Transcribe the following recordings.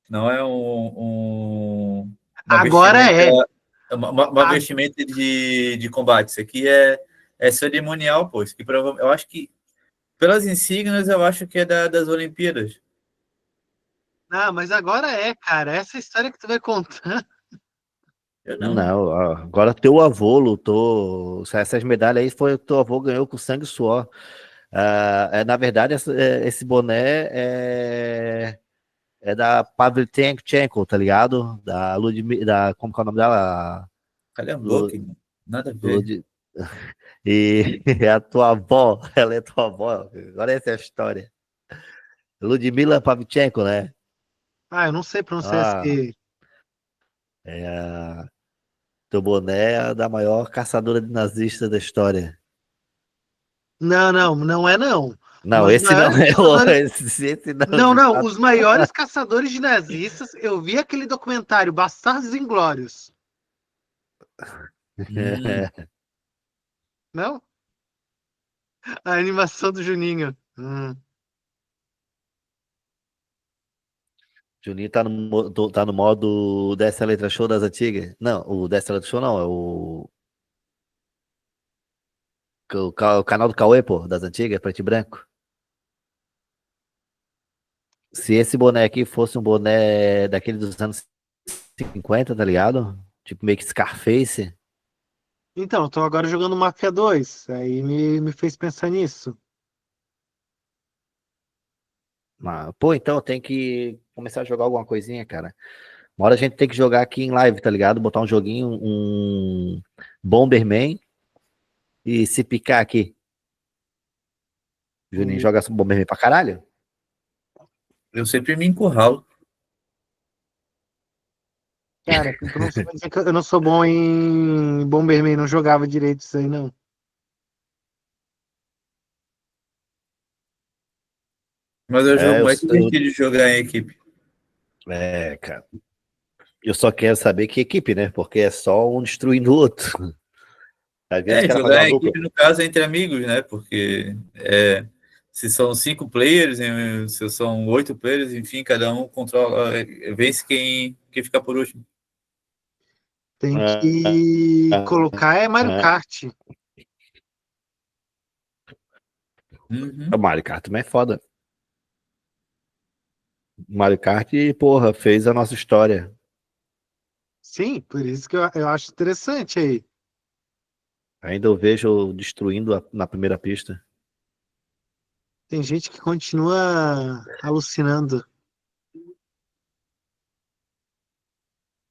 Não é uma Agora vestimenta, é. uma A- vestimenta de combate. Isso aqui é cerimonial, pô. Isso aqui eu acho que, pelas insígnias, eu acho que é das Olimpíadas. Não, mas agora é, cara. Essa história que tu vai contar. Eu não. Não, ó, agora teu avô lutou. Essas medalhas aí foi o que teu avô ganhou com sangue e suor. Na verdade, esse boné é da Pavlyuchenkova, tá ligado? Como que é o nome dela? Cadê a Lu- boca, irmão? Nada a ver. Lud, e é a tua avó, ela é tua avó. Agora essa é a história. Ludmila Pavlyuchenkova, né? Ah, eu não sei pronunciar Ah, esse. é a, teu boné é da maior caçadora de nazistas da história. Não, não, não é não. Não, Mas os esse não maiores é caçadores. esse não, Não, de não, fato. os maiores caçadores de nazistas. Eu vi aquele documentário, Bastardos Inglórios. Hum, Não? A animação do Juninho. Juninho tá no modo Dessa Letra Show das antigas. Não, o Dessa Letra Show não, é o canal do Cauê, pô, das antigas, preto e branco. Se esse boné aqui fosse um boné daquele dos anos 50, tá ligado? Tipo meio que Scarface. Então, eu tô agora jogando Mafia 2. Aí me fez pensar nisso. Pô, então tem que começar a jogar alguma coisinha, cara. Uma hora a gente tem que jogar aqui em live, tá ligado? Botar um joguinho, um Bomberman e se picar aqui. O Juninho O- joga Bomberman pra caralho? eu sempre me encurralo. Cara, tu não vai dizer que eu não sou bom em Bomberman, não jogava direito isso aí, não. Mas é o É, jogo mais divertido de jogar em equipe. cara. Eu só quero saber que equipe, né? Porque é só um destruindo o outro. Às vezes eu quero fazer Jogar uma em dupla. equipe, no caso, é entre amigos, né? Porque se são 5 players, se são 8 players, enfim, cada um controla, vence quem ficar por último. Tem Ah, que ah, colocar Mario ah. Kart. O Uhum. Mario Kart também é foda. O Mario Kart, porra, fez a nossa história. Sim, por isso que eu acho interessante aí. Ainda eu vejo destruindo na primeira pista. Tem gente que continua alucinando.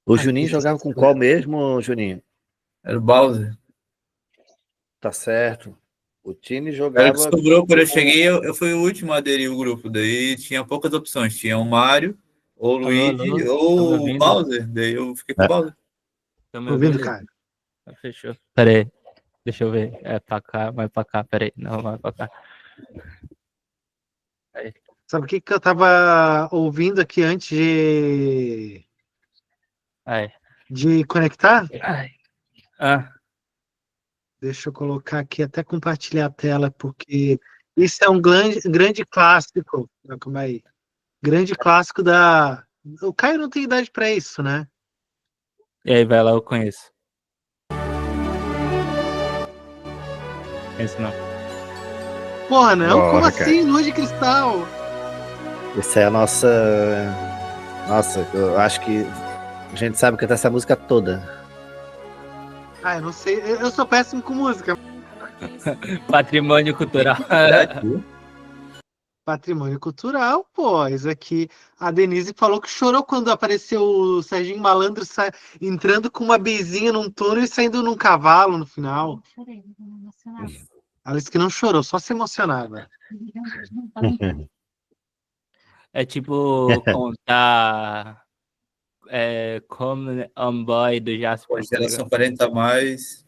O Aqui, Juninho jogava com qual mesmo, Juninho? Era o Bowser. Tá certo. O time Era que jogava sobrou quando eu com. cheguei, eu fui o último a aderir ao grupo. Daí tinha poucas opções. Tinha o Mario, ou o Alô, Luigi, alô? Tá me ou o ouvindo? Bowser. Daí eu fiquei com o É. Bowser. Tá me ouvindo, ouvindo? cara. Ah, fechou. Pera aí. Deixa eu ver. É pra cá, vai pra cá. Pera aí. Não, vai pra cá. Aí. Sabe o que que eu tava ouvindo aqui antes Aí. de conectar? Ai. Ah, Deixa eu colocar aqui, até compartilhar a tela, porque isso é um grande clássico. Não, calma aí. Grande clássico da. O Caio não tem idade para isso, né? e aí, vai lá, eu conheço. Conheço não. Porra, não? Como Porra, assim? cara. Lua de cristal? Essa é a nossa. Nossa, eu acho que a gente sabe cantar essa música toda. Ah, eu não sei. Eu sou péssimo com música. Patrimônio cultural. Verdade, viu? Patrimônio cultural, pô. Isso aqui. A Denise falou que chorou quando apareceu o Serginho Malandro entrando com uma bezinha num touro e saindo num cavalo no final. Ela disse que não chorou, só se emocionava. É tipo contar Come On Boy do Pô, Jasper, tá ligado? geração 40 a mais.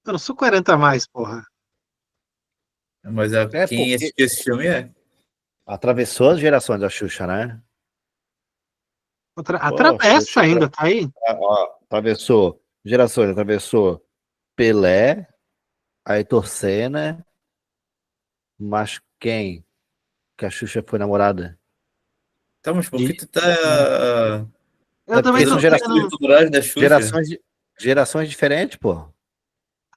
Eu não sou 40 a mais, porra. Mas É quem porque assistiu esse filme é. atravessou as gerações da Xuxa, né? Pô, Atravessa ainda, tá aí? atravessou gerações, atravessou Pelé, Ayrton Senna, mas quem que a Xuxa foi namorada? Tá, mas por que tu tá Eu também porque tô são querendo. culturais da Xuxa? gerações diferentes, pô.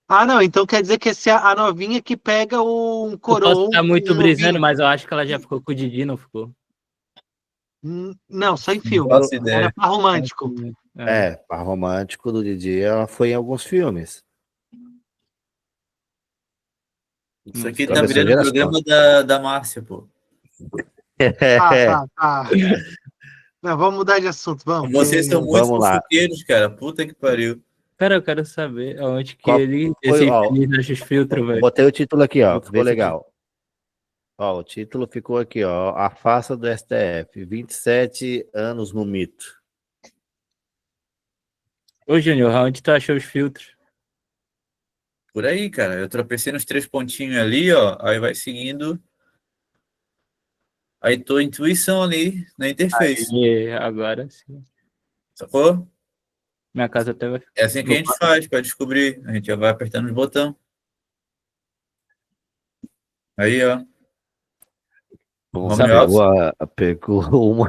Ah, não, então quer dizer que essa é a novinha que pega um Eu posso coroa, estar muito um brisando, novinho. mas eu acho que ela já ficou com o Didi, não ficou? Não, só em Não filme. faço Era ideia. par romântico. Par romântico do Didi, ela foi em alguns filmes. Isso aqui tá Também são virando o gerações. programa da Márcia, pô. Tá. Não, vamos mudar de assunto, vamos. Vocês são muito Vamos lá. fofoqueiros, cara. Puta que pariu. Cara, eu quero saber aonde que Qual ele, foi, esse ó, infeliz acha os filtros, velho. botei o título aqui, ó. Ficou Vê se- legal. Ó, o título ficou aqui, ó. A farsa do STF. 27 anos no mito. Ô, Júnior, aonde tu achou os filtros? Por aí, cara. Eu tropecei nos 3 pontinhos ali, ó. Aí vai seguindo. Aí tua intuição ali na interface. E agora sim. Sacou? Minha casa até vai É assim que a gente faz pra descobrir. A gente já vai apertando os botões. Aí, ó. Você Home office. pegou uma.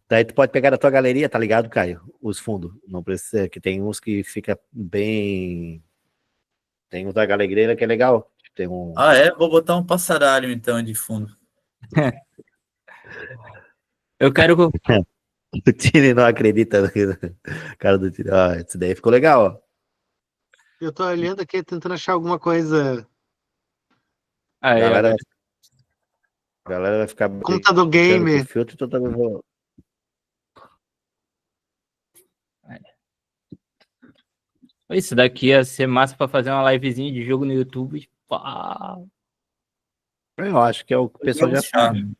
Daí tu pode pegar da tua galeria, tá ligado, Caio? Os fundos. Não precisa, que tem uns que fica bem. Tem uns da galeria que é legal. Tem um. Ah, é? Vou botar um passaralho, então, de fundo. Eu quero. O Tine não acredita no cara do Tine. Ah, isso daí ficou legal, ó. Eu tô olhando aqui, tentando achar alguma coisa. Aí, Galera, agora. galera vai ficar Computador brincando com o gamer. filtro, então Isso daqui ia ser massa pra fazer uma livezinha de jogo no YouTube. Pá. eu acho que é o que o pessoal já sabe. Charme.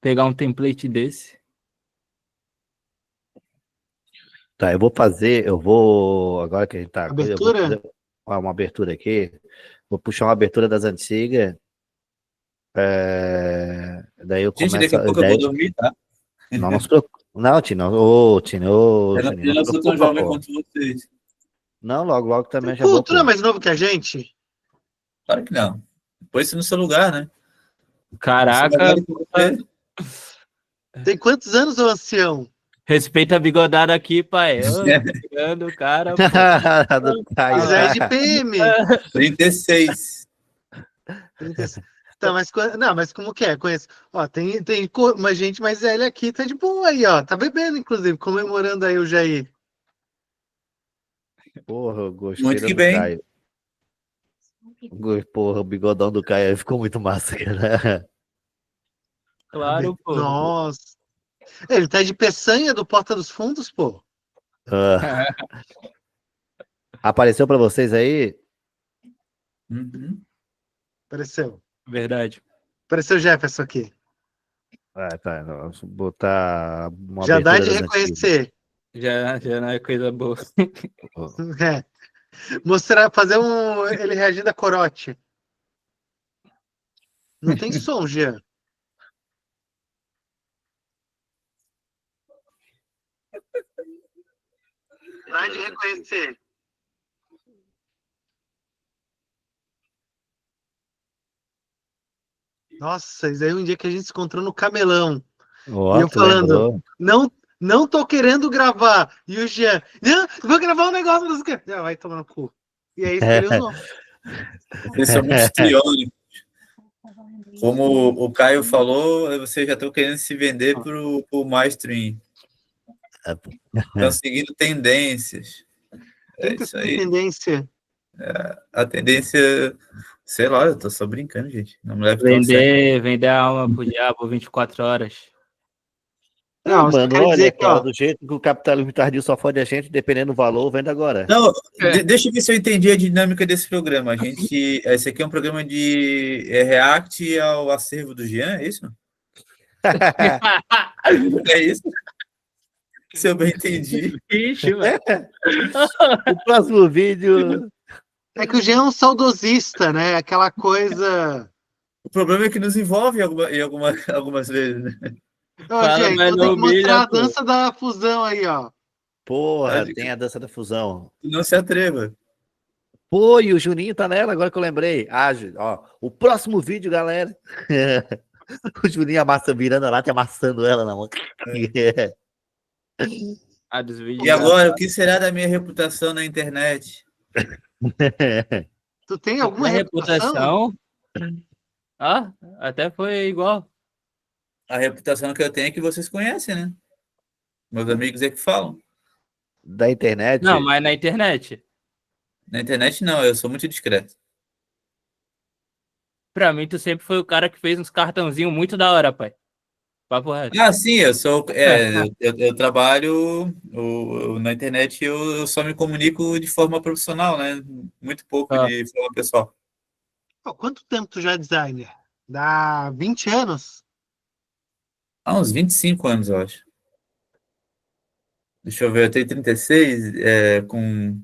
Pegar um template desse. Tá, agora que a gente tá, eu vou Abertura? fazer uma abertura aqui, vou puxar uma abertura das antigas, daí eu Gente, começo, daqui a pouco eu vou dormir, tá? não se preocupa, não, Tino, ô, Juninho, Eu não não se sou tão preocupa, jovem pô, quanto vocês. não, logo também já Pô, vou, tu não é pô, mais novo que a gente? Claro que não. Põe-se no seu lugar, né? Eu sou mais Caraca, velho que você. Tem quantos anos, ô ancião? respeita a bigodada aqui, pai. Ô, pegando o cara, pô. do Caio, Já é de tá? PM. 36. 36. Tá, mas, não, mas como que é? Conheço. Ó, tem uma gente mais velha aqui, tá de boa aí, ó. Tá bebendo, inclusive, comemorando aí o Jair. Porra, eu gostei Muito que do bem. Caio, porra, o bigodão do Caio ficou muito massa, cara. Claro, pô. Nossa. Ele tá de peçanha do Porta dos Fundos, pô. Ah, apareceu pra vocês aí? Uhum. Apareceu. Verdade. Apareceu o Jefferson aqui. Tá, vamos botar uma Já dá abertura de das antigas. reconhecer. Já não é coisa boa. É. Mostrar, fazer ele reagir da corote. Não tem som, Jean. Dá de reconhecer. Nossa, isso aí é um dia que a gente se encontrou no Camelão. Ó, E eu tu falando, lembrou? não tô querendo gravar. E o Jean, não, vou gravar um negócio. Não sei o quê. Vai tomar no cu. E é isso que ele usou. Vocês são muito histriônicos. Como o Caio falou, vocês já estão querendo se vender pro mainstream. Estão seguindo tendências. É Sempre isso tem aí. tendência. A tendência, sei lá, eu tô só brincando, gente. Não me leve tão a sério. Vender a alma pro diabo 24 horas. Não, eu só Mano, quero dizer olha, que, cara, ó, do jeito que o capitalismo tardio só fode a gente, dependendo do valor, vende agora. Não, deixa eu ver se eu entendi a dinâmica desse programa. Esse aqui é um programa de react ao acervo do Jean, é isso? É isso? Se eu bem entendi. Ixi, velho. O próximo vídeo. é que o Jean é um saudosista, né? Aquela coisa. O problema é que nos envolve algumas vezes, né? Ô, Fala, Jean, mas então não tem que mostrar humilha, a pô. dança da fusão aí, ó. Porra, tem a dança da fusão. Não se atreva. Pô, e o Juninho tá nela, agora que eu lembrei. Ó, o próximo vídeo, galera. O Juninho virando a lata e amassando ela na mão. Dos vídeos E agora, o que será da minha reputação na internet? Tu tem alguma Minha reputação? Até foi igual. A reputação que eu tenho é que vocês conhecem, né? Meus amigos é que falam. Da internet? Não, mas na internet. Na internet, não, eu sou muito discreto. Pra mim, tu sempre foi o cara que fez uns cartãozinhos muito da hora, pai. Papo reto. Ah, sim, eu sou. Eu trabalho na internet, eu só me comunico de forma profissional, né? Muito pouco Ah. de forma pessoal. Pô, quanto tempo tu já é designer? Dá 20 anos? Há uns 25 anos, eu acho. Deixa eu ver, eu tenho 36, com.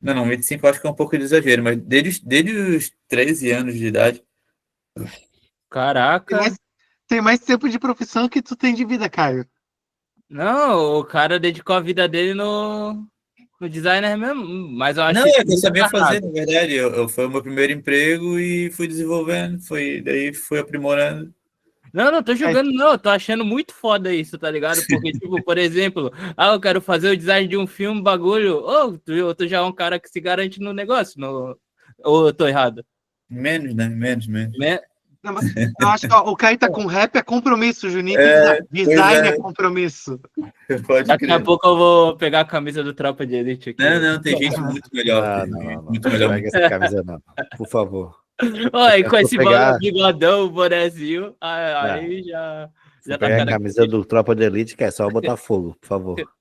Não, 25 eu acho que é um pouco de exagero, mas desde os 13 anos de idade. Caraca. Tem mais tempo de profissão que tu tem de vida, Caio. Não, o cara dedicou a vida dele no designer mesmo. Mas eu acho Não, isso é que eu muito sabia fazer, encarnado. na verdade. Foi o meu primeiro emprego e fui desenvolvendo, daí fui aprimorando. Não tô julgando, não. Eu tô achando muito foda isso, tá ligado? Porque, tipo, por exemplo, eu quero fazer o design de um filme, bagulho. Tu já é um cara que se garante no negócio, ou eu tô errado? Menos, né? Menos. Não, mas eu acho que o Caio tá com rap é compromisso, o Juninho tem Pois design é. é compromisso. Pode Daqui a crer. pouco eu vou pegar a camisa do Tropa de Elite aqui. Não, tem gente muito melhor. Não. Muito Não melhor. pega essa camisa, não. Por favor. Oi, com esse pegar... bigodão, bonezinho, aí já tá pegar a cara. camisa do Tropa de Elite, que é só botar fogo, por favor.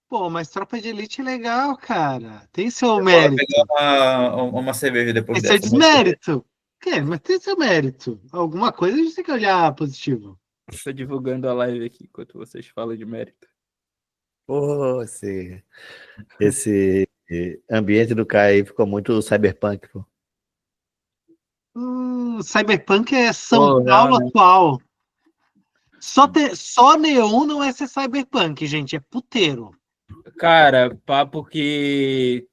Pô, mas Tropa de Elite é legal, cara. Tem seu Bora mérito. pegar uma cerveja depois Tem seu dessa. desmérito. Mas tem seu mérito. Alguma coisa a gente tem que olhar positivo. Tô divulgando a live aqui enquanto vocês falam de mérito. Pô, esse ambiente do Caio ficou muito cyberpunk, pô. Cyberpunk é São Paulo atual. Só neon não é ser cyberpunk, gente. É puteiro. Cara, papo que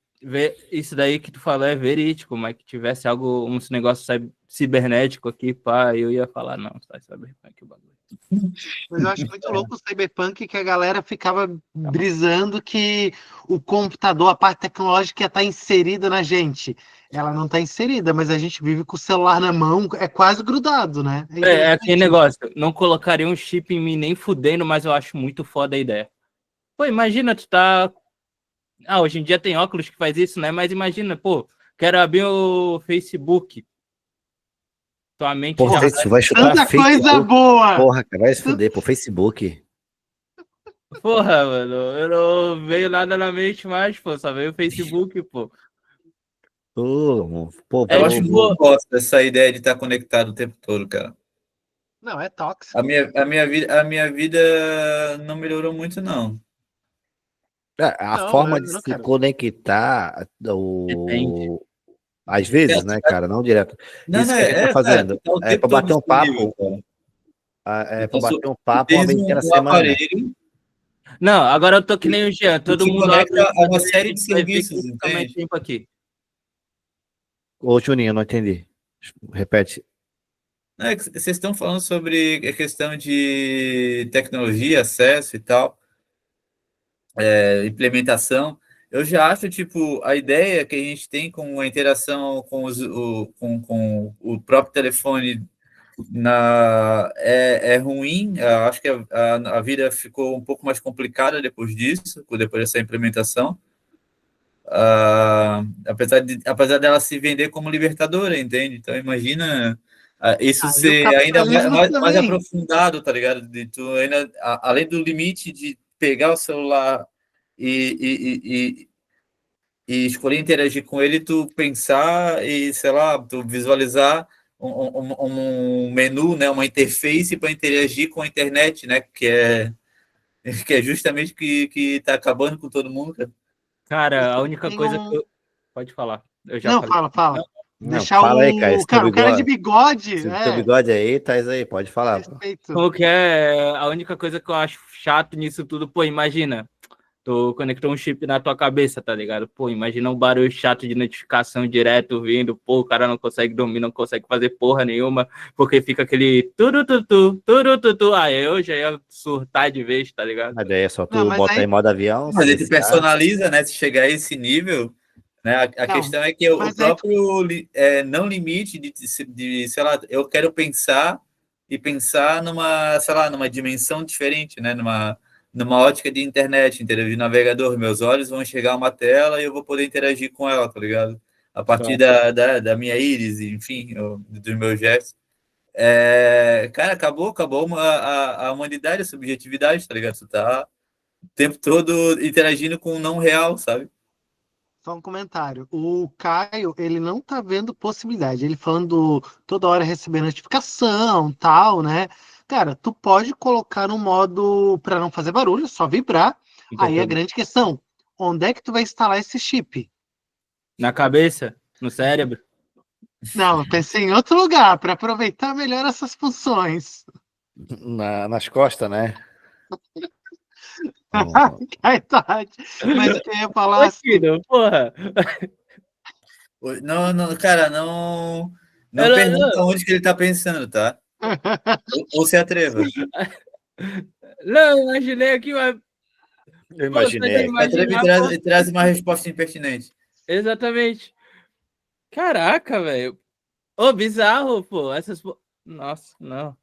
isso daí que tu falou é verídico, mas que tivesse uns negócios cibernético aqui, pá, eu ia falar, não, sai cyberpunk o bagulho. Mas eu acho muito louco o cyberpunk que a galera ficava brisando que o computador, a parte tecnológica ia estar inserida na gente. Ela não está inserida, mas a gente vive com o celular na mão, é quase grudado, né? É aquele negócio, não colocaria um chip em mim nem fudendo, mas eu acho muito foda a ideia. Pô, imagina, tu tá... hoje em dia tem óculos que faz isso, né? Mas imagina, pô, quero abrir o Facebook. Tua mente Porra, já isso vai chutar tanta Facebook. Coisa boa! Porra, cara, vai se fuder, pô, Facebook. Porra, mano, eu não veio nada na mente mais, pô, só veio o Facebook, pô. Pô, Eu acho muito bosta essa ideia de estar conectado o tempo todo, cara. Não, é tóxico. A minha vida não melhorou muito, não. A forma de se conectar, às vezes, né, cara, não direto. Isso que a gente tá fazendo. É pra bater um papo. É pra bater um papo uma vez na semana. Não, agora eu tô que nem o Jean. Todo mundo conecta a uma série de serviços, entende? Tempo aqui. Ô, Juninho, eu não entendi. Repete. Vocês estão falando sobre a questão de tecnologia, acesso e tal, implementação. Eu já acho, tipo, a ideia que a gente tem com a interação com o próprio telefone é ruim. Eu acho que a vida ficou um pouco mais complicada depois disso, depois dessa implementação. Apesar dela se vender como libertadora, entende? Então, imagina isso ser ainda mais aprofundado, tá ligado? De tu ainda, além do limite de pegar o celular e escolher interagir com ele, tu pensar e, sei lá, tu visualizar um menu, né, uma interface para interagir com a internet, né, que é justamente o que está acabando com todo mundo, cara. Cara, a única coisa que eu... Pode falar. Eu já falei. Fala. Deixar fala aí, cara, o cara de bigode. Se teu bigode aí, tá aí, pode falar. Como que é a única coisa que eu acho chato nisso tudo? Pô, imagina, Tu conectou um chip na tua cabeça, tá ligado? Pô, imagina um barulho chato de notificação direto vindo, pô, o cara não consegue dormir, não consegue fazer porra nenhuma, porque fica aquele turututu, turututu, aí eu já ia surtar de vez, tá ligado? Mas daí é só Não, tu mas botar aí- em modo avião, Mas ele silenciar. personaliza, né? Se chegar a esse nível, né? A Não, questão é que o mas aí tu- próprio não limite sei lá, eu quero pensar e pensar numa, sei lá, numa dimensão diferente, né? Numa ótica de internet, entendeu? De navegador. Meus olhos vão enxergar uma tela e eu vou poder interagir com ela, tá ligado? A partir da minha íris, enfim, dos meus gestos. Cara, acabou a humanidade, a subjetividade, tá ligado? Você tá o tempo todo interagindo com o não real, sabe? Só um comentário. O Caio, ele não tá vendo possibilidade. Ele falando toda hora receber notificação, tal, né? Cara, tu pode colocar no modo para não fazer barulho, só vibrar. Fica Aí a todo grande questão, onde é que tu vai instalar esse chip? na cabeça, no cérebro. Não, eu pensei em outro lugar para aproveitar melhor essas funções. Nas costas, né? Ai, Tati. Mas o que eu ia falar Ô, assim, Tino, porra. Não, não, cara, não, Eu não pergunta onde que ele tá pensando, tá? Ou se atreva. não, imaginei aqui, mas Eu pô, só de imaginei. Se atreva imaginar, pô, e traz uma resposta impertinente. exatamente. Caraca, velho. Ô, bizarro, pô. Nossa, não.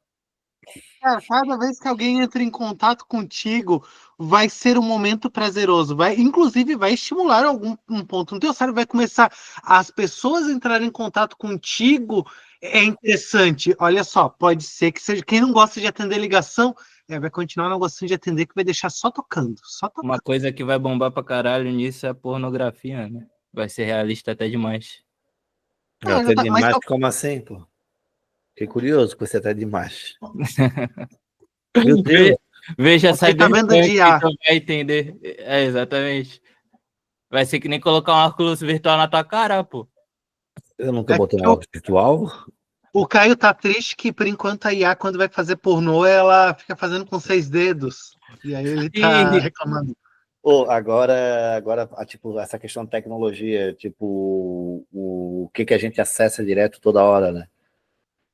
cara, cada vez que alguém entra em contato contigo, vai ser um momento prazeroso. Vai, inclusive, vai estimular algum um ponto no teu cérebro, vai começar as pessoas entrarem em contato contigo. É interessante. Olha só, pode ser que seja quem não gosta de atender ligação, vai continuar não gostando de atender, que vai deixar só tocando, só Uma tocando. coisa que vai bombar pra caralho nisso é a pornografia, né? Vai ser realista até demais. Até Mas demais, como assim, pô? Fiquei curioso com você até demais. Meu Ve- Deus, Veja você tá vendo Cyberpunk, de IA. então vai entender. É, exatamente. Vai ser que nem colocar um óculos virtual na tua cara, pô. eu nunca botei um óculos virtual. O Caio tá triste que, por enquanto, a IA, quando vai fazer pornô, ela fica fazendo com 6 dedos. E aí ele tá E reclamando. Agora, tipo, essa questão de tecnologia, tipo, o que a gente acessa direto toda hora, né?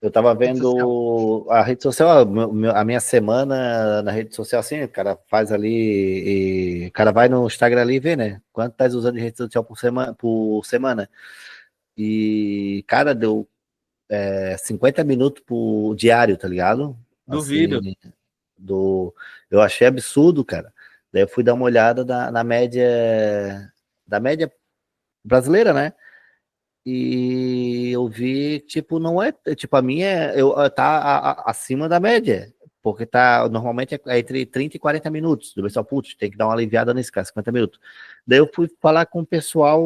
Eu tava Rede social. vendo a rede social, a minha semana na rede social, assim, o cara faz ali, o cara vai no Instagram ali e vê, né? Quanto tá usando de rede social por semana. E, cara, deu 50 minutos por diário, tá ligado? duvido. Assim, eu achei absurdo, cara. Daí eu fui dar uma olhada na média, da média brasileira, né? E eu vi, tipo, não é, tipo, a minha tá acima da média, porque tá, normalmente é entre 30 e 40 minutos, do pessoal, putz, tem que dar uma aliviada nesse caso, 50 minutos. Daí eu fui falar com o pessoal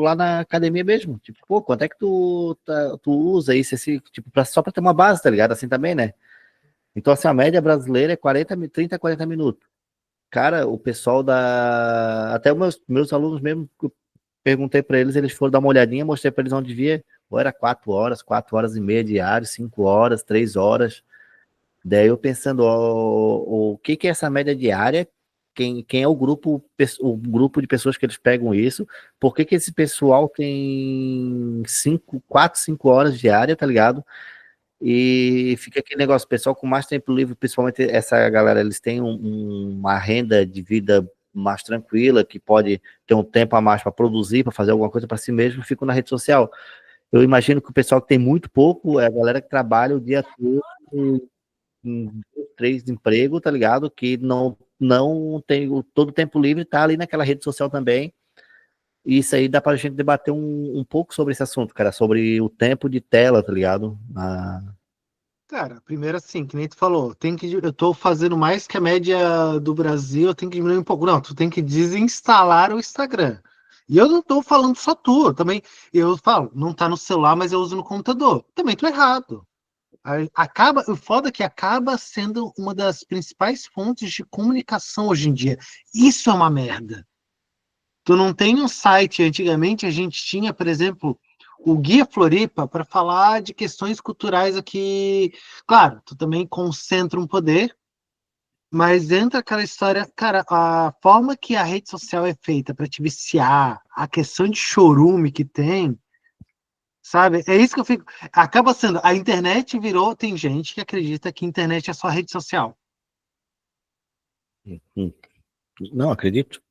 lá na academia mesmo, tipo, pô, quanto é que tu usa isso, tipo, só pra ter uma base, tá ligado? Assim também, né? Então, assim, a média brasileira é 30 a 40 minutos. Cara, o pessoal até os meus alunos mesmo, perguntei para eles, eles foram dar uma olhadinha, mostrei para eles onde via, ou era 4 horas e meia diário, 5 horas, 3 horas. Daí eu pensando, o que é essa média diária? Quem é o grupo de pessoas que eles pegam isso? Por que esse pessoal tem 4, 5 horas diária, tá ligado? E fica aquele negócio, o pessoal com mais tempo livre, principalmente essa galera, eles têm uma renda de vida mais tranquila, que pode ter um tempo a mais para produzir, para fazer alguma coisa para si mesmo, ficam na rede social. Eu imagino que o pessoal que tem muito pouco é a galera que trabalha o dia todo em 3 empregos, tá ligado? Que não tem todo o tempo livre, tá ali naquela rede social também. E isso aí dá pra gente debater um pouco sobre esse assunto, cara, sobre o tempo de tela, tá ligado? Cara, primeiro assim, que nem tu falou, eu tô fazendo mais que a média do Brasil, eu tenho que diminuir um pouco. Não, tu tem que desinstalar o Instagram. E eu não tô falando só tu, também, eu falo, não tá no celular, mas eu uso no computador. Também tô errado. O foda é que acaba sendo uma das principais fontes de comunicação hoje em dia. Isso é uma merda. Tu não tem um site, antigamente a gente tinha, por exemplo, o Guia Floripa para falar de questões culturais aqui. Claro, tu também concentra um poder, Mas entra aquela história, cara, a forma que a rede social é feita para te viciar, a questão de chorume que tem, sabe? É isso que eu fico. Acaba sendo, a internet virou, tem gente que acredita que a internet é só rede social. Não acredito.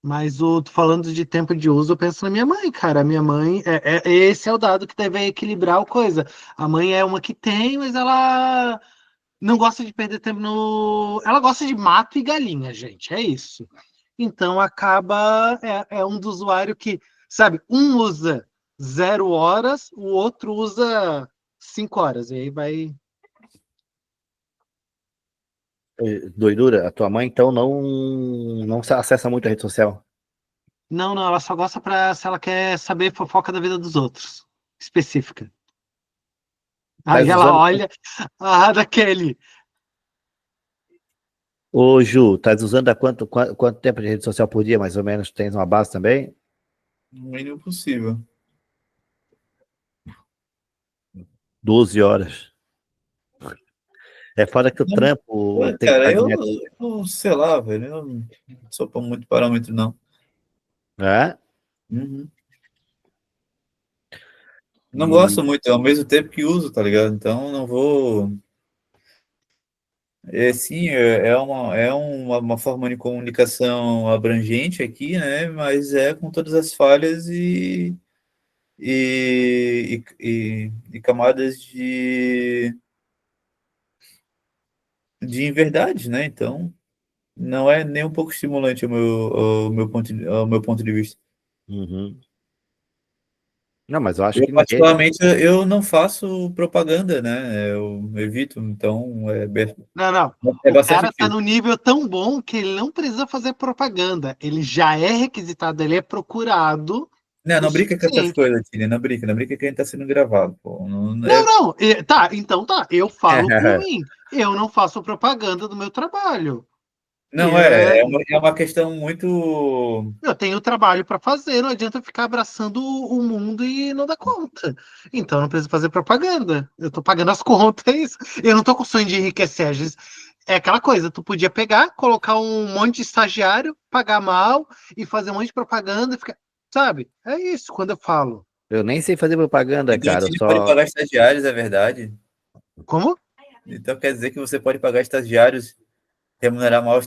Mas tô falando de tempo de uso, eu penso na minha mãe, cara. A minha mãe, esse é o dado que deve equilibrar a coisa. A mãe é uma que tem, mas ela não gosta de perder tempo no. Ela gosta de mato e galinha, gente. É isso. Então acaba. É um do usuário que, sabe, um usa 0 horas, o outro usa 5 horas. E aí vai. Doidura, a tua mãe então não acessa muito a rede social. Não, não, ela só gosta se ela quer saber fofoca da vida dos outros. Específica. Tá Aí ela usando. olha, da Kelly. Ô, Ju, tá usando há quanto tempo de rede social por dia, mais ou menos? Tens uma base também? O mínimo possível. 12 horas. É foda que o Não, trampo tem que cara, estar de eu sei lá, velho. Eu não sou para muito parâmetro, não. É? Uhum. Não E, gosto muito, ao mesmo tempo que uso, tá ligado? Então não vou. Sim, uma forma de comunicação abrangente aqui, né? Mas é com todas as falhas e camadas de inverdade, né? Então não é nem um pouco estimulante ao meu ponto de vista. uhum. Não, mas eu acho Eu, que ninguém. particularmente, eu não faço propaganda, né? Eu evito, então Não, não. é O bastante cara tá difícil. no nível tão bom que ele não precisa fazer propaganda. Ele já é requisitado, ele é procurado Não, o não brinca com essas suficiente. coisas, Tilly, não brinca que a gente tá sendo gravado, pô. Não, Não, não. Tá, então tá. Eu falo por mim. Eu não faço propaganda do meu trabalho. não É, é uma questão muito. eu tenho trabalho para fazer, não adianta ficar abraçando o mundo e não dar conta. Então eu não preciso fazer propaganda. Eu tô pagando as contas. Eu não tô com sonho de enriquecer. Às vezes é aquela coisa, tu podia pegar, colocar um monte de estagiário, pagar mal e fazer um monte de propaganda, ficar, sabe? É isso quando eu falo. Eu nem sei fazer propaganda, Então, a cara. Eu Tilly pode só. pagar estagiários, é verdade. Como? Então quer dizer que você pode pagar estagiários, remunerar mal.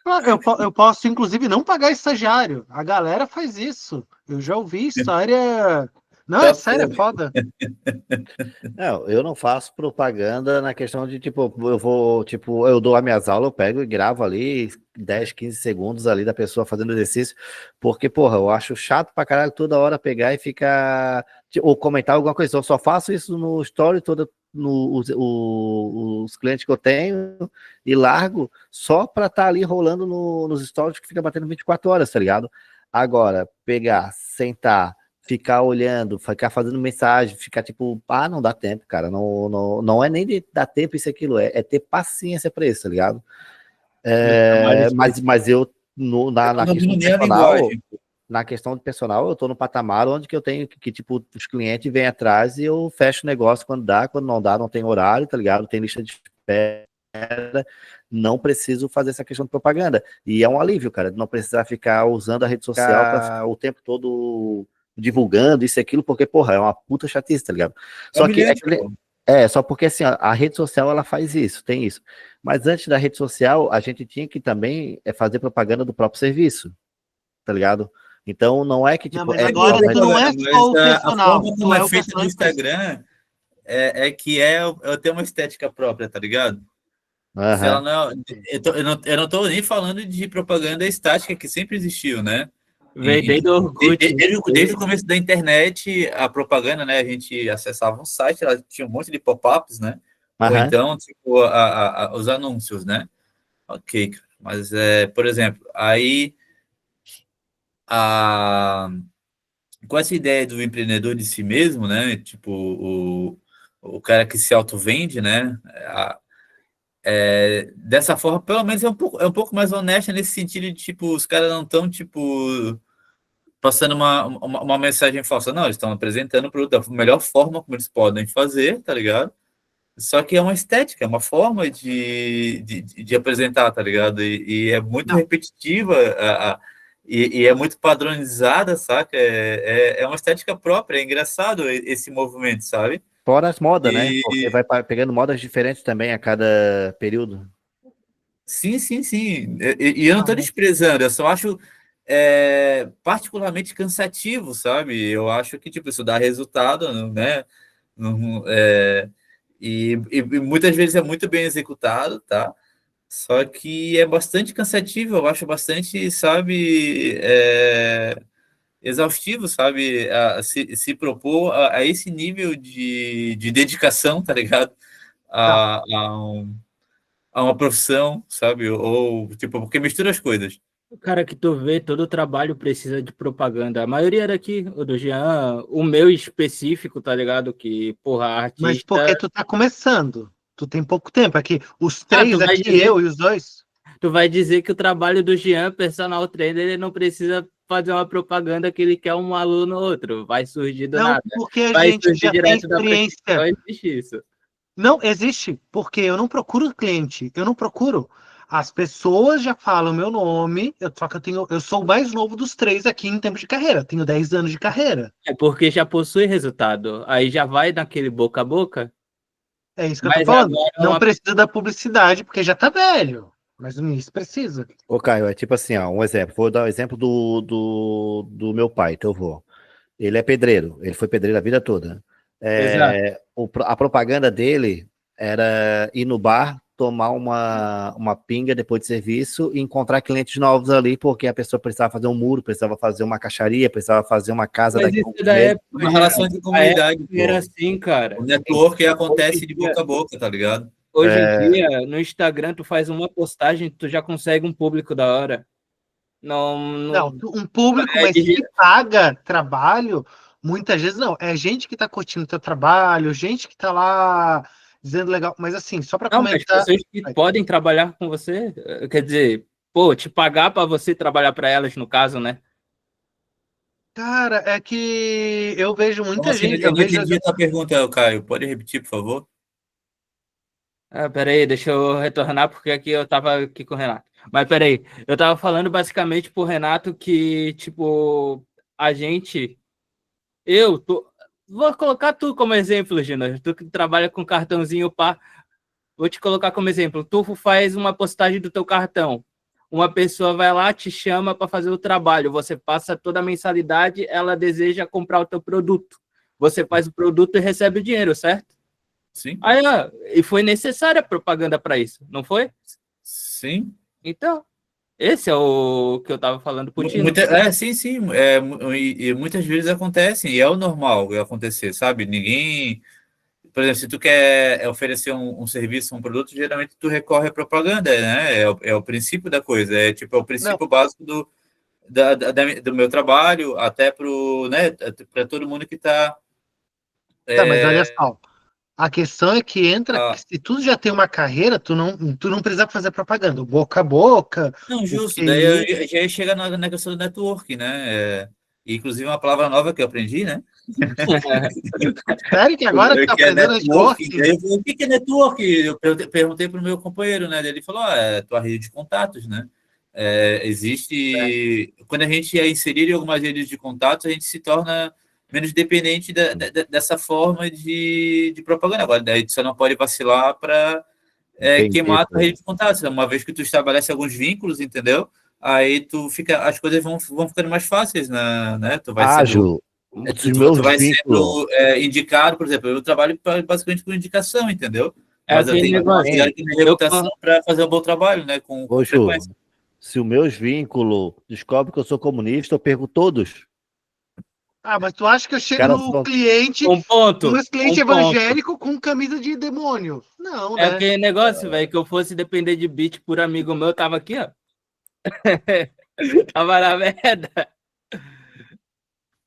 Ah, eu posso, inclusive, não pagar estagiário. A galera faz isso. Eu já ouvi história. Não, é Tá, sério, é porra. foda. Não, eu não faço propaganda na questão de, tipo, eu vou, tipo, eu dou as minhas aulas, eu pego e gravo ali 10, 15 segundos ali da pessoa fazendo exercício, porque, porra, eu acho chato pra caralho toda hora pegar e ficar, ou comentar alguma coisa. Eu só faço isso no story, os clientes que eu tenho e largo só pra estar ali rolando nos stories que fica batendo 24 horas, tá ligado? Agora, pegar, sentar, ficar olhando, ficar fazendo mensagem, ficar tipo, não dá tempo, cara. Não é nem de dar tempo isso e aquilo, é ter paciência para isso, tá ligado? Mas eu, Eu não na questão domino de nem a personal, linguagem. eu tô no patamar onde que eu tenho tipo, os clientes vêm atrás e eu fecho o negócio quando dá, quando não dá, não tem horário, tá ligado? Tem lista de espera, não preciso fazer essa questão de propaganda. E é um alívio, cara, de não precisar ficar usando a rede social para ficar o tempo todo divulgando isso e aquilo, porque, porra, é uma puta chatice, tá ligado? É Só que humilhante, pô. só porque assim, a rede social ela faz isso, tem isso. Mas antes da rede social, a gente tinha que também fazer propaganda do próprio serviço, tá ligado? Então não é que Não, tipo, mas Sem agora tu dúvida, não é velho, só mas o a personal. forma Tu como é é o feita no personal e faz. Instagram tem uma estética própria, tá ligado? Se ela aham, não, eu não tô nem falando de propaganda estática que sempre existiu, né? Veio desde o Orkut. Desde o começo da internet, a propaganda, né? A gente acessava um site, ela tinha um monte de pop-ups, né? Ou aham, então, tipo, os anúncios, né? Ok, cara. Mas, por exemplo, aí a, com essa ideia do empreendedor de si mesmo, né? Tipo, o cara que se auto-vende, né? Dessa forma, pelo menos é um pouco mais honesta nesse sentido de, tipo, os caras não estão, tipo, passando uma mensagem falsa. Não, eles estão apresentando o produto da melhor forma como eles podem fazer, tá ligado? Só que é uma estética, é uma forma de apresentar, tá ligado? E é muito repetitiva e é muito padronizada, saca? É uma estética própria, é engraçado esse movimento, sabe? Fora as modas, né? E Porque vai pegando modas diferentes também a cada período. sim, sim, sim. E eu não estou desprezando, eu só acho particularmente cansativo, sabe? Eu acho que tipo, isso dá resultado, né? E muitas vezes é muito bem executado, tá? Só que é bastante cansativo, eu acho bastante, sabe, exaustivo, sabe? Se propor a esse nível de dedicação, tá ligado? Tá. A uma profissão, sabe? Ou, tipo, porque mistura as coisas. O cara que tu vê, todo trabalho precisa de propaganda. A maioria daqui, o do Jean, o meu específico, tá ligado? Que, porra, Mas artista. porque tu tá começando. Tu tem pouco tempo. Aqui, os Ah, três aqui, eu e os dois. tu vai dizer que o trabalho do Jean, personal trainer, ele não precisa fazer uma propaganda que ele quer um aluno ou outro. Vai surgir do Não, nada. porque a Vai gente surgir já tem direto da experiência. prefeitura. Não existe isso. Não, existe, porque eu não procuro cliente, eu não procuro. As pessoas já falam meu nome, só que eu sou o mais novo dos três aqui em tempo de carreira, tenho 10 anos de carreira. É porque já possui resultado. Aí já vai naquele boca a boca. É isso que eu tô Mas falando. agora Não precisa da publicidade, porque já tá velho. Mas no início precisa. Ô, Caio, é tipo assim, ó, um exemplo. Vou dar o exemplo do meu pai, teu avô. Ele é pedreiro, ele foi pedreiro a vida toda. Exato. A propaganda dele era ir no bar, tomar uma pinga depois de serviço e encontrar clientes novos ali, porque a pessoa precisava fazer um muro, precisava fazer uma caixaria, precisava fazer uma casa Mas daqui a isso alguns da meses. época, Uma relação de comunidade, era pô. assim, cara. O network Hoje acontece em de dia, boca a boca, tá ligado? hoje em dia, no Instagram, tu faz uma postagem, tu já consegue um público da hora. Não, Não, não um público, é mas que paga trabalho, muitas vezes não. É gente que tá curtindo o teu trabalho, gente que tá lá dizendo legal. Mas assim, só para não, mas comentar. pessoas que podem trabalhar com você, quer dizer, pô, te pagar para você trabalhar para elas, no caso, né? Cara, é que eu vejo Como muita assim? gente, Eu eu não vejo. entendi a tua pergunta, Caio. Pode repetir, por favor? Ah, peraí, deixa eu retornar, porque aqui eu tava aqui com o Renato. Mas peraí, eu tava falando basicamente pro Renato que, tipo, a gente. Vou colocar tu como exemplo, Gina. Tu que trabalha com cartãozinho, pá. Vou te colocar como exemplo. Tu faz uma postagem do teu cartão. Uma pessoa vai lá, te chama para fazer o trabalho. Você passa toda a mensalidade, ela deseja comprar o teu produto. Você faz o produto e recebe o dinheiro, certo? Sim, Aí, ó, e foi necessária propaganda para isso, não foi? sim. Então, esse é o que eu tava falando pro Tino. Sim, sim. E muitas vezes acontece, e é o normal acontecer, sabe? Ninguém. Por exemplo, se tu quer oferecer um serviço, um produto, geralmente tu recorre à propaganda, né? É o princípio da coisa, é o Não, princípio básico do meu trabalho, até pro, né, para todo mundo que está. tá, mas olha só. A questão é que entra, que Ah, se tu já tem uma carreira, tu não precisa fazer propaganda. O boca a boca, não, o justo, daí QI. já chega na questão do network, né? Inclusive uma palavra nova que eu aprendi, né? Sério que agora que tá Que é aprendendo networking. networking? Daí eu falei, o que é network? Eu perguntei para o meu companheiro, né? Ele falou, é tua rede de contatos, né? Existe. Quando a gente é inserido em algumas redes de contatos, a gente se torna menos dependente dessa forma de propaganda. Agora, daí você não pode vacilar para Entendi. queimar a tua rede de contatos. Uma vez que tu estabelece alguns vínculos, entendeu? Aí as coisas vão ficando mais fáceis, né? Tu vai Ah, sendo Ju, os meus tu vai vínculos. sendo indicado, por exemplo, eu trabalho basicamente com indicação, entendeu? É Mas eu aquele tenho que negócio. considerar que minha reputação para fazer um bom trabalho, né? Com Ô, Ju, frequência. se os meus vínculos descobrem que eu sou comunista, eu perco todos. Ah, mas tu acha que eu Os chego caras no são. cliente, Um ponto, meus clientes um ponto. evangélicos com camisa de demônio? Não, É né? aquele negócio, velho, que eu fosse depender de beat por amigo meu, tava aqui, ó. Tava na merda.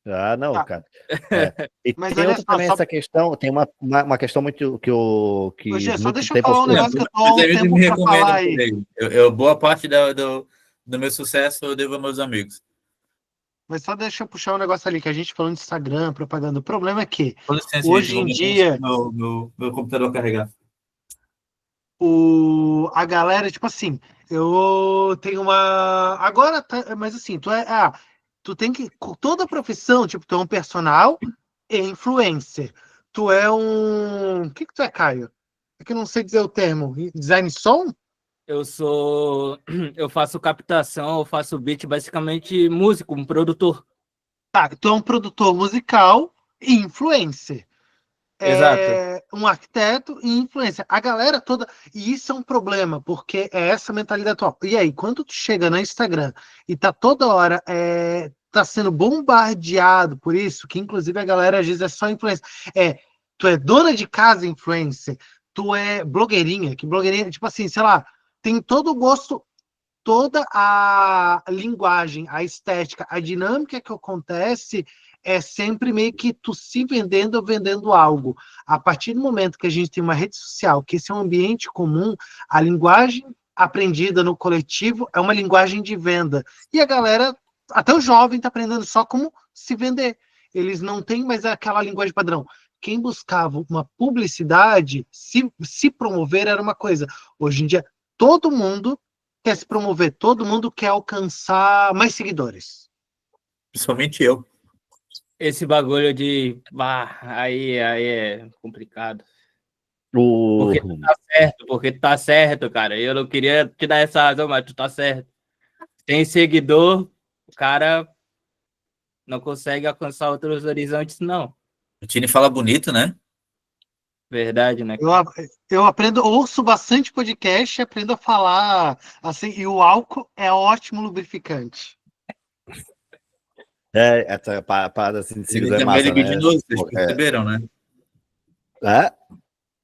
Ah, não, Tá, cara. É. E mas tem olha outra só, também, essa questão, tem uma questão muito que Gê, só muito deixa eu tempo falar as um pessoas. negócio que eu tô há Meus um amigos tempo me pra falar recomendam aí. também. Boa parte do meu sucesso eu devo aos meus amigos. Mas só deixa eu puxar um negócio ali, que a gente falando de Instagram, propaganda. O problema é que Com licença, gente, hoje vou em botar dia meu computador a carregar. a galera, tipo assim, eu tenho uma. Agora, mas assim, tu tem que. Com toda profissão, tipo, tu é um personal e influencer. Tu é um. O que tu é, Caio? É que eu não sei dizer o termo. Design som? Eu faço captação, eu faço beat, basicamente músico, um produtor. Tá, tu é um produtor musical e influencer. Exato. Um arquiteto e influência. A galera toda. E isso é um problema, porque é essa mentalidade atual. E aí, quando tu chega no Instagram e tá toda hora tá sendo bombardeado por isso, que inclusive a galera às vezes é só influência. Tu é dona de casa influencer, tu é blogueirinha, que blogueirinha, tipo assim, sei lá, tem todo o gosto, toda a linguagem, a estética, a dinâmica que acontece é sempre meio que tu se vendendo ou vendendo algo. A partir do momento que a gente tem uma rede social, que esse é um ambiente comum, a linguagem aprendida no coletivo é uma linguagem de venda. E a galera, até o jovem, está aprendendo só como se vender. Eles não têm mais aquela linguagem padrão. Quem buscava uma publicidade, se promover era uma coisa. Hoje em dia, todo mundo quer se promover, todo mundo quer alcançar mais seguidores. Principalmente eu. Esse bagulho de. Aí é complicado. O... Porque tu tá certo, cara. Eu não queria te dar essa razão, mas tu tá certo. Tem seguidor, o cara não consegue alcançar outros horizontes, não. O Tini fala bonito, né? Verdade, né? Eu aprendo, ouço bastante podcast, aprendo a falar assim, e o álcool é ótimo lubrificante. Essa parada assim de Ele seguidor é também é massa, né? libidinoso, vocês perceberam, né? É?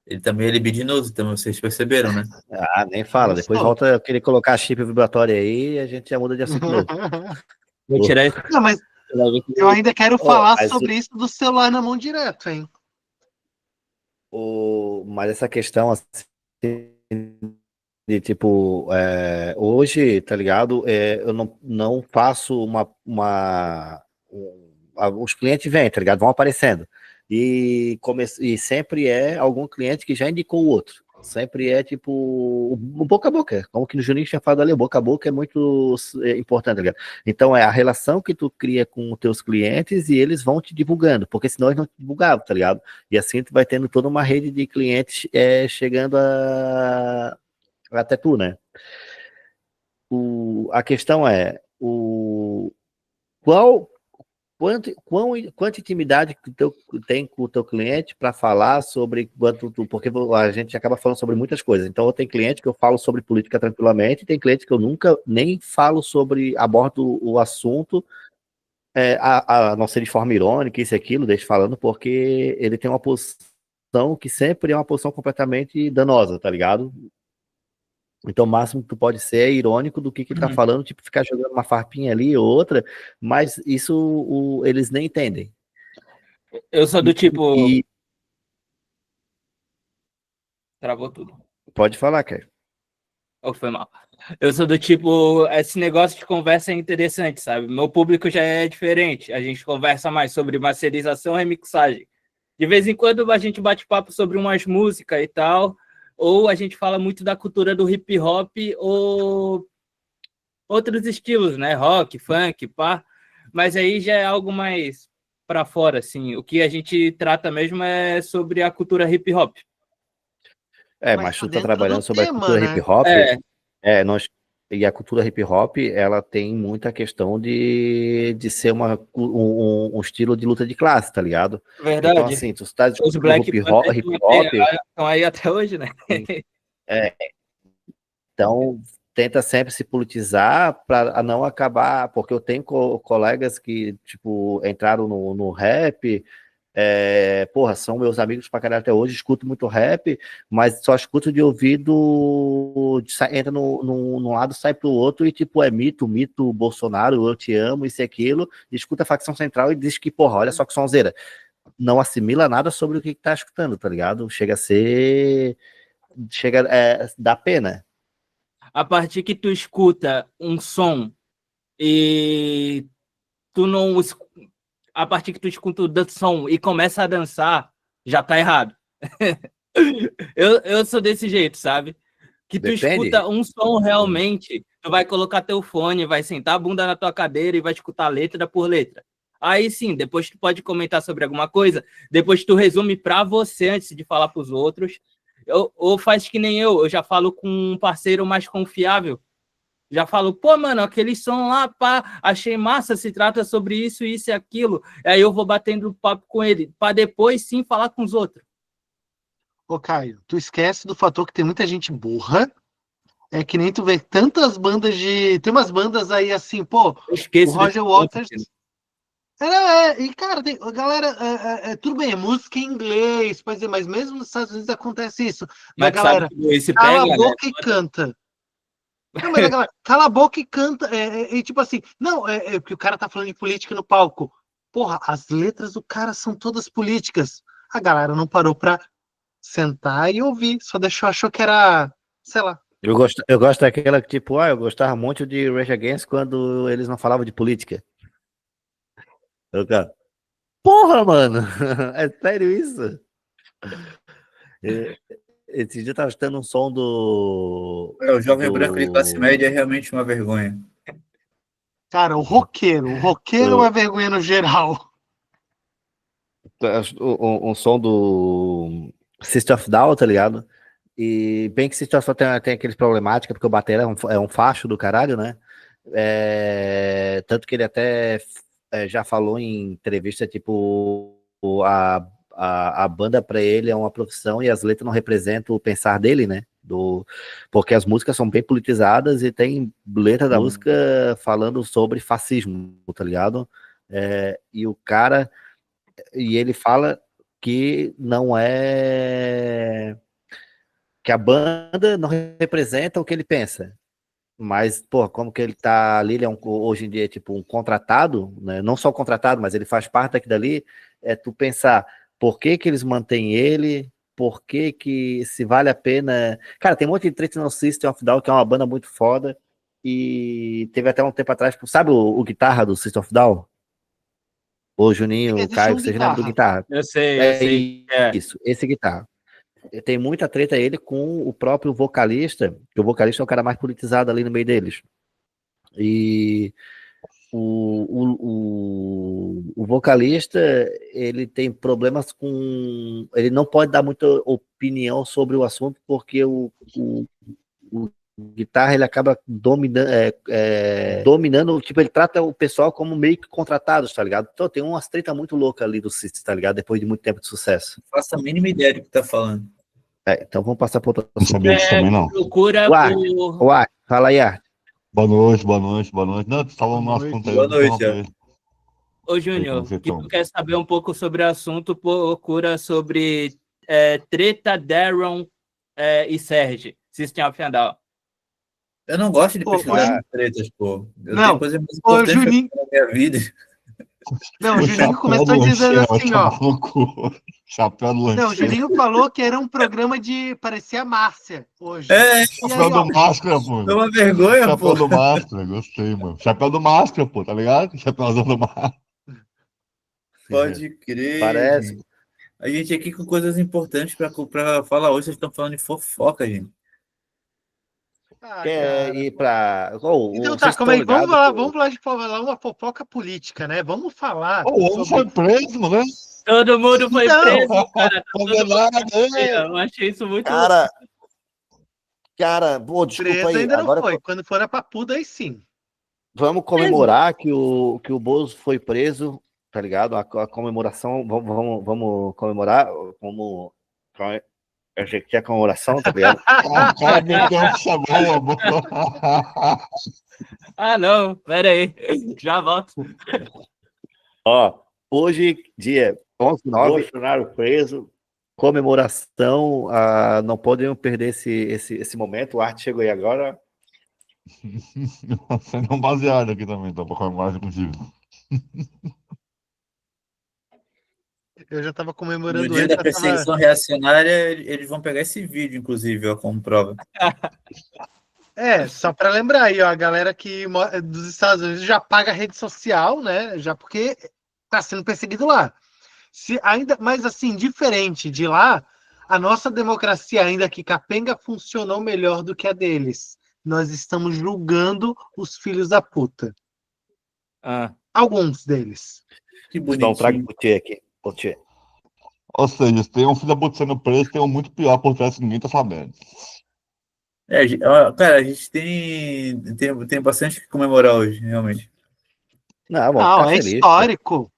Ele também é libidinoso, então vocês perceberam, né? Ah, nem fala. Depois volta a querer colocar chip vibratório aí e a gente já muda de assunto novo. Vou tirar esse. Não, mas eu ainda quero falar mas sobre isso do celular na mão direto, hein? Mas essa questão assim, de tipo, hoje, tá ligado? Eu não faço os clientes vêm, tá ligado? Vão aparecendo. E sempre é algum cliente que já indicou o outro. Sempre é tipo o boca a boca, como que no Juninho tinha falado ali, o boca a boca é muito importante, tá ligado? Então é a relação que tu cria com os teus clientes e eles vão te divulgando, porque senão eles não te divulgavam, tá ligado? E assim tu vai tendo toda uma rede de clientes chegando até tu, né? A questão é qual quanta intimidade que tem com o teu cliente para falar sobre porque a gente acaba falando sobre muitas coisas. Então, eu tenho cliente que eu falo sobre política tranquilamente, e tem cliente que eu nunca nem falo abordo o assunto, a não ser de forma irônica, isso e aquilo, deixa falando, porque ele tem uma posição que sempre é uma posição completamente danosa, tá ligado? Então, o máximo que tu pode ser é irônico do que tá falando, tipo, ficar jogando uma farpinha ali ou outra, mas isso eles nem entendem. Eu sou do tipo. Travou tudo. Pode falar, Caio. Ou foi mal. Eu sou do tipo, esse negócio de conversa é interessante, sabe? Meu público já é diferente. A gente conversa mais sobre masterização e mixagem. De vez em quando a gente bate papo sobre umas músicas e tal, ou a gente fala muito da cultura do hip hop ou outros estilos, né? Rock, funk, pá. Mas aí já é algo mais para fora, assim. O que a gente trata mesmo é sobre a cultura hip hop. Mas tu tá trabalhando sobre tema, a cultura hip hop, e a cultura hip hop, ela tem muita questão de ser um estilo de luta de classe, tá ligado? Verdade. Então, assim, tu tá Os Black hip hop estão aí até hoje, né? Então, tenta sempre se politizar para não acabar, porque eu tenho colegas que, tipo, entraram no rap, são meus amigos pra caralho até hoje, escuto muito rap, mas só escuto de ouvido, entra num lado, sai pro outro, e tipo, é mito, Bolsonaro, eu te amo, isso e aquilo, e escuta a facção central e diz que, porra, olha só que sonzeira. Não assimila nada sobre o que tá escutando, tá ligado? Dá pena. A partir que tu escuta um som e tu não... A partir que tu escuta o som e começa a dançar, já tá errado. eu sou desse jeito, sabe? Que tu Depende. escuta um som realmente, tu vai colocar teu fone, vai sentar a bunda na tua cadeira e vai escutar letra por letra. Aí sim, depois tu pode comentar sobre alguma coisa, depois tu resume pra você antes de falar pros outros. Ou faz que nem eu já falo com um parceiro mais confiável. Já falo, pô, mano, aquele som lá, pá, achei massa, se trata sobre isso, isso e aquilo. Aí eu vou batendo papo com ele, pra depois sim falar com os outros. Ô, Caio, tu esquece do fator que tem muita gente burra. É que nem tu vê tantas bandas de. Tem umas bandas aí assim, pô, Eu o esqueço desse Roger ponto, Waters. filho. E cara, a galera, tudo bem, é música em inglês, pois é, mas mesmo nos Estados Unidos acontece isso. E a Mas tu sabe galera que esse cala a pega, né? boca e canta. Não, mas a galera cala a boca e canta. E tipo assim, não, porque o cara tá falando de política no palco. Porra, as letras do cara são todas políticas. A galera não parou pra sentar e ouvir, só achou que era, sei lá. Eu gosto daquela que, tipo, eu gostava muito de Rage Against quando eles não falavam de política. Eu, cara, porra, mano! É sério isso? Esse dia eu tava escutando um som O jovem branco de classe média é realmente uma vergonha. Cara, o roqueiro é uma vergonha no geral. um som do System of Down, tá ligado? E bem que System of Down tem aqueles problemáticas, porque o batera é um facho do caralho, né? Tanto que ele até já falou em entrevista, tipo, a banda para ele é uma profissão e as letras não representam o pensar dele, né? Porque as músicas são bem politizadas e tem letra da música falando sobre fascismo, tá ligado? E o cara, e ele fala que não é, que a banda não representa o que ele pensa. Mas, pô, como que ele tá ali, ele hoje em dia é tipo um contratado, né? Não só contratado, mas ele faz parte daqui dali, tu pensar por que que eles mantêm ele, por que se vale a pena. Cara, tem um monte de treta no System of Down, que é uma banda muito foda, e teve até um tempo atrás, sabe o guitarra do System of Down? O Juninho, o Caio, vocês lembram do guitarra? Eu sei. Isso, esse guitarra. Tem muita treta ele com o próprio vocalista, que o vocalista é o cara mais politizado ali no meio deles. E o vocalista, ele tem problemas com... Ele não pode dar muita opinião sobre o assunto, porque o guitarra, ele acaba dominando, tipo, ele trata o pessoal como meio que contratados, tá ligado? Então tem umas treta muito louca ali do System, tá ligado? Depois de muito tempo de sucesso. Não faço a mínima ideia do que tá falando. Então vamos passar para outra Não sabia disso também, não. Procura Uai, fala aí, Arte. Boa noite, boa noite, boa noite. Não, tu falou no nosso assunto aí. Boa noite, Ô, Júnior, Aí, que tu quer saber um pouco sobre o assunto, procura sobre treta, Darren e Serge, System of a Down. Eu não gosto de pesquisar tretas, pô. Eu Não, tenho coisa mais importante Juninho, na minha vida. Não, o Juninho começou dizendo assim, ó. Chapéu do lancheiro. Não, o Juninho falou que era um programa de parecer a Márcia hoje. Chapéu do Máscara, pô. É uma vergonha, Chapéu pô. do Máscara, gostei, mano. Chapéu do Máscara, pô, tá ligado? Chapéuzão do Máscara. Pode crer. Parece. A gente aqui com coisas importantes pra falar hoje, vocês estão falando de fofoca, gente. Quer ir pra... Então tá, calma aí, vamos falar de uma fofoca política, né? Vamos falar. O homem foi preso, né? Todo mundo foi preso, cara. Eu achei isso muito... Cara, desculpa preso aí. ainda Agora não foi. Quando for a papuda, aí sim. vamos comemorar que o Bozo foi preso, tá ligado? A comemoração, vamos comemorar como... Eu achei que tinha comemoração, tá ligado? O cara meteu um sabão, não, pera aí. Já volto. Ó, hoje, dia 11/9, Bolsonaro preso, comemoração, não podemos perder esse momento. O Arte chegou aí agora. Você não baseado aqui também, tá? Pra comemorar contigo. Eu já tava comemorando. No dia da perseguição reacionária, eles vão pegar esse vídeo, inclusive, ó, como prova. Só para lembrar aí, ó, a galera que dos Estados Unidos já paga a rede social, né? Já porque tá sendo perseguido lá. Mas assim, diferente de lá, A nossa democracia, ainda que capenga, funcionou melhor do que a deles. Nós estamos julgando os filhos da puta. Ah, Alguns deles. Que Vou dar um trago bonitinho. pro Tchê aqui. Ô, Tchê. Ou seja, se tem um filho da puta sendo preso, tem um muito pior por trás que ninguém tá sabendo. Ó, cara, a gente tem bastante o que comemorar hoje, realmente. Não, vamos Não, ficar é feliz, pô. histórico.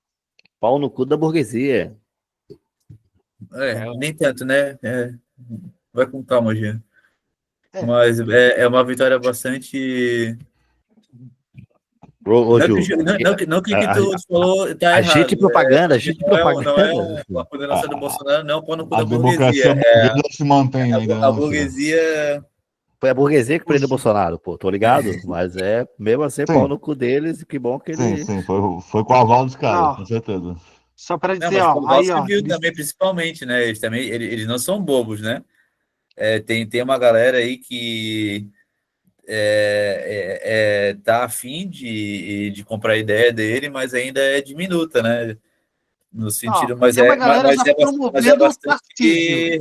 Pau no cu da burguesia. Nem tanto, né? Vai com calma, Jean. É. Mas é uma vitória bastante. Ô, Não, Ju, não que o que a, tu falou tá agente de errado. propaganda, agente de Não é propaganda. uma condenação do Bolsonaro, não, pau no cu A da democracia burguesia. burguesa se mantém ainda, A não, filho. burguesia. Foi a burguesia que prendeu o Bolsonaro, pô, tô ligado? Mas mesmo assim, pau Sim, no cu deles, e que bom que sim, ele. sim. Foi com o aval dos caras, Ó, com certeza. só para Não, dizer, mas ó, o aí, Valls ó, viu também, principalmente, né? Eles não são bobos, né? Tem uma galera aí que tá afim de comprar a ideia dele, mas ainda é diminuta, né? No ó, sentido, mas tem uma galera já mas é promovendo o bastante, Tarcísio.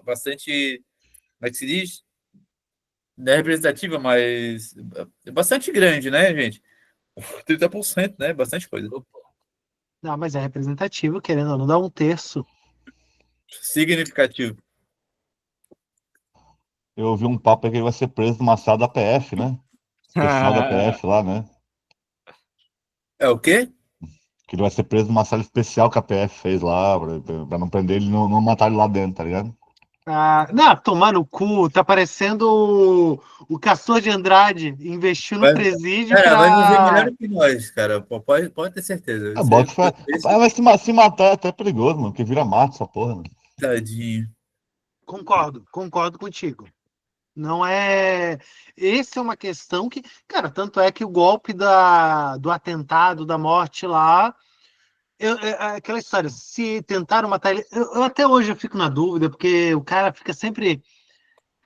bastante, como é que se diz? Não é representativa, mas é bastante grande, né, gente? 30%, né? Bastante coisa. Não, mas é representativo, querendo ou não, dá um terço. Significativo. Eu ouvi um papo aí que ele vai ser preso numa sala da PF, né? Especial da PF lá, né? É o quê? Que ele vai ser preso numa sala especial que a PF fez lá, pra não prender ele, não matar ele lá dentro, tá ligado? Ah, não, tomar no cu, tá parecendo o Castor de Andrade investiu no Vai, presídio cara, vai viver melhor pra. do que nós, cara. Pode ter certeza. Ah, Você bota fé. Rapaz, mas se matar é até perigoso, mano, porque vira mato essa porra, mano. tadinho. Concordo contigo. Não é. Essa é uma questão que, cara, tanto é que o golpe do atentado, da morte lá, aquela história, se tentaram matar ele, até hoje eu fico na dúvida, porque o cara fica sempre.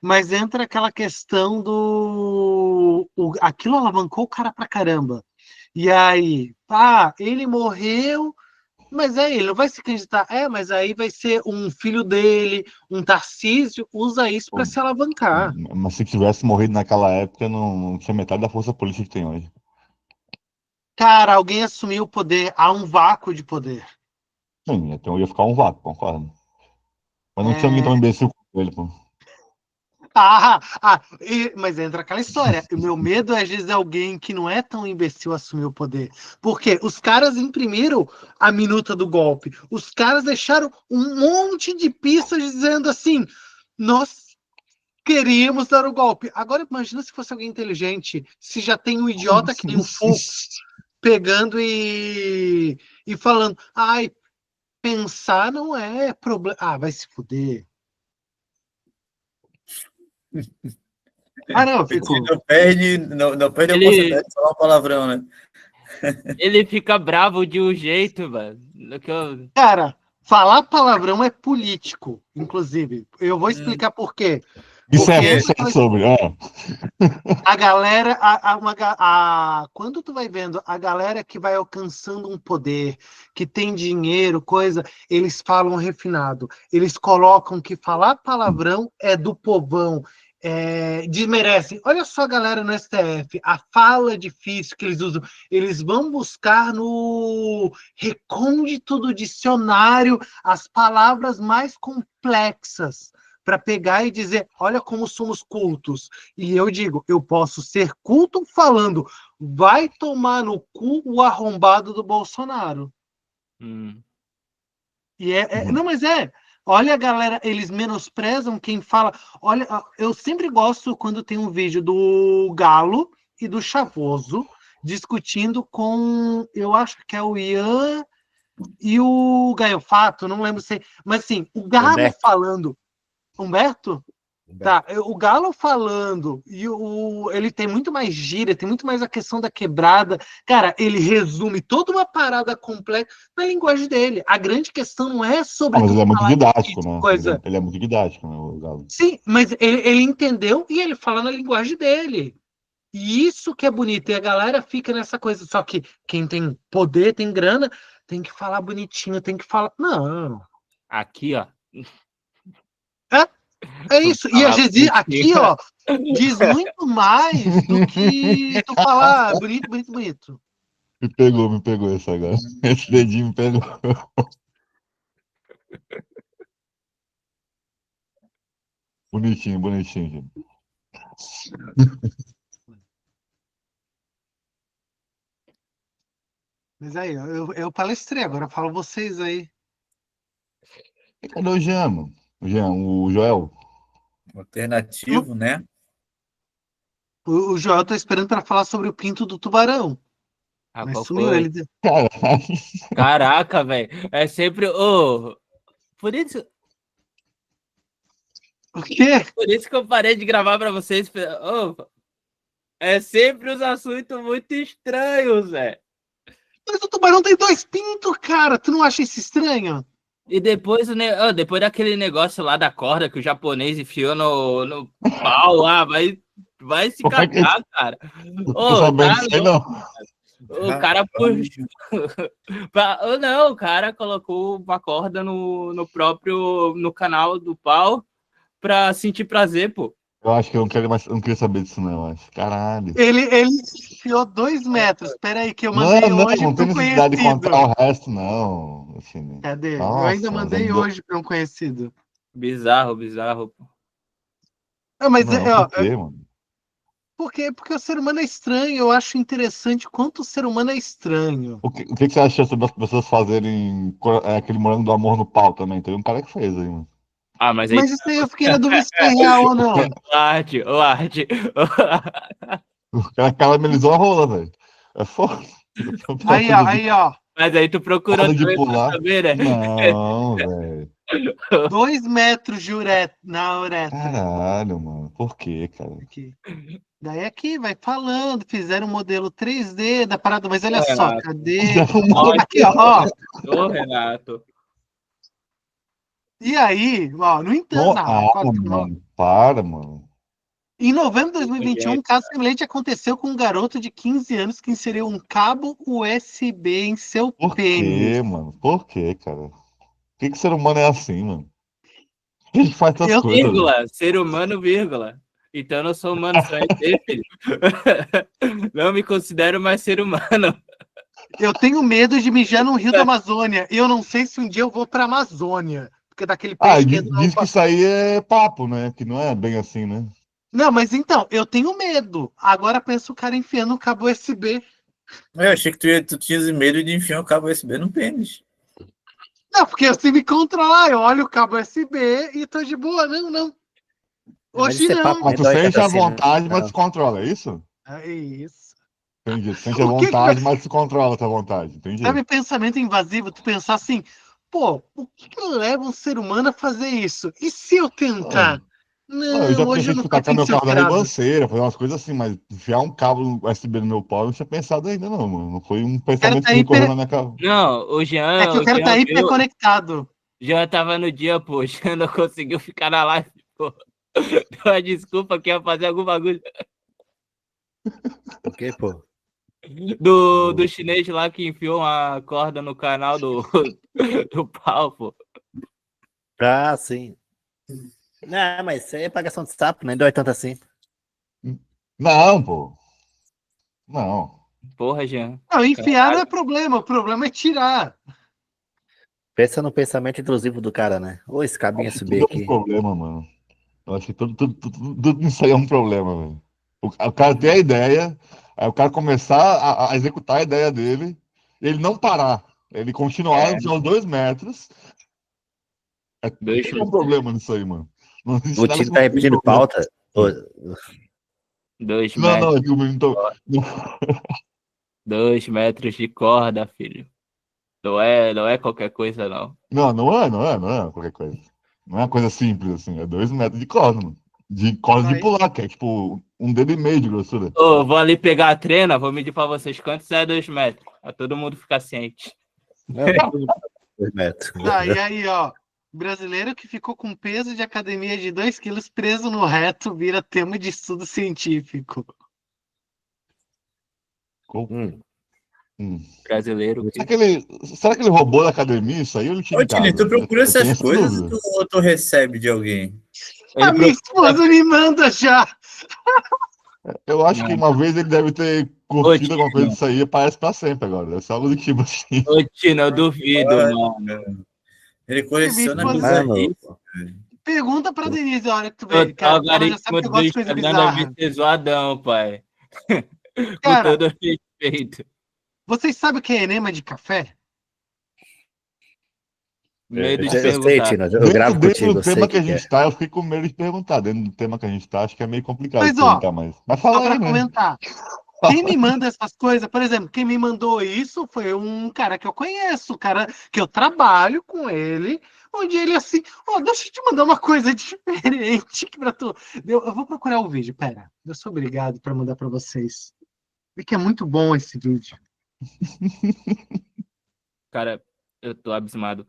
Mas entra aquela questão aquilo alavancou o cara pra caramba. E aí, ele morreu, mas aí ele não vai se candidatar. Mas aí vai ser um filho dele, um Tarcísio, usa isso para Pô, se alavancar. mas se tivesse morrido naquela época, não tinha metade da força política que tem hoje. Cara, alguém assumiu o poder, há um vácuo de poder. Sim, então ia ficar um vácuo, concordo. Mas não tinha ninguém tão É, imbecil como ele, pô. mas entra aquela história. O meu medo é, às vezes, alguém que não é tão imbecil assumir o poder. Porque os caras imprimiram a minuta do golpe. Os caras deixaram um monte de pistas dizendo assim: nós queríamos dar o golpe. Agora, imagina se fosse alguém inteligente, se já tem um idiota que nem o Fux pegando e falando: pensar não é problema. Vai se fuder. Não, eu fico. Não perde a Ele, oportunidade de falar um palavrão, né? ele fica bravo de um jeito, mano. Cara, falar palavrão é político, inclusive. Eu vou Hum, explicar por quê. Isso por é, Porque quê? isso é sobre, a galera, quando tu vai vendo a galera que vai alcançando um poder, que tem dinheiro, coisa, eles falam refinado. Eles colocam que falar palavrão é do povão. Desmerecem. Olha só a galera no STF, a fala difícil que eles usam. Eles vão buscar no recôndito do dicionário as palavras mais complexas para pegar e dizer: olha como somos cultos. E eu digo: eu posso ser culto falando, vai tomar no cu o arrombado do Bolsonaro. Não, mas olha, galera, eles menosprezam quem fala. Olha, eu sempre gosto quando tem um vídeo do Galo e do Chavoso discutindo com, eu acho que é o Ian e o Gaiofato, não lembro se. Mas assim, o Galo Humberto. falando. Humberto? Tá, o Galo falando, e ele tem muito mais gíria, tem muito mais a questão da quebrada. Cara, ele resume toda uma parada completa na linguagem dele. A grande questão não é sobre mas tu ele é muito falar didático, difícil, né? coisa. Ele é muito didático, né, o Galo? Sim, mas ele entendeu e ele fala na linguagem dele. E isso que é bonito. E a galera fica nessa coisa. Só que quem tem poder, tem grana, tem que falar bonitinho, tem que falar. Não. Aqui, ó. É isso. E às vezes aqui, ó, diz muito mais do que tu falar bonito, bonito, bonito. Me pegou esse agora. Esse dedinho me pegou. Bonitinho, bonitinho. Mas aí, ó, eu palestrei, agora falo vocês aí. E cadê o Jean, mano? O Joel? Alternativo, né? O Joel tá esperando para falar sobre o pinto do tubarão. Ah, Mas qual sumiu foi? ele. Cara, Caraca, velho. É sempre. O quê? Por isso que eu parei de gravar pra vocês. É sempre os assuntos muito estranhos, velho. Mas o tubarão tem 2 pintos, cara. Tu não acha isso estranho? E depois, depois daquele negócio lá da corda que o japonês enfiou no pau lá, vai se como é que catar, cara. eu tô sabendo disso aí, não? O cara puxou. Não, o cara colocou uma corda no canal do pau pra sentir prazer, pô. Eu acho que eu não queria saber disso, não, eu acho. Caralho. Ele enfiou 2 metros. Espera aí que eu Não, mandei não, hoje não para tem um necessidade de conhecido. contar o resto, não. Assim, Cadê? Eu ainda nossa, mandei hoje para um conhecido. Bizarro. Pô. Ah, mas Não, ó, por quê, mano? por quê? Porque o ser humano é estranho. Eu acho interessante quanto o ser humano é estranho. O que você acha sobre as pessoas fazerem aquele morango do amor no pau também? Tem um cara que fez aí, mano. Ah, mas aí. Mas isso aí eu fiquei na dúvida se é real ou não. O arte. O cara caramelizou a rola, velho. É foda. Aí, ó. Mas aí tu procurou Foda de também pra pular. saber, né? Não, velho. 2 metros de na uretra. Caralho, mano. Por quê, cara? Aqui. Daí aqui, vai falando, fizeram um modelo 3D da parada, mas olha Ô, só, Renato. cadê? Ó, Aqui, ó. Ô, Renato. E aí, ó, no entanto, Mano. Para, mano. em novembro de 2021, um caso semelhante aconteceu com um garoto de 15 anos que inseriu um cabo USB em seu Por pênis. quê, mano? Por quê, cara? Por que ser humano é assim, mano? A gente faz essas coisas, velho. Vírgula, ser humano, vírgula. Então eu não sou humano, sou ET, filho. Não me considero mais ser humano. Eu tenho medo de mijar no rio da Amazônia. Eu não sei se um dia eu vou pra Amazônia. Porque daquele peixe que entra Diz que isso aí é papo, né? Que não é bem assim, né? Não, mas então, eu tenho medo. Agora pensa o cara enfiando o cabo USB. Eu achei que tu tinha medo de enfiar o cabo USB no pênis. Não, porque eu sei me controlar. Eu olho o cabo USB e tô de boa. Não. Hoje não. Mas tu sente a vontade, mas se controla, é isso? É isso. Entendi. Tu sente a O que vontade, mas se controla a tua vontade. Entendi. Sabe pensamento invasivo? Tu pensar assim, pô, o que leva um ser humano a fazer isso? E se eu tentar? Não, eu já Hoje eu pensei não em tô tacar afim de meu ser carro da operado. ribanceira, fazer umas coisas assim, mas enfiar um cabo USB no meu pau, eu não tinha pensado ainda, não, mano. Não foi um O cara pensamento tá que me correu na hiper... minha cabeça. Não, o É Jean, que o cara tá hiper conectado. Jean tava no dia, pô. O Jean não conseguiu ficar na live, pô. Deu uma desculpa que ia fazer algum bagulho. O quê, pô? Do chinês lá que enfiou uma corda no canal do pau, pô. Ah, sim. Não, mas isso aí é pagação de sapo, nem dói tanto assim. Não, pô. Não. Porra, Jean. Não, enfiar não é problema, o problema é tirar. Pensa no pensamento intrusivo do cara, né? Ô, esse cabinho Acho que subir tudo é um aqui. problema, mano. Eu acho que tudo isso aí é um problema, velho. O cara ter a ideia, aí o cara começar a executar a ideia dele, e ele não parar. Ele continuar nos seus 2 metros. Tem um problema nisso aí, mano. Não existe O nada Tito que tá não tem repetindo problema. pauta. Ô, 2 Não, metros. eu não tô. 2 metros de corda, filho. Não é qualquer coisa, não. Não é qualquer coisa. Não é uma coisa simples, assim. É 2 metros de corda, mano. De corda de Vai. pular, que é tipo 1,5 dedo de grossura. Ô, vou ali pegar a trena, vou medir pra vocês quantos é 2 metros. Pra todo mundo ficar ciente. não, 2 metros. Tá, e aí, ó. Brasileiro que ficou com peso de academia de 2 quilos preso no reto vira tema de estudo científico. brasileiro. Será que ele roubou da academia isso aí ou ele tinha Ô, em Tini, casa? tu procura Eu tenho essas coisas dúvida. ou tu recebe de alguém? A minha esposa me manda já. Eu acho que uma vez ele deve ter curtido alguma coisa Tino, disso aí e aparece pra sempre agora. Deve ser algo do tipo assim. Tino, eu duvido, Olha, mano. Ele Minha coleciona esposa bizarrice. pergunta pra Denise a hora que tu O vê. Cara, ela já sabe algoritmo que eu do gosto de coisa Instagram deve bizarra. ser zoadão, pai. Com Cara, todo respeito. vocês sabem o que é enema de café? Medo de Eu sei, perguntar. Tina, eu gravo Dentro contigo, do eu sei tema o que a que é. gente tá, eu fico com medo de perguntar. Dentro do tema que a gente tá, acho que é meio complicado de Mas, ó, perguntar mais. Mas só fala pra aí, né? comentar. Quem me manda essas coisas, por exemplo, quem me mandou isso foi um cara que eu conheço, um cara que eu trabalho com ele, onde ele assim, ó, deixa eu te mandar uma coisa diferente pra tu. Eu vou procurar o vídeo, pera. Eu sou obrigado pra mandar pra vocês. É que é muito bom esse vídeo. Cara, eu tô abismado.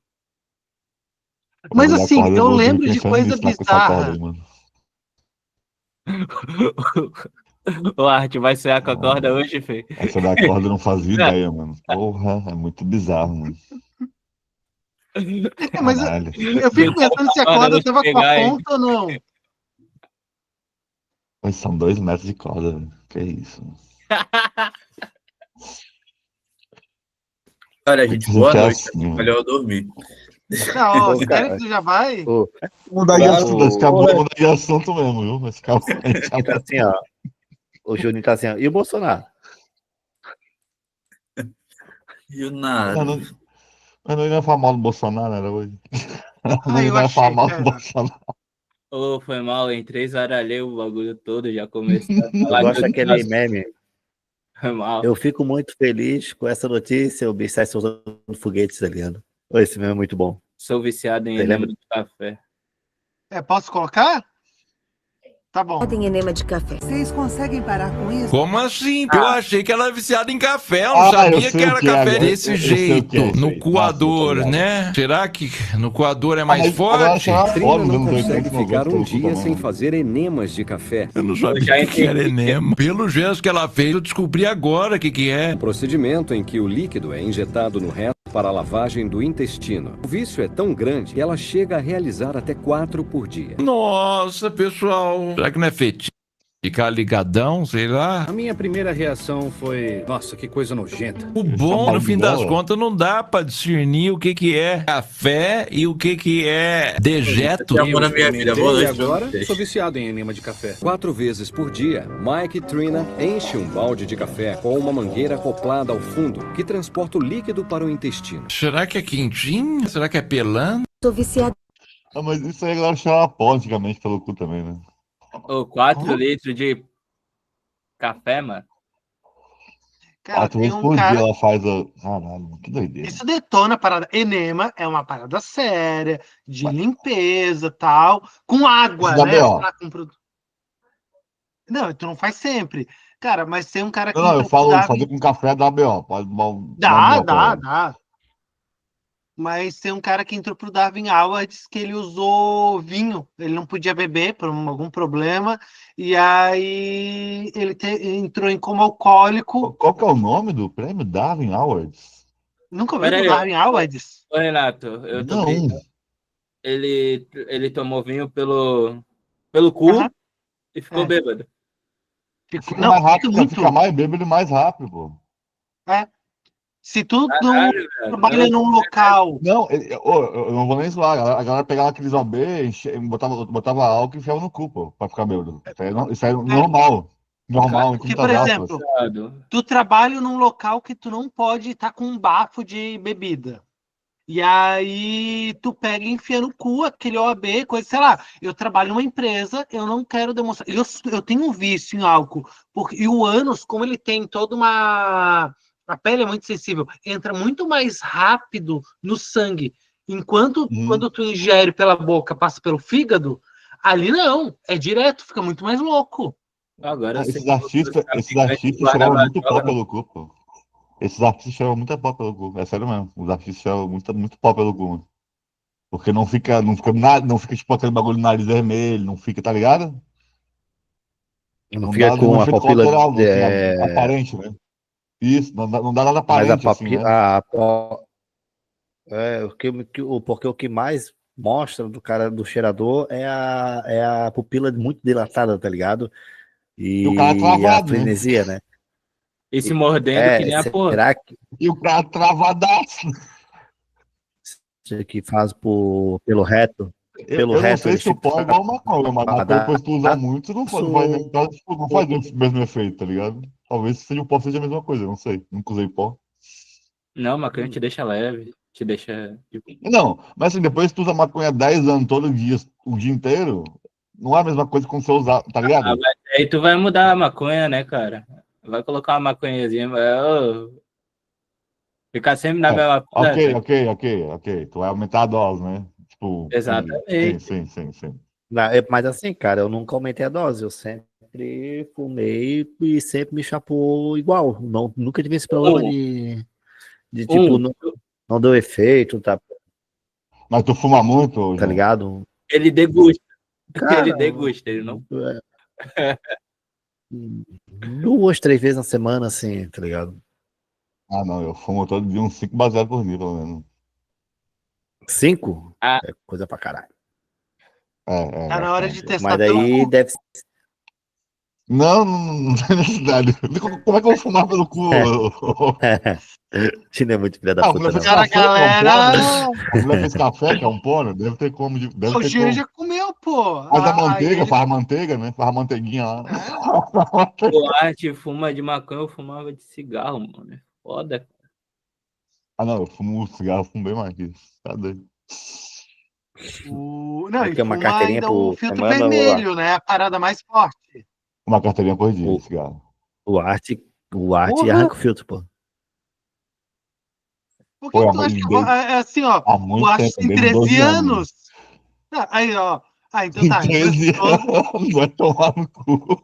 Mas Quando ele assim, acorda, eu eu vou dormir lembro de pensando coisa nisso, com essa corda bizarra. aí, mano. O Art vai sonhar com a corda hoje, Fê? Essa da corda eu não fazia ideia, mano. Porra, é muito bizarro, mano. É, mas Caralho. eu fico pensando se a Manda corda nos tava com a pegar, hein? ponta ou não. Mas são 2 metros de corda, velho. Que isso, mano. Olha, Tem gente, que boa sentir noite. assim, mano. Melhor eu dormir. Tá, ó, Ô, você quer que cara, tu já vai? ô, Mudar de assunto, esse cara ô, mudar de assunto mesmo, viu? Mas calma, a gente já e tá assim, ó. O Juninho tá assim, ó. E o Bolsonaro? E o nada. Mas não ia falar mal do Bolsonaro, era hoje. Ah, eu Não ia falar achei, mal do pera. Bolsonaro. Ô, foi mal, em 3 horas ali o bagulho todo, já comecei a Eu falar gosto que daquele meme. foi mal. Eu fico muito feliz com essa notícia. O bicho sai soltando foguetes, tá ligado? Esse meme é muito bom. Sou viciado em Você enema lembra? de café. Posso colocar? Tá bom. Tem enema de café. Vocês conseguem parar com isso? Como assim? Eu achei que ela era viciada em café. Eu não Eu sabia sei que o era que é café agora. desse Eu sei o que é jeito. isso No aí. coador, Nossa, né? Será que no coador é Ah, mais mas agora forte? chama Trina fome, não nos anos consegue 80, ficar 90, um pelo cu dia também, sem né? fazer enemas de café. Eu não sabia já o que era entendi. enema. Pelo gesto que ela fez, eu descobri agora o que é. Um procedimento em que o líquido é injetado no reto para a lavagem do intestino. O vício é tão grande que ela chega a realizar até 4 por dia. Nossa, pessoal. Será que não é fetiche? Ficar ligadão, sei lá. A minha primeira reação foi: nossa, que coisa nojenta. O bom, no fim das dela. contas, não dá pra discernir o que é café e o que é dejeto. Tem amor na minha vida. Boa E noite. agora, sou viciado em enema de café. 4 vezes por dia, Mike e Trina enche um balde de café com uma mangueira acoplada ao fundo, que transporta o líquido para o intestino. Será que é quentinho? Será que é pelando? Tô viciada. Ah, mas isso aí a galera chamava pó antigamente pelo cu também, né? Ô, 4 Como? litros de café, mano. Cara, 4 tem vezes um por dia cara. ela faz a. Caralho, que doideira. Isso detona a parada. Enema é uma parada séria, de limpeza tal, com água, Isso dá né? B.O. Tá com produto. Não, tu não faz sempre. Cara, mas tem um cara que Não, eu entrou pro falo Darwin. fazer com café dá B.O. Pode dar um Dá, B.O. pra ela. dá. Mas tem um cara que entrou pro Darwin Awards que ele usou vinho. Ele não podia beber por algum problema. E aí ele entrou em coma alcoólico. Qual que é o nome do prêmio? Darwin Awards? Nunca ouviu Pera do aí, Darwin Awards? Ô, Renato, eu tô Não. brincando. Ele tomou vinho pelo cu Aham. e ficou É. bêbado. Fica Não, mais fica rápido, muito. fica mais bêbado mais rápido, pô. Se tu não Caralho, velho. trabalha num local. Não, eu não vou nem zoar. A galera pegava aqueles OB, botava álcool e enfiava no cu, pô, pra ficar bêbado. Isso aí é normal. Normal, em Porque, muitas por aspas. exemplo, Cuidado. tu trabalha num local que tu não pode estar com um bafo de bebida. E aí tu pega e enfia no cu aquele OAB, coisa, sei lá. Eu trabalho numa empresa, eu não quero demonstrar. Eu tenho um vício em álcool. E o ânus, como ele tem toda uma. A pele é muito sensível, entra muito mais rápido no sangue. Enquanto quando tu ingere pela boca, passa pelo fígado, ali não, é direto, fica muito mais louco. Agora eu sei Esses que artistas chamavam muito pó pelo cu, pô. Esses artistas chamavam muito pó pelo cu. É sério mesmo. Os artistas chamavam muito pó pelo cu, mano. Porque não fica nada, não fica tipo aquele bagulho no nariz vermelho, não fica, tá ligado? Não fica dá com nenhum a efeito papila colateral, não fica aparente, né? Isso, não dá nada Mas aparente, assim, né? Porque o que mais mostra do cara do cheirador é a pupila muito dilatada, tá ligado? E o cara é E a travado, né? frenesia, né? E se mordendo que nem a porra. Será E o cara travadaço. que faz pelo reto? Pelo Eu não reto, sei eles se o tipo pó é igual maconha, mas maconha depois que tu usa muito, não faz o mesmo efeito, tá ligado? Talvez seja o pó seja a mesma coisa, eu não sei. Nunca usei pó. Não, maconha te deixa leve, te deixa. Não, mas assim, depois que tu usa maconha 10 anos, todo dia, o dia inteiro, não é a mesma coisa que quando você usar, tá ligado? Aí tu vai mudar a maconha, né, cara? Vai colocar uma maconhazinha, ficar sempre na mesma Ok, planta. ok. Tu vai aumentar a dose, né? Tipo, Exatamente. sim. Mas assim, cara, eu nunca aumentei a dose, eu sempre fumei e sempre me chapou igual. Nunca tive esse problema de tipo, não deu efeito, Mas tu fuma muito, tá João? ligado? Ele degusta. Cara, Ele degusta, ele não. 2, 3 vezes na semana, assim, tá ligado? Ah, não, eu fumo todo dia uns 5 baseados por dia, pelo menos. 5? Ah. É coisa pra caralho. Tá na hora de bastante. testar Mas pelo daí cu. deve Não tem necessidade. Como é que eu vou fumar pelo cu? Tina é muito filha da Ah, a puta, mulher fez não. Cara, café, que é um galera. porno. A mulher fez café, que é um porno. Deve ter como. Deve O ter Jean como. já comeu, pô. Mas a Aí manteiga, ele. faz manteiga, né? Faz manteiguinha lá. O arte fuma de maconha, eu fumava de cigarro, mano. É foda. Ah, não, eu fumo cigarro, fumo bem mais que isso. Tá doido. Não, É e que é uma fuma carteirinha ainda o por filtro semana ou vermelho, né? A parada mais forte. Uma carteirinha por dia o, de cigarro. o arte, o arte Porra! arranca o filtro, pô. Por Pô, que tu acha que é assim, ó? há O muito Arte tempo, tem desde 13 12 anos. anos. Aí, ó. Ah, então Tem tá. 13 anos, vai tomar no cu.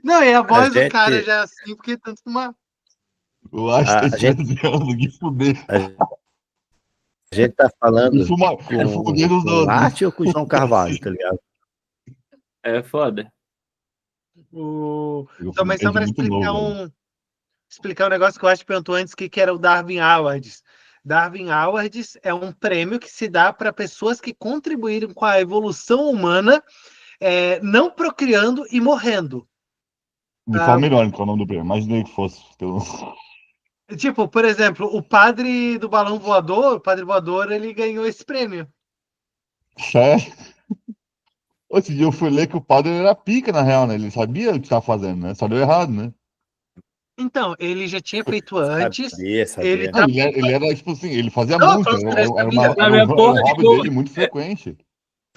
Não, e a A voz do cara gente, já é assim, porque tanto fumar. Eu acho que a, tem a gente, 13 anos, de fuder. a gente tá Ele falando fuma, ele fuma com desde os o 12. arte ou com o João Carvalho, tá ligado? É foda. Também só Desde para muito novo, velho. explicar um negócio que eu acho que perguntou antes, que era o Darwin Awards. Darwin Awards é um prêmio que se dá para pessoas que contribuíram com a evolução humana, não procriando e morrendo. De forma irônica, é o nome do prêmio. Imaginei que fosse. Tipo, por exemplo, o padre do balão voador, o padre voador, ele ganhou esse prêmio. Sério? Esse dia eu fui ler que o padre era pica, na real, né? Ele sabia o que estava fazendo, né? Só deu errado, né? Então, ele já tinha feito antes. Sabia. Não, ele era, tipo assim, ele fazia Não, muito. falando sério, Era, sabia? Na minha era um porra de hobby boa. dele muito frequente.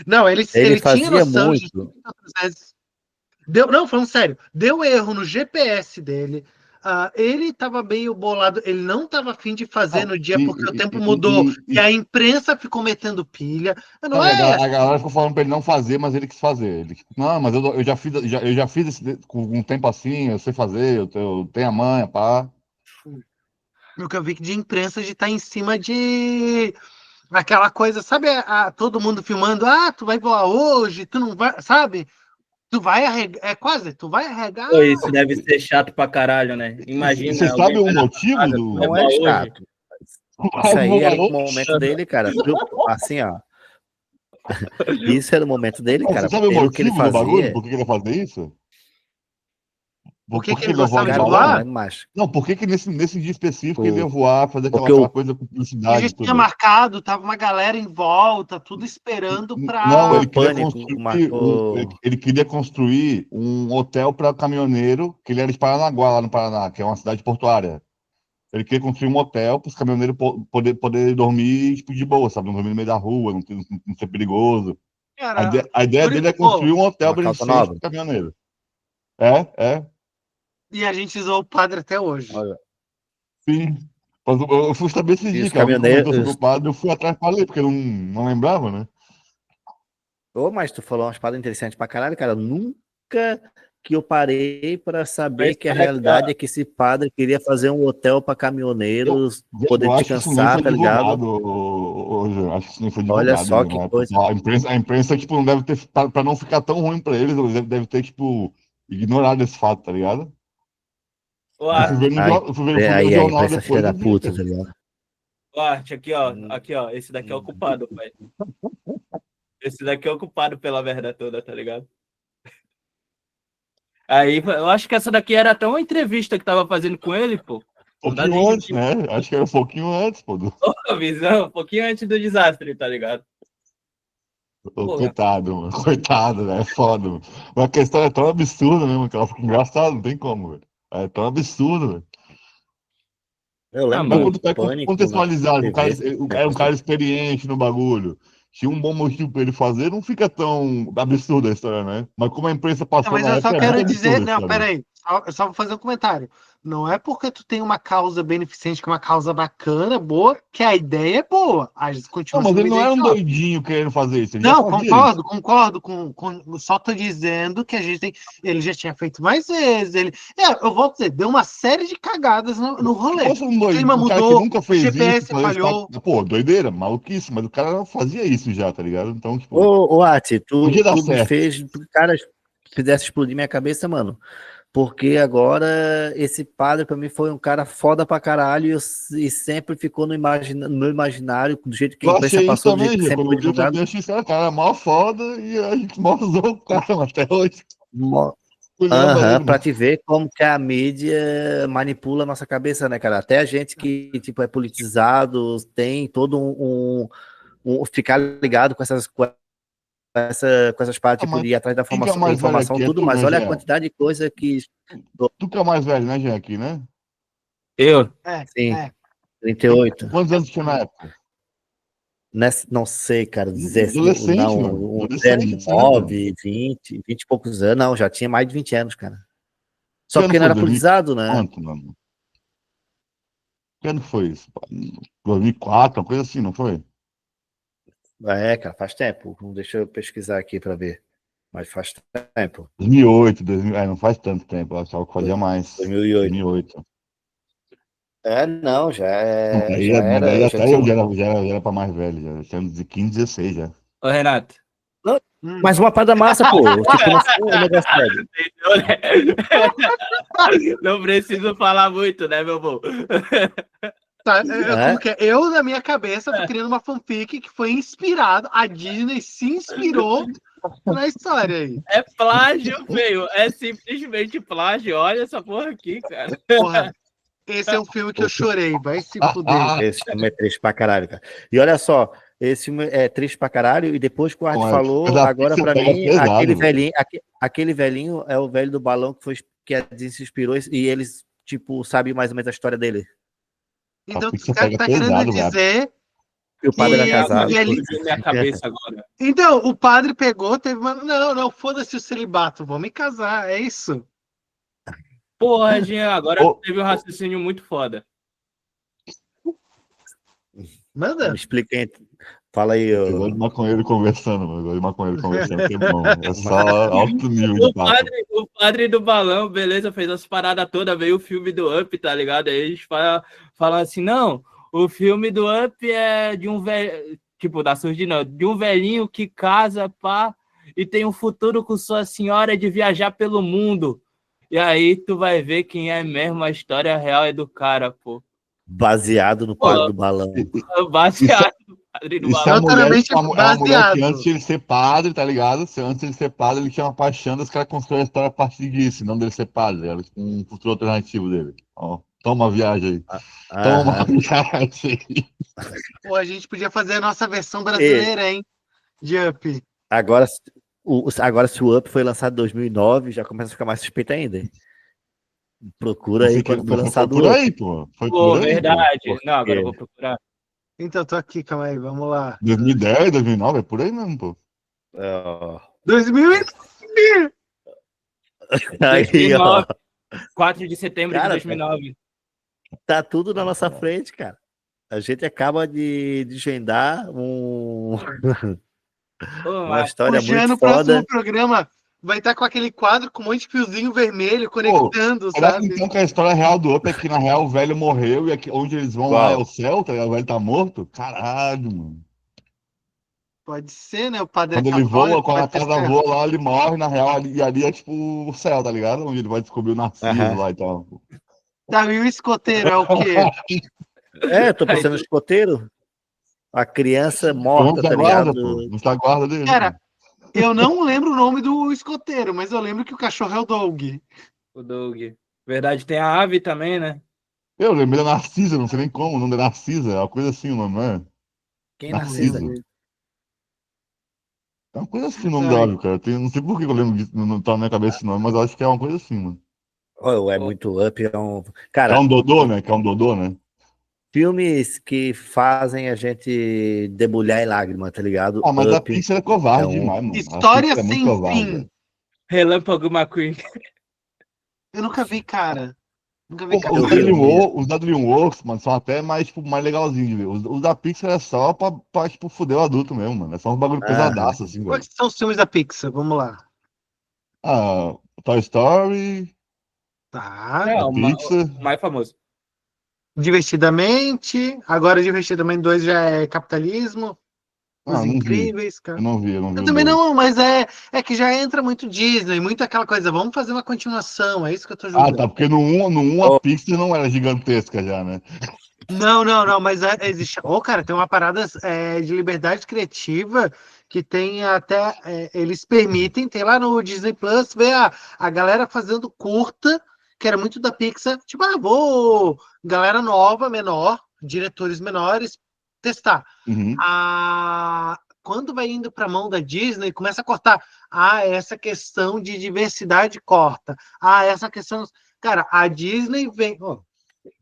Não, ele Ele tinha fazia noção de muito. outras vezes. Não, falando sério, deu erro no GPS dele. Ele estava meio bolado, ele não estava afim de fazer Não, no dia porque o tempo mudou e a imprensa ficou metendo pilha. Não não, e é? a galera ficou falando pra ele não fazer, mas ele quis fazer. Ele, não, mas eu já fiz esse, com um tempo assim, eu sei fazer, eu tenho a manha, pá. O que eu vi de imprensa de estar em cima de aquela coisa, sabe? Todo mundo filmando, tu vai voar hoje, tu não vai, sabe? Tu vai arregar, tu vai arregar. Pô, isso deve ser chato pra caralho, né? E você Imagina sabe alguém o vai na motivo casa, tu vai Não do. é voar hoje. chato. Isso aí era o momento dele, cara. Assim, ó. Isso era o momento dele, Você cara. sabe o Pelo que ele motivo do bagulho? fazia. Por que ele ia fazer isso? Por que Por que ele ele ia voar gostava de de Cara, eu não voar? balão? lembro mais. Não, por que nesse dia específico ele ia Por- voar, fazer Porque aquela o, coisa com A publicidade e gente tinha tudo? marcado, tava uma galera em volta, tudo esperando Não, pra. o ele queria Pânico construir marcou. ele queria construir um hotel para caminhoneiro, que ele era de Paranaguá, lá no Paraná, que é uma cidade portuária. Ele queria construir um hotel para os caminhoneiros poder dormir tipo, de boa, sabe? Não dormir no meio da rua, não ser perigoso. Cara, A ideia dele é construir um hotel Uma calça beneficente nova. para caminhoneiro. É. e a gente usou o padre até hoje. Olha, Sim. Mas eu fui saber esse e dia, os que alguém comentou sobre o caminhoneiros. padre, eu fui atrás para ler, porque eu não lembrava, né? Ô, mas tu falou umas paradas interessantes pra caralho, cara. Nunca que eu parei pra saber Mas que a será que, ó, realidade é que esse padre queria fazer um hotel pra Eu, caminhoneiros poder eu acho que isso nem descansar, foi tá ligado? divulgado hoje. Acho que isso nem foi Olha divulgado só ali que na época. coisa. A imprensa, tipo, não deve ter, para não ficar tão ruim para eles deve ter, tipo, ignorado esse fato, tá ligado? Ô, Eu fui Arte, ver no, eu fui ver no Aí, jornal imprensa filha depois da e vi, puta, cara. tá ligado? ô, Arte, aqui, ó. Esse daqui é o culpado, pai. Esse daqui é o culpado pela merda toda, tá ligado? Aí, eu acho que essa daqui era até uma entrevista que tava fazendo com ele, pô. Um Não dá pouquinho nem antes, né? Acho que era um pouquinho antes, pô. Ô, visão, um pouquinho antes do desastre, tá ligado? Porra. Coitado, mano. Coitado, velho. É foda, mano. Mas a questão é tão absurda mesmo, que ela fica engraçada, não tem como, velho. É tão absurdo, velho. Eu Ah, lembro Mas mano. quando do tu vai Pânico na contextualizar, o cara, TV. era um cara experiente no bagulho, tinha um bom motivo pra ele fazer, não fica tão absurda a história, né? Mas como a imprensa Não, passou mas na eu só época, é muito quero dizer. absurda a Não, história. peraí. Eu só vou fazer um comentário. Não é porque tu tem uma causa beneficente, que é uma causa bacana, boa, que a ideia é boa. A gente Não, continua mas sendo uma ele não ideia era um idiota. doidinho querendo fazer isso, ele já Não, fazia isso. concordo com. Só tô dizendo que a gente tem. Ele já tinha feito mais vezes. Eu vou dizer, deu uma série de cagadas no Se rolê. fosse O clima um cara que mudou, nunca o fez isso, GPS fazer isso, falhou. pô, doideira, maluquice, mas o cara fazia isso já, tá ligado? Então, tipo, Ô, Ati, podia dar tu me certo. fez, cara, fizesse explodir minha cabeça, mano. Porque agora esse padre pra mim foi um cara foda pra caralho e sempre ficou no imaginário, do jeito que a Eu imprensa achei isso passou, do jeito também, que já. sempre Quando foi eu vi, eu divulgado. também achei esse cara mó foda e a gente mó usou o cara até hoje. Olhando Aham, ele, pra mano. te ver como que a mídia manipula a nossa cabeça, né, cara? Até a gente que, tipo, é politizado, tem todo ficar ligado com essas partes, Ah, tipo, mas de ir atrás da quem que é o mais velho informação, aqui? É tudo tu, mais. né, Olha a Jean? quantidade de coisa que. Tu que é o mais velho, né, Jean, aqui, né? Eu. Sim, É. 38. Quantos anos tinha na época? Não sei, cara, Adolescente, mano. não, Adolescente, isso aí, pô. 19, 20 e poucos anos, não, já tinha mais de 20 anos, cara. Que Só ano porque não foi? era 2000? politizado, né? Quanto, mano? Que ano foi isso? 2004, uma coisa assim, não foi? É, cara, faz tempo. Deixa eu pesquisar aqui pra ver. Mas faz tempo. 2008, 2000, não faz tanto tempo, eu achava que fazia mais. 2008. 2008. Não, Mas daí já até tinha. eu já era pra mais velho, já tinha uns de 15, 16 já. Ô, Renato. Não, Hum. mas uma parada massa, pô. Tipo, não foi um negócio sério. Entendeu, né? Não preciso falar muito, né, meu bom? Tá, É? como que é? Eu, na minha cabeça, tô criando uma fanfic que foi inspirado. A Disney se inspirou na história aí. É plágio, feio. É simplesmente plágio. Olha essa porra aqui, cara. Porra, esse é um filme que eu chorei. Vai se fuder. Esse filme é triste pra caralho, cara. E olha só, esse filme é triste pra caralho, e depois que o Art Pô, falou, da agora Pixar pra pega mim, pesado, velho. aquele velhinho é o velho do balão que a Disney se inspirou e eles, tipo, sabem mais ou menos a história dele. Então, A tu Pixar pega tá querendo pesado, velho. dizer E o padre era que o casado. velhinho. Explodiu minha cabeça agora. Então, o padre pegou, teve uma. Não, foda-se o celibato, vou me casar, é isso. Porra, Jean, agora Ô, teve um raciocínio muito foda. Manda. Me explica aí. Fala aí. Eu gosto de maconheiro conversando, mano. Eu gosto de maconheiro conversando, que é bom. É só alto nível de papo. O padre do balão, beleza, fez as paradas todas, veio o filme do Up, tá ligado? Aí eles falam assim, não, o filme do Up é de um velho, tipo, da surdina, de um velhinho que casa, pá, e tem um futuro com sua senhora de viajar pelo mundo. E aí tu vai ver quem é mesmo, a história real é do cara, pô. Baseado no padre do balão. Baseado no padre do Isso é balão. uma mulher que baseado. antes de ele ser padre, tá ligado? Antes de ele ser padre, ele tinha uma paixão, os caras constroem a história a partir disso, não dele ser padre. Era um futuro alternativo dele. Ó, toma uma viagem aí. Toma uma viagem aí. Pô, a gente podia fazer a nossa versão brasileira, hein? De Up. Agora, se o Up foi lançado em 2009, já começa a ficar mais suspeito ainda. Procura aí quando foi lançado por o Up. aí, pô. Foi Pô, por aí, verdade. pô. Não, agora eu vou procurar. Então, tô aqui, calma aí, vamos lá. 2010, 2009, é por aí mesmo, pô. 2009. Aí, ó. 4 de setembro Cara, de 2009. Tá tudo na nossa frente, cara. A gente acaba de desvendar uma história O Jean, muito no foda. próximo programa, vai estar com aquele quadro com um monte de fiozinho vermelho conectando, será sabe? que então que a história real do Up é que na real o velho morreu e aqui, onde eles vão lá é o céu, tá ligado? O velho tá morto? Caralho, mano. Pode ser, né? O padre Quando é ele voa, católico, quando a pode ser casa certo. voa lá, ele morre, na real, e ali é tipo o céu, tá ligado? Onde ele vai descobrir o Narciso lá e tal. Tá, e o escoteiro é o quê? É, tô pensando no escoteiro. A criança morta, Vamos tá guarda, ligado? pô. Vamos a guarda dele. Cara, Pô. eu não lembro o nome do escoteiro, mas eu lembro que o cachorro é o Doug. O Doug. Verdade, tem a ave também, né? Eu lembrei da Narcisa, não sei nem como, o nome da Narcisa, é uma coisa assim o nome, não é? Quem Não Narcisa? lembro. Narciso. É uma coisa assim o nome da Ai, ave, cara. Não sei por que eu lembro disso, não tá na minha cabeça esse nome, mas eu acho que é uma coisa assim, mano. Oh, é muito up. Que é Cara, um Dodô, né? Que é um Dodô, né? filmes que fazem a gente debulhar em lágrimas, tá ligado? Ah, mas a Up Pixar é é covarde um. demais, mano. A História Pixar é muito Sem covarde, Fim. velho. Relâmpago McQueen. Eu nunca vi, cara. Nunca vi, Pô, cara. Eu vi, eu vi. Os da DreamWorks, mano, são até mais, tipo, mais legalzinhos de ver. Os da Pixar é só pra, tipo, fuder o adulto mesmo, mano. É só um bagulho Aham. pesadaço, assim, velho. Quais são os filmes da Pixar? Vamos lá. Ah, Toy Story, Tá. a Não, Pixar. o mais famoso. Divertidamente. Agora, Divertidamente 2 já é capitalismo. Os Ah, não vi. Incríveis, cara. Eu não vi Eu o também dois. não, mas é que já entra muito Disney, muito aquela coisa. Vamos fazer uma continuação. É isso que eu tô Ah, tá, julgando. porque no um a Oh, Pixar não era gigantesca já, né? Não, mas existe. Ô, cara, tem uma parada de liberdade criativa que tem até. Eles permitem, tem lá no Disney Plus, ver a galera fazendo curta, que era muito da Pixar. Tipo, vou. Galera nova, menor, diretores menores, testar. Uhum. Quando vai indo para a mão da Disney, começa a cortar. Essa questão de diversidade corta. Essa questão. Cara, a Disney vem.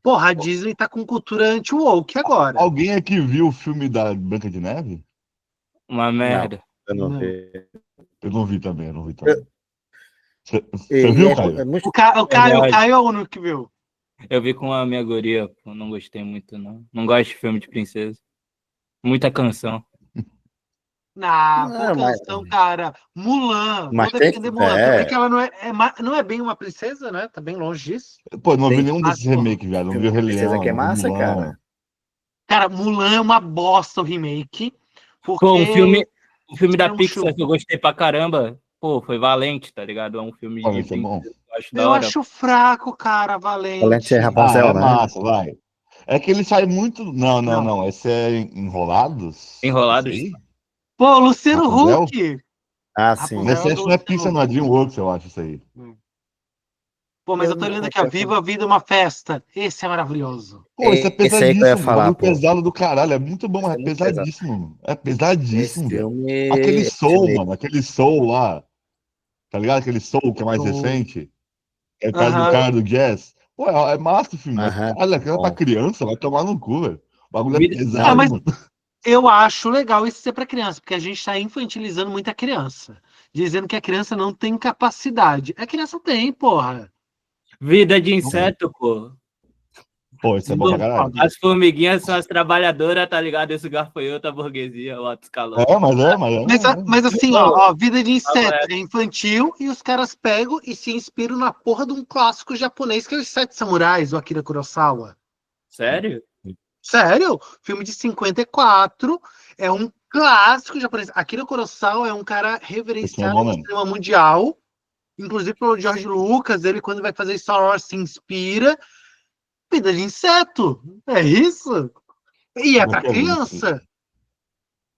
Porra, a Disney tá com cultura anti-woke agora. Alguém aqui viu o filme da Branca de Neve? Uma não, merda. eu não Não. vi. Eu não vi também, eu não vi Eu- também. Você viu, Caio? É muito. O Caio Verdade. é o único que viu. Eu vi com a minha guria, pô, não gostei muito, não. Não gosto de filme de princesa. Muita canção. Pô, Não, canção, cara. Mulan. Vou mas tem defender que. Mulan. Tudo bem que ela não é bem uma princesa, né? Tá bem longe disso. Pô, não vi Tem nenhum Mas, desses porra, remakes, velho. Não vi filme o de Rei princesa Leão, que é não vi massa, Mulan. cara. cara, Mulan é uma bosta o remake. Pô, Porque o filme da é um Pixar show. que eu gostei pra caramba, pô, foi Valente, tá ligado? É um filme Olha, de isso é bom. princesa, eu acho da Eu hora. acho fraco, cara, Valente é Valente. Ah, Rapunzel, é né? massa, vai. É que ele sai muito. Não, não, Não. não. Esse é Enrolados? Esse Enrolados. aí? Pô, Luciano Rapunzel? Huck. Ah, sim. Rapunzel Esse é acho do que não é Luciano Pixar, não é Huck. DreamWorks, eu acho isso aí. Pô, mas eu tô olhando aqui, ó. Viva a Vida é uma Festa. Esse é maravilhoso. Pô, esse é Esse aí que eu ia pesadíssimo. falar, Bagulho pô. pesado do caralho. É muito bom, mas Esse é é muito pesado. pesadíssimo, mano. É Esse pesadíssimo, velho. filme. Aquele Esse Soul, filme. mano. Aquele Soul lá. Tá ligado? Aquele Soul que é mais Show. recente. É o Aham. cara do jazz. Pô, é massa o filme, mas Aham. olha, aquela pra Bom. criança vai tomar no cu, velho. O bagulho é Vida... Ah, pesado, mas mano. eu acho legal isso ser para criança, porque a gente está infantilizando muito a criança. Dizendo que a criança não tem capacidade. A criança tem, porra. Vida de Não tem. inseto, pô. Pô, isso é bom pra caralho. As formiguinhas são as trabalhadoras, tá ligado? Esse gafanhoto, a burguesia, o alto escalão. Mas assim, Não, ó, Vida de Inseto é. é infantil e os caras pegam e se inspiram na porra de um clássico japonês que é Os Sete Samurais, o Akira Kurosawa. Sério? Sério? Filme de 54, é um clássico japonês. Akira Kurosawa é um cara Esse filme é reverenciado bom no mesmo. cinema mundial, inclusive pelo George Lucas, ele quando vai fazer Star Wars se inspira. Vida de inseto, é isso? E é pra Nunca vi isso. criança.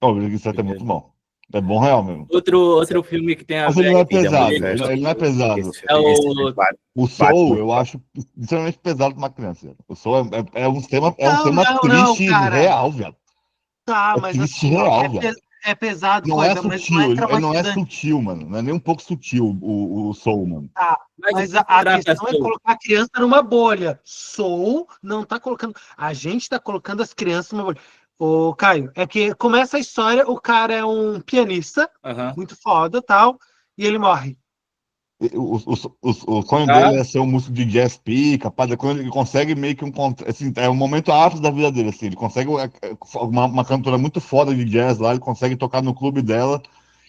Pô, o Big Inseto é muito bom. É bom real mesmo. Outro filme que tem a Mas ele ver não é aqui Vida é uma pesado. festa. Ele não é pesado. é o. O Bate Soul, no. eu acho extremamente pesado pra uma criança. Velho. O Soul é um Não, tema não, não, triste cara. real, velho. Tá, É mas triste assim, ó, real, velho. é pesado Não é coisa, mas não é sutil, ele não é traumatizante. sutil, mano. Não é nem um pouco sutil o Soul, mano. Tá, Mas o mas que se a trata, questão é Soul? colocar a criança numa bolha. Soul não tá colocando. A gente tá colocando as crianças numa bolha. Ô, Caio, é que começa a história, o cara é um pianista, Aham. muito foda tal, e ele morre. O sonho dele é ser um músico de jazz pica, pá, quando ele consegue meio que assim, é um momento ápice da vida dele, assim, ele consegue uma cantora muito foda de jazz lá, ele consegue tocar no clube dela,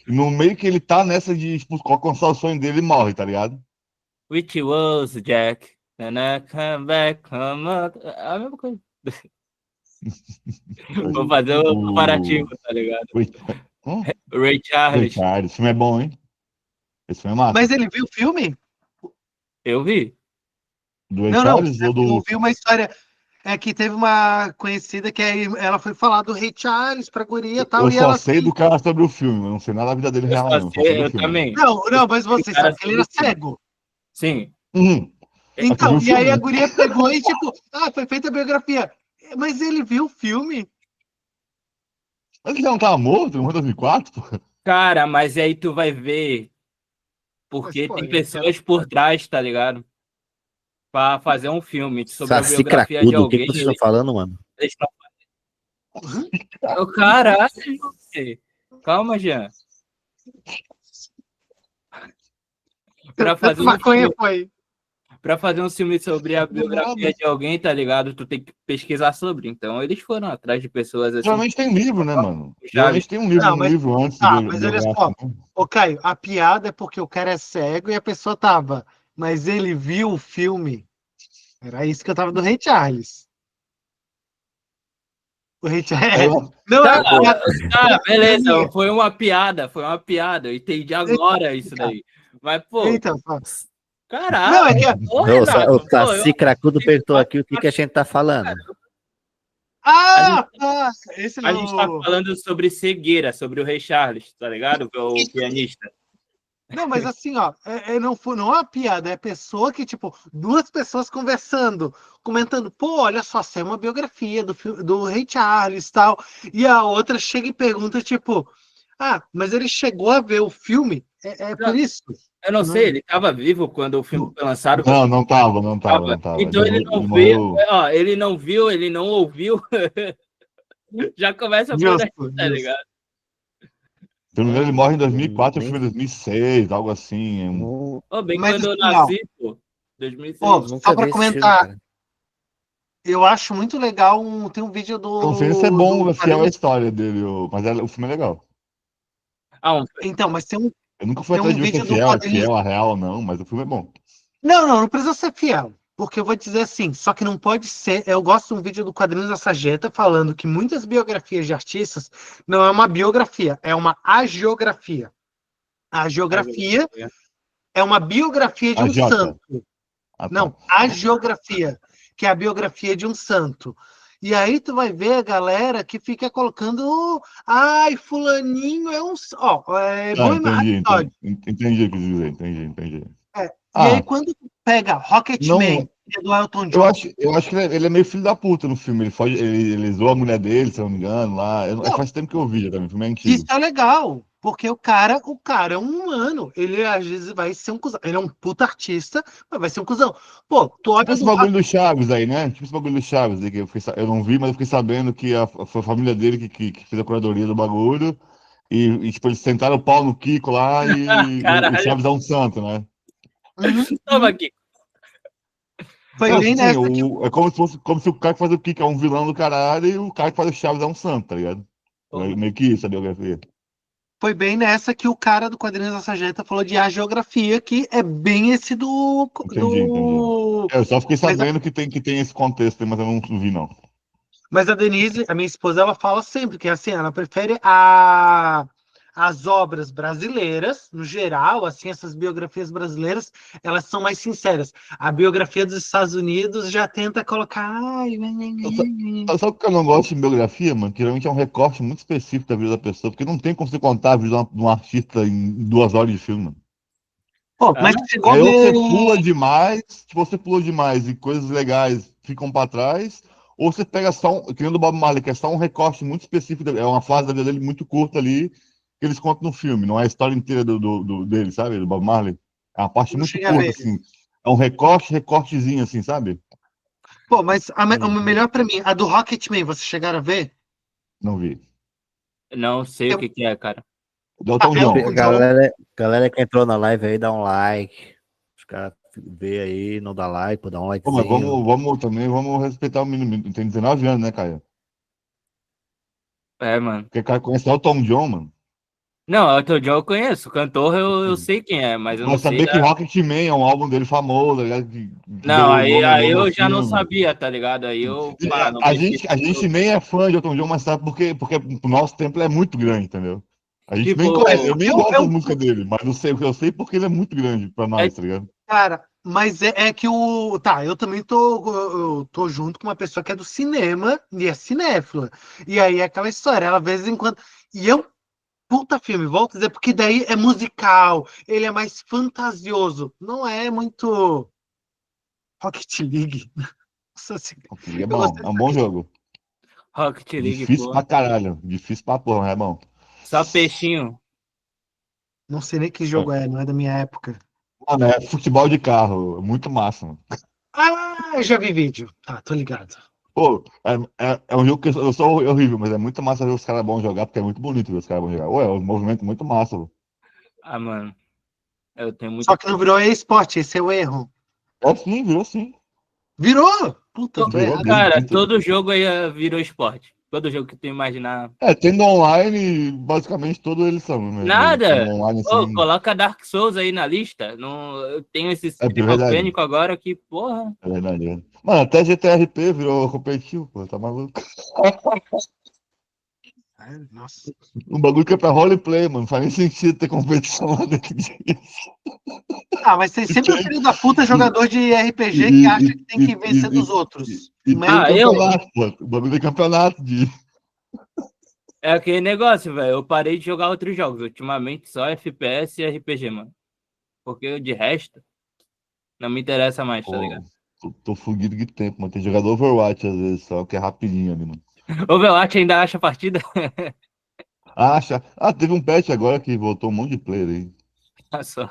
e no meio que ele tá nessa de, tipo, alcançar o sonho dele, ele morre, tá ligado? Which was Jack? And I come back, come out. É a mesma coisa. Vou fazer o comparativo, tá ligado? Hum? Ray Charles. Richard, esse filme é bom, hein? Esse filme é massa. Mas ele viu o filme? Eu vi. Do Ray Não, Charles ou eu do. ouvi uma história. É que teve uma conhecida que ela foi falar do Rei Charles pra guria e tal, Eu e só ela sei assim. do cara sobre o filme, eu não sei nada da vida dele Eu real, só não. Só sei sei, do eu filme. também. Não, mas Eu você cara sabe que ele era sobre isso. cego. Sim. Uhum. Mas tu viu Então, o e aí filme, a né? guria pegou e tipo, foi feita a biografia. Mas ele viu o filme? Mas ele já não tava morto, ele morreu em 2004, pô. Cara, mas aí tu vai ver, porque tem Spoiler, pessoas por trás, tá ligado? Pra fazer um filme sobre a Saci biografia de cracudo, o que alguém. vocês estão falando, mano? Eles tão- Ô, caralho, velho. Calma, Jean. Pra fazer um Maconha filme, foi. pra fazer um filme sobre a Do nada. biografia de alguém, tá ligado? Tu tem que pesquisar sobre. Então, eles foram atrás de pessoas assim. Geralmente tem livro, né, mano? Chaves. Geralmente tem Não, um mas. livro antes Mas olha biográfico, só. né? Ô, Caio, a piada é porque o cara é cego e a pessoa tava. Mas ele viu o filme. Era isso que eu tava do Rei Charles. O Rei Charles. Eu- Não Tá, é piada. beleza, foi uma piada, eu entendi agora isso daí. Mas, pô, Então, caralho, não, é que. ô, Não, o Renato, pô, Saci cracudo perguntou aqui o que, que a gente tá falando. Ah, tá. Esse é a gente tá o. falando sobre cegueira, sobre o Rei Charles, tá ligado? O pianista. Não, mas assim, ó, não é uma piada, é pessoa que, tipo, duas pessoas conversando, comentando, pô, olha só, saiu uma biografia do Rei Charles e tal, e a outra chega e pergunta, tipo, mas ele chegou a ver o filme? É por isso? Eu não sei, ele tava vivo quando o filme foi lançado. Não, não tava. Então ele não viu, ó, ele não viu, ele não ouviu. Já começa por aí, tá ligado? Se não me engano, ele morre em 2004 e o Nem- filme é 2006, algo assim. Ô, bem Mas quando eu assim, ó, nasci, pô. 2006. Ó, Nunca só vi pra esse filme, comentar, cara. eu acho muito legal, tem um vídeo Eu não sei se é do bom, é fiel à Quadrinhos. história dele, mas o filme é legal. Então, mas Eu nunca fui tem atrás um de ver se é vídeo do fiel, Quadrinhos. a real ou não, mas o filme é bom. Não precisa ser fiel. Porque eu vou dizer assim, só que não pode ser. Eu gosto de um vídeo do Quadrinhos da Sarjeta falando que muitas biografias de artistas não é uma biografia, é uma agiografia. A geografia é uma biografia de A um Jota. santo. Ah, tá. Não, a geografia, que é a biografia de um santo. E aí tu vai ver a galera que fica colocando, ai, fulaninho é um, bom Entendi o que dizer, entendi. E aí quando tu pega Rocketman, Não, que é do Elton eu John, acho que ele é meio filho da puta no filme. Ele zoa a mulher dele, se eu não me engano, lá. Faz tempo que eu vi já também, o filme é antigo. isso é legal, porque o cara é um humano. Ele às vezes vai ser um cuzão. Ele é um puta artista, mas vai ser um cuzão. Pô, tu olha Tipo esse bagulho do Chaves aí, né? Tipo esse bagulho do Chaves aí, que eu não vi, mas eu fiquei sabendo que foi a família dele que fez a curadoria do bagulho. Tipo, eles sentaram o pau no Kiko lá e o Caralho. Chaves é um santo, né? Toma aqui. Foi Não, bem sim, nessa. é como se o cara que faz o Kiko é um vilão do caralho e o cara que faz o Chaves é um santo, tá ligado? Meio que isso a biografia. Foi bem nessa que o cara do Quadrinhos da Sarjeta falou de geografia, que é bem esse do. Entendi. Eu só fiquei Mas, sabendo que tem esse contexto, mas eu não vi, não. mas a Denise, a minha esposa, ela fala sempre que assim, ela prefere as obras brasileiras, no geral, assim, essas biografias brasileiras, elas são mais sinceras. A biografia dos Estados Unidos já tenta colocar. Sabe o que eu não gosto de biografia, mano? Que geralmente é um recorte muito específico da vida da pessoa, porque não tem como você contar a vida de um artista em 2 horas de filme, mano. Pô, mas chegou Aí a ou você ver. pula demais, tipo, você pula demais e coisas legais ficam pra trás, ou você pega só que nem do Bob Marley, que é só um recorte muito específico, é uma fase da vida dele muito curta ali, que eles contam no filme, não é a história inteira dele, sabe? Do Bob Marley. É uma parte Não muito cheguei a curta, ver. assim. É um recortezinho, assim, sabe? Pô, mas a melhor pra mim, a do Rocketman, vocês chegaram a ver? Não vi. Não sei o que é, cara. Do Elton John. Galera que entrou na live aí, dá um like. Os caras vê aí, não dá like, pô, dá um like. Pô, mas vamos respeitar o menino. Tem 19 anos, né, Caio? É, mano. Porque o cara conhece o Elton John, mano. Não, Elton John eu conheço. O cantor eu sei quem é, mas eu não Mas sei. saber que Rocketman é um álbum dele famoso, tá ligado? Que Não, deu nome aí ao eu já não filme. sabia, tá ligado? Aí eu. Não A gente nem é fã de Elton John, mas sabe porque o nosso tempo é muito grande, entendeu? A gente Tipo, nem conhece, eu nem gosto eu- da música dele, mas eu sei porque ele é muito grande pra nós, tá ligado? Cara, Mas é que o. Tá, eu também eu tô junto com uma pessoa que é do cinema e é cinéfila. E aí é aquela história, ela de vez em quando. E eu, puta filme, volto a dizer, porque daí é musical, ele é mais fantasioso. Não é muito Rocket League. Nossa, assim, É eu bom, gostei é um bom jogo. Rocket League, Difícil pô. pra caralho. Difícil pra porra, é bom. Só peixinho. Não sei nem que jogo é, não é da minha época. Mano, é futebol de carro. Muito massa, mano. Ah, eu já vi vídeo. Tá, tô ligado. Pô, é um jogo que eu sou horrível, mas é muito massa ver os caras bons jogar, porque é muito bonito ver os caras bons jogar. Ué, é um movimento muito massa, pô. Ah, mano. Eu tenho Só muito. que não virou esporte, esse é o erro. É sim, virou sim. Virou! Puta, eu tô Virou errado. muito. Cara, todo jogo aí virou esporte. Todo jogo que tu imaginar. É, tendo online, basicamente todos eles são, né? Mas tendo Nada! online, Ô, assim, coloca Dark Souls aí na lista. Não, eu tenho esse é verdade. esquizofrênico agora que, porra. É verdade. Mano, até GTRP virou competitivo, pô, tá maluco? Ai, nossa. Um bagulho que é pra roleplay, mano. Não faz nem sentido ter competição lá dentro disso. Ah, mas tem sempre o filho da puta jogador de RPG que acha que tem que vencer dos outros. E Não é? tem Ah, eu. campeonato, pô. O bagulho tem campeonato de. É aquele negócio, velho. Eu parei de jogar outros jogos. Ultimamente só FPS e RPG, mano. Porque de resto, não me interessa mais, tá ligado? Pô, tô fugido de tempo, mano. Tem jogador Overwatch às vezes, só que é rapidinho ali, mano. Overwatch ainda acha partida? Acha. Ah, teve um patch agora que voltou um monte de player aí. Olha só.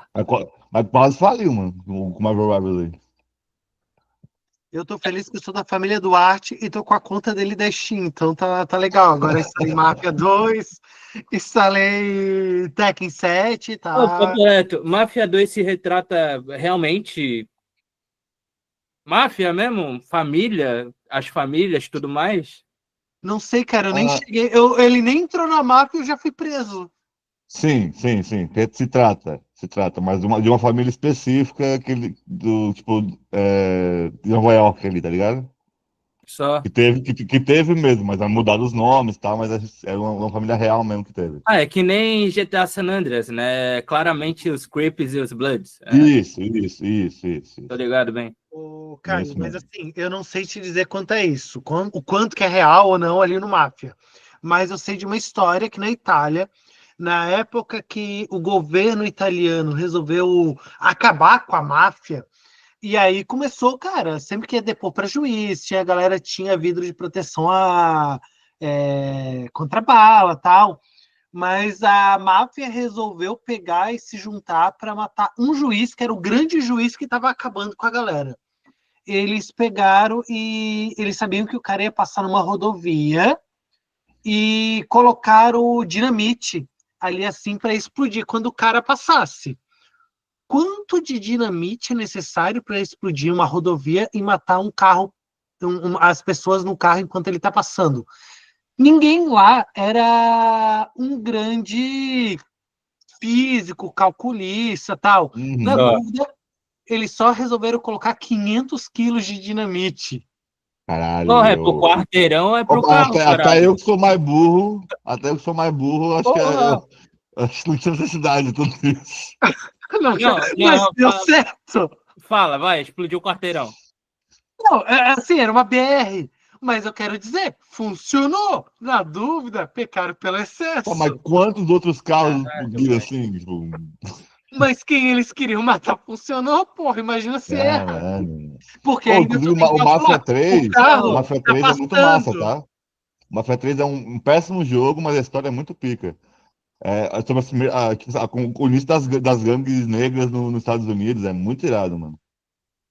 Mas quase faliu, mano, com o Marvel Rivals aí. Eu tô feliz que eu sou da família Duarte e tô com a conta dele da Steam, então tá legal. Agora instalei Mafia 2, instalei Tekken 7, Ô, tá? papo reto, Máfia 2 se retrata realmente máfia mesmo? Família, as famílias, tudo mais? Não sei, cara, eu nem Ah, cheguei. Ele nem entrou na máfia e eu já fui preso. sim, sim, sim. Se trata, mas de uma família específica tipo, de Nova York ali, tá ligado? Só. Que teve mesmo, mas mudaram os nomes e tal, mas é uma família real mesmo que teve. Ah, é que nem GTA San Andreas, né? Claramente os Crips e os Bloods. É, Isso. tô ligado bem. Ô, É Caio, isso mas mesmo. assim, eu não sei te dizer quanto é isso, o quanto que é real ou não ali no Máfia. Mas eu sei de uma história que na Itália, na época que o governo italiano resolveu acabar com a máfia, e aí começou, cara, sempre que ia depor para juiz, a galera tinha vidro de proteção contra bala, tal. Mas a máfia resolveu pegar e se juntar para matar um juiz, que era o grande juiz que estava acabando com a galera. Eles pegaram e eles sabiam que o cara ia passar numa rodovia e colocaram dinamite ali assim para explodir quando o cara passasse. Quanto de dinamite é necessário para explodir uma rodovia e matar um carro, as pessoas no carro enquanto ele está passando? Ninguém lá era um grande físico, calculista, tal. Na Uhum. Ó, dúvida, eles só resolveram colocar 500 quilos de dinamite. porra, é pro Caralho. quarteirão, é pro Opa, carro, até eu caralho. que sou mais burro, acho que Porra! acho que não tinha necessidade de tudo isso. Não, Não, mas não, deu certo. fala, vai, explodiu o quarteirão. Não, assim, era uma BR. Mas eu quero dizer, funcionou. Na dúvida, pecaram pelo Pô, mas excesso. quantos outros carros Caralho, explodiram velho. assim? Tipo, Mas quem eles queriam matar funcionou, porra. Imagina se erra. caralho. Porque Ô, ainda inclusive tu tem que o Mafia calcular. O 3, o carro Ô, Mafia tá 3 é muito massa, passando. tá? O Mafia 3 é um péssimo jogo, mas a história é muito pica. É sobre tipo, o início das gangues negras nos Estados Unidos, é muito irado, mano.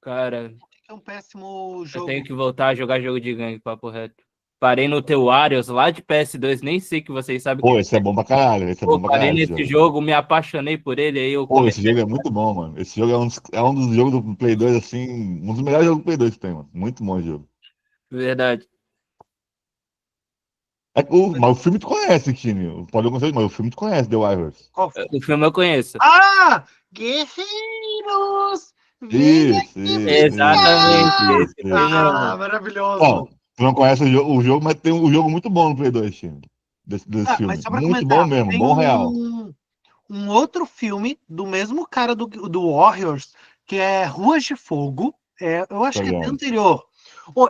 cara, É um péssimo eu tenho jogo. que voltar a jogar jogo de gangue, papo reto. Parei no teu Warriors lá de PS2, nem sei que vocês sabem Pô, que. esse é bom pra caralho, esse é Pô, bom pra parei caralho, esse nesse jogo. jogo, me apaixonei por ele, aí eu Pô, esse comecei. jogo é muito bom, mano. Esse jogo é um dos jogos do Play 2, assim, um dos melhores jogos do Play 2 que tem, mano. Muito bom esse jogo. Verdade. Mas o filme tu conhece, Kine. Pode não conhecer, mas o filme tu conhece, The Wires. Qual O filme eu conheço. Ah! Guerreiros! Vem Isso, aqui isso, Exatamente, isso, brincar! isso, esse isso. filme Ah, mesmo. Bom, maravilhoso! tu não conhece o jogo, mas tem um jogo muito bom no Play 2, Kine. Desse Ah, mas filme. só para Muito bom comentar, mesmo, tem bom real. um outro filme do mesmo cara do Warriors que é Ruas de Fogo. Eu acho que é até Legal. anterior.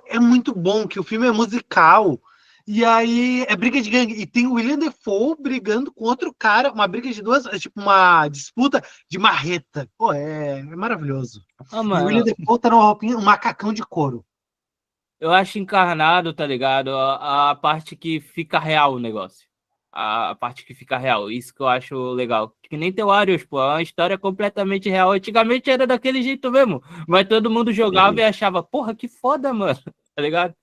É muito bom que o filme é musical. E aí é briga de gangue. E tem o William Dafoe brigando com outro cara. Uma briga de duas. É tipo uma disputa de marreta. É maravilhoso. Ah, E o mano, William Dafoe tá numa roupinha, um macacão de couro. eu acho encarnado, tá ligado? A parte que fica real o negócio. A parte que fica real. Isso que eu acho legal. Que nem tem o Arius, pô. É uma história completamente real. Antigamente era daquele jeito mesmo. Mas todo mundo jogava e achava, porra, que foda, mano. Tá ligado?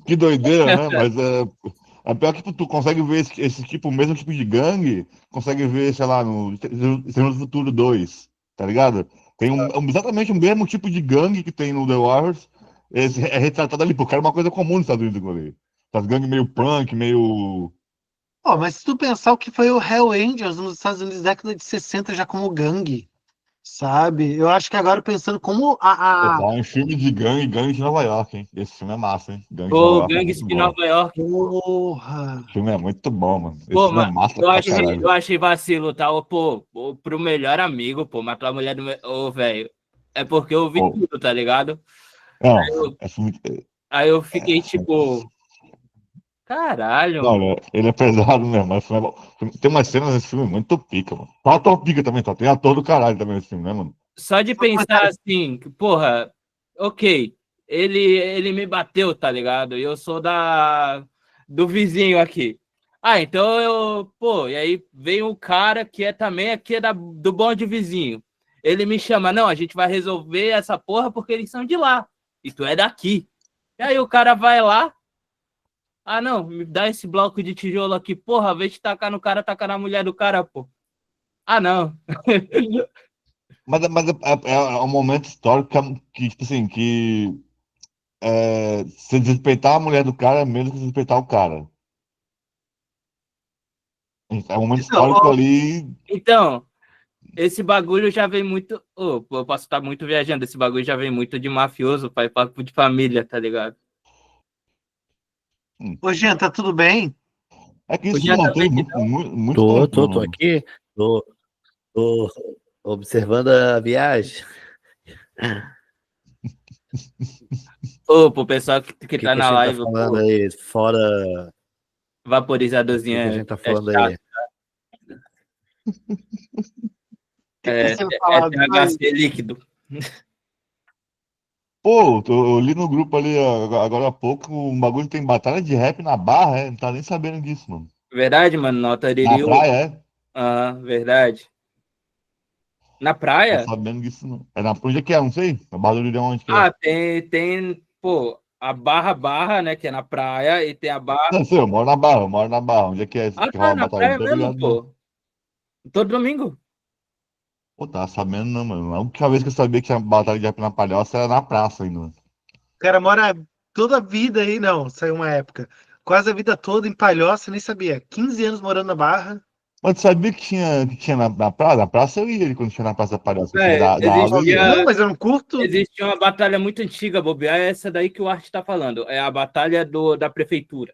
Que doideira, né? Mas é pior que tu consegue ver esse tipo, o mesmo tipo de gangue, consegue ver, sei lá, no Exterminador do Futuro 2, tá ligado? Tem exatamente o mesmo tipo de gangue que tem no The Warriors, esse é retratado ali, porque era uma coisa comum nos Estados Unidos, ali. As gangues meio punk, meio... Mas se tu pensar o que foi o Hell Angels nos Estados Unidos, década de 60, já como gangue, sabe? Eu acho que agora pensando como Pô, falar em filme de gangue de Nova York, hein? Esse filme é massa, hein? Gangue de Nova Pô, York é muito Gangues de bom. Nova York. Porra! O filme é muito bom, mano. Esse Pô, filme é mas massa eu pra achei, caralho. eu achei vacilo, tá? Pô, pro melhor amigo, pô, matou a mulher do meu. Ô, velho. É porque eu vi Pô, tudo, tá ligado? não, Eu- é filme... Aí eu fiquei tipo, caralho, Não, mano. ele é pesado mesmo, mas o filme é bom. Tem umas cenas desse filme muito pica, mano. Só ator pica também, só tem ator do caralho também nesse filme, né, mano? Só de pensar assim, que, porra, ok, ele me bateu, tá ligado? E eu sou do vizinho aqui. Ah, então pô, e aí vem um cara que é também aqui do bonde vizinho. Ele me chama, não, a gente vai resolver essa porra porque eles são de lá. E tu é daqui. E aí o cara vai lá, ah, não, me dá esse bloco de tijolo aqui, porra, ao invés de tacar no cara, tacar na mulher do cara, pô. Ah, não. Mas é um momento histórico tipo assim, se desrespeitar a mulher do cara é menos que desrespeitar o cara. É um momento Então, histórico ali. Então, esse bagulho já vem muito. Eu posso estar muito viajando. Esse bagulho já vem muito de mafioso, pai, papo de família, tá ligado? Jean, tá tudo bem? É que O isso se Jean tá bem manteve que muito, não? muito, muito Tô, tempo. tô, tô aqui. Tô observando a viagem. Pro pessoal que O que tá que a na gente tá live, falando pô, aí? Fora. O que a vaporizadorzinha gente tá é falando chato. aí? O que É, você é falado? THC líquido. Pô, eu li no grupo ali agora há pouco, um bagulho tem batalha de rap na Barra, Não tá nem sabendo disso, mano. Verdade, mano? Na Na Otaririu. praia, é? Ah, verdade. Na Tô praia? sabendo disso, não. É na onde é que é? Não sei. Na Barra do Lirão, onde que é? Ah, pô, a Barra, né, que é na praia, e tem a Barra. Não sei, eu moro na Barra, eu moro na Barra. Onde é que é Ah, que tá, rola a na batalha? Não praia tô mesmo, ligado, não. pô. Todo domingo. Pô, tava sabendo, não, mano. A última vez que eu sabia que tinha batalha de rap na Palhoça era na praça ainda, mano. O cara mora toda a vida aí, não, saiu uma época. Quase a vida toda em Palhoça, nem sabia. 15 anos morando na Barra. Mas tu sabia que tinha na praça? Na praça eu ia quando tinha na Praça da Palhoça. Assim, É, da aula eu ia. Não, mas eu não curto. existia uma batalha muito antiga, bobear, é essa daí que o Art está falando. É a batalha da prefeitura.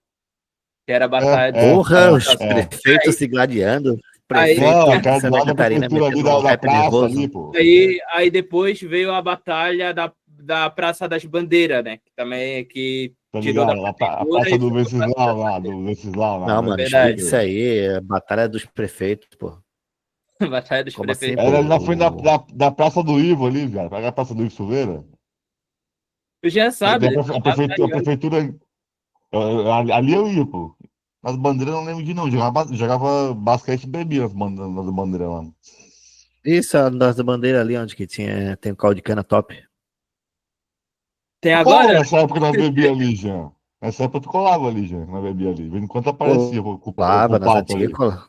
Que era a batalha Porra, os É. prefeitos se gladiando. Aí, Prefeito Não, de aquela do Santa lado da Catarina prefeitura ali metendo um da rap praça ali, nervoso. pô. aí depois veio a batalha da Praça das Bandeiras, né? Que também que Tá tirou da ligado? A prefeitura praça e do foi pra Praça Venceslau das lá, Bandeiras. do Venceslau lá, Não, né? mano, Verdade. isso aí é batalha dos prefeitos, pô. Batalha dos Como assim, prefeitos. Era ali na frente da, pô? da Praça do Ivo ali, velho. Pega a Praça do Ivo Silveira. Tu já Tem sabe, ele tá a ligado? prefeitura. Ali eu ia, pô. As bandeiras eu não lembro de não. Jogava basquete e bebia nas bandeiras lá. Isso, a das bandeiras ali, onde que tem o caldo de cana top. Tem Tu colava agora? nessa época que nós bebia ali, já. Nessa época tu colava ali, já. Nós bebia ali. De vez em quando aparecia com Colava o nas papo antigas. ali.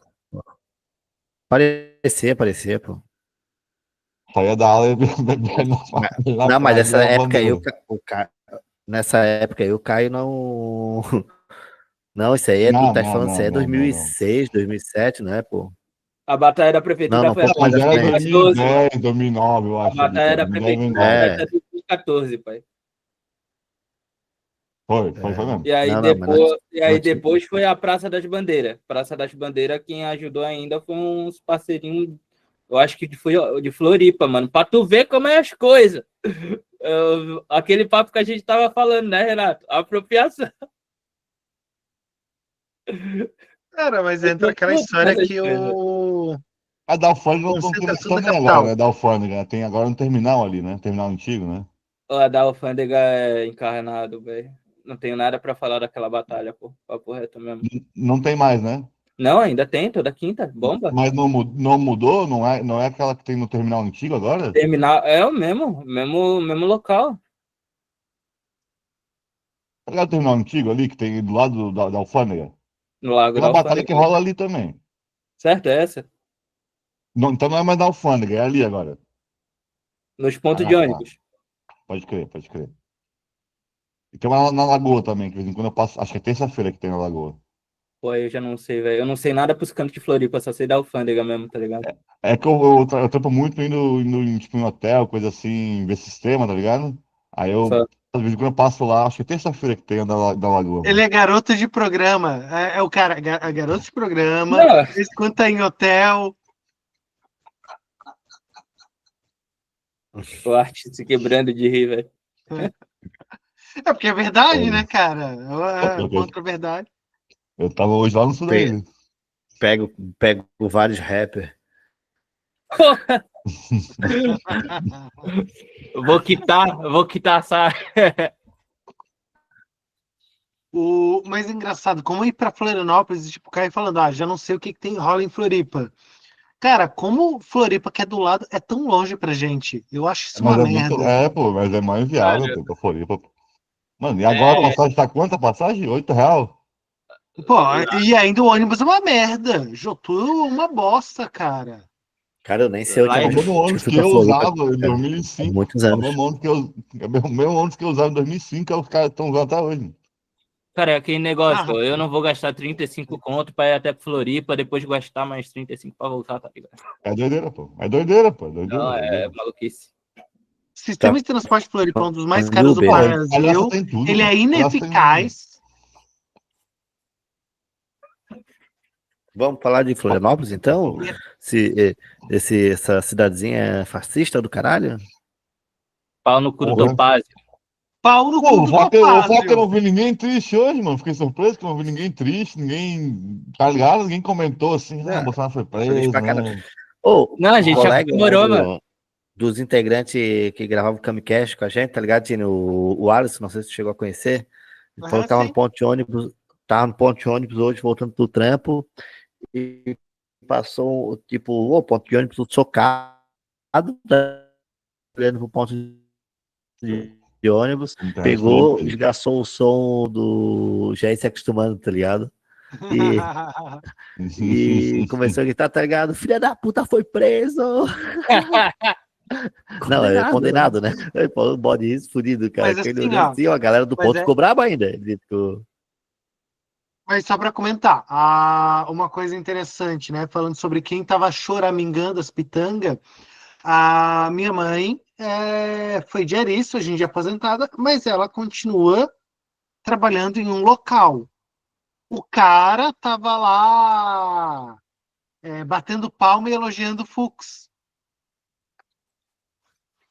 Parecia, pô. Saía da aula e bebia na Não, mas praia nessa da época aí, bandeira. nessa época aí, o Caio não. Não, isso aí tu Não, tá não, falando, isso não, aí é não, não, não. 2006, 2007, né, pô? A batalha da Não, prefeitura não, um foi Não, pouco até mais mas à era frente. 2014. 2010, 2009, eu A acho ali, batalha cara. da 2010, prefeitura 2009. foi É, até 2014, pai. Foi é. mesmo. Não, mas não, E não aí tinha. depois foi a Praça das Bandeiras. Praça das Bandeiras, quem ajudou ainda foi uns parceirinhos Eu acho que de Floripa, mano. Pra tu ver como é as coisas. Aquele papo que a gente tava falando, né, Renato? Apropriação. Cara, mas entra aquela história que o... A da Alfândega não tem Concentração da também capital. agora, né? Da Alfândega. Tem agora um terminal ali, né? Terminal antigo, né? A da Alfândega é encarnado, velho. Não tenho nada pra falar daquela batalha, pô. Papo reto mesmo. Não tem mais, né? Não, ainda tem, toda quinta. Bomba. Mas não mudou? Não é aquela que tem no terminal antigo agora? Terminal. É o mesmo local. Tá ligado o terminal antigo ali, que tem do lado da Alfândega? No Lago Tem da uma batalha Alfândega. que rola ali também. Certo, é essa. Não, então não é mais da Alfândega, é ali agora. Nos pontos de Ah, tá. ônibus. Pode crer, pode crer. E tem uma na Lagoa também, que de vez em quando eu passo. Acho que é terça-feira que tem na Lagoa. Pô, eu já não sei, velho. Eu não sei nada pros cantos de Floripa, só sei da Alfândega mesmo, tá ligado? É que eu trampo muito indo tipo, em hotel, coisa assim, ver sistema, tá ligado? Aí Só. às vezes, quando eu passo lá, acho que é terça-feira que tem a da Lagoa. Ele é garoto de programa. É o cara, é garoto de programa. Não. De vez em quando tá em hotel. O arte se quebrando de rir, velho. É porque é verdade, É. né, cara? É contra a verdade. Eu tava hoje lá no Sudene. Pego vários rappers. Vou quitar essa. O mais engraçado, como ir pra Florianópolis e tipo, cair falando, já não sei o que tem rola em Floripa. Cara, como Floripa, que é do lado, é tão longe pra gente. Eu acho isso Mas uma é muito. merda. Pô, mas é mais viável, Cara, pô, pra Floripa. Mano, e agora a passagem tá quanto a passagem? R$8? Pô, e ainda o ônibus é uma merda. Jotu é uma bosta, cara. Cara, eu nem sei onde Lá É o eu mesmo ônibus fui que pra eu Floripa, usava em cara. Há 2005. muitos É o anos. mesmo ônibus que eu usava em 2005, é os caras estão usando até hoje. Cara, é aquele negócio, eu não vou gastar 35 conto pra ir até Floripa, depois gastar mais 35 pra voltar, tá ligado? É doideira, pô. É doideira, pô. Não, é maluquice. Sistema Tá de transporte Floripa é um dos mais falando caros do Uber, né? Aliás, Brasil. tem tudo, Ele é mano. Aliás, tem. ineficaz. Vamos falar de Florianópolis, então? Essa cidadezinha fascista do caralho? Pau no cu do Porra. Topázio. Pau no Pô, cu o do foco é que eu não Topázio. vi ninguém triste hoje, mano. Fiquei surpreso que eu não vi ninguém triste, ninguém. Tá ligado? Ninguém comentou assim, Não, Bolsonaro foi feliz preso, pra caralho. né? Não, a O gente já colega comemorou, mano. dos integrantes que gravavam o Camicast com a gente, tá ligado? Tinha o Alisson, não sei se você chegou a conhecer. Ele falou que tava Sim. no ponto de ônibus hoje, voltando do trampo, e passou, tipo, o ponto de ônibus tudo socado, tá olhando pro ponto de ônibus, Internet pegou, foi esgaçou o som do já ia se acostumando, tá ligado? E começou a gritar, tá ligado? Filha da puta foi preso! Não, é condenado, né? Pô, o bode isso, fudido, cara. Mas Quem assim, olhou assim, ó, a galera do mas ponto ficou braba ainda. Ele ficou... Mas só para comentar, uma coisa interessante, né? Falando sobre quem estava choramingando as pitangas, a minha mãe foi diarista, hoje em dia aposentada, mas ela continua trabalhando em um local. O cara tava lá batendo palma e elogiando o Fux.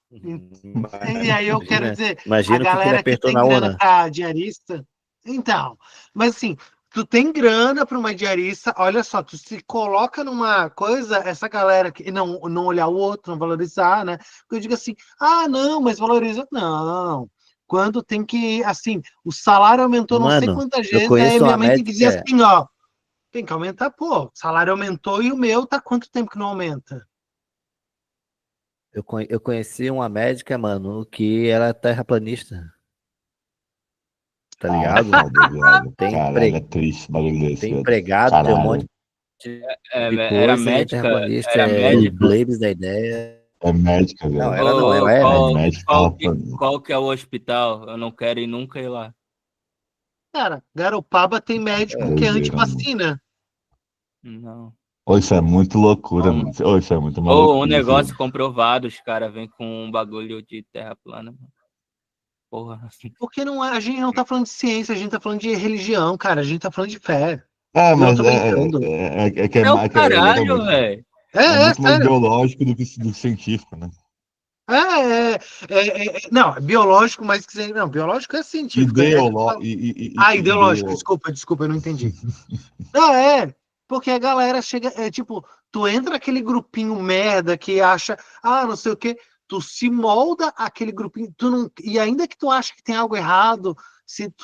E aí eu quero dizer, a Imagina o que ele galera que apertou tem na grana ONU. para diarista, então, mas assim, tu tem grana para uma diarista, olha só, tu se coloca numa coisa, essa galera que não olhar o outro, não valorizar, né? Eu digo assim, não, mas valoriza, não. Quando tem que, assim, o salário aumentou não sei Mano, quantas eu vezes, aí conheço minha uma mãe tem que dizer médica. assim, ó, tem que aumentar, pô, o salário aumentou e o meu tá quanto tempo que não aumenta? Eu conheci uma médica, mano, que ela é terraplanista. Tá ligado? foda, viado. Tem, Caralho, é triste o bagulho desse, tem velho. empregado, tem um monte Caralho. de Era coisa, e é médica, terraplanista, era é médica. Blabes da ideia. É médica, Não, velho. ela não, ela é É médica. médica. Qual que é o hospital? Eu não quero ir nunca ir lá. Cara, Garopaba tem médico que é Doideira, mano. antivacina. Não. Ô, isso é muito loucura, mano. Ô, isso é muito maluco. Ou um negócio comprovado, os caras vêm com um bagulho de terra plana. Porra. Porque a gente não tá falando de ciência, a gente tá falando de religião, cara. A gente tá falando de fé. É, Não, mas tô brincando. que é É o mais. caralho, velho. É muito mais sério. biológico do que científico, né? Não, é biológico, mas que não, biológico é científico. Ideológico, Ideo... desculpa, eu não entendi. Porque a galera chega, tipo, tu entra naquele grupinho merda que acha, não sei o quê, tu se molda aquele grupinho, tu não, e ainda que tu acha que tem algo errado,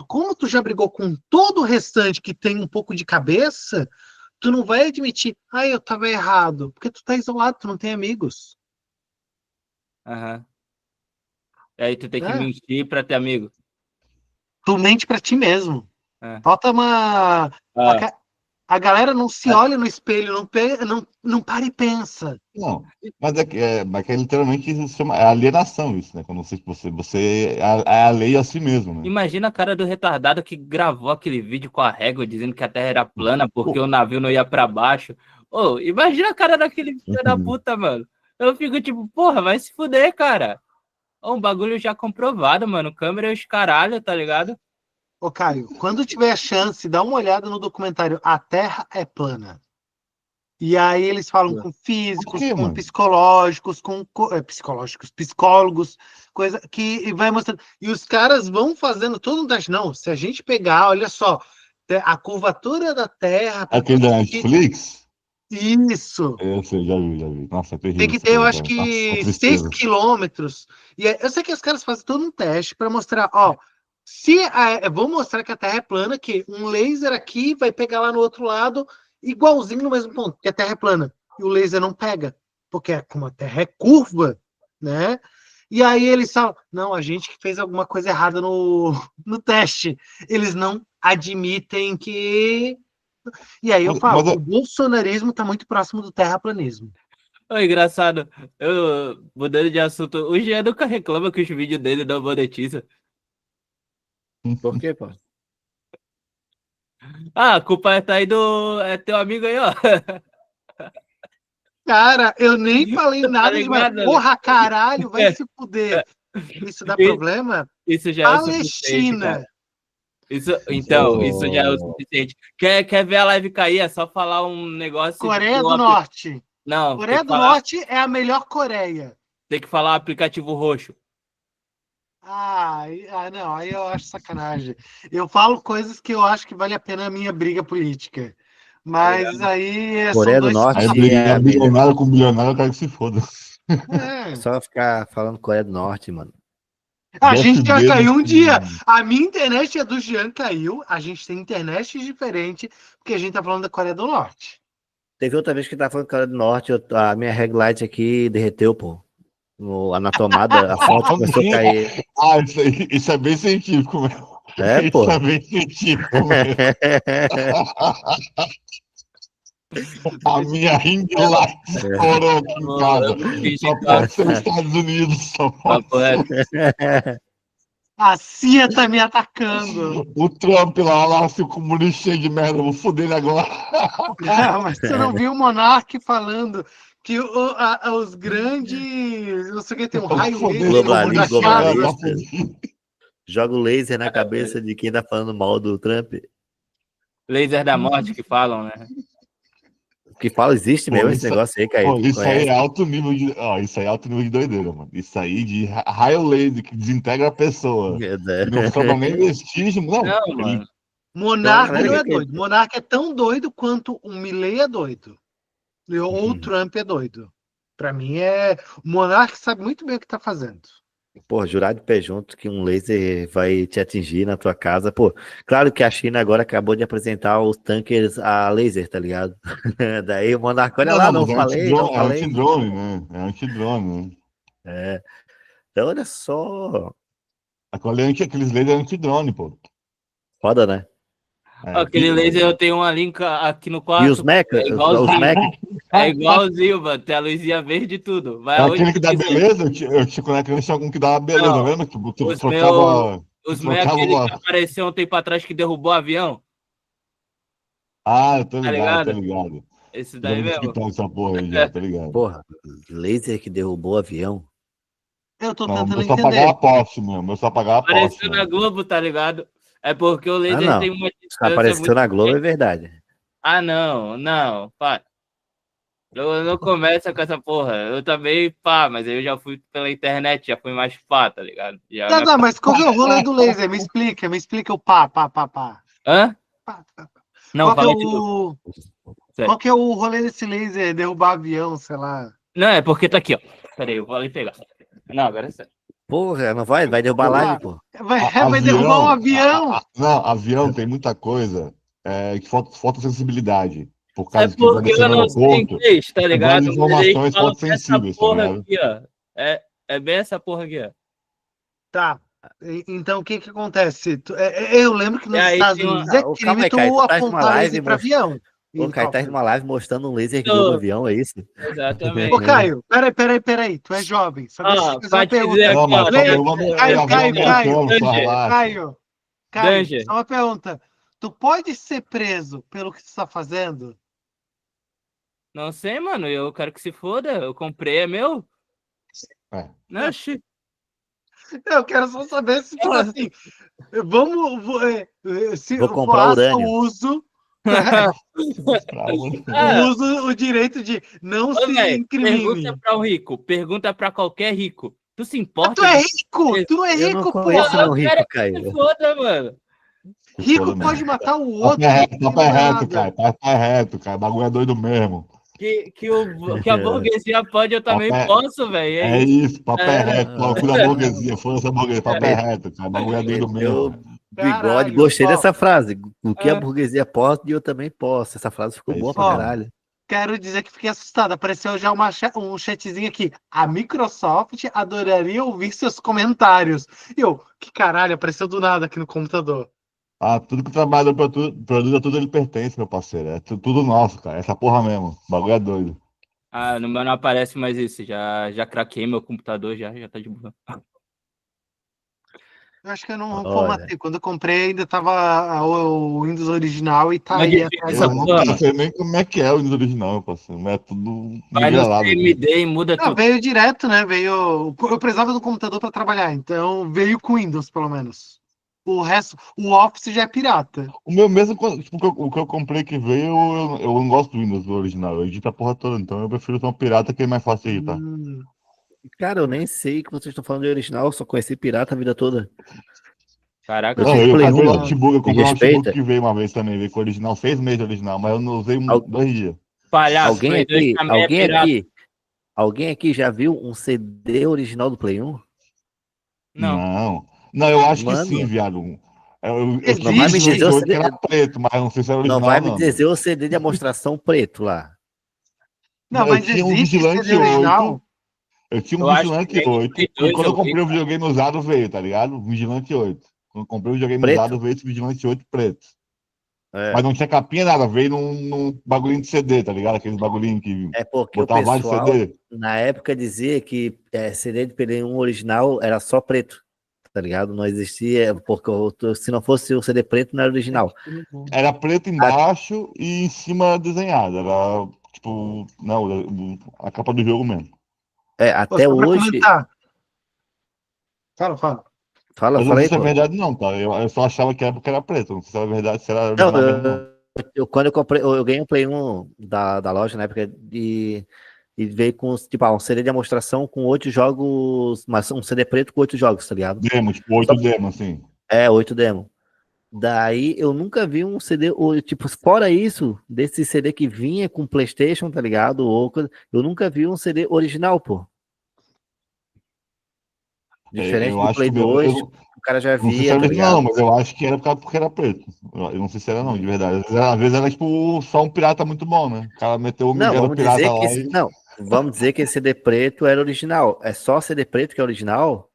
como tu já brigou com todo o restante que tem um pouco de cabeça, tu não vai admitir, eu tava errado, porque tu tá isolado, tu não tem amigos. Aham. Aí tu tem que mentir pra ter amigo. Tu mente pra ti mesmo. É. Falta uma... A galera não se olha no espelho, não para e pensa. Não, mas mas é literalmente isso se chama alienação isso, né? Quando você é alheio a si mesmo, né? Imagina a cara do retardado que gravou aquele vídeo com a régua dizendo que a Terra era plana porque o navio não ia pra baixo. Imagina a cara daquele filho da puta, mano. Eu fico tipo, porra, vai se fuder, cara. Um bagulho já comprovado, mano. Câmera e os caralho, tá ligado? Ô, Caio, quando tiver a chance, dá uma olhada no documentário A Terra é Plana. E aí eles falam com físicos, com psicológicos, psicólogos, coisa que vai mostrando. E os caras vão fazendo todo um teste. Não, se a gente pegar, olha só, a curvatura da Terra... Aquele da Netflix? Isso. Eu sei, já vi. Nossa, é terrível. Tem que ter, eu acho que 6 quilômetros. E eu sei que os caras fazem todo um teste para mostrar, vou mostrar que a Terra é plana, que um laser aqui vai pegar lá no outro lado, igualzinho no mesmo ponto, que a Terra é plana. E o laser não pega, porque como a Terra é curva, né? E aí eles falam, não, a gente que fez alguma coisa errada no teste. Eles não admitem que... E aí eu falo, o bolsonarismo está muito próximo do terraplanismo. Engraçado, eu mudando de assunto, o Jean nunca reclama que os vídeos dele não monetizam. Por quê, pô? A culpa tá aí é teu amigo aí, ó. Cara, eu nem falei nada ligado, demais. Porra, caralho, vai se fuder. Isso dá problema? Isso já é o suficiente, cara. Isso já é o suficiente. Quer ver a live cair? É só falar um negócio... Coreia do Norte. Não. Coreia do Norte é a melhor Coreia. Tem que falar aplicativo roxo. Não, aí eu acho sacanagem. Eu falo coisas que eu acho que vale a pena a minha briga política. Mas aí Coreia do Norte. Aí brigar bilionário com bilionário, eu quero que se foda. É só ficar falando Coreia do Norte, mano. A gente já caiu um dia. A minha internet e a do Jean caiu. A gente tem internet diferente, porque a gente tá falando da Coreia do Norte. Teve outra vez que tá falando Coreia do Norte, a minha ring light aqui derreteu, pô. Na tomada, a fonte começou a cair. Isso é bem científico, mesmo. Pô. Isso é bem científico, mesmo. A minha ring light estourou aqui em casa. Só pode ser os Estados Unidos. Só pode ser. A CIA tá me atacando. O Trump lá, se o comunista cheio de merda, eu vou foder ele agora. Mas você não viu o Monark falando que os grandes... Não sei o que, tem um raio globalista. Joga o laser na cabeça de quem tá falando mal do Trump. Laser da morte que falam, né? Que fala, existe mesmo esse negócio aí, Caio. Isso aí é alto nível de. Isso aí é alto nível de doideira, mano. Isso aí de raio laser que desintegra a pessoa. Não sobra nem vestígio. Não, mano. Monarca não é doido. Monarca é tão doido quanto o Milley é doido. Ou o Trump é doido. Pra mim o Monarca sabe muito bem o que tá fazendo. Pô, jurar de pé junto que um laser vai te atingir na tua casa. Pô, claro que a China agora acabou de apresentar os tankers a laser, tá ligado? Daí o Monarca, olha lá, não falei. É antidrone, né? É antidrone, né? Então, olha só. Aqueles lasers antidrone, pô. Foda, né? Aquele laser eu tenho uma link aqui no quarto. E os Mecha? É igualzinho, mano. Tem a luzinha verde e tudo. Vai aquele que dá beleza? Eu te conecto algum que dá beleza, não, lembra? Tu trocava. Os Mecha, aquele que apareceu um tempo atrás que derrubou o avião. Eu tô ligado, tô ligado. Esse daí mesmo. Essa porra aí já, tô ligado. Porra, laser que derrubou o avião. Eu tô tentando entender. Eu só pagava a poste mesmo. Eu só pagava a poste. Apareceu na Globo, tá ligado? É porque o laser tem uma distância apareceu na Globo, é verdade. Não. Para. Não começa com essa porra. Eu também, pá, mas eu já fui pela internet, já fui mais pá, tá ligado? Tá, mas qual que é o rolê do laser? Me explica o pá. Hã? Pá. Não, Qual que é fala de novo. qual que é o rolê desse laser? Derrubar avião, sei lá. Não, é porque tá aqui, ó. Peraí, eu vou ali pegar. Não, agora é sério. Porra, não vai derrubar a live, pô. Vai derrubar um avião. Não, avião tem muita coisa que falta sensibilidade. Por É causa que quando porque você eu no não sei aeroporto, inglês, tá tem ligado? várias Mas eles informações falam que essa fotossensíveis, tá porra ligado? aqui, ó. É bem essa porra aqui, ó. Tá. Então o que acontece? Eu lembro que E nos aí Estados tem uma. Unidos é Calma crime aí, Caio, tu tu tá numa apontar live laser para avião. Ô, Caio, tá numa live mostrando um laser que Tô. deu no avião, é isso? Exatamente. Ô, Caio, peraí. Tu é jovem. Só deixa eu te fazer Pra uma te dizer pergunta. Não, aqui, ó. mas só pergunta se Caio, o avião decolando, só Danger. relaxa. Caio, Danger. só uma pergunta. Tu pode ser preso pelo que tu tá fazendo? Não sei, mano. Eu quero que se foda. Eu comprei, é meu. É. Oxi. Eu quero só saber se, tipo assim, se Vou eu comprar faço urânio. uso, Ah, uso o direito de não ô, se véi, incrimine. pergunta pra um rico. Pergunta pra qualquer rico. Tu se Mas importa? tu é rico! Tu não é Eu não rico, conheço porra! nenhum rico, Se Caio. foda, mano. Se Rico foda pode mesmo. matar o outro, não tem Papo é reto, nada. cara. Papo é reto, cara. O bagulho é doido mesmo. Que a burguesia pode, eu também posso, velho. É É isso. isso, papo é reto. Pau no cu da Ah, burguesia, foda-se a burguesia. Papo é reto, cara. O bagulho é doido meteu mesmo. bigode, Caralho, gostei ó. dessa frase. O que a Ah. burguesia pode, eu também posso. Essa frase ficou É boa isso pra Ó, mesmo. caralho. Quero dizer que fiquei assustado. Apareceu já um chatzinho aqui. A Microsoft adoraria ouvir seus comentários. E eu, que caralho, apareceu do nada aqui no computador. Ah, tudo que trabalha produz, tudo ele pertence, meu parceiro. É tudo nosso, cara. Essa porra mesmo. O bagulho é doido. Ah, no meu não aparece mais isso. Já craquei meu computador, já tá de boa. Eu acho que eu não Olha, formatei. Quando eu comprei, ainda tava o Windows original e tá Mas aí difícil até essa Eu agora. não porra. sei nem como é que é o Windows original, meu parceiro. É tudo Vai no nivelado aqui. CMD e muda Não, tudo. veio direto, né? Eu precisava do computador para trabalhar, então veio com Windows, pelo menos. O resto, o Office já é pirata. O meu mesmo, tipo, o que eu comprei que veio, eu não gosto do Windows do original. Eu edito a porra toda, então eu prefiro ter um pirata que é mais fácil de editar. cara, eu nem sei o que vocês estão falando de original, eu só conheci pirata a vida toda. Caraca, Eu Não, tive eu Play 1, comprei um mano. notebook, eu Me comprei um notebook respeita. que veio uma vez também, veio com o original, 6 meses de original, mas eu não usei Al- 2 dias. palhaço, Alguém Play 2 aqui, também é pirata. alguém aqui já viu um CD original do Play 1? Não. Não, eu acho que sim, Mano, viado. Eu não tinha um vai me dizer Existe? o Vigilante 8 que CD, era preto, mas eu não sei se era não original vai ou me não. dizer o CD de amostração preto lá. Não, Eu mas tinha um existe CD Vigilante original? 8, eu tinha um Eu acho que Vigilante nem no 8, Play e 2 quando eu eu vi, comprei o cara. videogame usado veio, tá ligado? Vigilante 8. Quando eu comprei o videogame usado Preto? veio esse Vigilante 8 preto. Mas É. não tinha capinha nada, veio num bagulhinho de CD, tá ligado? Aqueles bagulhinhos que É porque o botava vários pessoal, CD. na época, dizia que CD de Play 1 original era só preto, tá ligado? Não existia, porque se não fosse o CD preto, não era original. Era preto A- embaixo e em cima desenhado. Era tipo, não, a capa do jogo mesmo. Pô, até só pra hoje. comentar. Fala. Mas eu não Fala sei aí, se é pô. verdade, não, tá? Eu só achava que era porque era preto. Não sei se era verdade, se era Não, original mesmo, não. quando eu comprei, eu ganhei um Play 1 da loja na época e veio com tipo, um CD de demonstração com 8 jogos, mas um CD preto com 8 jogos, tá ligado? Demo, tipo, 8 demo, assim. 8 demo. Daí eu nunca vi um CD, tipo, fora isso, desse CD que vinha com PlayStation, tá ligado? Eu nunca vi um CD original, pô. Diferente Eu do acho Play que. 2, o cara já Não sei se via, era tá original, não, ligado? mas eu acho que era porque era preto. Eu não sei se era, não, de verdade. Às vezes era, tipo, só um pirata muito bom, né? O cara meteu o Não, Miguel do vamos dizer pirata que lá e. esse CD preto era original. É só CD preto que é original,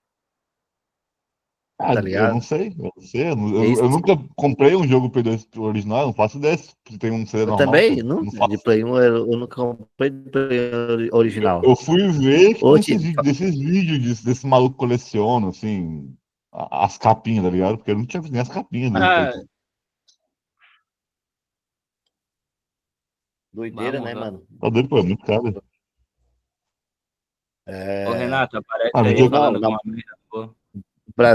Ah, tá eu não ligado? sei, eu não sei. É isso. Eu nunca comprei um jogo Play 2 original, eu não faço ideia se tem um CD Eu normal, também, pô. Eu não de faço. Play 1, eu nunca comprei de Play original. Eu fui ver que Ô, tem tio, desses vídeos desse maluco coleciona, assim, as capinhas, tá ligado? Porque eu não tinha visto nem as capinhas do Play. Ah, doideira, vamos né, lá. mano? Tá doido, pô, é muito caro. Ô, Renato, aparece Ah, aí Não, falando não, alguma merda, pô.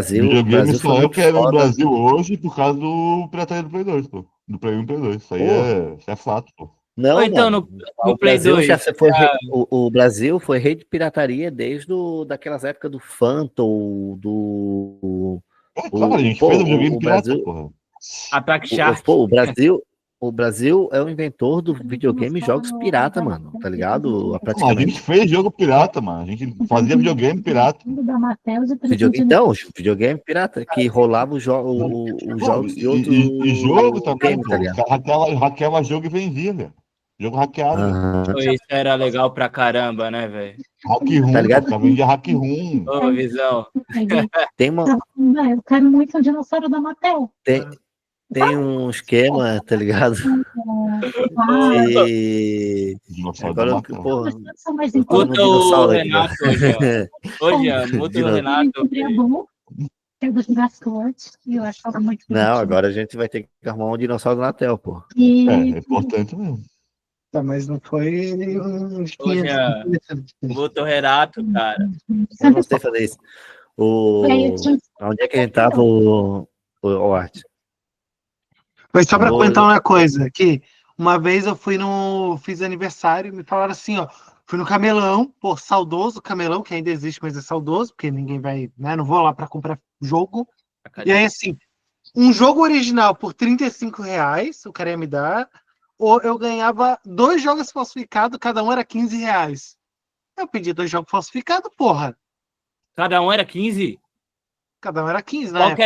videogame Brasil foi só é o muito que é no foda. Brasil hoje por causa do pirataria do Play 2, pô. Do Play 1 e Play 2. Pô, Isso é fato, pô. Não, Ou então mano. no O Play Brasil 2. já foi o Brasil foi rei de pirataria desde daquelas épocas do Phantom, É claro, a gente pô, fez um videogame o pirata, Brasil, porra. Attack Shark. pô, o Brasil é o inventor do videogame e jogos pirata, mano, tá ligado? Não, a gente Praticamente. fez jogo pirata, mano. A gente fazia videogame pirata. Então, videogame pirata, que rolava os Pô, jogos de outro e jogo também, game, tá pô. Os ligado? caras hackeavam jogo e vendia, velho. Jogo hackeado, velho. Aham. Pô, isso era legal pra caramba, né, velho? Hack Tá room, pô. ligado? Os caras vendiam hack room. Ô, Visão. Tem uma, Eu quero muito um dinossauro da Mattel. tem, tem um esquema, tá ligado? Que Dinossauro da agora, Matel. porra, São mais eu tô no Muta o dinossauro aqui, ó. Renato hoje, ó. Ô, Jean, muta o Renato. Que é dos Gascotes, e eu achava muito Não, bonitinho. agora a gente vai ter que arrumar um dinossauro na tela, pô. E É importante mesmo. Tá, mas não foi uns Ô, 500. Jean, muta o Renato, cara. Eu não sei fazer isso. Onde é que a gente tava, o Art? Mas só pra Ô, comentar uma coisa aqui, uma vez eu fiz aniversário e me falaram assim, ó, fui no Camelão, pô, saudoso Camelão, que ainda existe, mas é saudoso, porque ninguém vai, né, não vou lá pra comprar jogo. E aí, assim, um jogo original por R$ 35, o cara ia me dar, ou eu ganhava 2 jogos falsificados, cada um era R$ 15. Eu pedi 2 jogos falsificados, porra. Cada um era 15? Cada um era 15, né? Qual que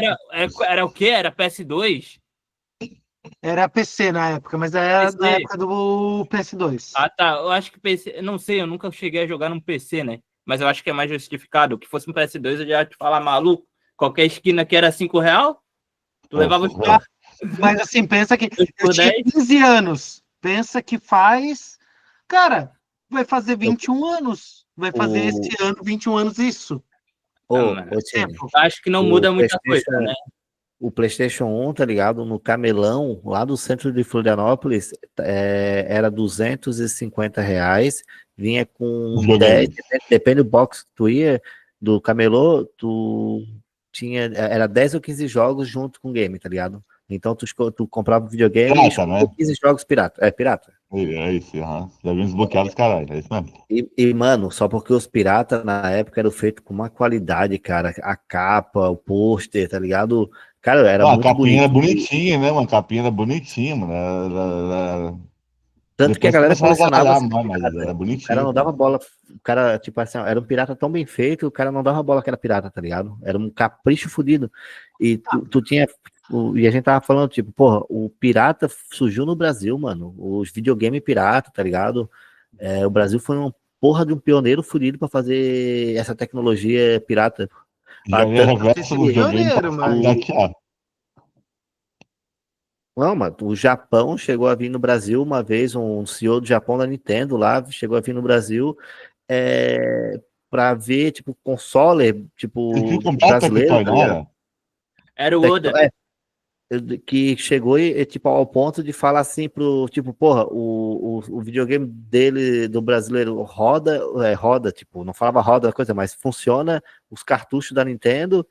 era o quê? Era PS2? Era PC na época, mas era PC. na época do PS2. Ah, tá. Eu acho que PC. Não sei, eu nunca cheguei a jogar num PC, né? Mas eu acho que é mais justificado. Que fosse um PS2, eu já ia te falar, maluco. Qualquer esquina que era R$ 5, tu levava os Mas assim, pensa que eu por tinha 10. 15 anos. Pensa que faz. Cara, vai fazer 21 anos. Vai fazer esse ano 21 anos isso. Tini, Acho que não muda muita coisa, né? O PlayStation 1, tá ligado? No Camelão, lá do centro de Florianópolis, era R$ 250. Vinha com 10, depende do box que tu ia, do Camelô, era 10 ou 15 jogos junto com o game, tá ligado? Então tu comprava um videogame pirata, e né? 15 jogos pirata. É, pirata. É isso, já vimos bloqueados, caralho. É isso mesmo. E, mano, só porque os piratas na época eram feitos com uma qualidade, cara. A capa, o pôster, tá ligado? Cara, era muito a capinha bonito. era bonitinha, né, mano? A capinha era bonitinha, mano. Tanto que a galera colecionava assim, mas era o bonitinho. cara não dava bola. O cara, tipo assim, era um pirata tão bem feito, o cara não dava bola que era pirata, tá ligado? Era um capricho fodido. E tu tinha. E a gente tava falando, tipo, porra, o pirata surgiu no Brasil, mano. Os videogame pirata, tá ligado? O Brasil foi uma porra de um pioneiro fudido pra fazer essa tecnologia pirata. Já é reverso no videogame daqui, ó. Não, mano, o Japão chegou a vir no Brasil uma vez, um CEO do Japão da Nintendo lá, chegou a vir no Brasil pra ver, tipo, console, tipo, brasileiro, tá ligado? Era o Oda. Que chegou tipo, ao ponto de falar assim pro, tipo, porra, o videogame dele, do brasileiro, roda, tipo, não falava roda coisa, mas funciona os cartuchos da Nintendo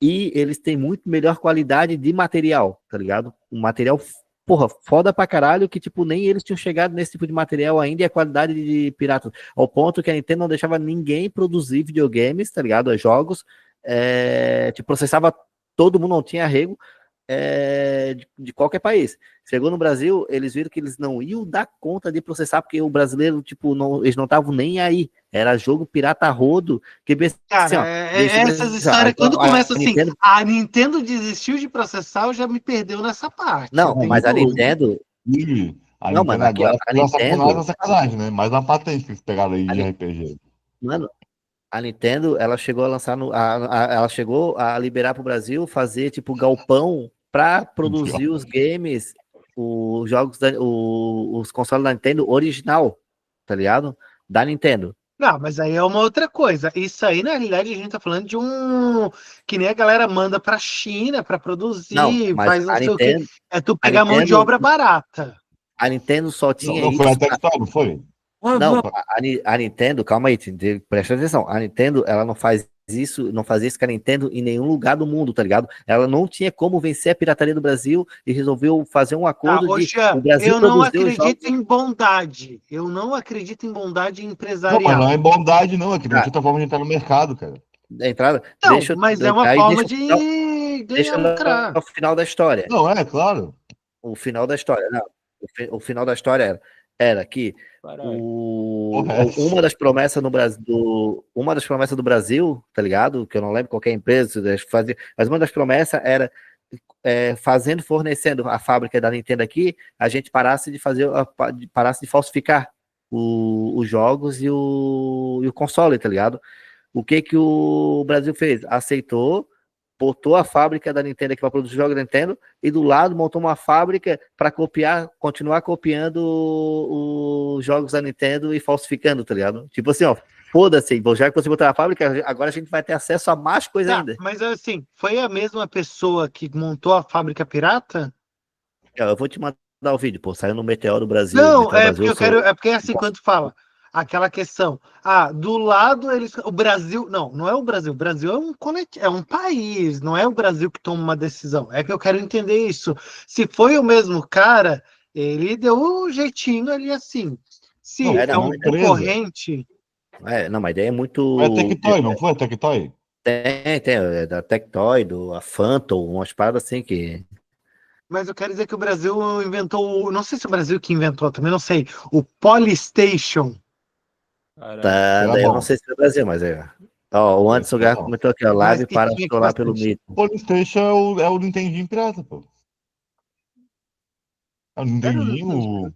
e eles têm muito melhor qualidade de material, tá ligado? Um material, porra, foda pra caralho, que, tipo, nem eles tinham chegado nesse tipo de material ainda e a qualidade de pirata, ao ponto que a Nintendo não deixava ninguém produzir videogames, tá ligado? Jogos, tipo, processava todo mundo, não tinha arrego, de qualquer país. Chegou no Brasil, eles viram que eles não iam dar conta de processar, porque o brasileiro, tipo, eles não estavam nem aí. Era jogo pirata rodo. Que, cara, assim, ó, essas histórias, quando começa assim, a Nintendo desistiu de processar, já me perdeu nessa parte. Não, mas a Nintendo... Não, mas agora a Nintendo... sacanagem, né? Mais uma patente que eles pegaram aí de RPG. Mano, a Nintendo, ela chegou a lançar, ela chegou a liberar pro Brasil, fazer, tipo, galpão para produzir os games, os jogos, os consoles da Nintendo original, tá ligado? Da Nintendo. Não, mas aí é uma outra coisa. Isso aí, na realidade, a gente tá falando de que nem a galera manda pra China pra produzir, não, mas faz não sei o quê. É tu pegar mão de obra barata. A Nintendo só tinha isso. Não foi até que não foi? Não, a Nintendo, calma aí, presta atenção. A Nintendo, ela não faz não fazia isso com a Nintendo em nenhum lugar do mundo, tá ligado? Ela não tinha como vencer a pirataria do Brasil e resolveu fazer um acordo Ô, de Jean, o Brasil eu não produzir os jogos. acredito em bondade. Eu não acredito em bondade Não, mas empresarial. não é bondade, não. É que não Ah. tinha outra forma de entrar no mercado, cara. Da entrada, Não, deixa, mas é uma aí forma deixa, de deixa ganhar lucrar. o final da história. Não, é claro. O final da história, não. O final da história era que uma das promessas no Brasil, tá ligado? Que eu não lembro qual que é a empresa, mas uma das promessas era fornecendo a fábrica da Nintendo aqui, a gente parasse de falsificar os jogos e o console, tá ligado? O que o Brasil fez? Aceitou, botou a fábrica da Nintendo aqui para produzir jogos da Nintendo e do lado montou uma fábrica para continuar copiando os jogos da Nintendo e falsificando, tá ligado? Tipo assim, ó, foda-se, já que você botou a fábrica, agora a gente vai ter acesso a mais coisa ainda. Mas assim, foi a mesma pessoa que montou a fábrica pirata? Eu vou te mandar o vídeo, pô, saiu no Meteoro Brasil. Não, Meteoro Brasil, é porque assim, quando fala aquela questão, do lado o Brasil, não é o Brasil é um é um país, não é o Brasil que toma uma decisão, é que eu quero entender isso, se foi o mesmo cara, ele deu um jeitinho ali assim, se Não, é um empresa. concorrente... Não, mas a ideia é muito... Foi a Tectoy, não foi a Tectoy? Tem, é da Tectoy, a Phantom, umas paradas assim que... Mas eu quero dizer que o Brasil inventou, não sei se o Brasil que inventou, também não sei, o Polystation. Tá, daí eu não sei se é o Brasil, mas é. Ó, o Anderson Garra comentou aqui, ó, live para chorar pelo mito. O PlayStation é o Nintendinho pirata, pô. É o Nintendinho,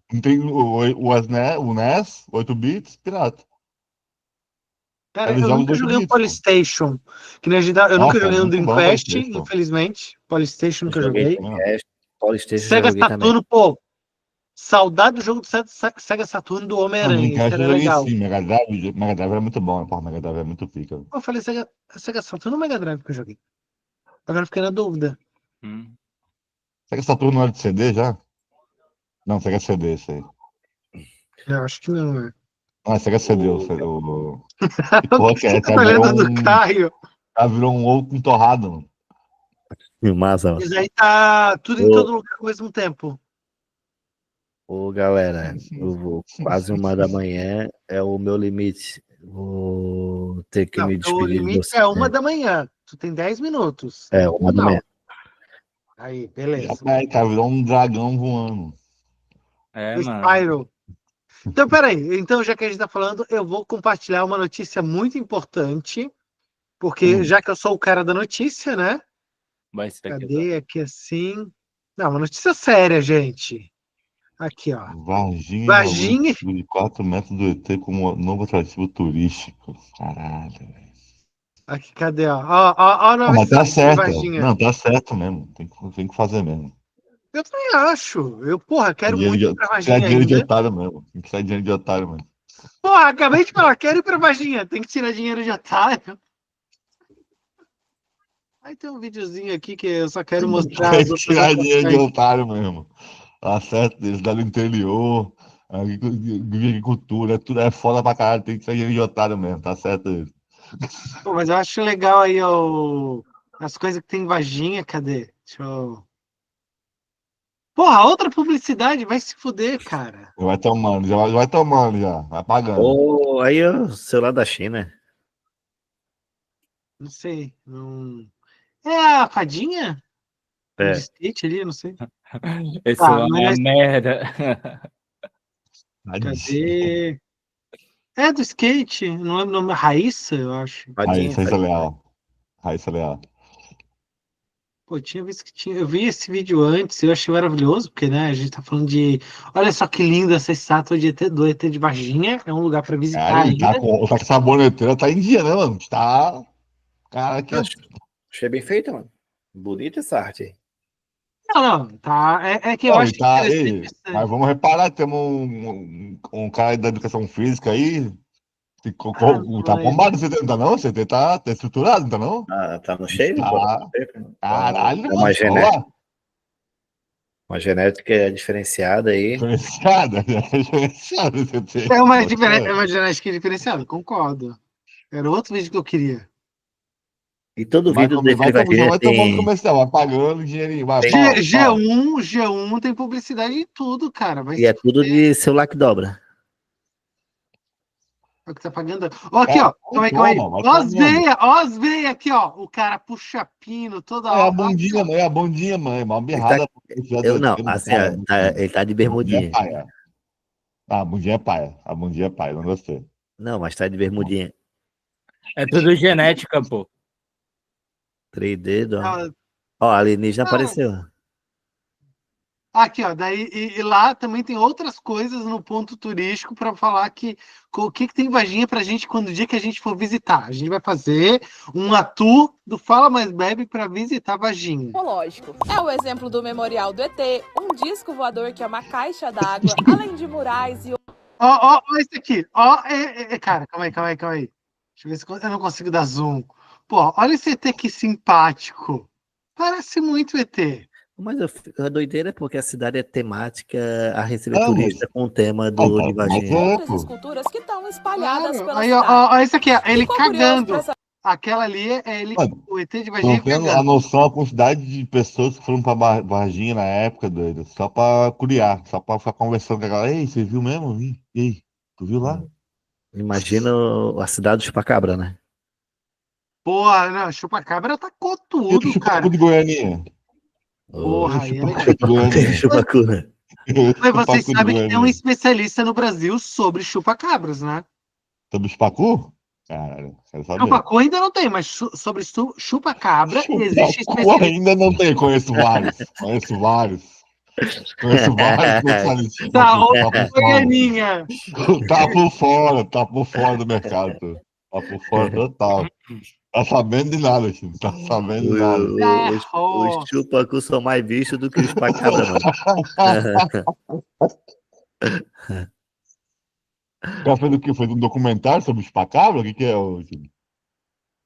o NES, 8 bits, pirata. Cara, eu nunca joguei um Polystation. Que nem eu nunca joguei um Dreamcast, infelizmente. Polystation nunca joguei. Polystation Sega joguei Saturno, pô. Saudade do jogo do Sega Saturno do Homem-Aranha. Isso era legal. Sim, Mega Drive era muito bom, pô. Mega Drive é muito pica. Eu falei Sega Saturno ou Mega Drive que eu joguei? Agora eu fiquei na dúvida. Sega Saturno não era de CD já? Não, Sega CD, isso aí. Eu acho que não, né? Ah, Sega CD, o... Pô, que tá olhando do Caio? Virou um ovo com torrada, mano. Massa. Mas aí tá tudo em todo lugar ao mesmo tempo. Ô, galera, eu vou quase 1 da manhã, é o meu limite. Vou ter que me despedir. O limite é 1 da manhã. Tu tem 10 minutos. É, 1 da manhã. Aí, beleza. Virou um dragão voando. Spyro. Então, peraí. Então, já que a gente tá falando, eu vou compartilhar uma notícia muito importante, porque já que eu sou o cara da notícia, né? Cadê aqui assim? Não, uma notícia séria, gente. Aqui, ó. Varginha de 4 metros do ET como novo atrativo turístico. Caralho, velho. Aqui, cadê? Ó, mas tá certo. Não, tá certo mesmo. Tem que fazer mesmo. Eu também acho. Eu, quero muito ir pra Varginha ainda. Dinheiro de otário mesmo. Tem que sair dinheiro de otário mesmo. Acabei de falar, quero ir pra Varginha. Tem que tirar dinheiro de otário. Aí tem um videozinho aqui que eu só quero mostrar. Tem que tirar dinheiro de otário mesmo. Tá certo, eles dão no interior, agricultura, tudo é foda pra caralho, tem que ser dinheiro de otário mesmo, tá certo isso. Mas eu acho legal aí as coisas que tem em Varginha, cadê? Deixa eu... outra publicidade, vai se fuder, cara. Vai tomando, vai pagando. Aí o celular da China. Não sei, não... É a fadinha? É. De skate ali, não sei. Esse é uma merda. Cadê? É do skate, não lembro o nome, Raíssa, eu acho. Raíssa Leal. Pô, tinha visto que tinha. Eu vi esse vídeo antes, eu achei maravilhoso, porque, né, a gente tá falando de. Olha só que linda essa estátua de ET, do ET de Varginha, é um lugar pra visitar ainda. Tá com essa boneteira, tá em dia, né, mano? Tá. Cara, que. Achei bem feita, mano. Bonita essa arte aí. Não, tá. É que eu acho que. Mas vamos reparar, temos um cara da educação física aí. Tá bombado, você tá não? Você tá estruturado, não tá não? Tá no cheio? Caralho, uma genética diferenciada aí. É uma genética diferenciada, concordo. Era outro vídeo que eu queria. E todo Vai, vídeo desse vai, já Vagina vai tomando tem. comercial, vai pagando dinheirinho. Vai, G1 tem publicidade em tudo, cara. Vai E é se tudo fuder, de celular que dobra. é o que tá pagando. Ó, aqui, ó. Calma aí, calma aí. Toma, vai Ó as veias aqui, ó. O cara puxa pino toda É a hora. bundinha, mãe, é a bundinha, mãe. Uma Ele tá, birrada. não, assim, ó, ele tá de Bundinha é bermudinha. paia. Ah, a bundinha é paia. A bundinha é paia, não gostei. Não, mas tá de bermudinha. É tudo genética, pô. 3D, ó. Ah, Ó, a alienígena ah, apareceu. aqui, ó. Daí, e lá também tem outras coisas no ponto turístico para falar que o que tem em Varginha pra gente quando o dia que a gente for visitar. A gente vai fazer um tour do Fala Mais Bebe para visitar Varginha. Lógico. É o exemplo do Memorial do ET, um disco voador que é uma caixa d'água, além de murais e... Ó, esse aqui. Ó, cara, calma aí. Deixa eu ver se eu não consigo dar zoom. Pô, olha esse ET que simpático. Parece muito ET. Mas a doideira é porque a cidade é temática a receber Ah, turista com o tema do de Varginha. outras esculturas que estão espalhadas Claro. pela Aí, cidade. ó, esse aqui, ó, ele Ficou curioso cagando. pra saber- Aquela ali é ele, Mano, o ET de Não Varginha tem a cagando. noção, a quantidade de pessoas que foram pra Varginha na época, doido. Só pra curiar, só pra ficar conversando com a galera. Ei, você viu mesmo? E aí, tu viu lá? Imagina a cidade do Chupacabra, né? Porra, não, Chupacabra tacou E o tudo, cara. chupacu de Goianinha? Porra, aí é legal. Chupacu de Goianinha. Chupacu, né? Mas vocês Chupacu de sabem que tem um Goianinha. especialista no Brasil sobre chupacabras, né? Sobre chupacu? Caralho, quero saber. Chupacu ainda não tem, mas sobre chupacabra existe Chupacu especialista. ainda não tem, conheço vários. Conheço vários especialistas. Tá, ô, Tá por fora. Goianinha. Tá por fora do mercado. Tá por fora total. Tá sabendo de nada, filho. Tá sabendo de nada. Os Chupacu são mais vistos do que os Chupacabra, mano. Já fez o que? Foi um documentário sobre os chupacabra? O que é o.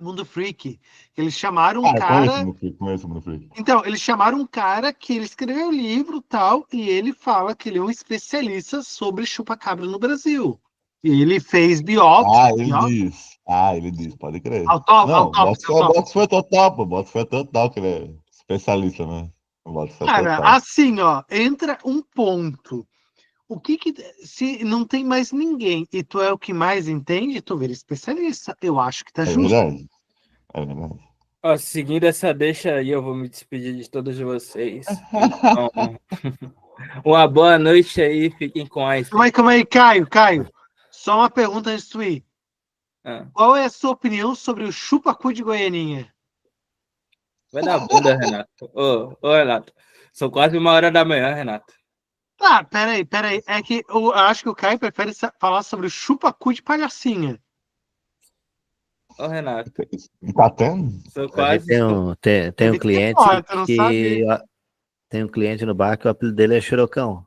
Mundo Freak. Eles chamaram um cara. Conheço o Mundo Freak. Então, eles chamaram um cara que ele escreveu o livro e tal, e ele fala que ele é um especialista sobre chupacabra no Brasil. E ele fez biópsia. Ele diz, pode crer. Autópsia. Bota foi total, pô. Bota foi total, que ele é especialista, né? Cara, assim, ó, entra um ponto. O que se não tem mais ninguém e tu é o que mais entende, tu vira especialista. Eu acho que tá justo. É verdade. Ó, seguindo essa deixa aí, eu vou me despedir de todos vocês. Então, uma boa noite aí, fiquem com a... Calma aí, Caio. Só uma pergunta antes de tu ir. Qual é a sua opinião sobre o chupacu de Goianinha? Vai dar bunda, Renato. Ô, Renato. São quase 1h da manhã, Renato. Ah, peraí. É que eu acho que o Caio prefere falar sobre o chupacu de Palhacinha. Ô, Renato. Tá tendo? Sou quase... Tem um cliente que... Tem um cliente no bar que o apelido dele é Xerocão.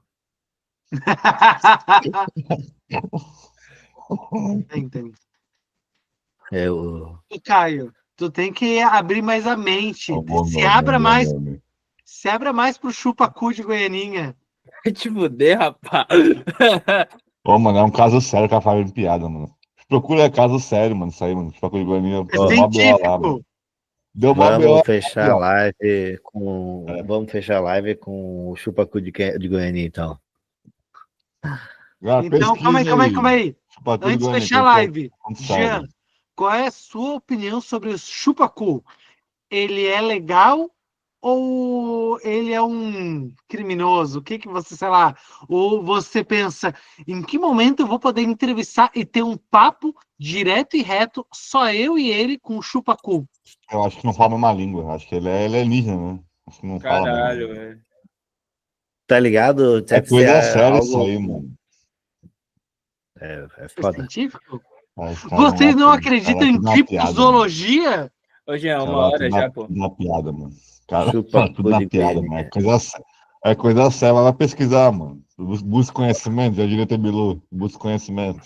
Tem. O Caio, tu tem que abrir mais a mente. Se abra mais pro chupacu de Goianinha. Vai te fuder, rapaz. Ô, mano, é um caso sério que ela fala de piada, mano. Procura caso sério, mano. Isso aí, mano. Chupacu de Goianinha. É científico. Vamos fechar a live com... Vamos fechar a live com o Chupacu de Goiânia, então. Então, calma aí. Antes de fechar a live, Jean, qual é a sua opinião sobre o chupacu? Ele é legal ou ele é um criminoso? O que você, sei lá, ou você pensa, em que momento eu vou poder entrevistar e ter um papo direto e reto, só eu e ele com o chupacu? Eu acho que não fala uma língua. Acho que ele é alienígena, né? Acho que não Caralho, fala. velho. Tá ligado? É coisa séria isso aí, mano. É foda. Científico? Vocês não acreditam em criptozoologia? Hoje é 1h já, pô. Na piada, mano. Cara, tudo na piada, mano. É coisa séria. Vai pesquisar, mano. Busca conhecimento, já diria Bilu. Busca conhecimento.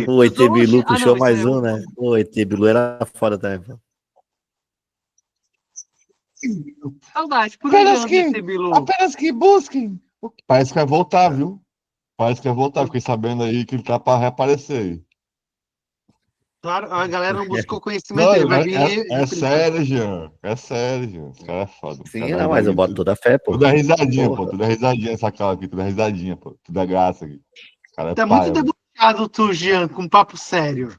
O ET Bilu puxou mais um, né? O ET Bilu era foda também, pô. Saudade, por apenas que busquem. Parece que vai voltar, viu? Fiquei sabendo aí que ele tá pra reaparecer aí. Claro, a galera não buscou Não, conhecimento, ele vai vir. é sério, Jean. É sério, Jean. Esse cara é foda. Esse Sim, cara dá não, mas eu risadinha. boto toda a fé, pô. Tudo é risadinha, pô. Porra. Tudo é risadinha essa cara aqui. Tudo é risadinha, pô. Tudo é graça aqui. Esse cara é Tá muito paia, mano. debochado, tu, Jean, com papo sério.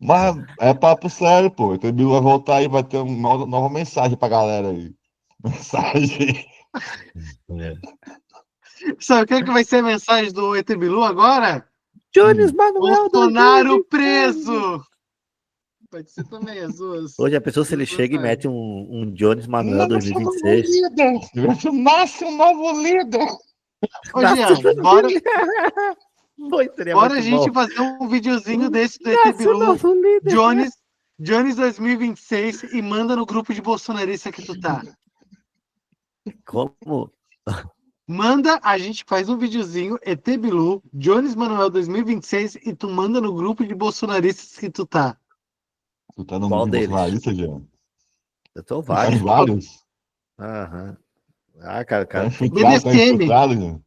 Mas é papo sério, pô. O Bilu vai voltar aí, vai ter uma nova mensagem pra galera aí. Mensagem. Sabe o que vai ser a mensagem do ET Bilu agora? Jones Manuel Bolsonaro 2026. preso! Pode ser também as duas. Hoje a pessoa, se ele chega e mete um Jones Manuel Nasce um novo 2026. líder. Nasce um novo líder. Ô, Jean, bora Seria a muito gente bom. fazer um videozinho desse do ET Nasce o Bilu, novo líder. Jones 2026 e manda no grupo de bolsonarista que tu tá. Como? Manda, a gente faz um videozinho, ET Bilu, Jones Manuel 2026 e tu manda no grupo de bolsonaristas que tu tá. Tu tá no Qual grupo deles? bolsonarista, Jean? Eu tô Tu tá em vários. vários? Aham. Ah, cara, Tá tem que... infiltrado, tá BDSM. infiltrado, Jean?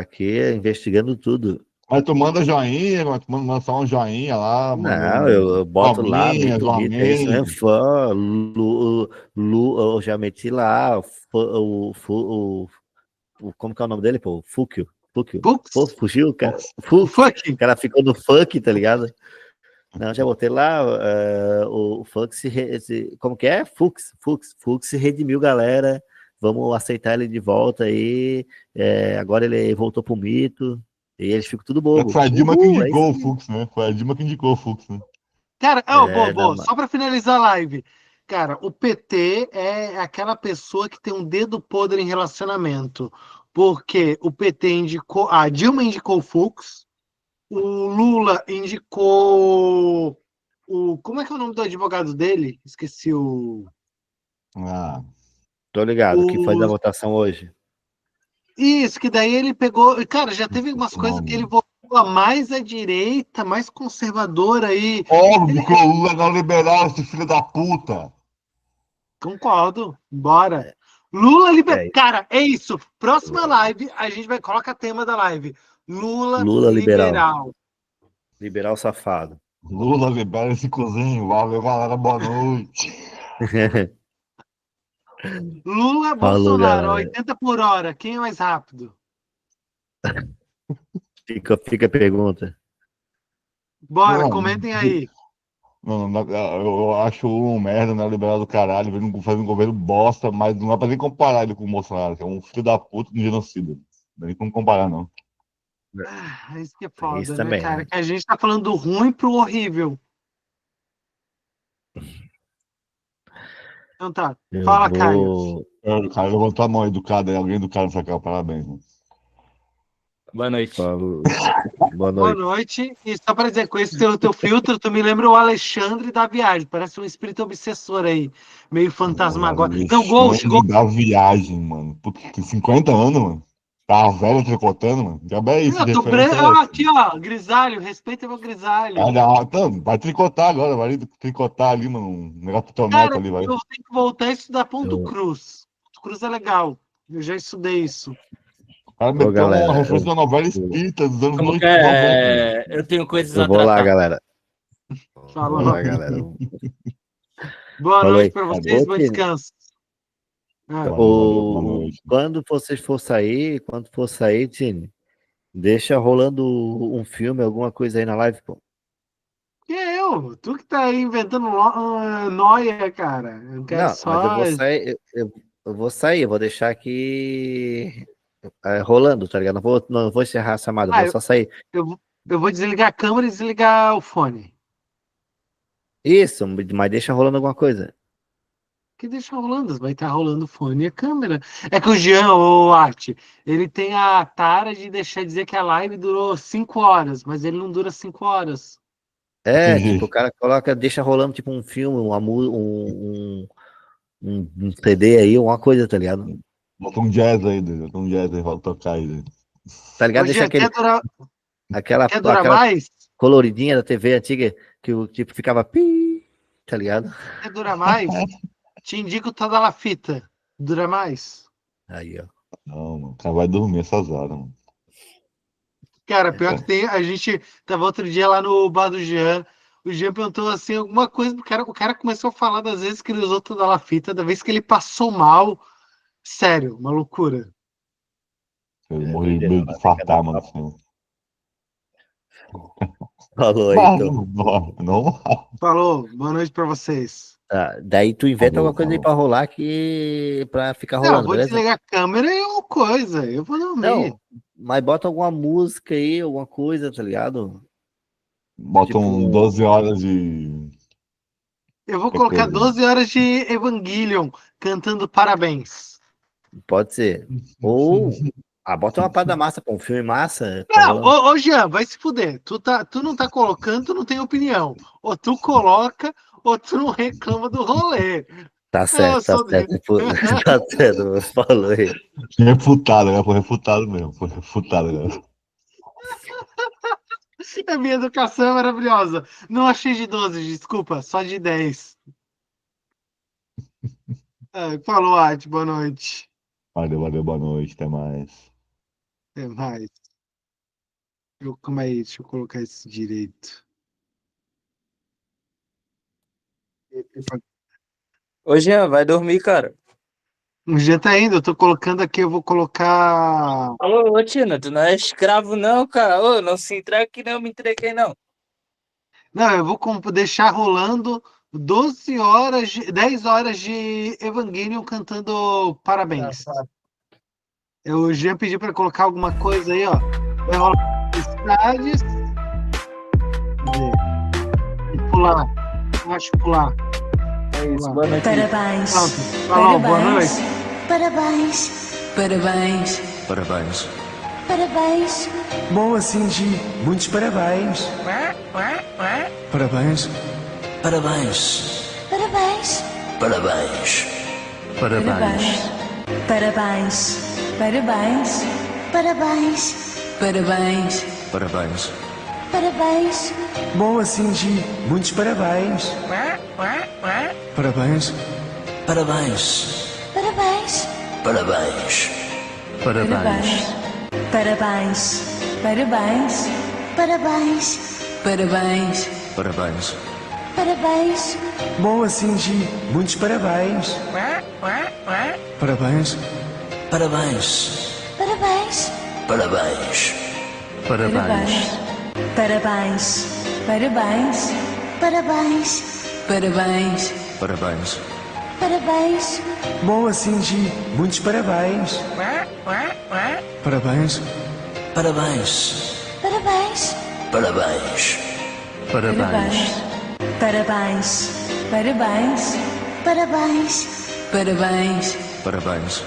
Aqui é investigando tudo. Mas tu manda joinha, mas tu manda só um joinha lá, manda Não, eu boto lá, palminha, meto é isso mesmo, joinha. fã, eu já meti lá como que é o nome dele, pô? Fúquio. Fux? Pô, fugiu, cara. O Fux. fuck? O cara ficou no funk, tá ligado? Não, já botei lá o Fux, como que é? Fux se redimiu, galera. Vamos aceitar ele de volta aí. Agora ele voltou pro mito. E eles ficam tudo bobo. Foi a Dilma que É indicou o isso aí. Fux, né? Foi a Dilma que indicou o Fux, né? Cara, Não, só pra finalizar a live. Cara, o PT é aquela pessoa que tem um dedo podre em relacionamento. Porque o PT indicou, a Dilma indicou o Fux, o Lula indicou como é que é o nome do advogado dele? Esqueci o. Ah, tô ligado. Quem faz a o votação hoje? Isso, que daí ele pegou. Cara, já teve umas esqueci o coisas que ele nome. votou a mais à direita, mais conservadora aí. Óbvio que o Lula não liberal, esse filho da puta. Concordo, bora. Lula liberal. É, Cara, é isso. Próxima live, a gente vai colocar tema da live. Lula Lula liberal. liberal. Liberal safado. Lula libera esse cozinho. Valeu, galera. Boa noite. Lula Falou, Bolsonaro, galera. 80 por hora. Quem é mais rápido? Fica a pergunta. Bora, Não, comentem aí. eu acho um merda, né? Liberal do caralho, fazendo um governo bosta, mas não dá pra nem comparar ele com o Bolsonaro, que é um filho da puta de genocida. Não dá nem como comparar, não. Isso que é Tem foda, isso né, também, cara? né? Que a gente tá falando do ruim pro horrível. Então tá. Eu Fala, Caio. vou. O cara levantou a mão educada aí, alguém educado nessa cara, parabéns, mano. Boa noite. Boa Boa noite. noite. E só para dizer, com esse teu filtro, tu me lembra o Alexandre da Viagem. Parece um espírito obsessor aí, meio fantasmagórico. Não, Ghost. Alexandre da Viagem, mano. Puta, tem 50 anos, mano. Tá velho tricotando, mano. Já é isso, Eu de tô referência. aqui, ó, grisalho. Respeita meu grisalho. Então, vai tricotar agora, vai tricotar ali, mano. Um negócio pro teu neto Cara, ali, vai. eu tenho que voltar a estudar ponto Eu- cruz. Ponto cruz é legal. Eu já estudei isso. O cara Ô, meteu uma galera, referência da novela espírita dos anos Como que 90. é? Eu tenho coisas a eu vou lá, tratar. galera. Falou. Vou lá, galera. Boa Falou noite aí. para vocês, bom Ô, Tino, descanso. Valeu, boa noite. Quando vocês for sair, Tini, deixa rolando um filme, alguma coisa aí na live, pô. Que eu? Tu que tá aí inventando noia, cara. Eu quero Não, mas eu só. vou sair, eu vou deixar aqui rolando, tá ligado? Não vou encerrar a chamada, vou Eu, só sair. eu vou desligar a câmera e desligar o fone. Isso, mas deixa rolando alguma coisa. Que deixa rolando, vai estar rolando o fone e a câmera. É que o Jean, o Arte, ele tem a tara de deixar dizer que a live durou 5 horas, mas ele não dura 5 horas. Entendi. Tipo, o cara deixa rolando tipo um filme, um CD aí, uma coisa, tá ligado? Bota um jazz aí, bota um jazz aí, vai tocar aí. Tá ligado? Ô, Deixa Jean, aquela quer durar mais? coloridinha da TV antiga que o tipo ficava pi, tá ligado? Quer durar mais? Te indico toda a fita. Dura mais? Aí, ó. Não, mano, o cara vai dormir essas horas, mano. Cara, pior que tem, a gente tava outro dia lá no bar do Jean, o Jean perguntou assim, alguma coisa, o cara começou a falar das vezes que ele usou toda a fita, da vez que ele passou mal. Sério, uma loucura. Eu morri meio de fartar, mano. Assim. Falou aí, então. Não. Falou, boa noite pra vocês. Tá, daí tu inventa Falou, alguma coisa aí pra rolar aqui, pra ficar Não, rolando, vou beleza? desligar a câmera e uma coisa, eu vou dormir. Não, mas bota alguma música aí, alguma coisa, tá ligado? Botam Tipo- 12 horas de. Eu vou Que colocar coisa. 12 horas de Evangelion cantando parabéns. Pode ser. Ou bota uma parada massa, pô, um filme massa. Não, ô Jean, vai se fuder. Tu não tá colocando, tu não tem opinião. Ou tu coloca, ou tu não reclama do rolê. Tá certo, tá certo. Tá certo, falou aí. Refutado, né? Foi refutado mesmo. Foi refutado, né? A minha educação é maravilhosa. Não achei de 12, desculpa, só de 10. Falou, Art, boa noite. Valeu, boa noite, até mais. Até mais. Calma aí, deixa eu colocar isso direito. Ô, Jean, vai dormir, cara. O Jean tá indo, eu tô colocando aqui, eu vou colocar. Ô, Tina, tu não é escravo, não, cara. Ô, não se entrega que não me entreguei, não. Não, eu vou deixar rolando 12 horas, 10 horas de Evangelion cantando parabéns. O Jean pediu para colocar alguma coisa aí, ó. Vai rolar publicidades. E pular. Eu acho pular. É isso, boa noite. Parabéns. Pronto. Falou, boa noite. Parabéns. Parabéns. Parabéns. Parabéns. Boa, Cindy. Muitos parabéns. Parabéns. Parabéns. Parabéns. Parabéns. Parabéns. Parabéns. Parabéns. Parabéns. Parabéns. Parabéns. Parabéns. Boa, Cindy. Muitos parabéns. Parabéns. Parabéns. Parabéns. Parabéns. Parabéns. Parabéns. Parabéns. Parabéns. Parabéns. Parabéns. Parabéns. Boa, Cindy. Muitos parabéns. Parabéns. Parabéns. Parabéns. Parabéns. Parabéns. Parabéns. Parabéns. Parabéns. Parabéns. Parabéns. Parabéns. Boa, Cindy. Muitos parabéns. Parabéns. Parabéns. Parabéns. Parabéns. Parabéns. Parabéns. Parabéns. Parabéns. Parabéns. Parabéns.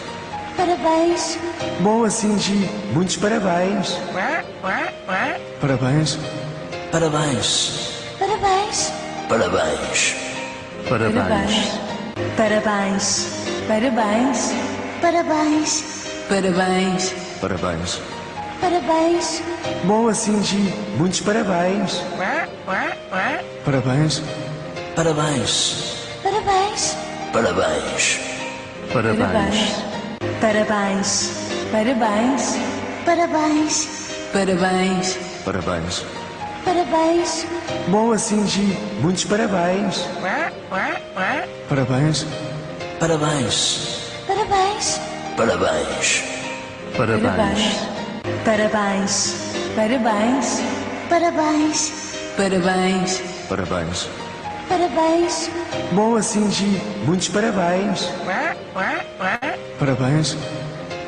Parabéns. Boa, Cindy. Muitos parabéns. Parabéns. Parabéns. Parabéns. Parabéns. Parabéns. Parabéns. Parabéns. Parabéns. Parabéns. Parabéns. Parabéns. Boa, Cindy. Muitos parabéns. Parabéns. Parabéns. Parabéns. Parabéns. Parabéns. Parabéns. Parabéns. Parabéns. Parabéns. Parabéns. Parabéns. Boa, Cindy. Muitos parabéns. Parabéns. Parabéns. Parabéns. Parabéns. Parabéns. Parabéns. Parabéns. Parabéns. Parabéns. Parabéns. Parabéns. Boa, Cindy. Muitos parabéns. Parabéns. Parabéns.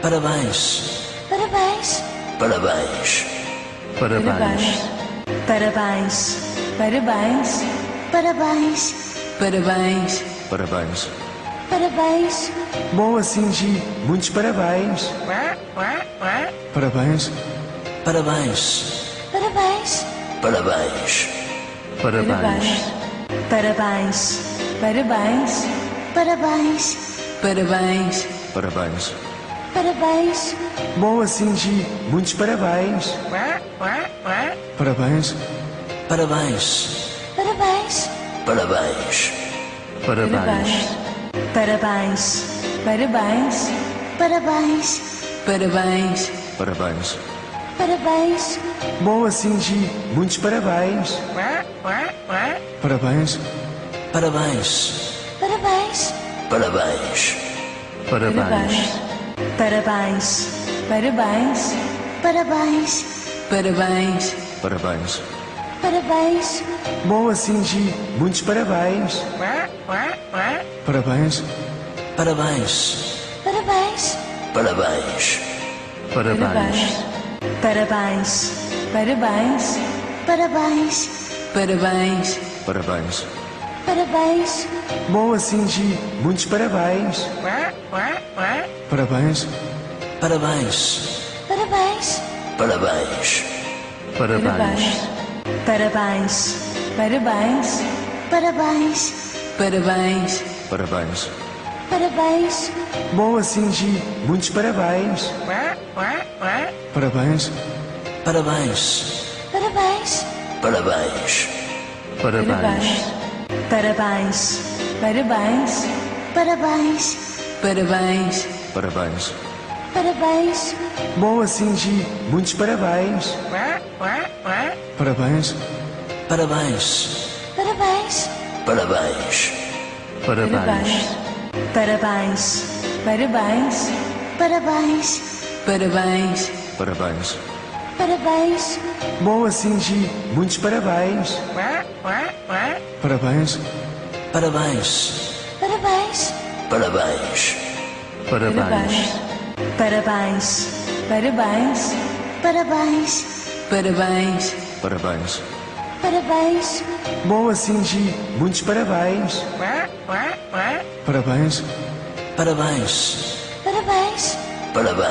Parabéns. Parabéns. Parabéns. Parabéns. Parabéns. Parabéns. Parabéns. Parabéns. Parabéns. Boa, Cindy. Muitos parabéns. Parabéns. Parabéns. Parabéns. Parabéns. Parabéns. Parabéns. Parabéns. Parabéns. Parabéns. Parabéns. Parabéns. Boa, Cindy. Muitos parabéns. Parabéns. Parabéns. Parabéns. Parabéns. Parabéns. Parabéns. Parabéns. Parabéns. Parabéns. Parabéns. Parabéns. Boa, Cindy. Muitos parabéns. Parabéns. Parabéns. Parabéns. Parabéns. Parabéns. Parabéns. Parabéns. Parabéns. Parabéns. Parabéns. Parabéns. Boa, Cindy. Muitos parabéns. Parabéns. Parabéns. Parabéns. Parabéns. Parabéns. Parabéns. Parabéns. Parabéns. Parabéns. Parabéns. Parabéns. Boa, Cindy. Muitos parabéns. Parabéns. Parabéns. Parabéns. Parabéns. Parabéns. Parabéns. Parabéns. Parabéns. Parabéns. Parabéns. Parabéns. Boa, Cindy. Muitos parabéns. Parabéns. Parabéns. Parabéns. Parabéns. Parabéns. Parabéns. Parabéns. Parabéns. Parabéns. Parabéns. Parabéns. Boa, Cindy. Muitos parabéns. Parabéns. Parabéns. Parabéns. Parabéns. Parabéns. Parabéns. Parabéns. Parabéns. Parabéns. Parabéns. Parabéns. Boa, Cindy. Muitos parabéns. Parabéns. Parabéns. Parabéns. Parabéns. Parabéns. Parabéns. Parabéns. Parabéns. Parabéns. Parabéns. Parabéns. Boa, Cindy. Muitos parabéns. Parabéns. Parabéns. Parabéns. Parabéns. Parabéns. Parabéns.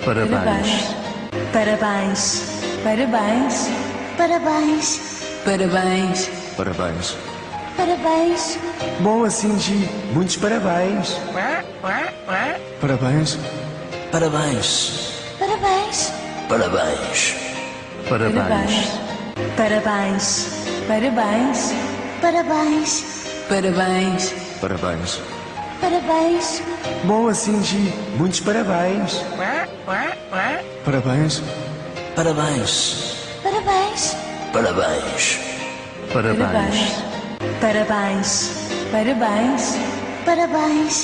Parabéns. Parabéns. Parabéns. Parabéns. Parabéns. Boa, Cindy. Muitos parabéns. Parabéns. Parabéns. Parabéns. Parabéns. Parabéns. Parabéns. Parabéns. Parabéns. Parabéns. Parabéns. Parabéns. Boa, Cindy. Muitos parabéns. Parabéns. Parabéns. Parabéns. Parabéns. Parabéns. Parabéns. Parabéns. Parabéns. Parabéns. Parabéns. Parabéns. Boa, Cindy. Muitos parabéns. Parabéns. Parabéns. Parabéns. Parabéns. Parabéns. Parabéns. Parabéns. Parabéns.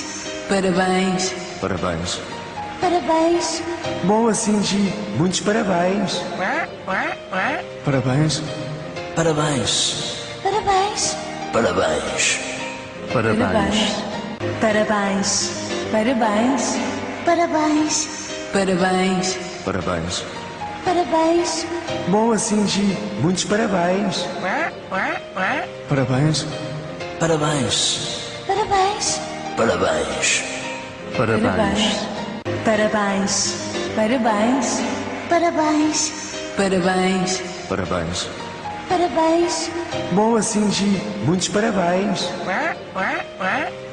Parabéns. Parabéns. Parabéns. Boa, Cindy. Muitos parabéns. Parabéns. Parabéns. Parabéns. Parabéns. Parabéns. Parabéns. Parabéns. Parabéns. Parabéns. Parabéns. Parabéns. Boa, Cindy. Muitos parabéns. Parabéns. Parabéns. Parabéns. Parabéns. Parabéns. Parabéns. Parabéns. Parabéns. Parabéns. Parabéns. Parabéns. Boa, Cindy. Muitos parabéns.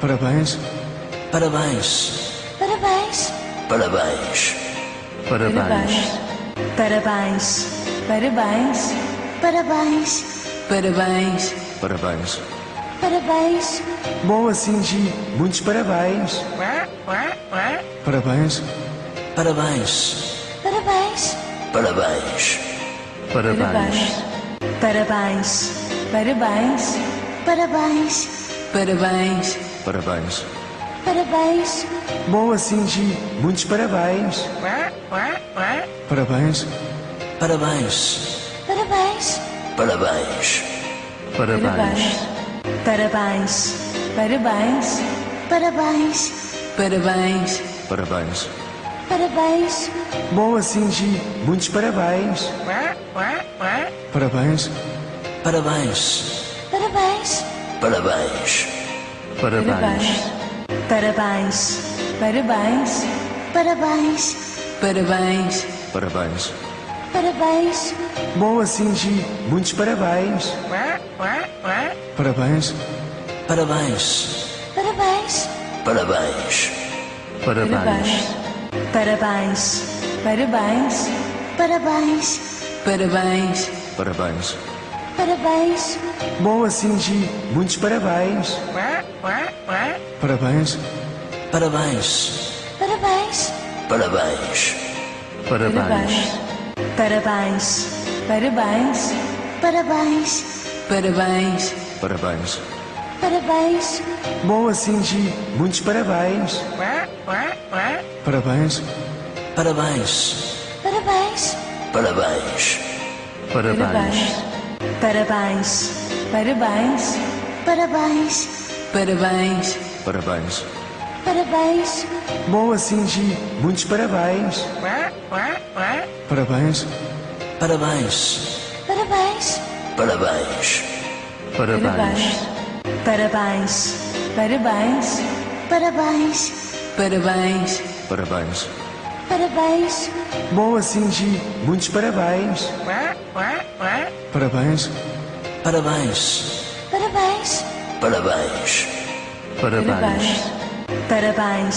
Parabéns. Parabéns. Parabéns. Parabéns. Parabéns. Parabéns. Parabéns. Parabéns. Parabéns. Parabéns. Parabéns. Boa, Cindy. Muitos parabéns. Parabéns. Parabéns. Parabéns. Parabéns. Parabéns. Parabéns. Parabéns. Parabéns. Parabéns. Parabéns. Parabéns. Boa, Cindy. Muitos parabéns. Parabéns. Parabéns. Parabéns. Parabéns. Parabéns. Parabéns. Parabéns. Parabéns. Parabéns. Parabéns. Parabéns. Boa, Cindy. Muitos parabéns. Parabéns. Parabéns. Parabéns. Parabéns. Parabéns. Parabéns. Parabéns. Parabéns. Parabéns. Parabéns. Parabéns. Boa, Cindy. Muitos parabéns. Parabéns. Parabéns. Parabéns. Parabéns. Parabéns. Parabéns. Parabéns. Parabéns. Parabéns. Parabéns. Parabéns. Boa, Cindy. Muitos parabéns. Parabéns. Parabéns. Parabéns. Parabéns. Parabéns. Parabéns. Parabéns. Parabéns. Parabéns. Parabéns. Parabéns. Boa, Cindy. Muitos parabéns. Parabéns. Parabéns. Parabéns. Parabéns. Parabéns. Parabéns. Parabéns. Parabéns. Parabéns. Parabéns. Parabéns. Boa, Cindy. Muitos parabéns. Parabéns. Parabéns. Parabéns. Parabéns. Parabéns. Parabéns.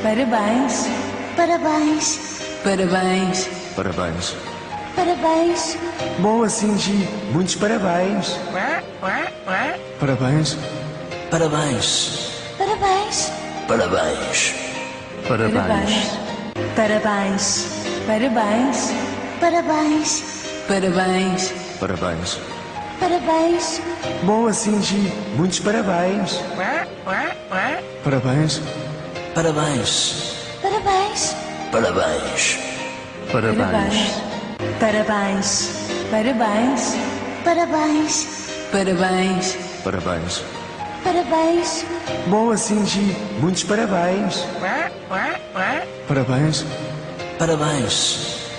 Parabéns. Parabéns. Parabéns. Parabéns. Parabéns. Boa, Cindy. Muitos parabéns. Parabéns. Parabéns. Parabéns. Parabéns. Parabéns. Parabéns. Parabéns. Parabéns. Parabéns. Parabéns. Parabéns. Boa, Cindy. Muitos parabéns. Parabéns. Parabéns. Parabéns. Parabéns. Parabéns. Parabéns. Parabéns. Parabéns. Parabéns. Parabéns. Parabéns. Boa, Cindy. Muitos parabéns. Parabéns. Parabéns. Parabéns.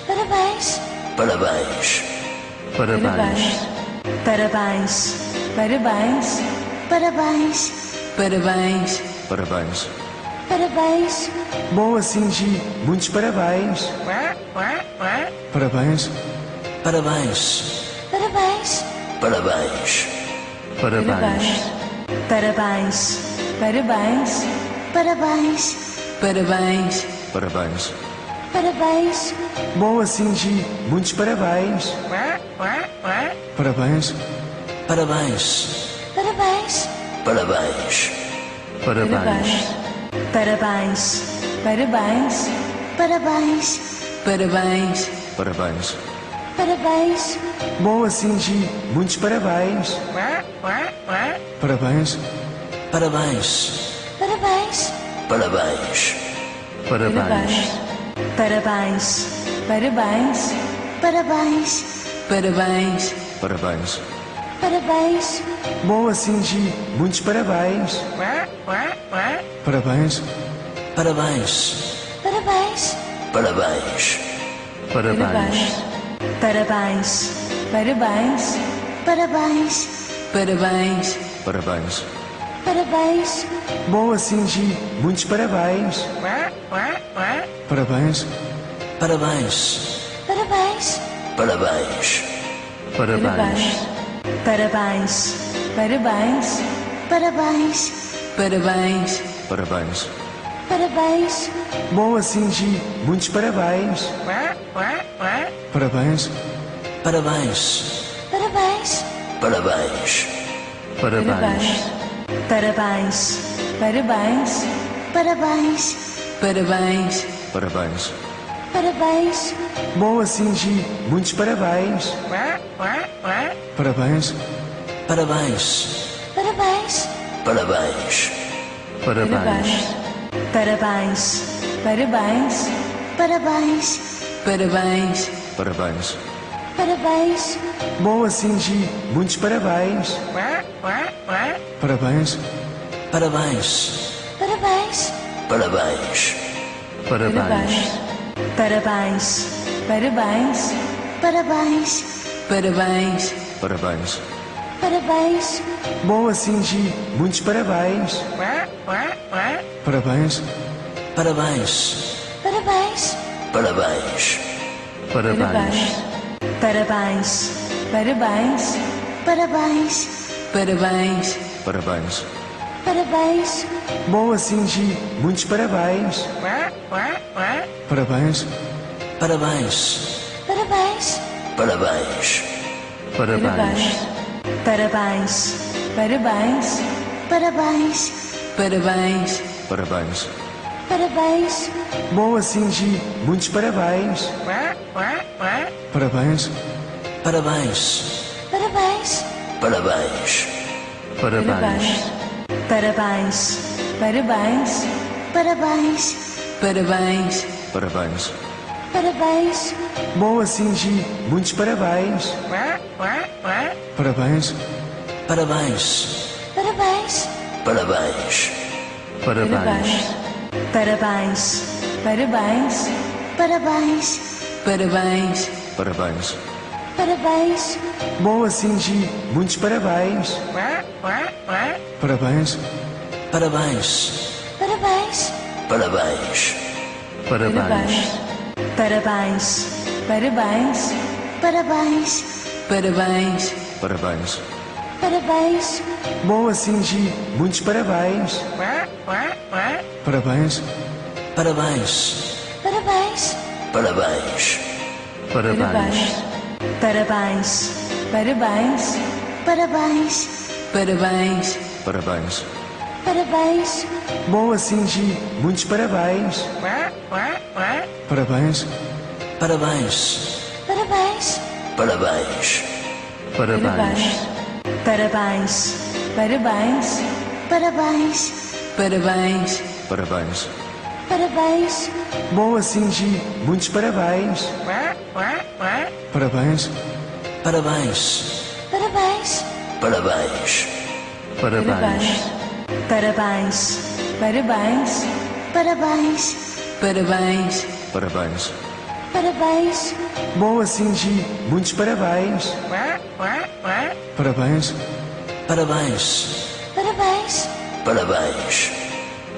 Parabéns. Parabéns. Parabéns. Parabéns. Parabéns. Parabéns. Parabéns. Parabéns. Boa, Cindy. Muitos parabéns. Parabéns. Parabéns. Parabéns. Parabéns. Parabéns. Parabéns. Parabéns. Parabéns. Parabéns. Parabéns. Parabéns. Boa, Cindy. Muitos parabéns. Parabéns. Parabéns. Parabéns. Parabéns. Parabéns. Parabéns. Parabéns. Parabéns. Parabéns. Parabéns. Parabéns. Boa, Cindy. Muitos parabéns. Parabéns. Parabéns. Parabéns. Parabéns. Parabéns. Parabéns. Parabéns. Parabéns. Parabéns. Parabéns. Parabéns. Boa, Cindy. Muitos parabéns. Parabéns. Parabéns. Parabéns. Parabéns. Parabéns. Parabéns. Parabéns. Parabéns. Parabéns. Parabéns. Parabéns. Boa, Cindy. Muitos parabéns. Parabéns. Parabéns. Parabéns. Parabéns. Parabéns. Parabéns. Parabéns. Parabéns. Parabéns. Parabéns. Parabéns. Boa, Cindy. Muitos parabéns. Parabéns. Parabéns. Parabéns. Parabéns. Parabéns. Parabéns. Parabéns. Parabéns. Parabéns. Parabéns. Parabéns. Boa, Cindy. Muitos parabéns. Parabéns. Parabéns. Parabéns. Parabéns. Parabéns. Parabéns. Parabéns. Parabéns. Parabéns. Parabéns. Parabéns. Boa, Cindy. Muitos parabéns. Parabéns. Parabéns. Parabéns. Parabéns. Parabéns. Parabéns. Parabéns. Parabéns. Parabéns. Parabéns. Parabéns. Boa, Cindy. Muitos parabéns. Parabéns. Parabéns. Parabéns. Parabéns. Parabéns. Parabéns. Parabéns. Parabéns. Parabéns. Parabéns. Parabéns. Boa, Cindy. Muitos parabéns. Parabéns. Parabéns. Parabéns. Parabéns. Parabéns. Parabéns. Parabéns. Parabéns. Parabéns. Parabéns. Parabéns. Boa, Cindy. Muitos parabéns. Parabéns. Parabéns. Parabéns. Parabéns. Parabéns. Parabéns. Parabéns. Parabéns. Parabéns. Parabéns. Parabéns. Boa, Cindy. Muitos parabéns. Parabéns. Parabéns. Parabéns. Parabéns. Parabéns. Parabéns. Parabéns. Parabéns. Parabéns. Parabéns. Parabéns. Boa, Cindy. Muitos parabéns. Parabéns. Parabéns. Parabéns. Parabéns. Parabéns. Parabéns. Parabéns. Parabéns. Parabéns. Parabéns. Parabéns. Boa, Cindy. Muitos parabéns. Parabéns. Parabéns. Parabéns. Parabéns. Parabéns. Parabéns. Parabéns. Parabéns. Parabéns. Parabéns. Parabéns. Boa, Cindy. Muitos parabéns. Parabéns. Parabéns. Parabéns. Parabéns. Parabéns. Parabéns. Parabéns. Parabéns. Parabéns. Parabéns. Parabéns. Boa, Cindy. Muitos parabéns. Parabéns. Parabéns. Parabéns. Parabéns. Parabéns. Parabéns. Parabéns. Parabéns. Parabéns. Parabéns. Parabéns. Boa, Cindy. Muitos parabéns. Parabéns. Parabéns. Parabéns. Parabéns. Parabéns.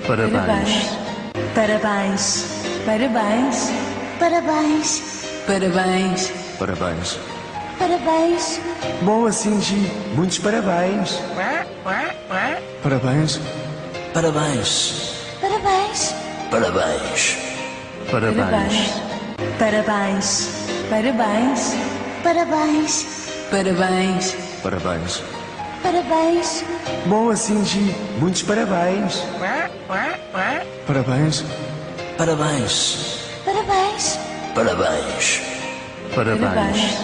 Parabéns. Parabéns. Parabéns. Parabéns. Parabéns. Parabéns. Boa, Cindy. Muitos parabéns. Parabéns. Parabéns. Parabéns. Parabéns. Parabéns. Parabéns. Parabéns. Parabéns. Parabéns. Parabéns. Parabéns. Boa, Cindy. Muitos parabéns. Parabéns. Parabéns. Parabéns. Parabéns. Parabéns. Parabéns. Parabéns. Parabéns. Parabéns. Parabéns. Parabéns. Boa, Cindy. Muitos parabéns. Parabéns. Parabéns. Parabéns. Parabéns. Parabéns. Parabéns.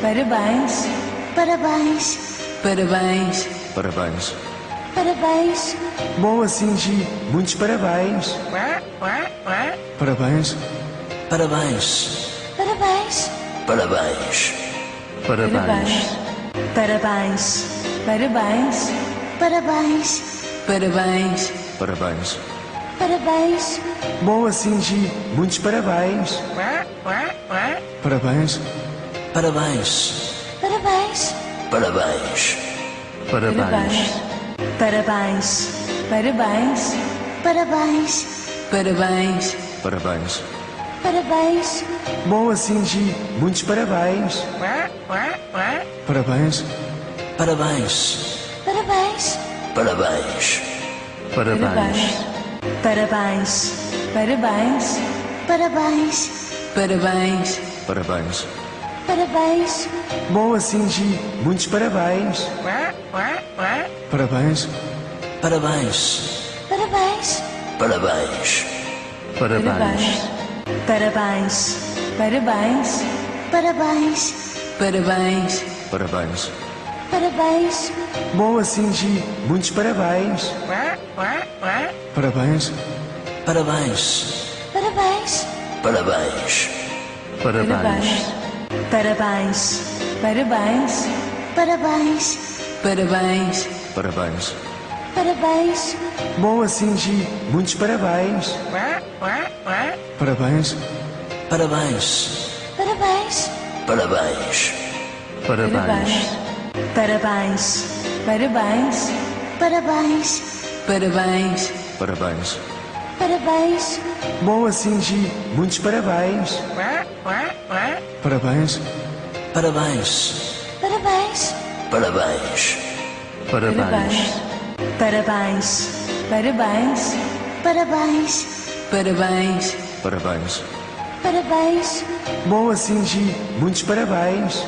Parabéns. Parabéns. Parabéns. Parabéns. Parabéns. Boa, Cindy. Muitos parabéns. Parabéns. Parabéns. Parabéns. Parabéns. Parabéns. Parabéns. Parabéns. Parabéns. Parabéns. Parabéns. Parabéns. Boa, Cindy. Muitos parabéns. Parabéns. Parabéns. Parabéns. Parabéns. Parabéns. Parabéns. Parabéns. Parabéns. Parabéns. Parabéns. Parabéns. Boa, Cindy. Muitos parabéns. Parabéns. Parabéns. Parabéns. Parabéns. Parabéns. Parabéns. Parabéns. Parabéns. Parabéns. Parabéns. Parabéns. Boa, Cindy. Muitos parabéns. Parabéns. Parabéns. Parabéns. Parabéns. Parabéns. Parabéns. Parabéns. Parabéns. Parabéns. Parabéns. Parabéns. Boa, Cindy. Muitos parabéns. Parabéns. Parabéns. Parabéns. Parabéns. Parabéns. Parabéns. Parabéns. Parabéns. Parabéns. Parabéns. Parabéns. Boa, Cindy. Muitos parabéns. Parabéns. Parabéns. Parabéns. Parabéns. Parabéns. Parabéns. Parabéns. Parabéns. Parabéns. Parabéns. Parabéns. Boa, Cindy. Muitos parabéns.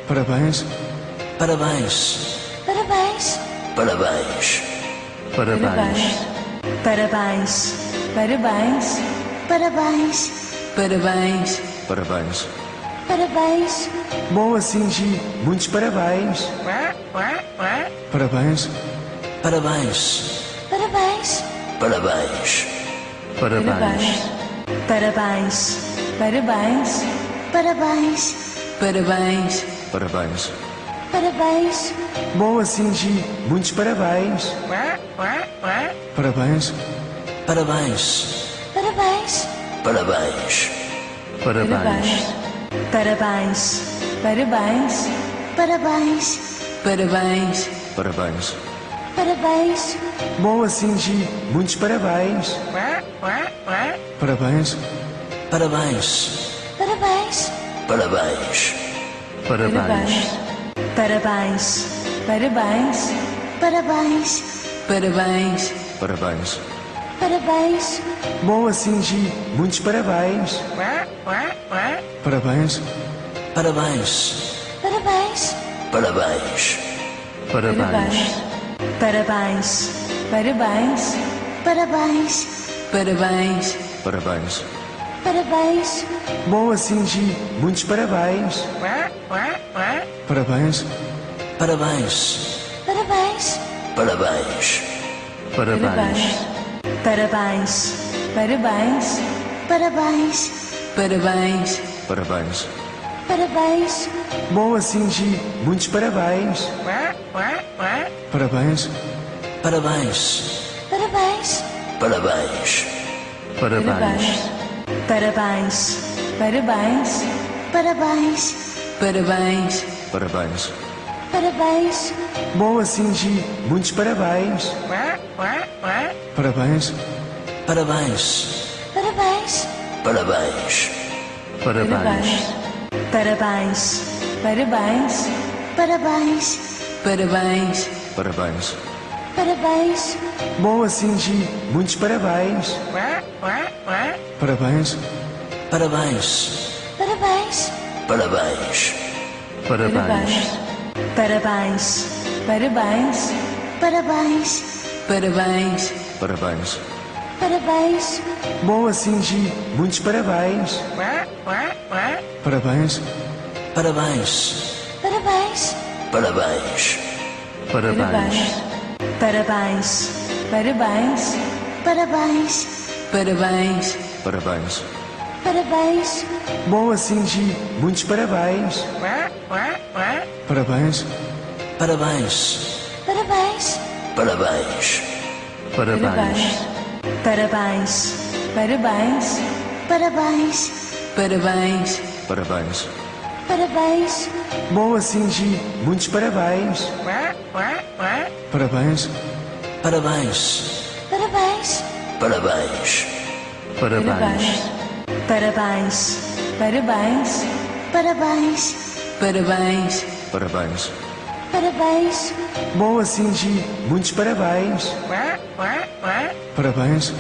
Parabéns. Parabéns. Parabéns. Parabéns. Parabéns. Parabéns. Parabéns. Parabéns. Parabéns. Parabéns. Parabéns. Boa, Cindy. Muitos parabéns. Parabéns. Parabéns. Parabéns. Parabéns. Parabéns. Parabéns. Parabéns. Parabéns. Parabéns. Parabéns. Parabéns. Boa, Cindy. Muitos parabéns. Parabéns. Parabéns. Parabéns. Parabéns. Parabéns. Parabéns. Parabéns. Parabéns. Parabéns. Parabéns. Parabéns. Boa, Cindy. Muitos parabéns. Parabéns. Parabéns. Parabéns. Parabéns. Parabéns. Parabéns. Parabéns. Parabéns. Parabéns. Parabéns. Parabéns. Boa, Cindy. Muitos parabéns. Parabéns. Parabéns. Parabéns. Parabéns. Parabéns. Parabéns. Parabéns. Parabéns. Parabéns. Parabéns. Parabéns. Boa, Cindy. Muitos parabéns. Parabéns. Parabéns. Parabéns. Parabéns. Parabéns. Parabéns. Parabéns. Parabéns. Parabéns. Parabéns. Parabéns. Boa, Cindy. Muitos parabéns. Parabéns. Parabéns. Parabéns. Parabéns. Parabéns. Parabéns. Parabéns. Parabéns. Parabéns. Parabéns. Parabéns. Boa, Cindy. Muitos parabéns. Parabéns. Parabéns. Parabéns. Parabéns. Parabéns. Parabéns. Parabéns. Parabéns. Parabéns. Parabéns. Parabéns. Boa, Cindy. Muitos parabéns. Parabéns. Parabéns. Parabéns. Parabéns. Parabéns. Parabéns. Parabéns. Parabéns. Parabéns. Parabéns. Parabéns. Boa, Cindy. Muitos parabéns. Parabéns. Parabéns. Parabéns. Parabéns. Parabéns. Parabéns. Parabéns. Parabéns. Parabéns. Parabéns. Parabéns. Boa, Cindy. Muitos parabéns. Parabéns. Parabéns. Parabéns. Parabéns. Parabéns. Parabéns. Parabéns. Parabéns. Parabéns. Parabéns. Parabéns. Boa, Cindy. Muitos parabéns. Parabéns. Parabéns. Parabéns. Parabéns. Parabéns. Parabéns. Parabéns. Parabéns. Parabéns. Parabéns. Parabéns. Boa, Cindy. Muitos parabéns. Parabéns. Parabéns. Parabéns. Parabéns. Parabéns. Parabéns. Parabéns. Parabéns. Parabéns. Parabéns. Parabéns. Boa, Cindy. Muitos parabéns. Parabéns.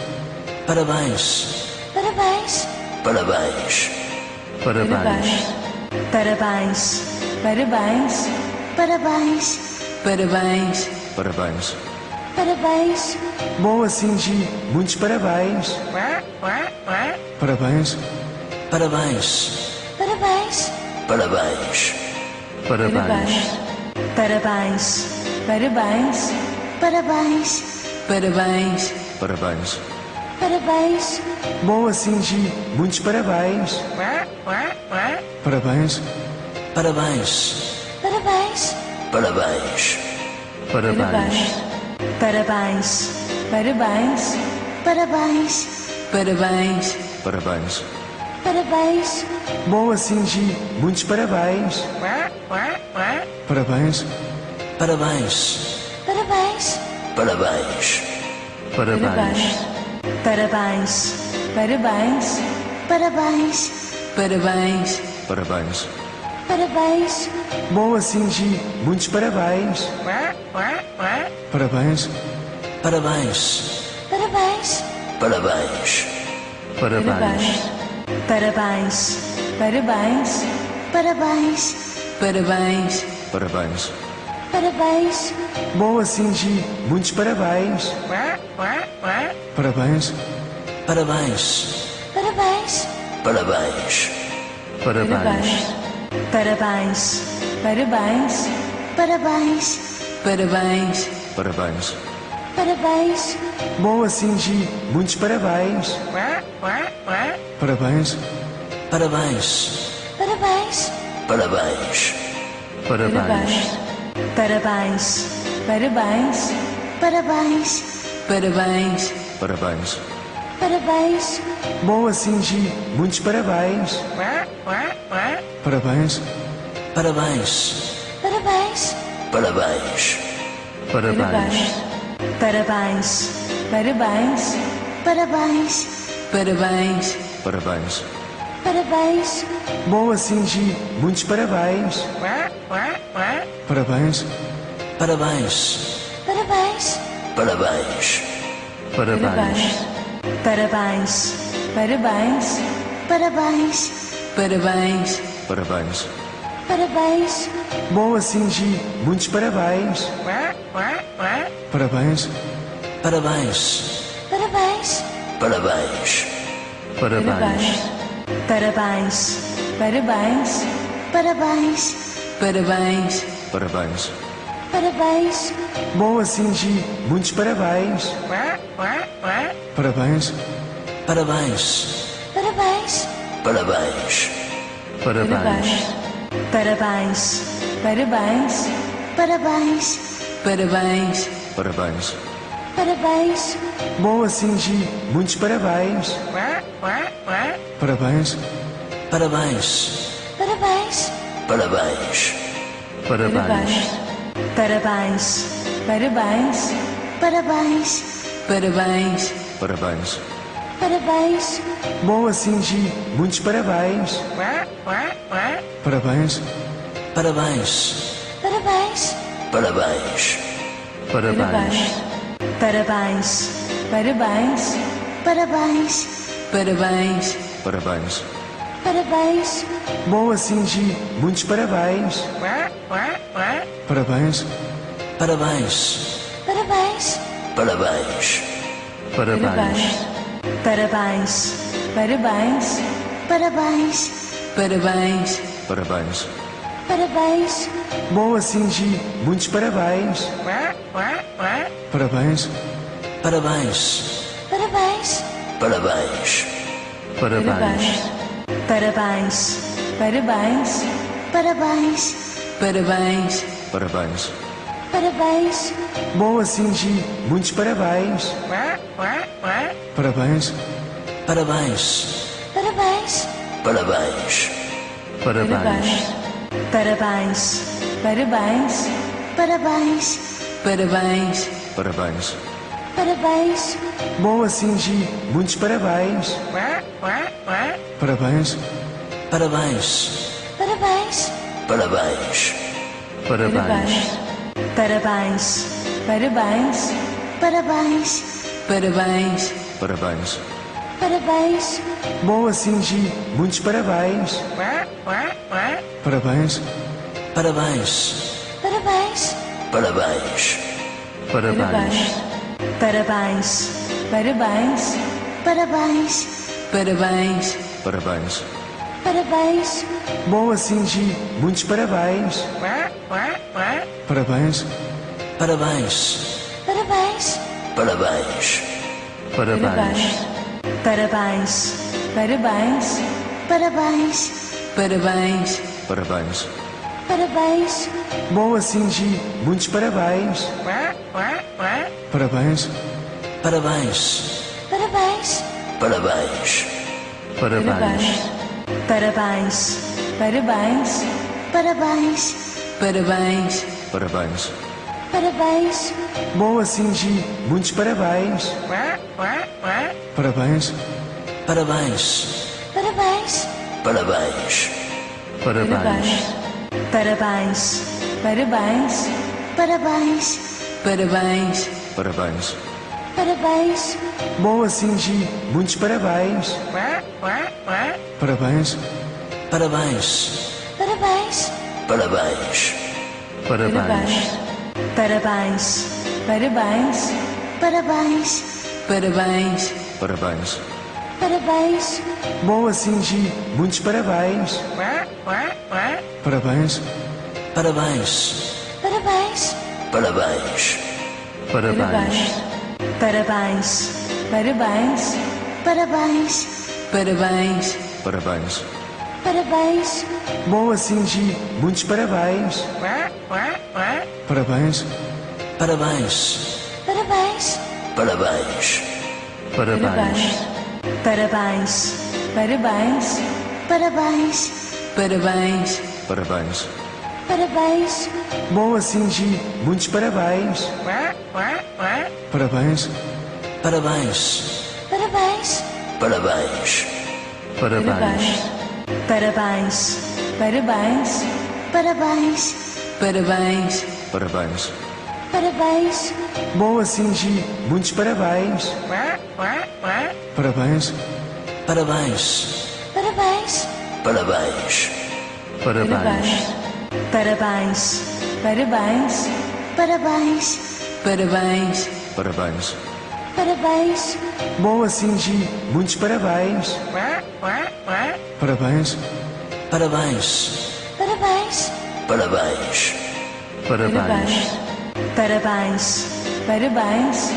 Parabéns. Parabéns. Parabéns. Parabéns. Parabéns. Parabéns. Parabéns. Parabéns. Parabéns. Parabéns. Boa, Cindy. Muitos parabéns. Parabéns. Parabéns. Parabéns. Parabéns. Parabéns. Parabéns. Parabéns. Parabéns. Parabéns. Parabéns. Parabéns. Boa, Cindy. Muitos parabéns. Parabéns. Parabéns. Parabéns. Parabéns. Parabéns. Parabéns. Parabéns. Parabéns. Parabéns. Parabéns. Parabéns. Boa, Cindy. Muitos parabéns. Parabéns. Parabéns. Parabéns. Parabéns. Parabéns. Parabéns. Parabéns. Parabéns. Parabéns. Parabéns. Parabéns. Boa, Cindy. Muitos parabéns. Parabéns. Parabéns. Parabéns. Parabéns. Parabéns. Parabéns. Parabéns. Parabéns. Parabéns. Parabéns. Parabéns. Boa, Cindy. Muitos parabéns. Parabéns. Parabéns. Parabéns. Parabéns. Parabéns. Parabéns. Parabéns. Parabéns. Parabéns. Parabéns. Parabéns. Boa, Cindy. Muitos parabéns. Parabéns. Parabéns. Parabéns. Parabéns. Parabéns. Parabéns. Parabéns. Parabéns. Parabéns. Parabéns. Parabéns. Boa, Cindy. Muitos parabéns. Parabéns. Parabéns. Parabéns. Parabéns. Parabéns. Parabéns. Parabéns. Parabéns. Parabéns. Parabéns. Parabéns. Boa, Cindy. Muitos parabéns. Parabéns. Parabéns. Parabéns. Parabéns. Parabéns. Parabéns. Parabéns. Parabéns. Parabéns. Parabéns. Parabéns. Boa, Cindy. Muitos parabéns. Parabéns. Parabéns. Parabéns. Parabéns. Parabéns. Parabéns. Parabéns. Parabéns. Parabéns. Parabéns. Parabéns. Boa, Cindy. Muitos parabéns. Parabéns. Parabéns. Parabéns. Parabéns. Parabéns. Parabéns. Parabéns. Parabéns. Parabéns. Parabéns. Parabéns. Boa, Cindy. Muitos parabéns. Parabéns. Parabéns. Parabéns. Parabéns. Parabéns. Parabéns. Parabéns. Parabéns. Parabéns. Parabéns. Parabéns. Boa, Cindy. Muitos parabéns. Parabéns. Parabéns. Parabéns. Parabéns. Parabéns. Parabéns. Parabéns. Parabéns. Parabéns. Parabéns. Parabéns. Boa, Cindy. Muitos parabéns. Parabéns. Parabéns. Parabéns. Parabéns. Parabéns. Parabéns. Parabéns. Parabéns. Parabéns. Parabéns. Parabéns. Boa, Cindy. Muitos parabéns. Parabéns. Parabéns. Parabéns. Parabéns. Parabéns. Parabéns. Parabéns. Parabéns. Parabéns. Parabéns. Parabéns. Boa, Cindy. Muitos parabéns. Parabéns. Parabéns. Parabéns. Parabéns. Parabéns. Parabéns. Parabéns. Parabéns. Parabéns. Parabéns. Parabéns. Boa, Cindy. Muitos parabéns. Parabéns. Parabéns. Parabéns. Parabéns. Parabéns. Parabéns. Parabéns. Parabéns. Parabéns. Parabéns. Parabéns. Boa, Cindy. Muitos parabéns. Parabéns. Parabéns. Parabéns. Parabéns. Parabéns. Parabéns. Parabéns. Parabéns. Parabéns. Parabéns. Parabéns. Boa, Cindy. Muitos parabéns. Parabéns. Parabéns. Parabéns. Parabéns. Parabéns. Parabéns. Parabéns. Parabéns. Parabéns. Parabéns. Parabéns. Boa, Cindy. Muitos parabéns. Parabéns. Parabéns. Parabéns. Parabéns. Parabéns. Parabéns. Parabéns. Parabéns. Parabéns. Parabéns. Parabéns. Boa, Cindy. Muitos parabéns. Parabéns. Parabéns. Parabéns. Parabéns. Parabéns. Parabéns. Parabéns. Parabéns. Parabéns. Parabéns. Parabéns. Boa, Cindy. Muitos parabéns. Parabéns. Parabéns. Parabéns. Parabéns. Parabéns. Parabéns. Parabéns. Parabéns. Parabéns. Parabéns. Parabéns. Boa, Cindy. Muitos parabéns. Parabéns. Parabéns. Parabéns. Parabéns. Parabéns. Parabéns. Parabéns. Parabéns. Parabéns. Parabéns. Parabéns. Boa, Cindy. Muitos parabéns. Parabéns. Parabéns. Parabéns. Parabéns. Parabéns. Parabéns. Parabéns. Parabéns. Parabéns. Parabéns. Parabéns. Boa, Cindy. Muitos parabéns. Parabéns. Parabéns. Parabéns. Parabéns. Parabéns. Parabéns. Parabéns. Parabéns. Parabéns. Parabéns. Parabéns. Boa, Cindy. Muitos parabéns. Parabéns. Parabéns. Parabéns. Parabéns. Parabéns. Parabéns. Parabéns.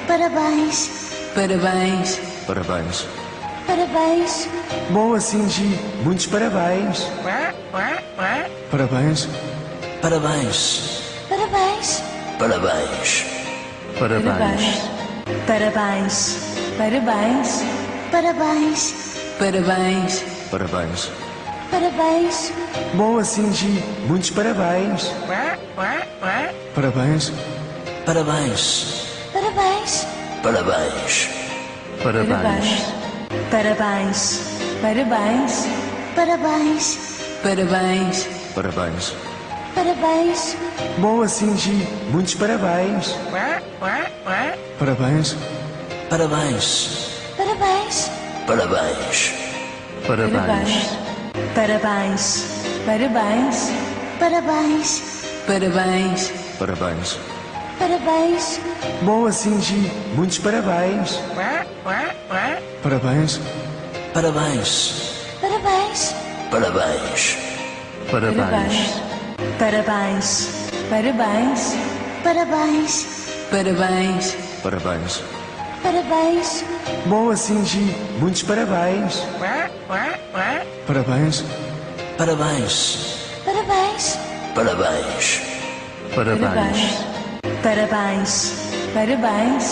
Parabéns. Parabéns. Parabéns. Parabéns. Boa, Cindy. Muitos parabéns. Parabéns. Parabéns. Parabéns. Parabéns. Parabéns. Parabéns. Parabéns. Parabéns. Parabéns. Parabéns. Parabéns. Boa, Cindy. Muitos parabéns. Parabéns. Parabéns. Parabéns. Parabéns. Parabéns. Parabéns. Parabéns. Parabéns. Parabéns. Parabéns. Parabéns. Boa, Cindy. Muitos parabéns. Parabéns. Parabéns. Parabéns. Parabéns. Parabéns. Parabéns. Parabéns. Parabéns. Parabéns. Parabéns. Parabéns. Boa, Cindy. Muitos parabéns. Parabéns. Parabéns. Parabéns. Parabéns. Parabéns. Parabéns. Parabéns. Parabéns. Parabéns. Parabéns. Parabéns. Boa, Cindy. Muitos parabéns. Parabéns. Parabéns. Parabéns. Parabéns. Parabéns. Parabéns. Parabéns. Parabéns. Parabéns. Parabéns. Parabéns. Boa, Cindy. Muitos parabéns. Parabéns. Parabéns. Parabéns. Parabéns. Parabéns. Parabéns. Parabéns.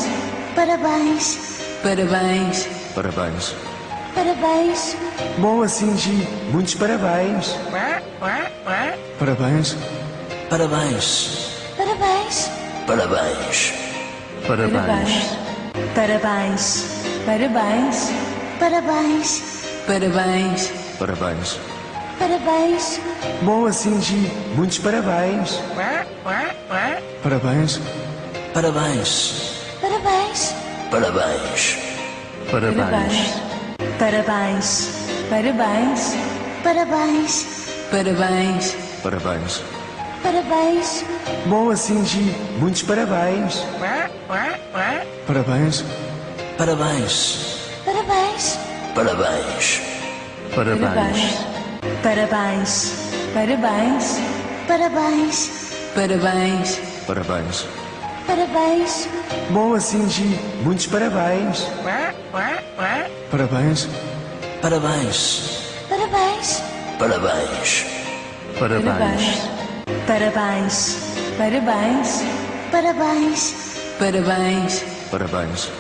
Parabéns. Parabéns. Parabéns. Parabéns. Boa, Cindy. Muitos parabéns. Parabéns. Parabéns. Parabéns. Parabéns. Parabéns. Parabéns. Parabéns. Parabéns. Parabéns. Parabéns. Parabéns. Boa, Cindy. Muitos parabéns. Parabéns. Parabéns. Parabéns. Parabéns. Parabéns. Parabéns. Parabéns. Parabéns. Parabéns. Parabéns. Parabéns. Boa, Cindy. Muitos parabéns. Parabéns. Parabéns. Parabéns. Parabéns. Parabéns. Parabéns. Parabéns. Parabéns. Parabéns. Parabéns.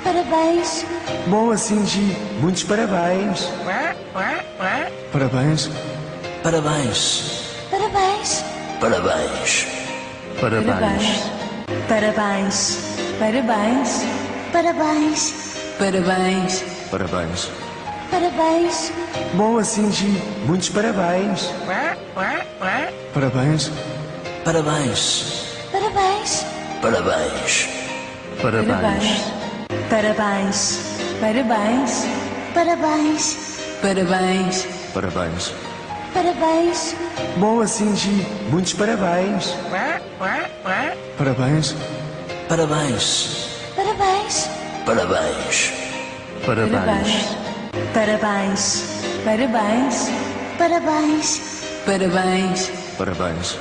Parabéns. Boa, Cindy. Muitos parabéns. Parabéns. Parabéns. Parabéns. Parabéns. Parabéns. Parabéns. Parabéns. Parabéns. Parabéns. Parabéns. Parabéns. Boa, Cindy. Muitos parabéns. Parabéns. Parabéns. Parabéns. Parabéns. Parabéns. Parabéns. Parabéns. Parabéns. Parabéns. Parabéns. Parabéns. Boa, Cindy. Muitos parabéns. Parabéns. Parabéns. Parabéns. Parabéns. Parabéns. Parabéns. Parabéns. Parabéns. Parabéns. Parabéns.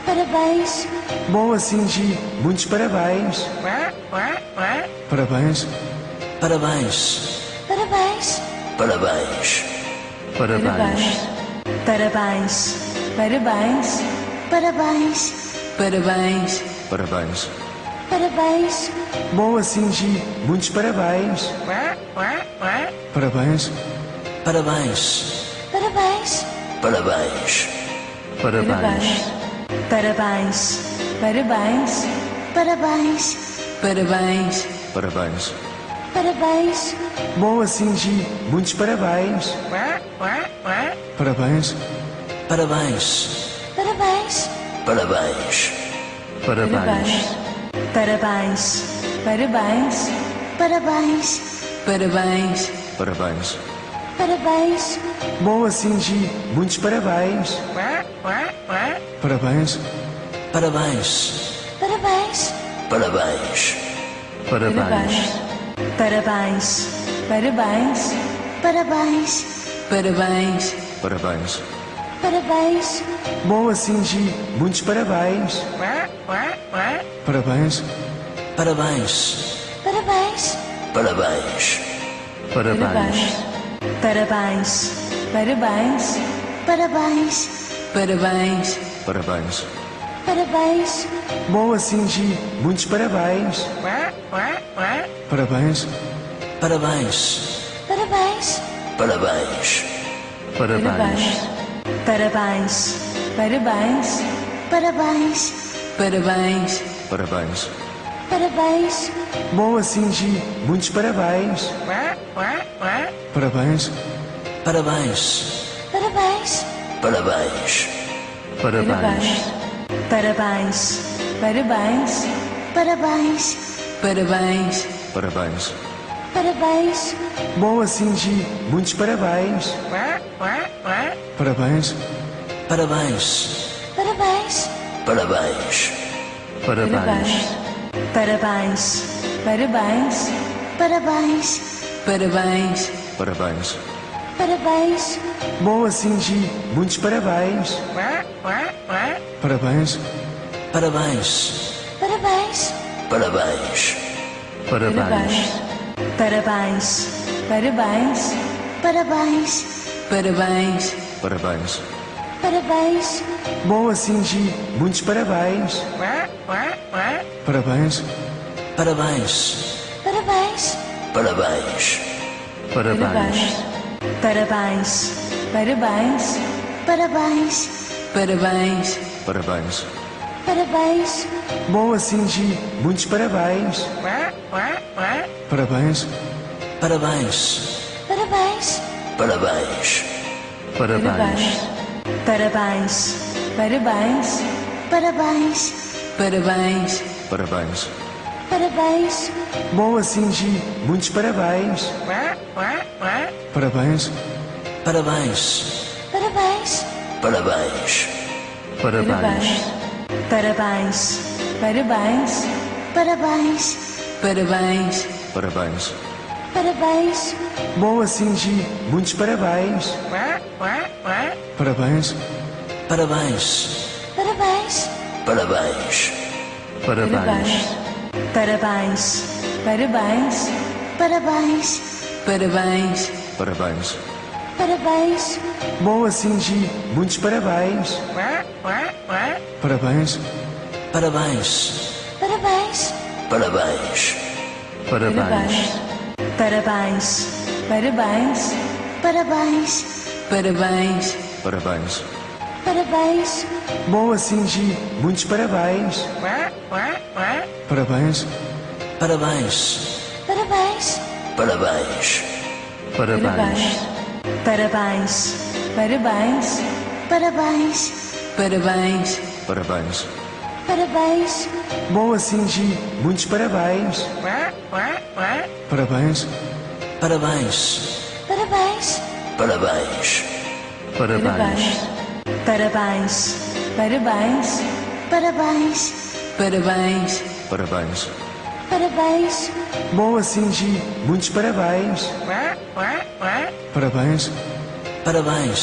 Parabéns. Boa, Cindy. Muitos parabéns. Parabéns. Parabéns. Parabéns. Parabéns. Parabéns. Parabéns. Parabéns. Parabéns. Parabéns. Parabéns. Parabéns. Boa, Cindy. Muitos parabéns. Parabéns. Parabéns. Parabéns. Parabéns. Parabéns. Parabéns. Parabéns. Parabéns. Parabéns. Parabéns. Parabéns. Boa, Cindy. Muitos parabéns. Parabéns. Parabéns. Parabéns. Parabéns. Parabéns. Parabéns. Parabéns. Parabéns. Parabéns. Parabéns. Parabéns. Boa, Cindy. Muitos parabéns. Parabéns. Parabéns. Parabéns. Parabéns. Parabéns. Parabéns. Parabéns. Parabéns. Parabéns. Parabéns. Parabéns. Boa, Cindy. Muitos parabéns. Parabéns. Parabéns. Parabéns. Parabéns. Parabéns. Parabéns. Parabéns. Parabéns. Parabéns. Parabéns. Parabéns. Boa, Cindy. Muitos parabéns. Parabéns. Parabéns. Parabéns. Parabéns. Parabéns. Parabéns. Parabéns. Parabéns. Parabéns. Parabéns. Parabéns. Boa, Cindy. Muitos parabéns. Parabéns. Parabéns. Parabéns. Parabéns. Parabéns. Parabéns. Parabéns. Parabéns. Parabéns. Parabéns. Parabéns. Boa, Cindy. Muitos parabéns. Parabéns. Parabéns. Parabéns. Parabéns. Parabéns. Parabéns. Parabéns. Parabéns. Parabéns. Parabéns. Parabéns. Boa, Cindy. Muitos parabéns. Parabéns. Parabéns. Parabéns. Parabéns. Parabéns. Parabéns. Parabéns. Parabéns. Parabéns. Parabéns. Parabéns. Boa, Cindy. Muitos parabéns. Parabéns. Parabéns. Parabéns. Parabéns. Parabéns. Parabéns. Parabéns. Parabéns. Parabéns. Parabéns. Parabéns. Boa, Cindy. Muitos parabéns. Parabéns. Parabéns. Parabéns. Parabéns. Parabéns. Parabéns. Parabéns. Parabéns. Parabéns. Parabéns. Parabéns. Boa, Cindy. Muitos parabéns. Parabéns. Parabéns. Parabéns. Parabéns. Parabéns. Parabéns. Parabéns. Parabéns. Parabéns. Parabéns. Parabéns. Boa, Cindy. Muitos parabéns. Parabéns. Parabéns. Parabéns. Parabéns. Parabéns. Parabéns. Parabéns. Parabéns. Parabéns. Parabéns. Parabéns. Boa, Cindy. Muitos parabéns. Parabéns. Parabéns. Parabéns. Parabéns. Parabéns. Parabéns. Parabéns. Parabéns. Parabéns. Parabéns. Parabéns. Boa, Cindy. Muitos parabéns. Parabéns. Parabéns. Parabéns. Parabéns. Parabéns. Parabéns. Parabéns. Parabéns. Parabéns. Parabéns. Parabéns. Boa, Cindy. Muitos parabéns. Parabéns. Parabéns. Parabéns. Parabéns. Parabéns. Parabéns. Parabéns. Parabéns. Parabéns. Parabéns. Parabéns. Boa, Cindy. Muitos parabéns. Parabéns. Parabéns. Parabéns.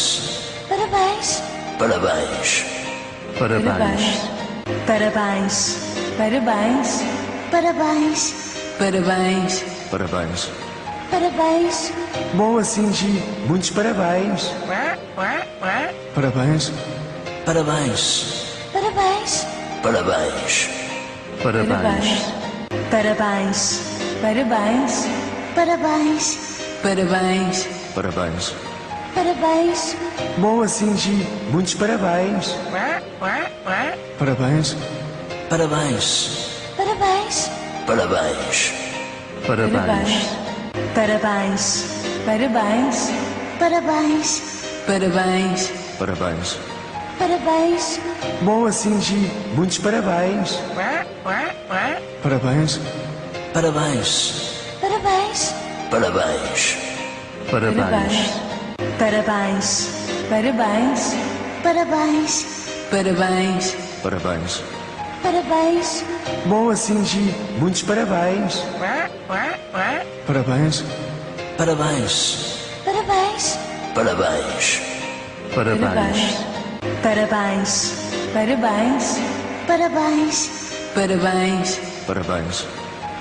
Parabéns. Parabéns. Parabéns. Parabéns. Parabéns. Parabéns. Parabéns. Parabéns. Boa, Cindy. Muitos parabéns. Parabéns. Parabéns. Parabéns. Parabéns. Parabéns. Parabéns. Parabéns. Parabéns. Parabéns. Parabéns. Parabéns. Boa, Cindy. Muitos parabéns. Parabéns. Parabéns. Parabéns. Parabéns. Parabéns. Parabéns. Parabéns. Parabéns. Parabéns. Parabéns. Parabéns. Boa, Cindy. Muitos parabéns. Parabéns. Parabéns. Parabéns. Parabéns. Parabéns. Parabéns. Parabéns. Parabéns. Parabéns. Parabéns. Parabéns. Boa, Cindy. Muitos parabéns. Parabéns. Parabéns. Parabéns. Parabéns. Parabéns. Parabéns. Parabéns. Parabéns. Parabéns. Parabéns.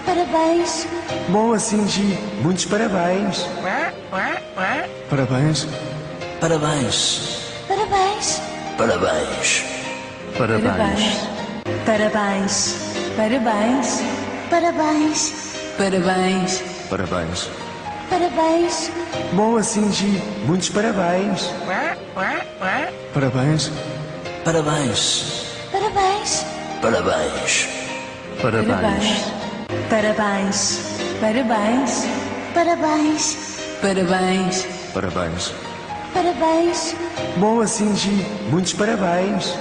Parabéns. Boa, Cindy. Muitos parabéns. Parabéns. Parabéns. Parabéns. Parabéns. Parabéns. Parabéns. Parabéns. Parabéns. Parabéns. Parabéns. Parabéns. Boa, Cindy. Muitos parabéns. Parabéns. Parabéns. Parabéns. Parabéns. Parabéns. Parabéns. Parabéns. Parabéns. Parabéns. Parabéns. Parabéns. Boa, Cindy. Muitos parabéns. Parabéns. Parabéns. Parabéns. Parabéns. Parabéns. Parabéns. Parabéns. Parabéns. Parabéns. Parabéns. Parabéns. Boa, Cindy. Muitos parabéns.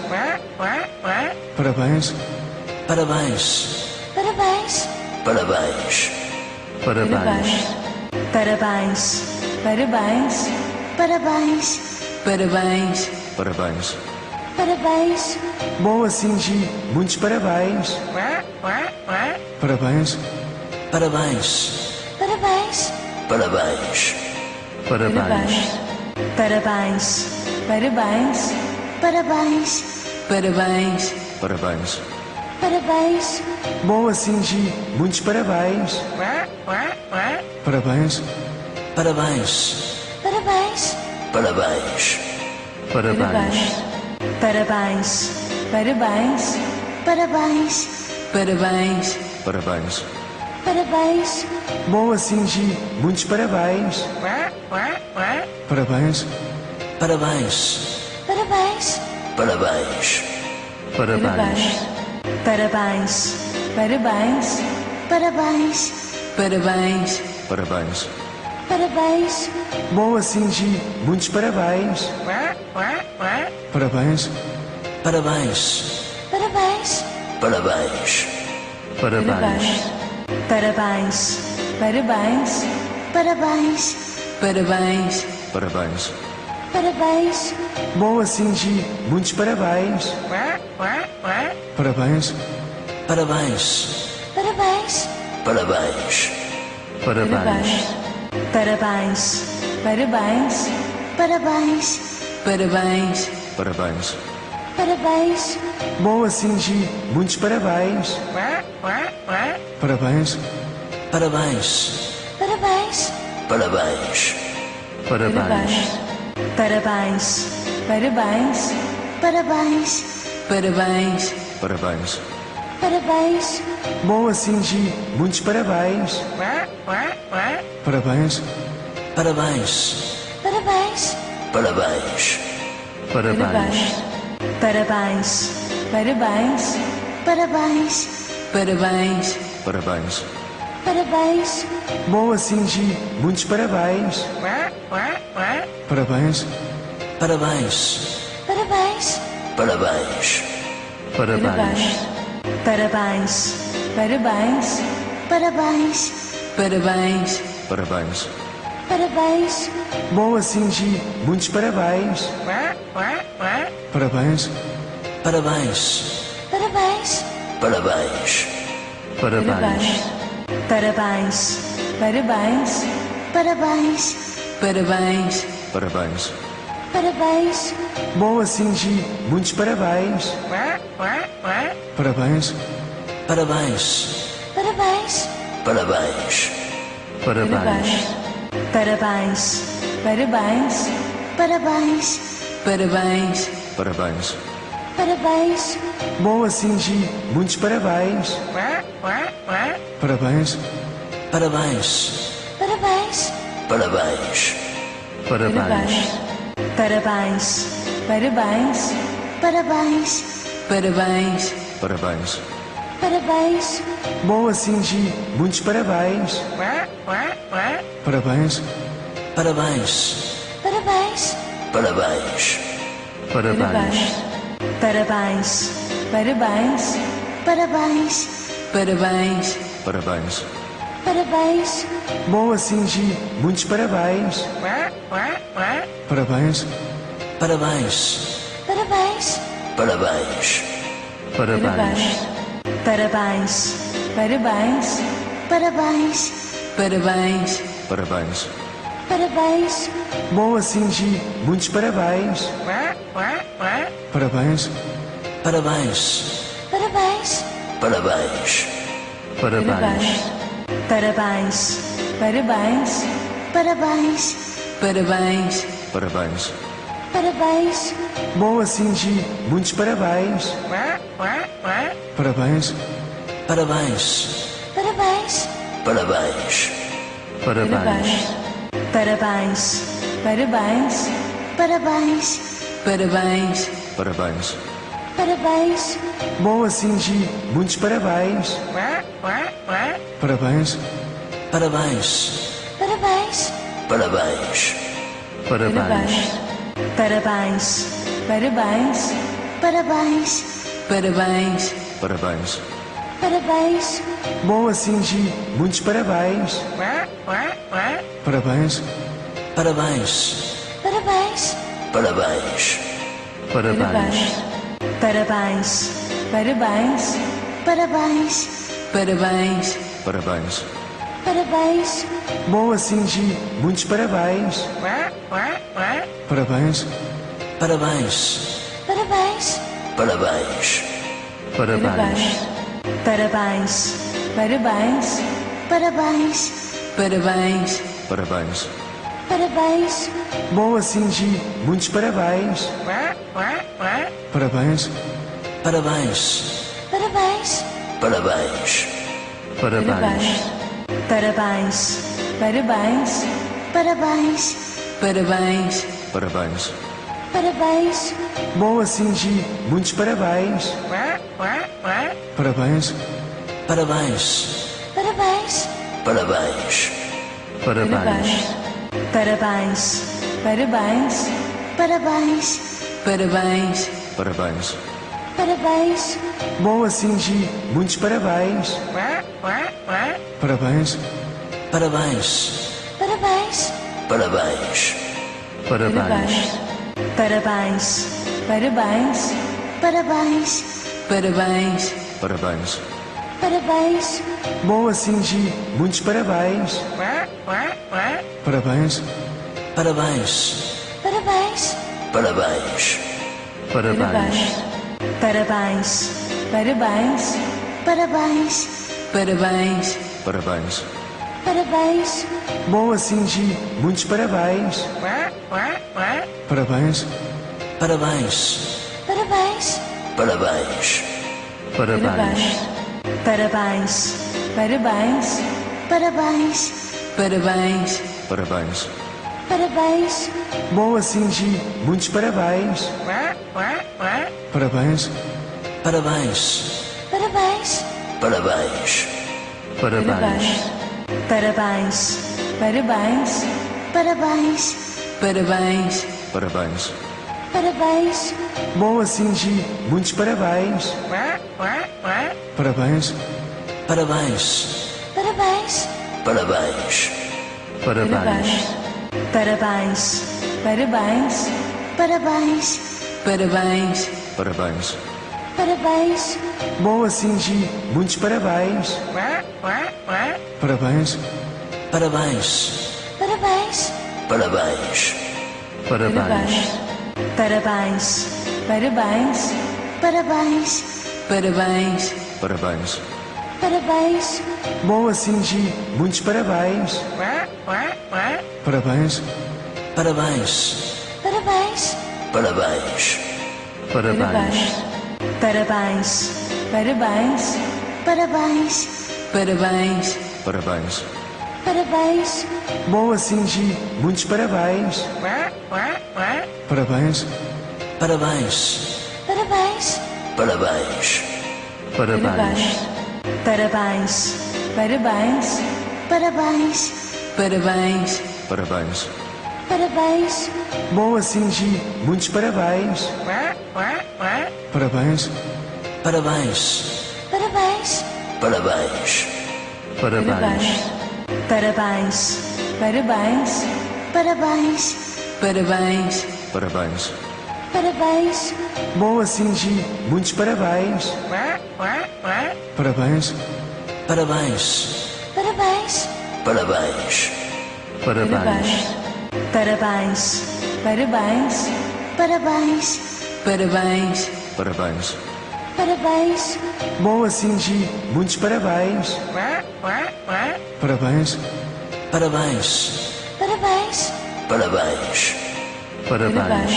Parabéns. Parabéns. Parabéns. Parabéns. Parabéns. Parabéns. Parabéns. Parabéns. Parabéns. Parabéns. Parabéns. Boa, Cindy. Muitos parabéns. Parabéns. Parabéns. Parabéns. Parabéns. Parabéns. Parabéns. Parabéns. Parabéns. Parabéns. Parabéns. Parabéns. Boa, Cindy. Muitos parabéns. Parabéns. Parabéns. Parabéns. Parabéns. Parabéns. Parabéns. Parabéns. Parabéns. Parabéns. Parabéns. Parabéns. Boa, Cindy. Muitos parabéns. Parabéns. Parabéns. Parabéns. Parabéns. Parabéns. Parabéns. Parabéns. Parabéns. Parabéns. Parabéns. Parabéns. Boa, Cindy. Muitos parabéns. Parabéns. Parabéns. Parabéns. Parabéns. Parabéns. Parabéns. Parabéns. Parabéns. Parabéns. Parabéns. Parabéns. Boa, Cindy. Muitos parabéns. Parabéns. Parabéns. Parabéns. Parabéns. Parabéns. Parabéns. Parabéns. Parabéns. Parabéns. Parabéns. Parabéns. Boa, Cindy. Muitos parabéns. Parabéns. Parabéns. Parabéns. Parabéns. Parabéns. Parabéns. Parabéns. Parabéns. Parabéns. Parabéns. Parabéns. Boa, Cindy. Muitos parabéns. Parabéns. Parabéns. Parabéns. Parabéns. Parabéns. Parabéns. Parabéns. Parabéns. Parabéns. Parabéns. Parabéns. Boa, Cindy. Muitos parabéns. Parabéns. Parabéns. Parabéns. Parabéns. Parabéns. Parabéns. Parabéns. Parabéns. Parabéns. Parabéns. Parabéns. Boa, Cindy. Muitos parabéns. Parabéns. Parabéns. Parabéns. Parabéns. Parabéns. Parabéns. Parabéns. Parabéns. Parabéns. Parabéns. Parabéns. Boa, Cindy. Muitos parabéns. Parabéns. Parabéns. Parabéns. Parabéns. Parabéns. Parabéns. Parabéns. Parabéns. Parabéns. Parabéns. Parabéns. Boa, Cindy. Muitos parabéns. Parabéns. Parabéns. Parabéns. Parabéns. Parabéns. Parabéns. Parabéns. Parabéns. Parabéns. Parabéns. Parabéns. Boa, Cindy. Muitos parabéns. Parabéns. Parabéns. Parabéns. Parabéns. Parabéns. Parabéns. Parabéns. Parabéns. Parabéns. Parabéns. Parabéns. Boa, Cindy. Muitos parabéns. Parabéns. Parabéns. Parabéns. Parabéns. Parabéns. Parabéns. Parabéns. Parabéns. Parabéns. Parabéns. Parabéns. Boa, Cindy. Muitos parabéns. Parabéns. Parabéns. Parabéns. Parabéns. Parabéns. Parabéns. Parabéns. Parabéns. Parabéns. Parabéns. Parabéns. Boa, Cindy. Muitos parabéns. Parabéns. Parabéns. Parabéns. Parabéns. Parabéns. Parabéns. Parabéns. Parabéns. Parabéns. Parabéns. Parabéns. Boa, Cindy. Muitos parabéns. Parabéns. Parabéns. Parabéns. Parabéns. Parabéns. Parabéns. Parabéns. Parabéns. Parabéns. Parabéns. Parabéns. Boa, Cindy. Muitos parabéns. Parabéns. Parabéns. Parabéns. Parabéns. Parabéns. Parabéns. Parabéns. Parabéns. Parabéns. Parabéns. Parabéns. Boa, Cindy. Muitos parabéns. Parabéns. Parabéns. Parabéns. Parabéns. Parabéns. Parabéns. Parabéns. Parabéns. Parabéns. Parabéns. Parabéns. Boa, Cindy. Muitos parabéns. Parabéns. Parabéns. Parabéns. Parabéns. Parabéns. Parabéns. Parabéns. Parabéns. Parabéns. Parabéns. Parabéns. Boa, Cindy. Muitos parabéns. Parabéns. Parabéns. Parabéns. Parabéns. Parabéns. Parabéns. Parabéns. Parabéns. Parabéns. Parabéns. Parabéns. Boa, Cindy. Muitos parabéns. Parabéns. Parabéns. Parabéns. Parabéns. Parabéns. Parabéns. Parabéns. Parabéns. Parabéns. Parabéns. Parabéns. Boa, Cindy. Muitos parabéns. Parabéns. Parabéns. Parabéns. Parabéns. Parabéns. Parabéns. Parabéns. Parabéns. Parabéns. Parabéns. Parabéns. Boa, Cindy. Muitos parabéns. Parabéns. Parabéns. Parabéns. Parabéns. Parabéns. Parabéns. Parabéns. Parabéns. Parabéns. Parabéns. Parabéns. Boa, Cindy. Muitos parabéns. Parabéns. Parabéns. Parabéns. Parabéns. Parabéns. Parabéns. Parabéns. Parabéns. Parabéns. Parabéns. Parabéns. Boa, Cindy. Muitos parabéns. Parabéns. Parabéns. Parabéns. Parabéns. Parabéns. Parabéns. Parabéns. Parabéns. Parabéns. Parabéns. Parabéns. Boa, Cindy. Muitos parabéns. Parabéns. Parabéns. Parabéns. Parabéns. Parabéns. Parabéns. Parabéns. Parabéns. Parabéns. Parabéns. Parabéns. Boa, Cindy. Muitos parabéns. Parabéns. Parabéns. Parabéns. Parabéns. Parabéns. Parabéns. Parabéns. Parabéns. Parabéns. Parabéns. Parabéns. Boa, Cindy. Muitos parabéns. Parabéns. Parabéns. Parabéns. Parabéns. Parabéns. Parabéns. Parabéns. Parabéns. Parabéns. Parabéns. Parabéns. Boa, Cindy. Muitos parabéns. Parabéns. Parabéns. Parabéns. Parabéns. Parabéns. Parabéns. Parabéns. Parabéns. Parabéns. Parabéns. Parabéns. Boa, Cindy. Muitos parabéns. Parabéns. Parabéns. Parabéns. Parabéns. Parabéns. Parabéns.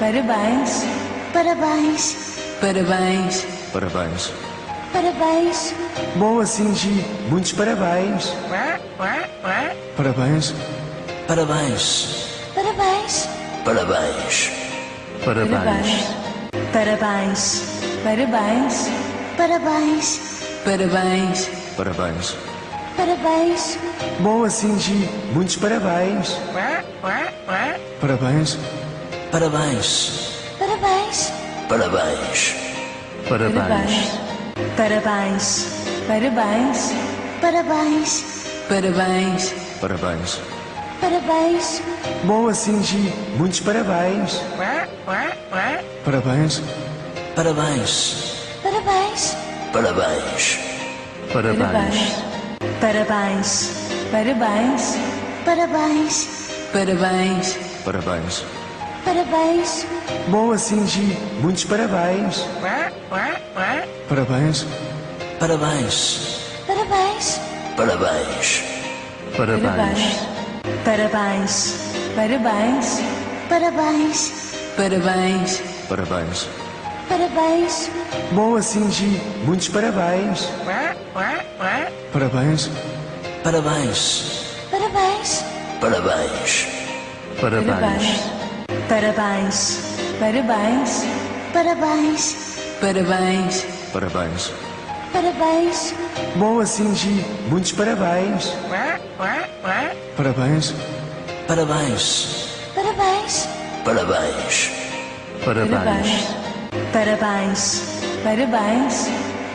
Parabéns. Parabéns. Parabéns. Parabéns. Parabéns. Boa, Cindy. Muitos parabéns. Parabéns. Parabéns. Parabéns. Parabéns. Parabéns. Parabéns. Parabéns. Parabéns. Parabéns. Parabéns. Parabéns. Boa, Cindy. Muitos parabéns. Parabéns. Parabéns. Parabéns. Parabéns. Parabéns. Parabéns. Parabéns. Parabéns. Parabéns. Parabéns. Parabéns. Boa, Cindy. Muitos parabéns. Parabéns. Parabéns. Parabéns. Parabéns. Parabéns. Parabéns. Parabéns. Parabéns. Parabéns. Parabéns. Parabéns. Boa, Cindy. Muitos parabéns. Parabéns. Parabéns. Parabéns. Parabéns. Parabéns. Parabéns. Parabéns. Parabéns. Parabéns. Parabéns. Parabéns. Boa, Cindy. Muitos parabéns. Parabéns. Parabéns. Parabéns. Parabéns. Parabéns. Parabéns. Parabéns. Parabéns. Parabéns. Parabéns. Parabéns. Boa, Cindy. Muitos parabéns. Parabéns. Parabéns. Parabéns. Parabéns. Parabéns. Parabéns. Parabéns.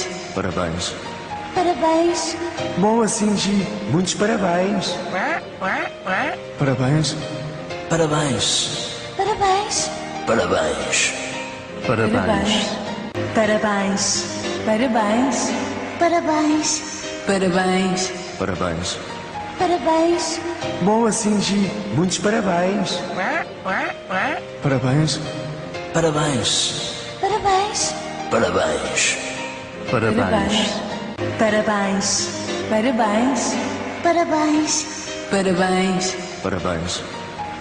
Parabéns. Parabéns. Parabéns. Parabéns. Boa, Cindy. Muitos parabéns. Parabéns. Parabéns. Parabéns. Parabéns. Parabéns. Parabéns. Parabéns. Parabéns. Parabéns. Parabéns. Parabéns. Boa, Cindy. Muitos parabéns. Parabéns. Parabéns. Parabéns. Parabéns. Parabéns. Parabéns. Parabéns. Parabéns. Parabéns. Parabéns.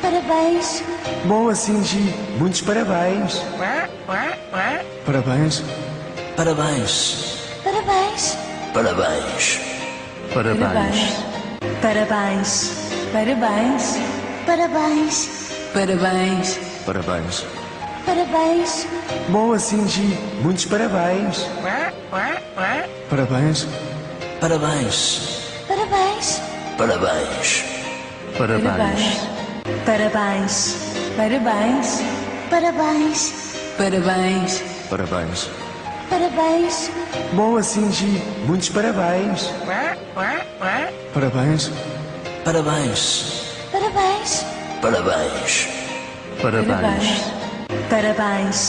Parabéns. Boa, Cindy. Muitos parabéns. Parabéns. Parabéns. Parabéns. Parabéns. Parabéns. Parabéns. Parabéns. Parabéns. Parabéns. Parabéns. Parabéns. Boa, Cindy. Muitos parabéns. Parabéns. Parabéns. Parabéns. Parabéns. Parabéns. Parabéns. Parabéns. Parabéns. Parabéns. Parabéns. Parabéns. Boa, Cindy. Muitos parabéns. Parabéns. Parabéns. Parabéns. Parabéns. Parabéns. Parabéns.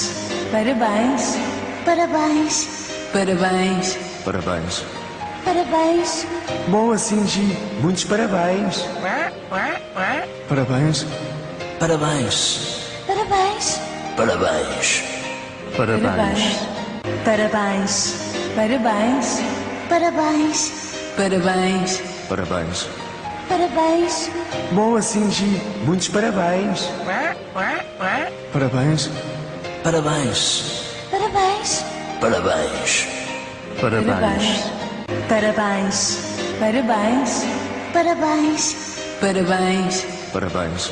Parabéns. Parabéns. Parabéns. Parabéns. Parabéns. Boa, Cindy. Muitos parabéns. Parabéns. Parabéns. Parabéns. Parabéns. Parabéns. Parabéns. Parabéns. Parabéns. Parabéns. Parabéns. Parabéns. Boa, Cindy. Muitos parabéns. Parabéns. Parabéns. Parabéns. Parabéns. Parabéns. Parabéns. Parabéns. Parabéns. Parabéns. Parabéns.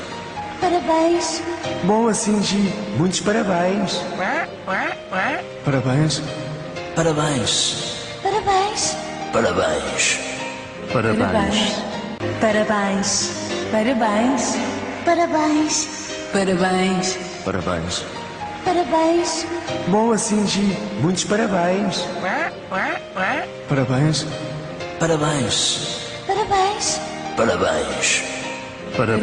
Parabéns. Boa, Cindy. Muitos parabéns. Parabéns. Parabéns. Parabéns. Parabéns. Parabéns. Parabéns. Parabéns. Parabéns. Parabéns. Parabéns. Parabéns. Boa, Cindy. Muitos parabéns. Parabéns. Parabéns. Parabéns. Parabéns. Parabéns. Parabéns.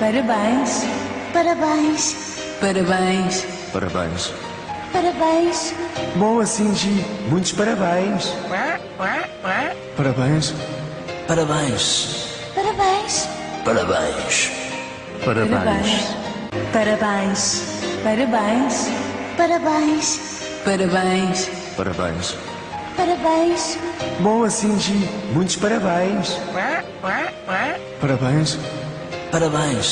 Parabéns. Parabéns. Parabéns. Parabéns. Parabéns. Boa, Cindy. Muitos parabéns. Parabéns. Parabéns. Parabéns. Parabéns. Parabéns. Parabéns. Parabéns. Parabéns. Parabéns. Parabéns. Parabéns. Boa, Cindy. Muitos parabéns. Parabéns. Parabéns. Parabéns.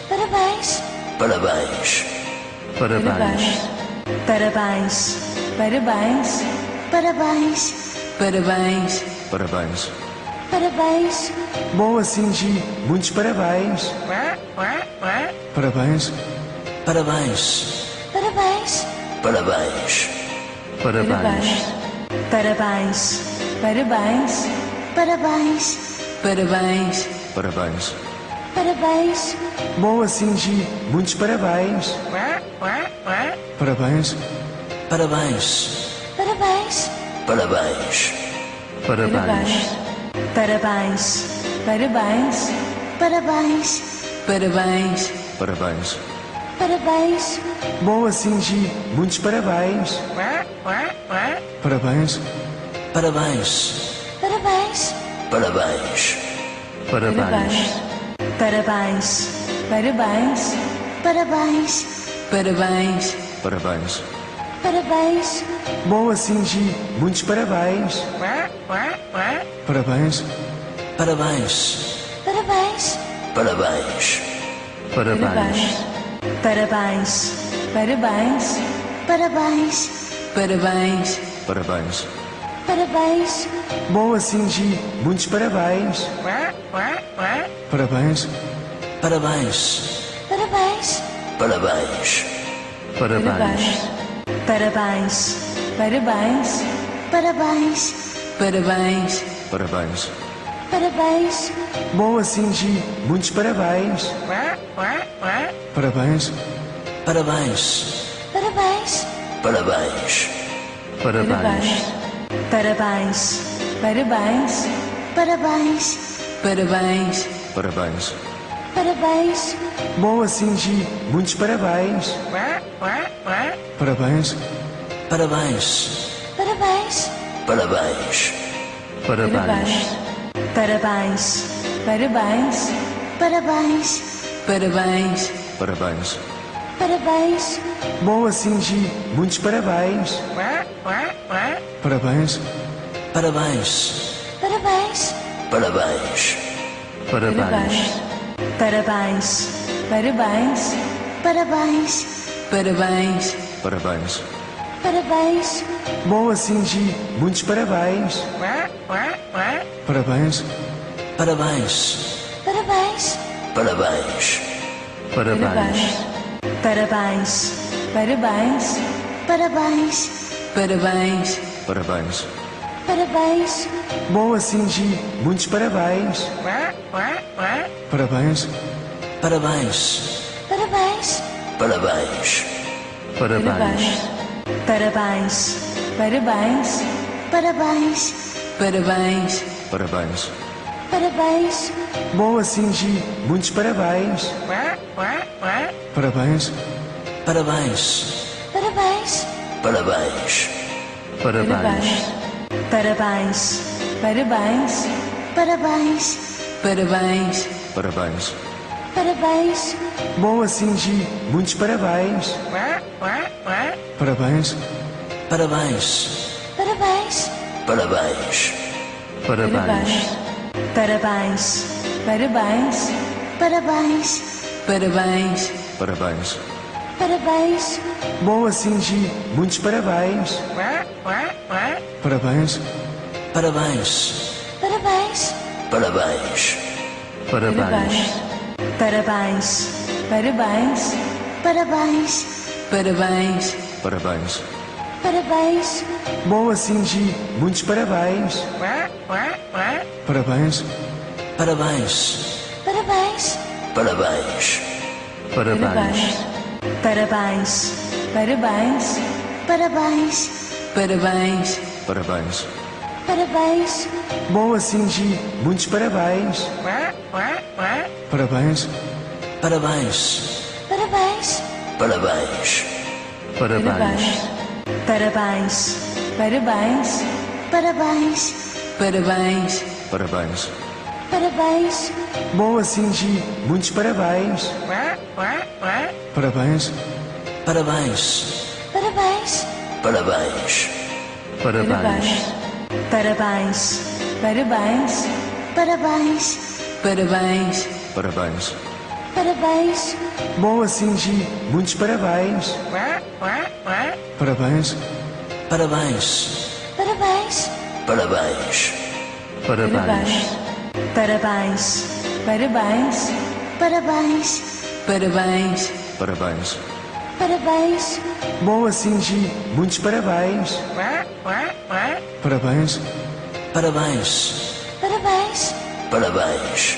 Parabéns. Parabéns. Parabéns. Parabéns. Parabéns. Parabéns. Parabéns. Parabéns. Boa, Cindy. Muitos parabéns. Parabéns. Parabéns. Parabéns. Parabéns. Parabéns. Parabéns. Parabéns. Parabéns. Parabéns. Parabéns. Parabéns. Boa, Cindy. Muitos parabéns. Parabéns. Parabéns. Parabéns. Parabéns. Parabéns. Parabéns. Parabéns. Parabéns. Parabéns. Parabéns. Parabéns. Boa, Cindy. Muitos parabéns. Parabéns. Parabéns. Parabéns. Parabéns. Parabéns. Parabéns. Parabéns. Parabéns. Parabéns. Parabéns. Parabéns. Boa, Cindy. Muitos parabéns. Parabéns. Parabéns. Parabéns. Parabéns. Parabéns. Parabéns. Parabéns. Parabéns. Parabéns. Parabéns. Parabéns. Boa, Cindy. Muitos parabéns. Parabéns. Parabéns. Parabéns. Parabéns. Parabéns. Parabéns. Parabéns. Parabéns. Parabéns. Parabéns. Parabéns. Boa, Cindy. Muitos parabéns. Parabéns. Parabéns. Parabéns. Parabéns. Parabéns. Parabéns. Parabéns. Parabéns. Parabéns. Parabéns. Parabéns. Boa, Cindy. Muitos parabéns. Parabéns. Parabéns. Parabéns. Parabéns. Parabéns. Parabéns. Parabéns. Parabéns. Parabéns. Parabéns. Parabéns. Boa, Cindy. Muitos parabéns. Parabéns. Parabéns. Parabéns. Parabéns. Parabéns. Parabéns. Parabéns. Parabéns. Parabéns. Parabéns. Parabéns. Boa, Cindy. Muitos parabéns. Parabéns. Parabéns. Parabéns. Parabéns. Parabéns. Parabéns. Parabéns. Parabéns. Parabéns. Parabéns. Parabéns. Boa, Cindy. Muitos parabéns. Parabéns. Parabéns. Parabéns. Parabéns. Parabéns. Parabéns. Parabéns. Parabéns. Parabéns. Parabéns. Parabéns. Boa, Shinji. Muitos parabéns. Parabéns. Parabéns. Parabéns. Parabéns. Parabéns. Parabéns. Parabéns. Parabéns. Parabéns. Parabéns. Boa, Shinji. Muitos parabéns. Parabéns. Parabéns. Parabéns. Parabéns. Parabéns. Parabéns. Parabéns. Parabéns. Parabéns. Parabéns. Parabéns. Boa, Shinji. Muitos parabéns. Parabéns. Parabéns. Parabéns. Parabéns. Parabéns. Parabéns. Parabéns. Parabéns. Parabéns. Parabéns. Parabéns. Boa, Shinji. Muitos parabéns. Parabéns. Parabéns. Parabéns. Parabéns. Parabéns. Parabéns. Parabéns. Parabéns. Parabéns. Parabéns. Parabéns. Boa, Shinji. Muitos parabéns. Parabéns. Parabéns. Parabéns. Parabéns. Parabéns. Parabéns. Parabéns. Parabéns. Parabéns. Parabéns. Parabéns. Boa, Shinji. Muitos parabéns. Parabéns. Parabéns. Parabéns. Parabéns. Parabéns. Parabéns. Parabéns. Parabéns. Parabéns. Parabéns. Parabéns. Boa, Shinji. Muitos parabéns. Parabéns. Parabéns. Parabéns. Parabéns. Parabéns. Parabéns. Parabéns. Parabéns. Parabéns. Parabéns. Parabéns. Boa, Shinji. Muitos parabéns. Parabéns. Parabéns. Parabéns. Parabéns. Parabéns. Parabéns. Parabéns. Parabéns. Parabéns. Parabéns. Parabéns. Boa, Shinji. Muitos parabéns. Parabéns. Parabéns. Parabéns. Parabéns. Parabéns.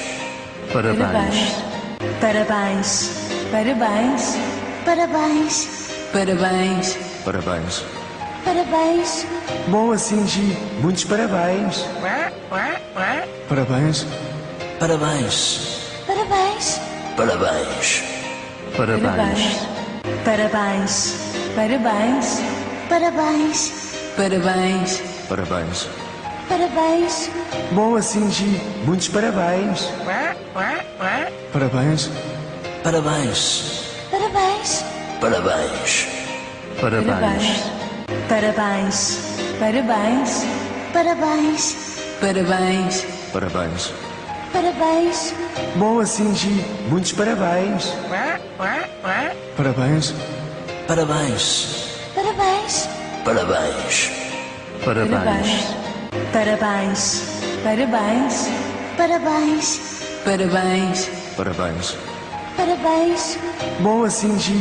Parabéns. Parabéns. Parabéns. Parabéns. Parabéns. Parabéns. Boa, Shinji. Muitos parabéns. Parabéns. Parabéns. Parabéns. Parabéns. Parabéns. Parabéns. Parabéns. Parabéns. Parabéns. Parabéns. Parabéns. Boa, Shinji. Muitos parabéns. Parabéns. Parabéns. Parabéns. Parabéns. Parabéns. Parabéns. Parabéns. Parabéns. Parabéns. Parabéns. Parabéns. Boa, Shinji. Muitos parabéns. Parabéns. Parabéns. Parabéns. Parabéns. Parabéns. Parabéns. Parabéns. Parabéns. Parabéns. Parabéns. Parabéns. Boa, Shinji.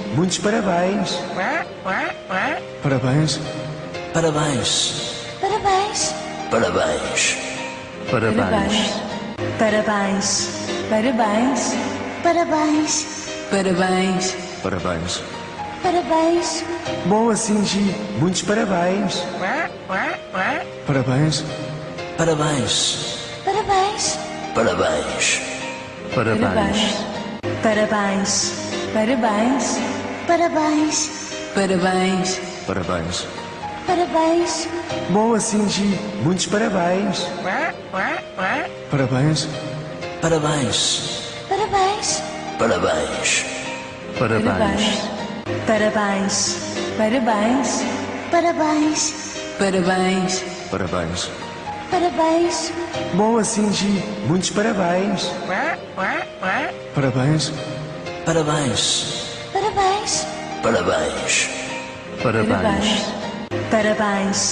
Muitos parabéns. Parabéns. Parabéns. Parabéns. Parabéns. Parabéns. Parabéns. Parabéns. Parabéns. Parabéns. Parabéns. Parabéns. Boa, Shinji. Muitos parabéns. Parabéns. Parabéns. Parabéns. Parabéns. Parabéns. Parabéns. Parabéns. Parabéns. Parabéns. Parabéns. Parabéns. Boa, Shinji. Muitos parabéns. Parabéns. Parabéns. Parabéns. Parabéns. Parabéns. Parabéns. Parabéns. Parabéns. Parabéns. Parabéns. Parabéns. Boa, Shinji. Muitos parabéns. Parabéns. Parabéns. Parabéns. Parabéns. Parabéns. Parabéns.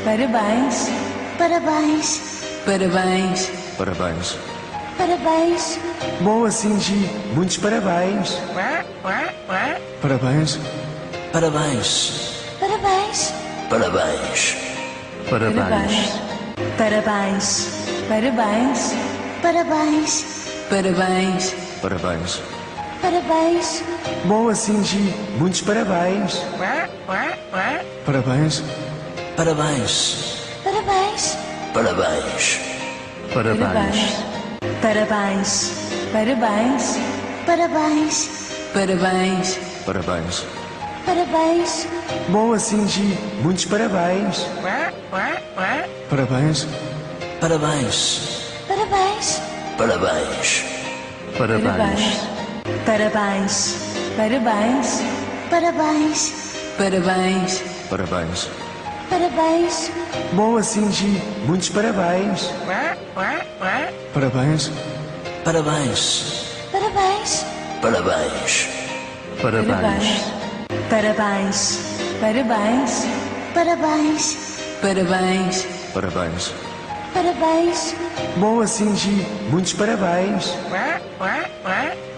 Parabéns. Parabéns. Parabéns. Parabéns. Parabéns. Bom assim, Gi. Muitos parabéns. Parabéns. Parabéns. Parabéns. Parabéns. Parabéns. Parabéns. Parabéns. Parabéns. Parabéns. Parabéns. Parabéns. Bom assim, Gi. Muitos parabéns. Parabéns. Parabéns. Parabéns. Parabéns. Parabéns. Parabéns. Parabéns. Parabéns. Parabéns. Parabéns. Parabéns. Bom assim, Gi. Muitos parabéns. Parabéns. Parabéns. Parabéns. Parabéns. Parabéns. Parabéns. Parabéns. Parabéns. Parabéns. Parabéns. Parabéns. Bom assim, Gi. Muitos parabéns. Parabéns. Parabéns. Parabéns. Parabéns. Parabéns. Parabéns. Parabéns. Parabéns. Parabéns. Parabéns. Parabéns. Bom assim, Gi. Muitos parabéns.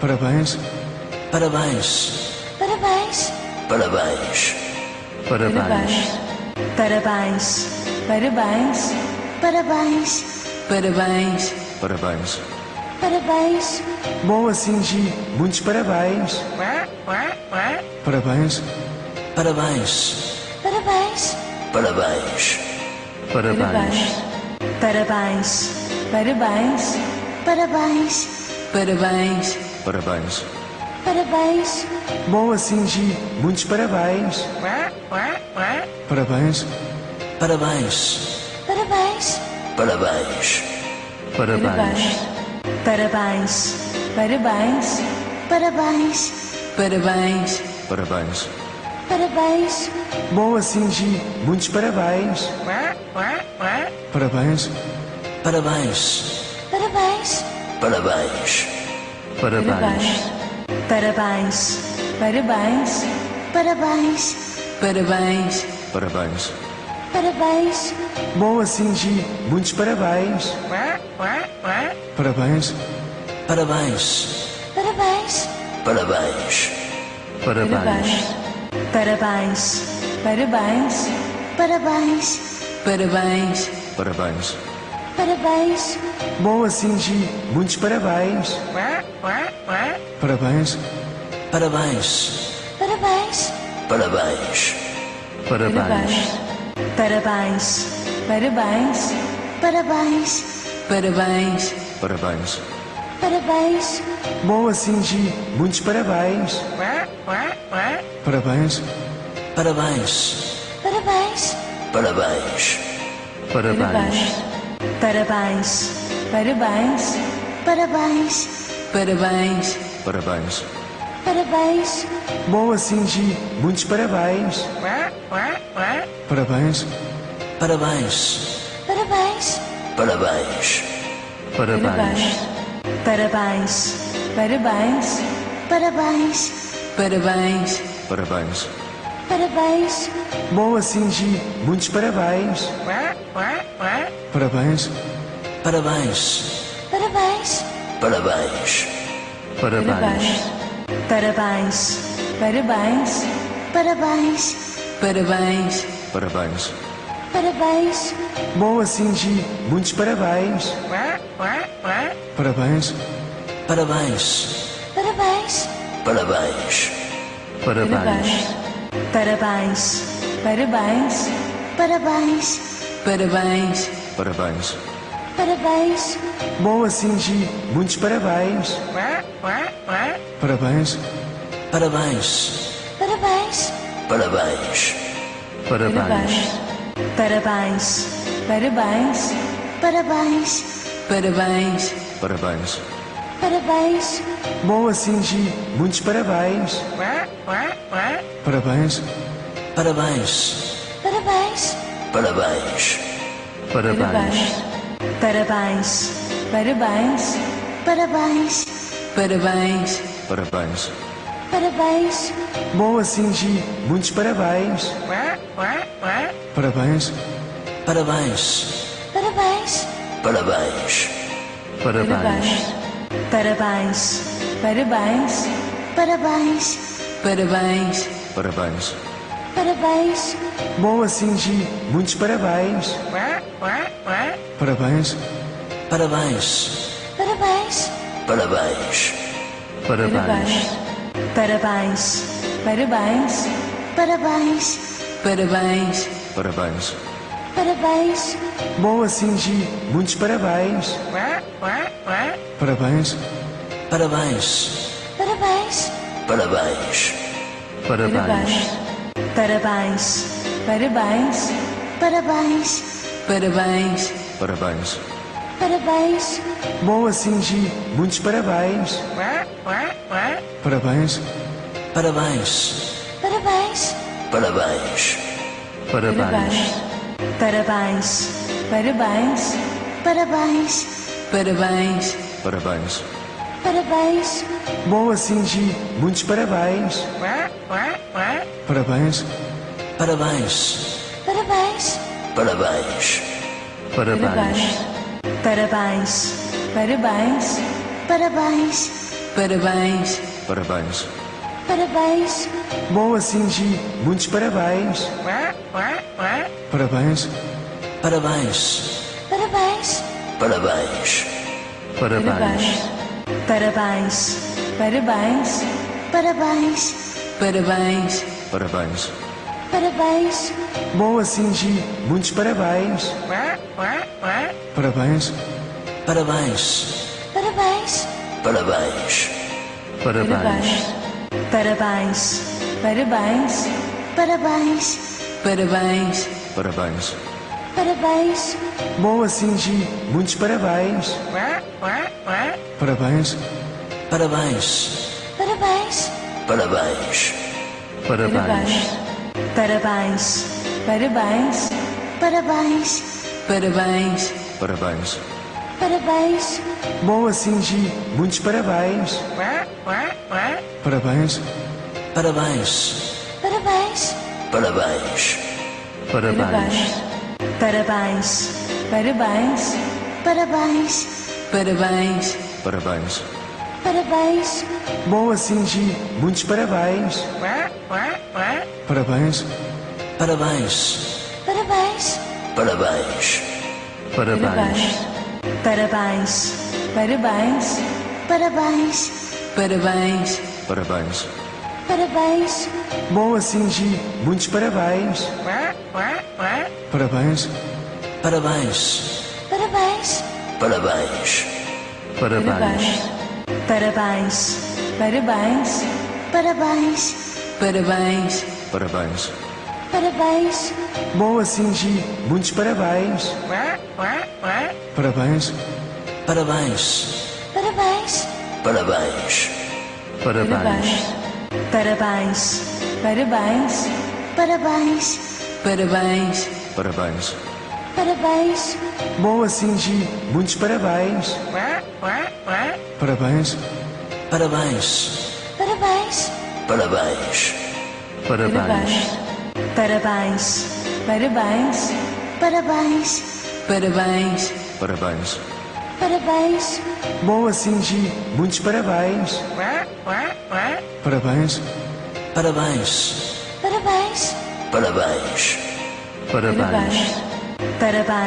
Parabéns. Parabéns. Parabéns. Parabéns. Parabéns. Parabéns. Parabéns. Parabéns. Parabéns. Parabéns. Parabéns. Bom assim, Gi. Muitos parabéns. Parabéns. Parabéns. Parabéns. Parabéns. Parabéns. Parabéns. Parabéns. Parabéns. Parabéns. Parabéns. Parabéns. Bom assim, Gi. Muitos parabéns. Parabéns. Parabéns. Parabéns. Parabéns. Parabéns. Parabéns. Parabéns. Parabéns. Parabéns. Parabéns. Parabéns. Bom assim, Gi. Muitos parabéns. Parabéns. Parabéns. Parabéns. Parabéns. Parabéns. Parabéns. Parabéns. Parabéns. Parabéns. Parabéns. Parabéns. Bom assim, Gi. Muitos parabéns. Parabéns. Parabéns. Parabéns. Parabéns. Parabéns. Parabéns. Parabéns. Parabéns. Parabéns. Parabéns. Parabéns. Bom assim, Gi. Muitos parabéns. Parabéns. Parabéns. Parabéns. Parabéns. Parabéns. Parabéns. Parabéns. Parabéns. Parabéns. Parabéns. Parabéns. Bom assim, Gi. Muitos parabéns. Parabéns. Parabéns. Parabéns. Parabéns. Parabéns. Parabéns. Parabéns. Parabéns. Parabéns. Parabéns. Parabéns. Bom assim, Gi. Muitos parabéns. Parabéns. Parabéns. Parabéns. Parabéns. Parabéns. Parabéns. Parabéns. Parabéns. Parabéns. Parabéns. Parabéns. Bom assim, Gi. Muitos parabéns. Parabéns. Parabéns. Parabéns. Parabéns. Parabéns. Parabéns. Parabéns. Parabéns. Parabéns. Parabéns. Parabéns. Bom assim, Gi. Muitos parabéns. Parabéns. Parabéns. Parabéns. Parabéns. Parabéns. Parabéns. Parabéns. Parabéns. Parabéns. Parabéns. Parabéns. Bom assim, Gi. Muitos parabéns. Parabéns. Parabéns. Parabéns. Parabéns. Parabéns. Parabéns. Parabéns. Parabéns. Parabéns. Parabéns. Parabéns. Bom assim, Gi. Muitos parabéns. Parabéns. Parabéns. Parabéns. Parabéns. Parabéns. Parabéns. Parabéns. Parabéns. Parabéns. Parabéns. Parabéns. Bom assim, Gi. Muitos parabéns. Parabéns. Parabéns. Parabéns. Parabéns. Parabéns. Parabéns. Parabéns. Parabéns. Parabéns. Parabéns. Parabéns. Boa, Cindy. Muitos parabéns. Parabéns. Parabéns. Parabéns. Parabéns. Parabéns. Parabéns. Parabéns. Parabéns. Parabéns. Parabéns. Parabéns. Boa, Cindy. Muitos parabéns. Parabéns. Parabéns. Parabéns. Parabéns. Parabéns. Parabéns. Parabéns. Parabéns. Parabéns. Parabéns. Parabéns. Boa, Cindy. Muitos parabéns. Parabéns. Parabéns. Parabéns. Parabéns. Parabéns. Parabéns. Parabéns. Parabéns. Parabéns. Parabéns. Parabéns. Boa, Cindy. Muitos parabéns. Parabéns. Parabéns. Parabéns. Parabéns. Parabéns. Parabéns. Parabéns. Parabéns. Parabéns. Parabéns. Parabéns. Boa, Cindy. Muitos parabéns. Parabéns. Parabéns. Parabéns. Parabéns. Parabéns. Parabéns. Parabéns. Parabéns. Parabéns. Parabéns. Parabéns. Boa, Cindy. Muitos parabéns. Parabéns. Parabéns. Parabéns. Parabéns. Parabéns. Parabéns. Parabéns. Parabéns. Parabéns. Parabéns. Parabéns. Boa, Cindy. Muitos parabéns. Parabéns. Parabéns. Parabéns. Parabéns. Parabéns. Parabéns. Parabéns. Parabéns. Parabéns. Parabéns. Parabéns. Boa, Cindy. Muitos parabéns. Parabéns. Parabéns. Parabéns. Parabéns. Parabéns. Parabéns. Parabéns. Parabéns. Parabéns. Parabéns. Parabéns. Boa, Cindy. Muitos parabéns. Parabéns. Parabéns. Parabéns. Parabéns. Parabéns. Parabéns. Parabéns. Parabéns. Parabéns. Parabéns. Parabéns. Boa, Cindy. Muitos parabéns. Parabéns. Parabéns. Parabéns. Parabéns. Parabéns. Parabéns. Parabéns. Parabéns. Parabéns. Parabéns. Parabéns. Boa, Cindy. Muitos parabéns. Parabéns. Parabéns. Parabéns. Parabéns. Parabéns. Parabéns. Parabéns. Parabéns. Parabéns. Parabéns. Parabéns. Boa, Cindy. Muitos parabéns. Parabéns. Parabéns. Parabéns. Parabéns. Parabéns. Parabéns. Parabéns. Parabéns. Parabéns. Parabéns. Parabéns. Boa, Cindy. Muitos parabéns. Parabéns. Parabéns. Parabéns. Parabéns. Parabéns.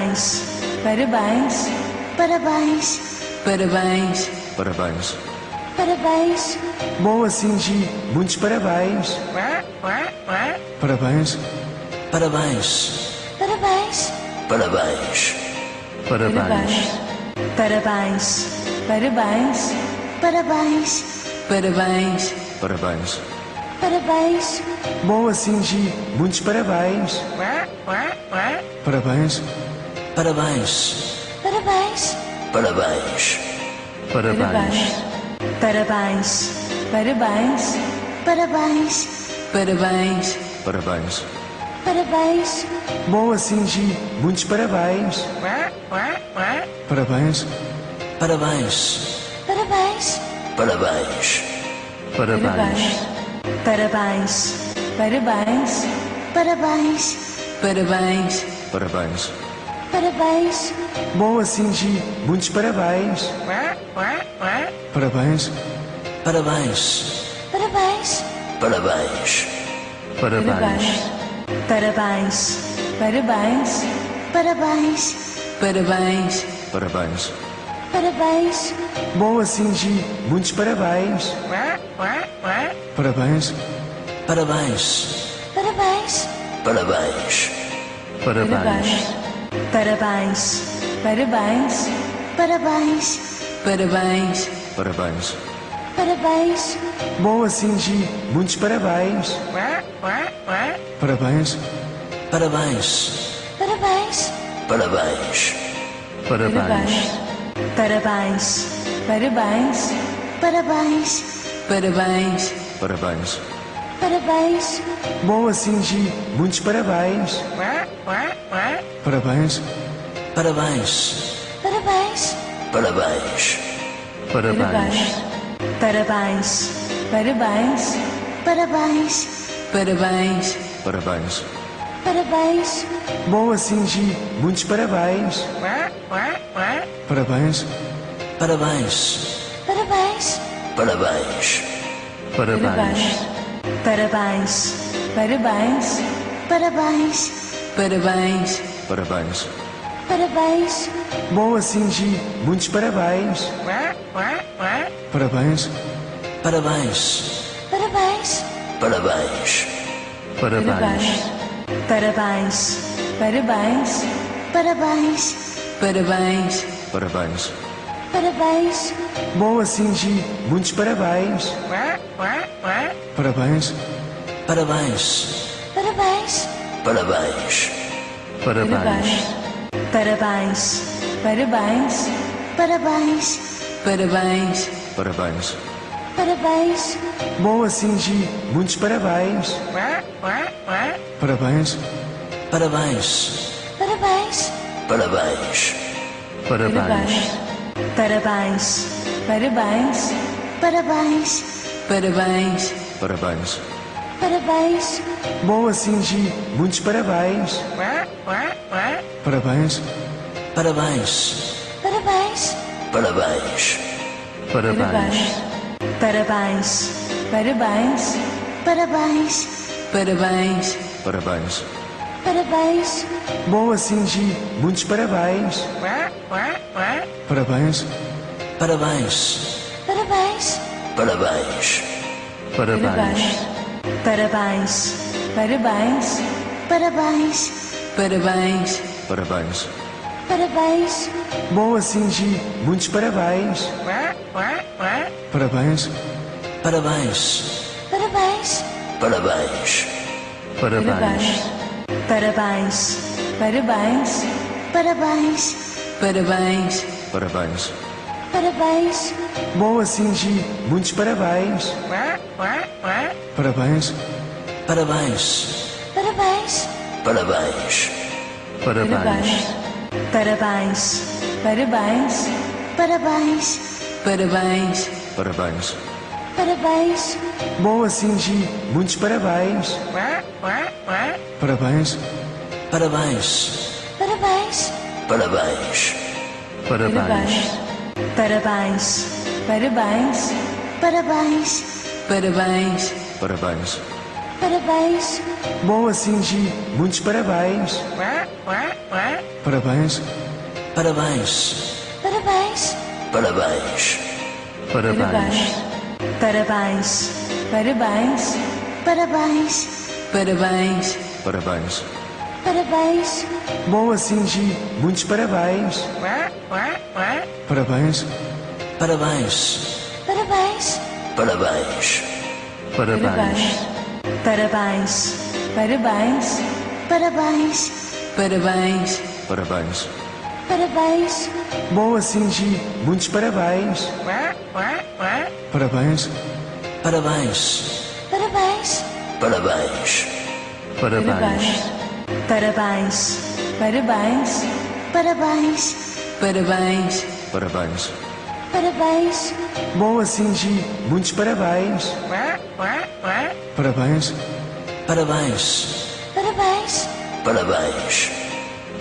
Parabéns. Parabéns. Parabéns. Parabéns. Parabéns. Parabéns. Boa, Cindy. Muitos parabéns. Parabéns. Parabéns. Parabéns. Parabéns. Parabéns. Parabéns. Parabéns. Parabéns. Parabéns. Parabéns. Parabéns. Boa, Cindy. Muitos parabéns. Parabéns. Parabéns. Parabéns. Parabéns. Parabéns. Parabéns. Parabéns. Parabéns. Parabéns. Parabéns. Parabéns. Boa, Cindy. Muitos parabéns. Parabéns. Parabéns. Parabéns. Parabéns. Parabéns. Parabéns. Parabéns. Parabéns. Parabéns. Parabéns. Parabéns. Bom assim, Gi. Muitos parabéns. Parabéns. Parabéns. Parabéns. Parabéns. Parabéns. Parabéns. Parabéns. Parabéns. Parabéns. Parabéns. Parabéns. Bom assim, Gi. Muitos parabéns. Parabéns. Parabéns. Parabéns. Parabéns. Parabéns. Parabéns. Parabéns. Parabéns. Parabéns. Parabéns. Parabéns. Bom assim, Gi. Muitos parabéns. Parabéns. Parabéns. Parabéns. Parabéns. Parabéns. Parabéns. Parabéns. Parabéns. Parabéns. Parabéns. Parabéns. Bom assim, Gi. Muitos parabéns. Parabéns. Parabéns. Parabéns. Parabéns. Parabéns. Parabéns. Parabéns. Parabéns. Parabéns. Parabéns. Parabéns. Bom assim, Gi. Muitos parabéns. Parabéns. Parabéns. Parabéns. Parabéns. Parabéns. Parabéns. Parabéns. Parabéns. Parabéns. Parabéns. Parabéns. Bom assim, Gi. Muitos parabéns. Parabéns. Parabéns. Parabéns. Parabéns. Parabéns. Parabéns. Parabéns. Parabéns. Parabéns. Parabéns. Parabéns. Bom assim, Gi. Muitos parabéns. Parabéns. Parabéns. Parabéns. Parabéns. Parabéns. Parabéns. Parabéns. Parabéns. Parabéns. Parabéns. Parabéns. Bom assim, Gi. Muitos parabéns. Parabéns. Parabéns. Parabéns. Parabéns. Parabéns. Parabéns. Parabéns. Parabéns. Parabéns. Parabéns. Parabéns. Bom assim, Gi. Muitos parabéns. Parabéns. Parabéns. Parabéns. Parabéns. Parabéns. Parabéns. Parabéns. Parabéns. Parabéns. Parabéns. Parabéns. Bom assim, Gi. Muitos parabéns. Parabéns. Parabéns. Parabéns. Parabéns. Parabéns. Parabéns. Parabéns. Parabéns. Parabéns. Parabéns. Parabéns. Bom assim, Gi. Muitos parabéns. Parabéns. Parabéns. Parabéns. Parabéns. Parabéns. Parabéns. Parabéns. Parabéns. Parabéns. Parabéns. Parabéns. Bom assim, Gi. Muitos parabéns. Parabéns. Parabéns. Parabéns. Parabéns. Parabéns. Parabéns. Parabéns. Parabéns. Parabéns. Parabéns. Parabéns. Bom assim, Gi. Muitos parabéns. Parabéns. Parabéns. Parabéns. Parabéns. Parabéns. Parabéns. Parabéns. Parabéns. Parabéns. Parabéns. Parabéns. Bom assim, Gi. Muitos parabéns. Parabéns. Parabéns. Parabéns. Parabéns. Parabéns. Parabéns. Parabéns. Parabéns. Parabéns. Parabéns. Parabéns. Bom assim, Gi. Muitos parabéns. Parabéns. Parabéns. Parabéns. Parabéns. Parabéns. Parabéns. Parabéns. Parabéns. Parabéns. Parabéns. Parabéns. Bom assim, Gi. Muitos parabéns. Parabéns. Parabéns. Parabéns. Parabéns. Parabéns. Parabéns. Parabéns. Parabéns. Parabéns. Parabéns. Parabéns. Bom assim, Gi. Muitos parabéns. Parabéns. Parabéns. Parabéns. Parabéns.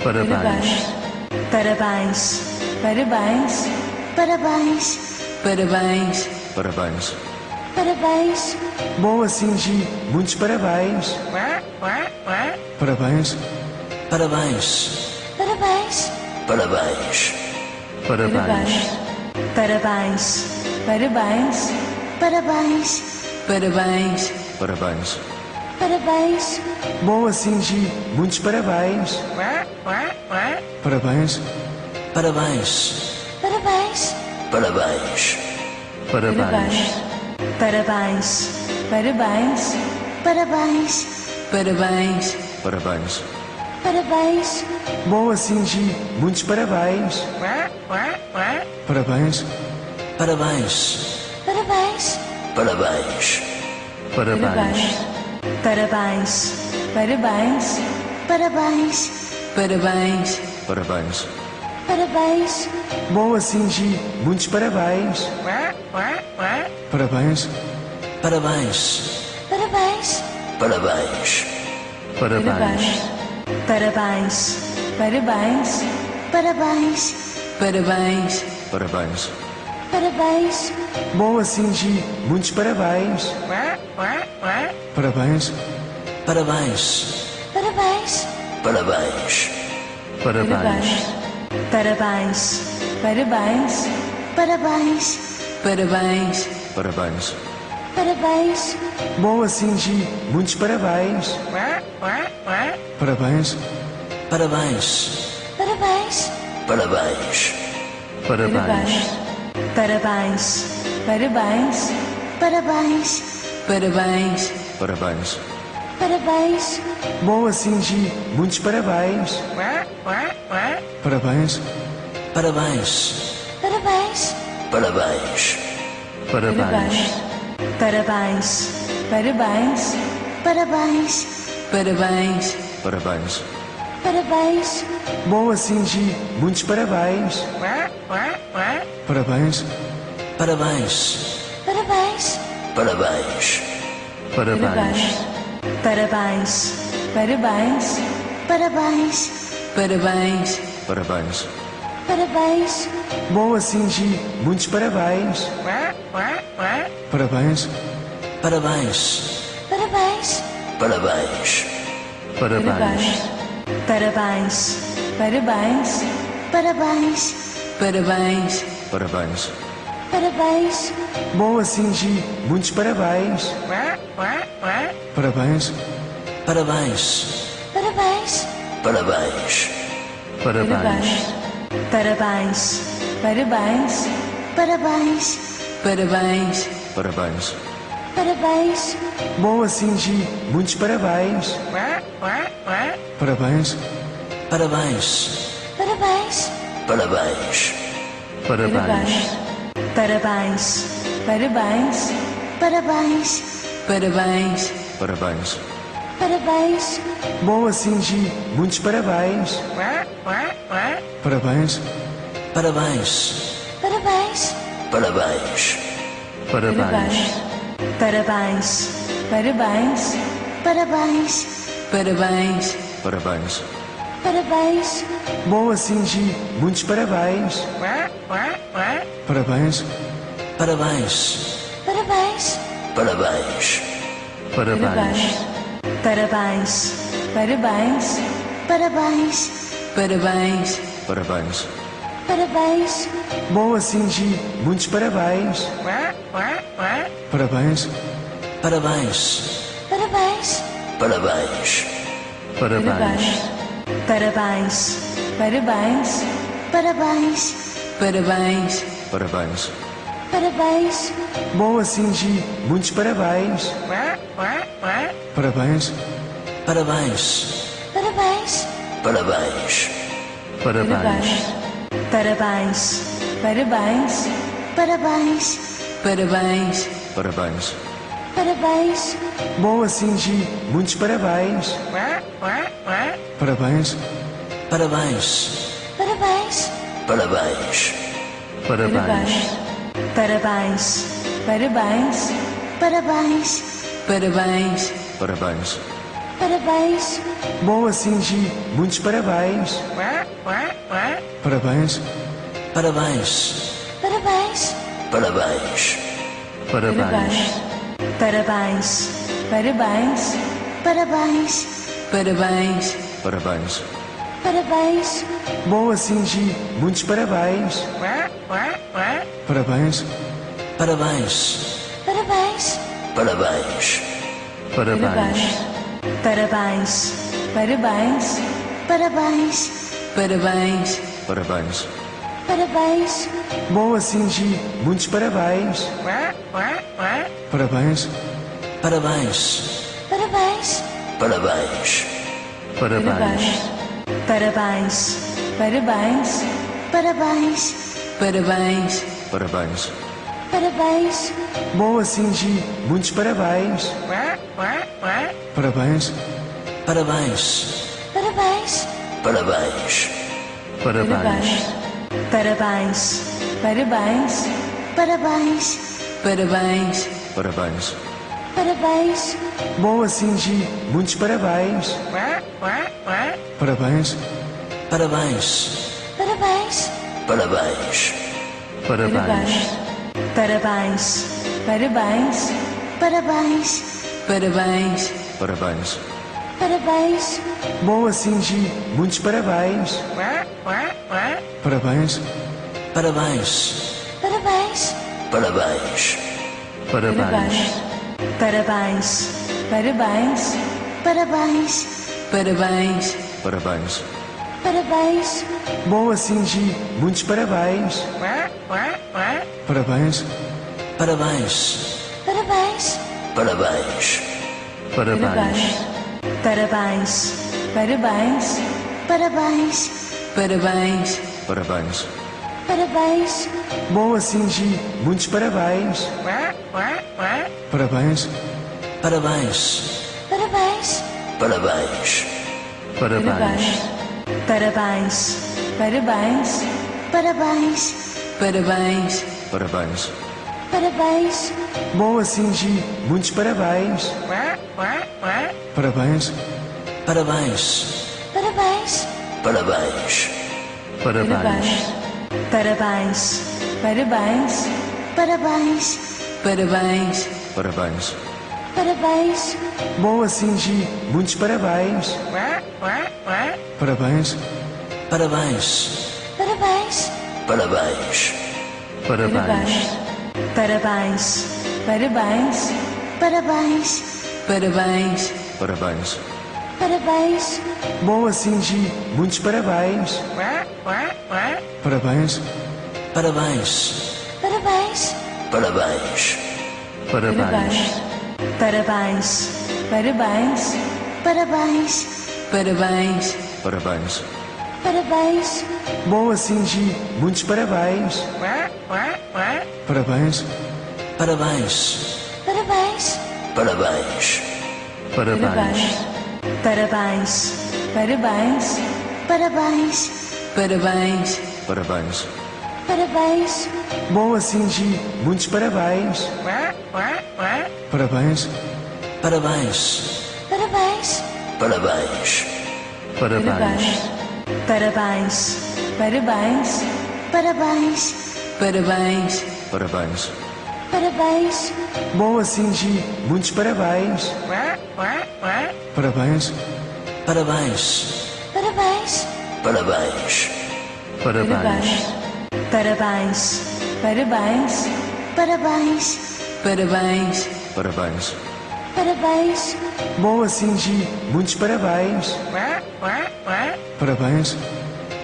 Parabéns. Parabéns. Parabéns. Parabéns. Parabéns. Parabéns. Parabéns. Boa, Cindy. Muitos parabéns. Parabéns. Parabéns. Parabéns. Parabéns. Parabéns. Parabéns. Parabéns. Parabéns. Parabéns. Parabéns. Parabéns. Boa, Cindy. Muitos parabéns. Parabéns. Parabéns. Parabéns. Parabéns. Parabéns. Parabéns. Parabéns. Parabéns. Parabéns. Parabéns. Parabéns. Boa, Cindy. Muitos parabéns. Parabéns. Parabéns. Parabéns. Parabéns. Parabéns. Parabéns. Parabéns. Parabéns. Parabéns. Parabéns. Parabéns. Boa, Cindy. Muitos parabéns. Parabéns. Parabéns. Parabéns. Parabéns. Parabéns. Parabéns. Parabéns. Parabéns. Parabéns. Parabéns. Parabéns. Boa, Cindy. Muitos parabéns. Parabéns. Parabéns. Parabéns. Parabéns. Parabéns. Parabéns. Parabéns. Parabéns. Parabéns. Parabéns. Parabéns. Boa, Cindy. Muitos parabéns. Parabéns. Parabéns. Parabéns. Parabéns. Parabéns. Parabéns. Parabéns. Parabéns. Parabéns. Parabéns. Parabéns. Boa, Cindy. Muitos parabéns. Parabéns. Parabéns. Parabéns. Parabéns. Parabéns. Parabéns. Parabéns. Parabéns. Parabéns. Parabéns. Parabéns. Boa, Cindy. Muitos parabéns. Parabéns. Parabéns. Parabéns. Parabéns. Parabéns. Parabéns. Parabéns. Parabéns. Parabéns. Parabéns. Parabéns. Boa, Cindy. Muitos parabéns. Parabéns. Parabéns. Parabéns. Parabéns. Parabéns. Parabéns. Parabéns. Parabéns. Parabéns. Parabéns. Parabéns. Boa, Cindy. Muitos parabéns. Parabéns. Parabéns. Parabéns. Parabéns. Parabéns. Parabéns. Parabéns. Parabéns. Parabéns. Parabéns. Parabéns. Boa, Cindy. Muitos parabéns. Parabéns. Parabéns. Parabéns. Parabéns. Parabéns. Parabéns. Parabéns. Parabéns. Parabéns. Parabéns. Parabéns. Boa, Cindy. Muitos parabéns. Parabéns. Parabéns. Parabéns. Parabéns. Parabéns. Parabéns. Parabéns. Parabéns. Parabéns. Parabéns. Parabéns. Boa, Cindy. Muitos parabéns. Parabéns. Parabéns. Parabéns. Parabéns. Parabéns. Parabéns. Parabéns. Parabéns. Parabéns. Parabéns. Parabéns. Boa, Cindy. Muitos parabéns. Parabéns. Parabéns. Parabéns. Parabéns. Parabéns. Parabéns. Parabéns. Parabéns. Parabéns. Parabéns. Parabéns. Boa, Cindy. Muitos parabéns. Parabéns. Parabéns. Parabéns. Parabéns. Parabéns. Parabéns. Parabéns. Parabéns. Parabéns. Parabéns. Parabéns. Boa, Cindy. Muitos parabéns. Parabéns. Parabéns. Parabéns. Parabéns. Parabéns. Parabéns. Parabéns. Parabéns. Parabéns. Parabéns. Parabéns. Bom assim, Gi. Muitos parabéns. Parabéns. Parabéns. Parabéns. Parabéns. Parabéns. Parabéns. Parabéns. Parabéns. Parabéns. Parabéns. Parabéns. Bom assim, Gi. Muitos parabéns. Parabéns. Parabéns. Parabéns. Parabéns. Parabéns. Parabéns. Parabéns. Parabéns. Parabéns. Parabéns. Parabéns. Bom assim, Gi. Muitos parabéns. Parabéns. Parabéns. Parabéns. Parabéns. Parabéns. Parabéns. Parabéns. Parabéns. Parabéns. Parabéns. Parabéns. Bom assim, Gi. Muitos parabéns. Parabéns. Parabéns. Parabéns. Parabéns. Parabéns. Parabéns. Parabéns. Parabéns. Parabéns. Parabéns. Parabéns. Bom assim, Gi. Muitos parabéns. Parabéns. Parabéns. Parabéns. Parabéns. Parabéns. Parabéns. Parabéns. Parabéns. Parabéns. Parabéns. Parabéns. Bom assim, Gi. Muitos parabéns. Parabéns. Parabéns. Parabéns. Parabéns. Parabéns. Parabéns. Parabéns. Parabéns. Parabéns. Parabéns. Parabéns. Bom assim, Gi. Muitos parabéns. Parabéns. Parabéns. Parabéns. Parabéns. Parabéns. Parabéns. Parabéns. Parabéns. Parabéns. Parabéns. Parabéns. Bom assim, Gi. Muitos parabéns. Parabéns. Parabéns. Parabéns. Parabéns. Parabéns. Parabéns. Parabéns. Parabéns. Parabéns. Parabéns. Parabéns. Bom assim, Gi. Muitos parabéns. Parabéns. Parabéns. Parabéns. Parabéns. Parabéns. Parabéns. Parabéns. Parabéns. Parabéns. Parabéns. Parabéns. Bom assim, Gi. Muitos parabéns. Parabéns. Parabéns. Parabéns. Parabéns. Parabéns. Parabéns. Parabéns. Parabéns. Parabéns. Parabéns. Parabéns. Bom assim, Gi. Muitos parabéns. Parabéns. Parabéns. Parabéns. Parabéns. Parabéns. Parabéns. Parabéns. Parabéns. Parabéns. Parabéns. Parabéns. Bom assim, Gi. Muitos parabéns. Parabéns. Parabéns. Parabéns. Parabéns. Parabéns. Parabéns. Parabéns. Parabéns. Parabéns. Parabéns. Parabéns. Bom assim, Gi. Muitos parabéns. Parabéns. Parabéns. Parabéns. Parabéns. Parabéns. Parabéns. Parabéns. Parabéns. Parabéns. Parabéns. Parabéns. Bom assim, Gi. Muitos parabéns. Parabéns. Parabéns. Parabéns. Parabéns. Parabéns. Parabéns. Parabéns. Parabéns. Parabéns. Parabéns. Parabéns. Bom assim, Gi. Muitos parabéns. Parabéns. Parabéns.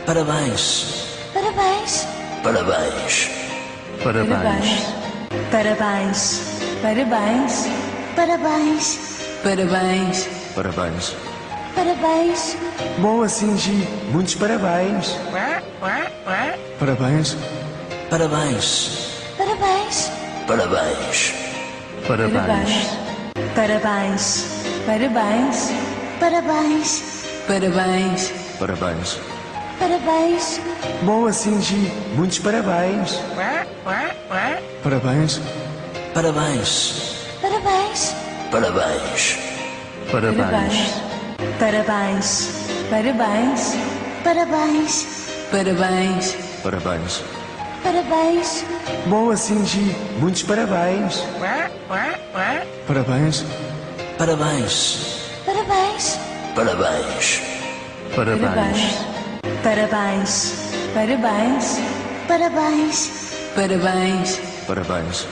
Parabéns. Parabéns. Parabéns. Parabéns. Parabéns. Parabéns. Parabéns. Parabéns. Parabéns. Bom assim, Gi. Muitos parabéns. Parabéns. Parabéns. Parabéns. Parabéns. Parabéns. Parabéns. Parabéns. Parabéns. Parabéns. Parabéns. Parabéns. Bom assim, Gi. Muitos parabéns. Parabéns. Parabéns. Parabéns. Parabéns. Parabéns. Parabéns. Parabéns. Parabéns. Parabéns. Parabéns. Parabéns. Boa, Cindy. Muitos parabéns. Parabéns. Parabéns. Parabéns. Parabéns. Parabéns. Parabéns. Parabéns. Parabéns. Parabéns. Parabéns.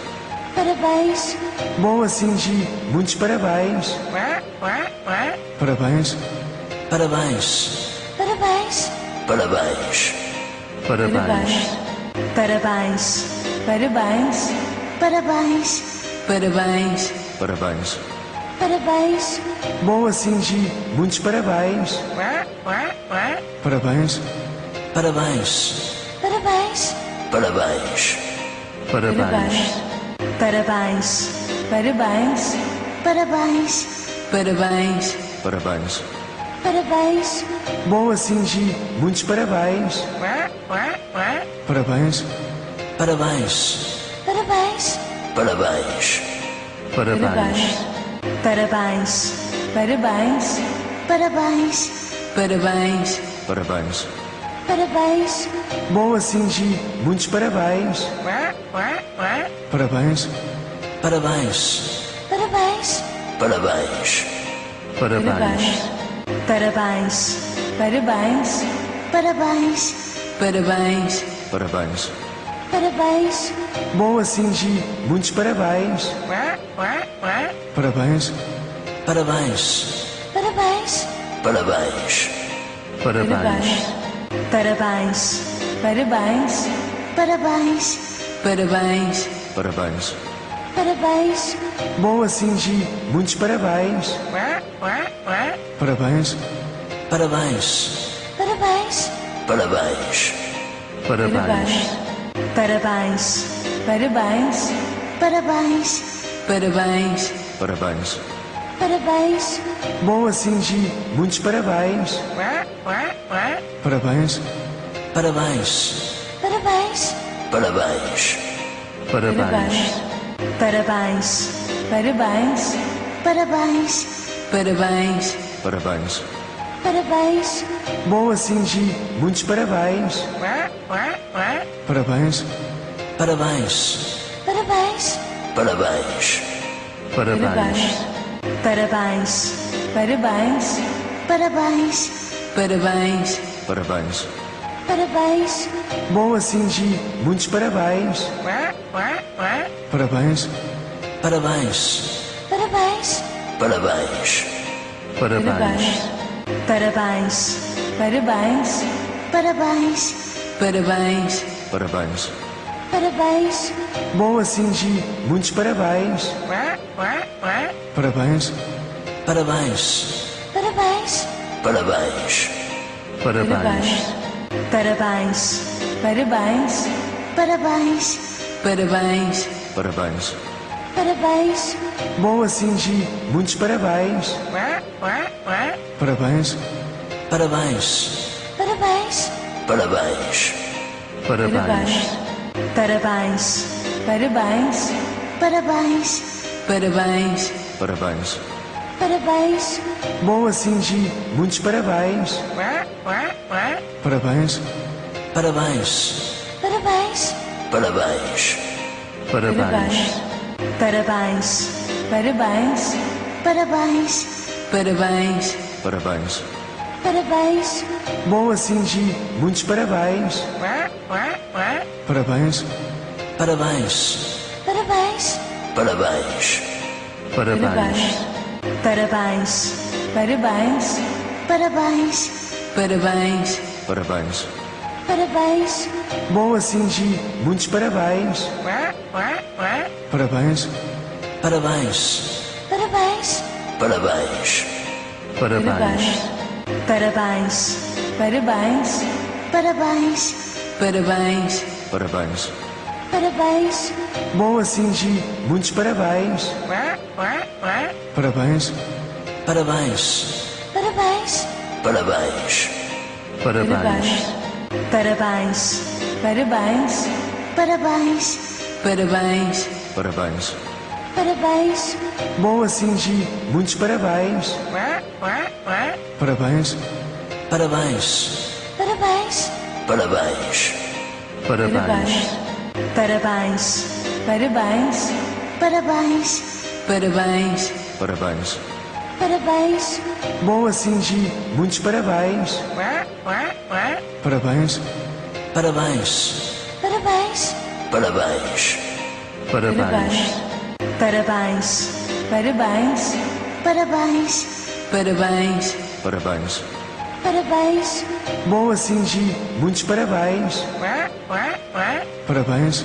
Parabéns. Boa, Cindy. Muitos parabéns. Parabéns. Parabéns. Parabéns. Parabéns. Parabéns. Parabéns. Parabéns. Parabéns. Parabéns. Parabéns. Parabéns. Boa, Cindy. Muitos parabéns. Parabéns. Parabéns. Parabéns. Parabéns. Parabéns. Parabéns. Parabéns. Parabéns. Parabéns. Parabéns. Parabéns. Boa, Cindy. Muitos parabéns. Parabéns. Parabéns. Parabéns. Parabéns. Parabéns. Parabéns. Parabéns. Parabéns. Parabéns. Parabéns. Parabéns. Boa, Cindy. Muitos parabéns. Parabéns. Parabéns. Parabéns. Parabéns. Parabéns. Parabéns. Parabéns. Parabéns. Parabéns. Parabéns. Parabéns. Boa, Cindy. Muitos parabéns. Parabéns. Parabéns. Parabéns. Parabéns. Parabéns. Parabéns. Parabéns. Parabéns. Parabéns. Parabéns. Parabéns. Boa, Cindy. Muitos parabéns. Parabéns. Parabéns. Parabéns. Parabéns. Parabéns. Parabéns. Parabéns. Parabéns. Parabéns. Parabéns. Parabéns. Boa, Cindy. Muitos parabéns. Parabéns. Parabéns. Parabéns. Parabéns. Parabéns. Parabéns. Parabéns. Parabéns. Parabéns. Parabéns. Parabéns. Boa, Cindy. Muitos parabéns. Parabéns. Parabéns. Parabéns. Parabéns. Parabéns. Parabéns. Parabéns. Parabéns. Parabéns. Parabéns. Parabéns. Boa, Cindy. Muitos parabéns. Parabéns. Parabéns. Parabéns. Parabéns. Parabéns. Parabéns. Parabéns. Parabéns. Parabéns. Parabéns. Parabéns. Boa, Cindy. Muitos parabéns. Parabéns. Parabéns. Parabéns. Parabéns. Parabéns. Parabéns. Parabéns. Parabéns. Parabéns. Parabéns. Parabéns. Boa, Cindy. Muitos parabéns. Parabéns. Parabéns. Parabéns. Parabéns. Parabéns. Parabéns. Parabéns. Parabéns. Parabéns. Parabéns. Parabéns. Boa, Cindy. Muitos parabéns. Parabéns. Parabéns. Parabéns. Parabéns. Parabéns. Parabéns. Parabéns. Parabéns. Parabéns. Parabéns. Parabéns. Boa, Cindy. Muitos parabéns. Parabéns. Parabéns. Parabéns. Parabéns. Parabéns. Parabéns. Parabéns. Parabéns. Parabéns. Parabéns. Parabéns. Boa, Cindy. Muitos parabéns. Parabéns. Parabéns. Parabéns. Parabéns. Parabéns. Parabéns. Parabéns. Parabéns. Parabéns. Parabéns. Parabéns. Boa, Cindy. Muitos parabéns. Parabéns. Parabéns. Parabéns. Parabéns. Parabéns. Parabéns. Parabéns. Parabéns. Parabéns. Parabéns. Parabéns. Bom assim, Gi. Muitos parabéns. Parabéns. Parabéns. Parabéns. Parabéns. Parabéns. Parabéns. Parabéns. Parabéns. Parabéns. Parabéns. Parabéns. Bom assim, Gi. Muitos parabéns. Parabéns. Parabéns. Parabéns. Parabéns. Parabéns. Parabéns. Parabéns. Parabéns. Parabéns. Parabéns. Parabéns. Bom assim, Gi. Muitos parabéns. Parabéns. Parabéns.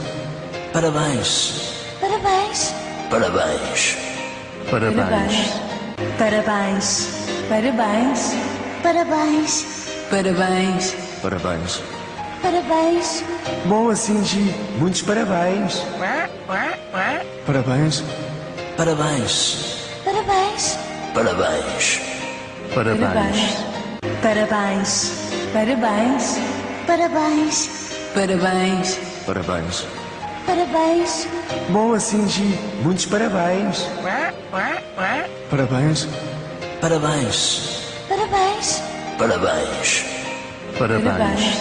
Parabéns. Parabéns. Parabéns. Parabéns. Parabéns. Parabéns. Parabéns. Parabéns. Parabéns. Bom assim, Gi. Muitos parabéns. Parabéns. Parabéns. Parabéns. Parabéns. Parabéns. Parabéns. Parabéns. Parabéns. Parabéns. Parabéns. Parabéns. Bom assim, Gi. Muitos parabéns. Parabéns. Parabéns. Parabéns. Parabéns. Parabéns. Parabéns.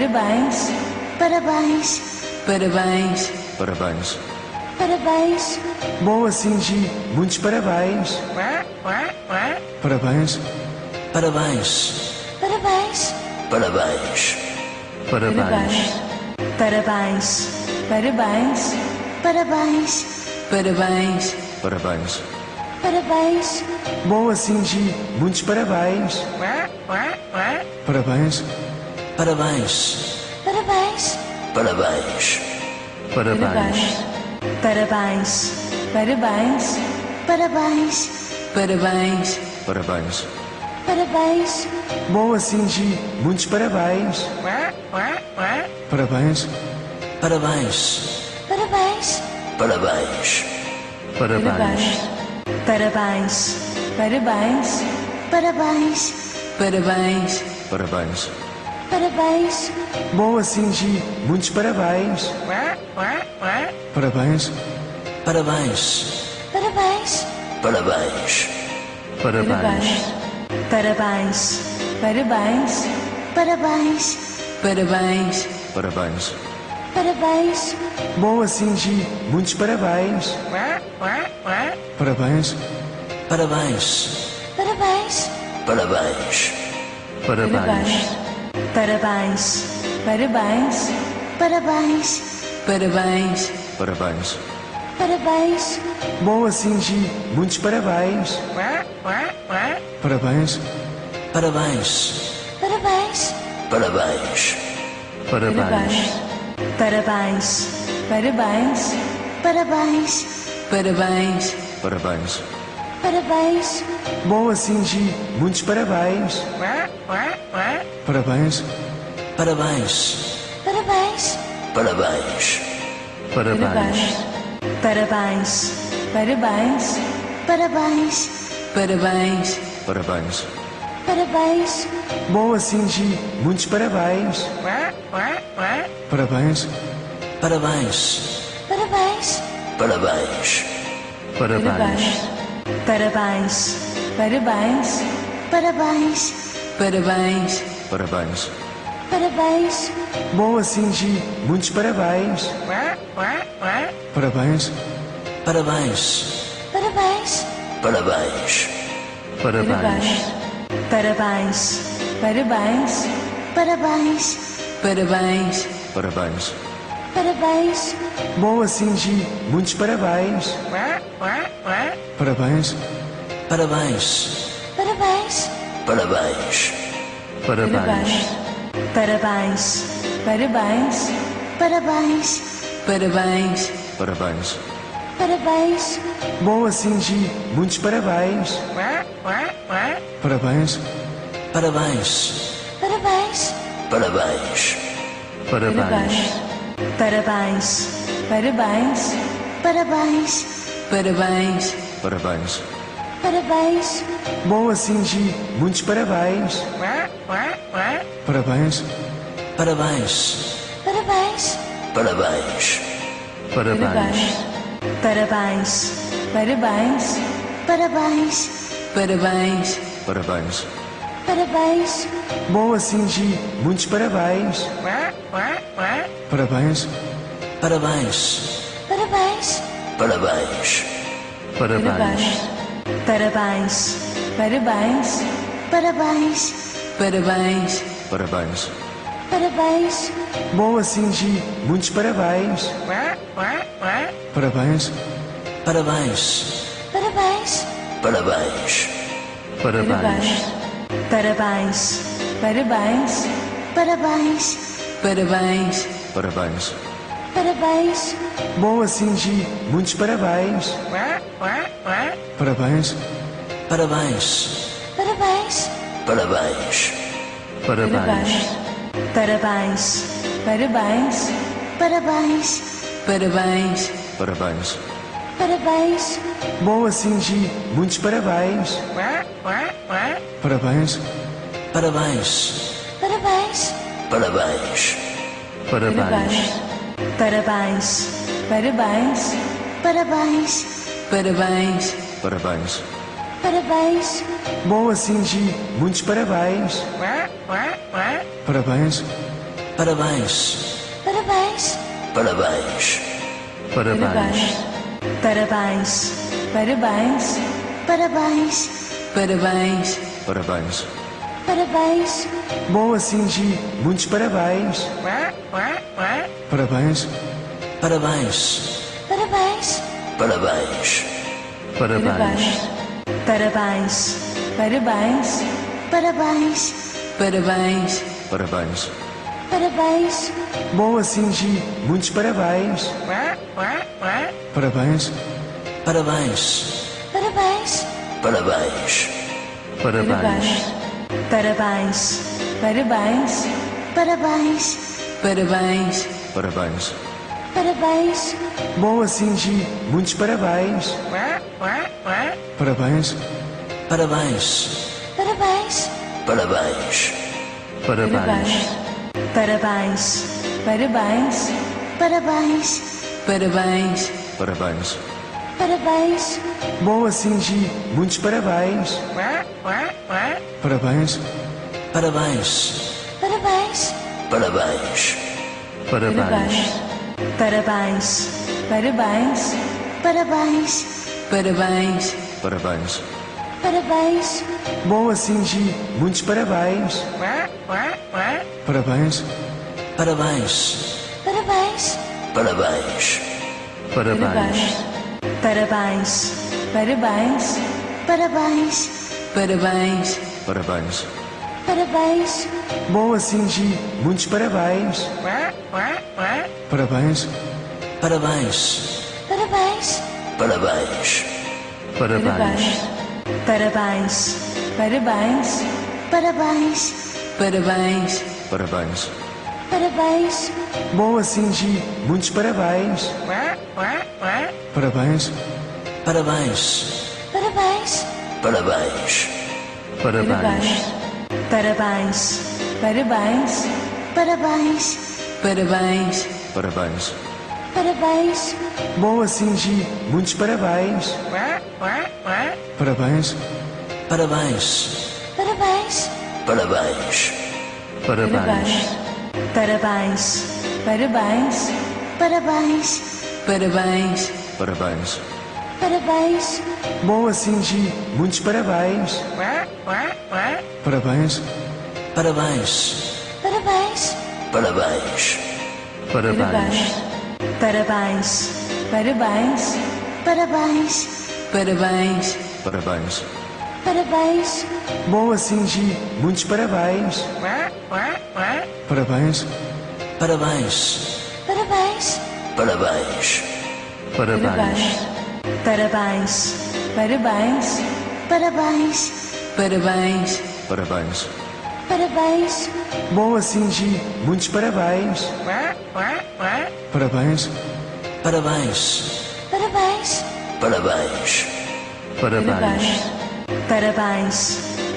Parabéns. Parabéns. Parabéns. Parabéns. Parabéns. Bom assim, Gi. Muitos parabéns. Parabéns. Parabéns. Parabéns. Parabéns. Parabéns. Parabéns. Parabéns. Parabéns. Parabéns. Parabéns. Parabéns. Bom assim, Gi. Muitos parabéns. Parabéns. Parabéns. Parabéns. Parabéns. Parabéns. Parabéns. Parabéns. Parabéns. Parabéns. Parabéns. Parabéns. Bom assim, Gi. Muitos parabéns. Parabéns. Parabéns. Parabéns. Parabéns. Parabéns. Parabéns. Parabéns. Parabéns. Parabéns. Parabéns. Parabéns. Bom assim, Gi. Muitos parabéns. Parabéns. Parabéns. Parabéns. Parabéns. Parabéns. Parabéns. Parabéns. Parabéns. Parabéns. Parabéns. Parabéns. Bom assim, Gi. Muitos parabéns. Parabéns. Parabéns. Parabéns. Parabéns. Parabéns. Parabéns. Parabéns. Parabéns. Parabéns. Parabéns. Parabéns. Bom assim, Gi. Muitos parabéns. Parabéns. Parabéns. Parabéns. Parabéns. Parabéns. Parabéns. Parabéns. Parabéns. Parabéns. Parabéns. Parabéns. Bom assim, Gi. Muitos parabéns. Parabéns. Parabéns. Parabéns. Parabéns. Parabéns. Parabéns. Parabéns. Parabéns. Parabéns. Parabéns. Parabéns. Bom assim, Gi. Muitos parabéns. Parabéns. Parabéns. Parabéns. Parabéns. Parabéns. Parabéns. Parabéns. Parabéns. Parabéns. Parabéns. Parabéns. Bom assim, Gi. Muitos parabéns. Parabéns. Parabéns. Parabéns. Parabéns. Parabéns. Parabéns. Parabéns. Parabéns. Parabéns. Parabéns. Parabéns. Bom assim, Gi. Muitos parabéns. Parabéns. Parabéns. Parabéns. Parabéns. Parabéns. Parabéns. Parabéns. Parabéns. Parabéns. Parabéns. Parabéns. Bom assim, Gi. Muitos parabéns. Parabéns. Parabéns. Parabéns. Parabéns. Parabéns. Parabéns. Parabéns. Parabéns. Parabéns. Parabéns. Parabéns. Bom assim, Gi. Muitos parabéns. Parabéns. Parabéns. Parabéns. Parabéns. Parabéns. Parabéns. Parabéns. Parabéns. Parabéns. Parabéns. Parabéns. Bom assim, Gi. Muitos parabéns. Parabéns. Parabéns. Parabéns. Parabéns. Parabéns. Parabéns. Parabéns. Parabéns. Parabéns. Parabéns. Parabéns. Bom assim, Gi. Muitos parabéns. Parabéns. Parabéns. Parabéns. Parabéns. Parabéns. Parabéns. Parabéns. Parabéns. Parabéns. Parabéns. Parabéns. Bom assim, Gi. Muitos parabéns. Parabéns. Parabéns. Parabéns. Parabéns. Parabéns. Parabéns. Parabéns. Parabéns. Parabéns. Parabéns. Parabéns. Bom assim, Gi. Muitos parabéns. Parabéns. Parabéns. Parabéns. Parabéns. Parabéns. Parabéns. Parabéns. Parabéns. Parabéns. Parabéns. Parabéns. Bom assim, Gi. Muitos parabéns. Parabéns. Parabéns. Parabéns. Parabéns. Parabéns. Parabéns. Parabéns. Parabéns. Parabéns. Parabéns. Parabéns. Bom assim, Gi. Muitos parabéns. Parabéns. Parabéns. Parabéns. Parabéns. Parabéns. Parabéns. Parabéns. Parabéns. Parabéns. Parabéns. Parabéns. Bom assim, Gi. Muitos parabéns. Parabéns. Parabéns. Parabéns. Parabéns. Parabéns. Parabéns. Parabéns. Parabéns. Parabéns. Parabéns. Parabéns. Bom assim, Gi. Muitos parabéns. Parabéns. Parabéns. Parabéns. Parabéns. Parabéns. Parabéns. Parabéns. Parabéns. Parabéns. Parabéns. Parabéns. Bom assim, Gi. Muitos parabéns. Parabéns. Parabéns. Parabéns. Parabéns. Parabéns. Parabéns. Parabéns. Parabéns. Parabéns. Parabéns. Parabéns. Bom assim, Gi. Muitos parabéns. Parabéns. Parabéns. Parabéns. Parabéns. Parabéns. Parabéns. Parabéns. Parabéns. Parabéns. Parabéns. Parabéns. Bom assim, Gi. Muitos parabéns. Parabéns. Parabéns. Parabéns. Parabéns. Parabéns. Parabéns. Parabéns. Parabéns. Parabéns. Parabéns. Parabéns. Bom assim, Gi. Muitos parabéns. Parabéns. Parabéns. Parabéns. Parabéns. Parabéns. Parabéns. Parabéns. Parabéns. Parabéns. Parabéns. Parabéns. Bom assim, Gi. Muitos parabéns. Parabéns. Parabéns. Parabéns. Parabéns. Parabéns. Parabéns. Parabéns. Parabéns. Parabéns. Parabéns. Parabéns. Bom assim, Gi. Muitos parabéns. Parabéns. Parabéns. Parabéns. Parabéns. Parabéns. Parabéns. Parabéns. Parabéns. Parabéns. Parabéns. Parabéns. Bom assim, Gi. Muitos parabéns. Parabéns. Parabéns. Parabéns. Parabéns. Parabéns. Parabéns. Parabéns. Parabéns. Parabéns. Parabéns. Parabéns. Bom assim, Gi. Muitos parabéns. Parabéns. Parabéns. Parabéns. Parabéns. Parabéns. Parabéns.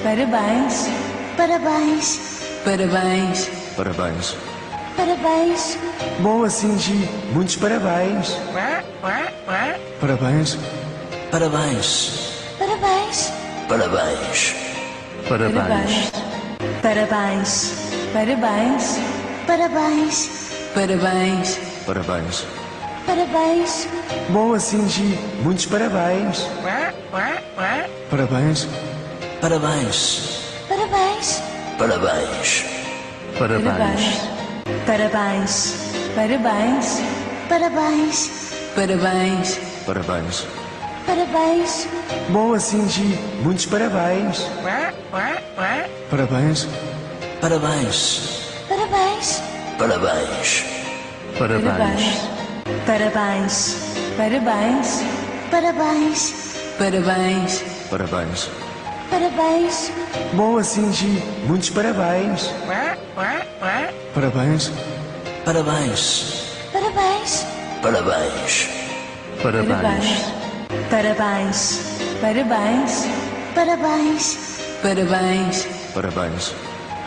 Parabéns. Parabéns. Parabéns. Parabéns. Parabéns. Boa, Cindy. Muitos parabéns. Parabéns. Parabéns. Parabéns. Parabéns. Parabéns. Parabéns. Parabéns. Parabéns. Parabéns. Parabéns. Parabéns. Boa, Cindy. Muitos parabéns. Parabéns. Parabéns. Parabéns. Parabéns. Parabéns. Parabéns. Parabéns. Parabéns. Parabéns. Parabéns. Parabéns. Boa, Cindy. Muitos parabéns. Parabéns. Parabéns. Parabéns. Parabéns. Parabéns. Parabéns. Parabéns. Parabéns. Parabéns. Parabéns. Parabéns. Boa, Cindy. Muitos parabéns. Parabéns. Parabéns. Parabéns. Parabéns. Parabéns. Parabéns. Parabéns. Parabéns. Parabéns. Parabéns.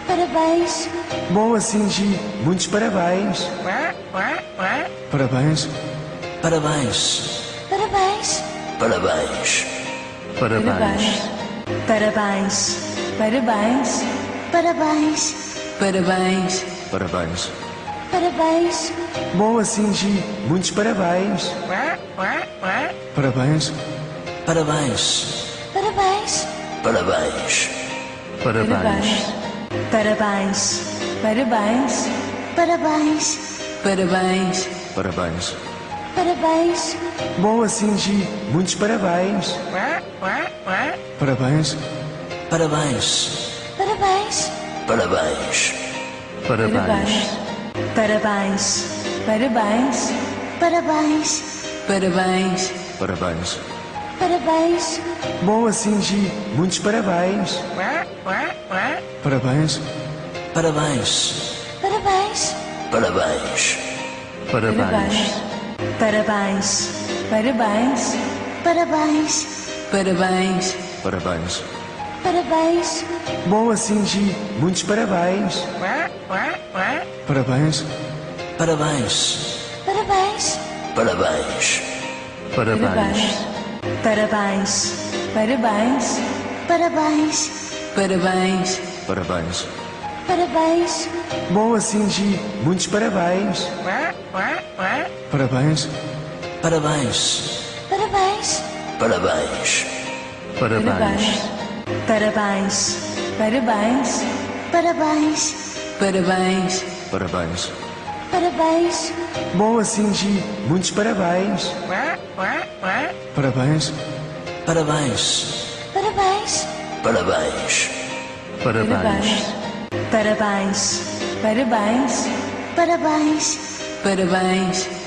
Parabéns. Boa, Cindy. Muitos parabéns. Parabéns. Parabéns. Parabéns. Parabéns. Parabéns. Parabéns. Parabéns. Parabéns. Parabéns. Parabéns. Parabéns. Boa, Cindy. Muitos parabéns. Parabéns. Parabéns. Parabéns. Parabéns. Parabéns. Parabéns. Parabéns. Parabéns. Parabéns. Parabéns. Parabéns. Boa, Cindy. Muitos parabéns. Parabéns. Parabéns. Parabéns. Parabéns. Parabéns. Parabéns. Parabéns. Parabéns. Parabéns. Parabéns. Parabéns. Boa, Cindy. Muitos parabéns. Parabéns. Parabéns. Parabéns. Parabéns. Parabéns. Parabéns. Parabéns. Parabéns. Parabéns. Parabéns. Parabéns. Boa, Cindy. Muitos parabéns. Parabéns. Parabéns. Parabéns. Parabéns. Parabéns. Parabéns. Parabéns. Parabéns. Parabéns. Parabéns. Parabéns. Boa, Cindy. Muitos parabéns. Parabéns. Parabéns. Parabéns. Parabéns. Parabéns. Parabéns. Parabéns. Parabéns. Parabéns. Parabéns. Parabéns. Boa, Cindy. Muitos parabéns. Parabéns. Parabéns. Parabéns. Parabéns. Parabéns. Parabéns. Parabéns. Parabéns. Parabéns.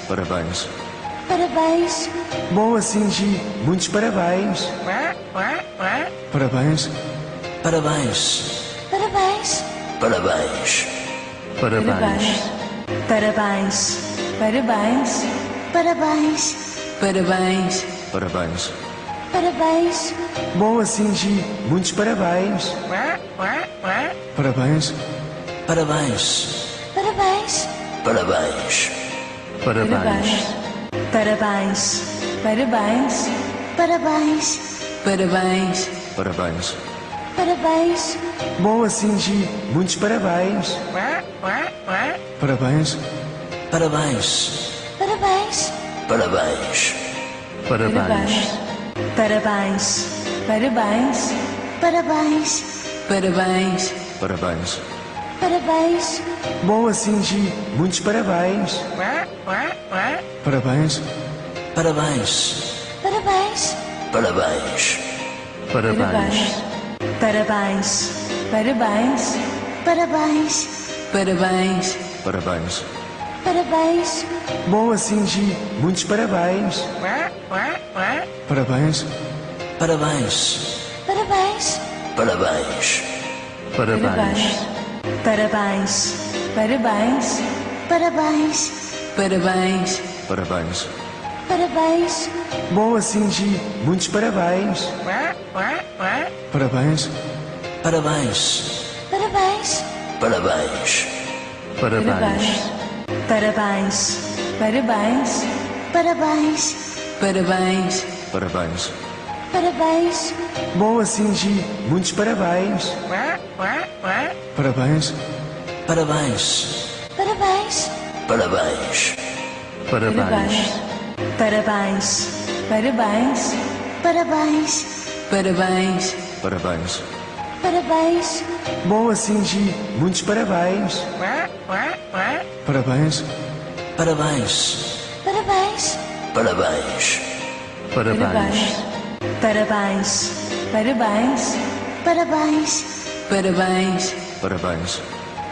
Parabéns. Parabéns. Boa, Cindy. Muitos parabéns. Parabéns. Parabéns. Parabéns. Parabéns. Parabéns. Parabéns. Parabéns. Parabéns. Parabéns. Parabéns. Parabéns. Boa, Cindy. Muitos parabéns. Parabéns. Parabéns. Parabéns. Parabéns. Parabéns. Parabéns. Parabéns. Parabéns. Parabéns. Parabéns. Parabéns. Boa, Cindy. Muitos parabéns. Parabéns. Parabéns. Parabéns. Parabéns. Parabéns. Parabéns. Parabéns. Parabéns. Parabéns. Parabéns. Parabéns. Boa, Cindy. Muitos parabéns. Parabéns. Parabéns. Parabéns. Parabéns. Parabéns. Parabéns. Parabéns. Parabéns. Parabéns. Parabéns. Parabéns. Boa, Cindy. Muitos parabéns. Parabéns. Parabéns. Parabéns. Parabéns. Parabéns. Parabéns. Parabéns. Parabéns. Parabéns. Parabéns. Parabéns. Boa, Cindy. Muitos parabéns. Parabéns. Parabéns. Parabéns. Parabéns. Parabéns. Parabéns. Parabéns. Parabéns. Parabéns. Parabéns. Parabéns. Boa, Singi. Muitos parabéns. Parabéns. Parabéns. Parabéns. Parabéns. Parabéns. Parabéns. Parabéns. Parabéns. Parabéns. Parabéns. Parabéns. Boa, Singi. Muitos parabéns. Parabéns. Parabéns. Parabéns. Parabéns. Parabéns. Parabéns. Parabéns. Parabéns. Parabéns. Parabéns.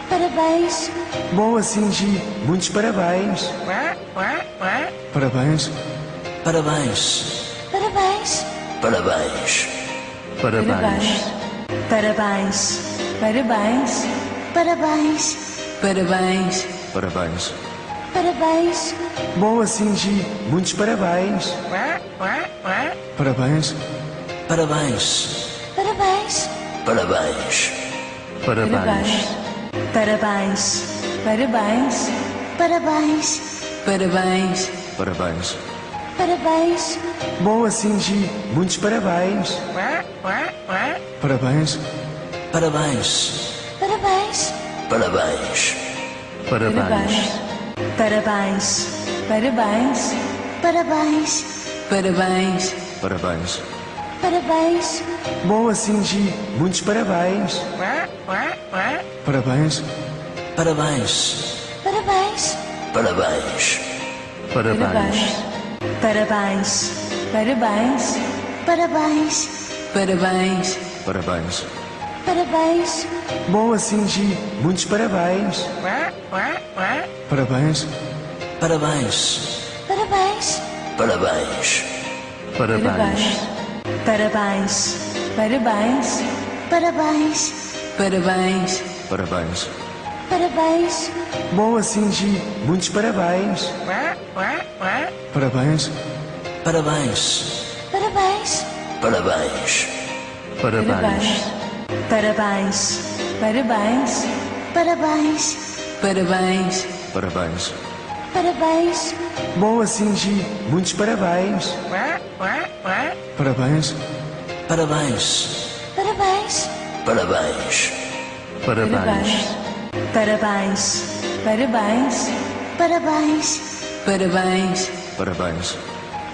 Parabéns. Boa, Singi. Muitos parabéns. Parabéns. Parabéns. Parabéns. Parabéns. Parabéns. Parabéns. Parabéns. Parabéns. Parabéns. Parabéns. Parabéns. Boa, Singi. Muitos parabéns. Parabéns. Parabéns. Parabéns. Parabéns. Parabéns. Parabéns. Parabéns. Parabéns. Parabéns. Parabéns. Parabéns. Boa, Singi. Muitos parabéns. Parabéns. Parabéns. Parabéns. Parabéns. Parabéns. Parabéns. Parabéns. Parabéns. Parabéns. Parabéns. Parabéns. Boa, Singi. Muitos parabéns. Parabéns. Parabéns. Parabéns. Parabéns. Parabéns. Parabéns. Parabéns. Parabéns. Parabéns. Parabéns. Parabéns. Boa, Singi. Muitos parabéns. Parabéns. Parabéns. Parabéns. Parabéns. Parabéns. Parabéns. Parabéns. Parabéns. Parabéns. Parabéns. Parabéns. Boa, Singi. Muitos parabéns. Parabéns. Parabéns. Parabéns. Parabéns. Parabéns. Parabéns. Parabéns. Parabéns. Parabéns. Parabéns. Parabéns. Boa, Singi. Muitos parabéns. Parabéns. Parabéns. Parabéns. Parabéns. Parabéns. Parabéns. Parabéns. Parabéns. Parabéns. Parabéns. Parabéns. Boa, Singi. Muitos parabéns. Parabéns. Parabéns. Parabéns. Parabéns. Parabéns. Parabéns. Parabéns. Parabéns. Parabéns. Parabéns.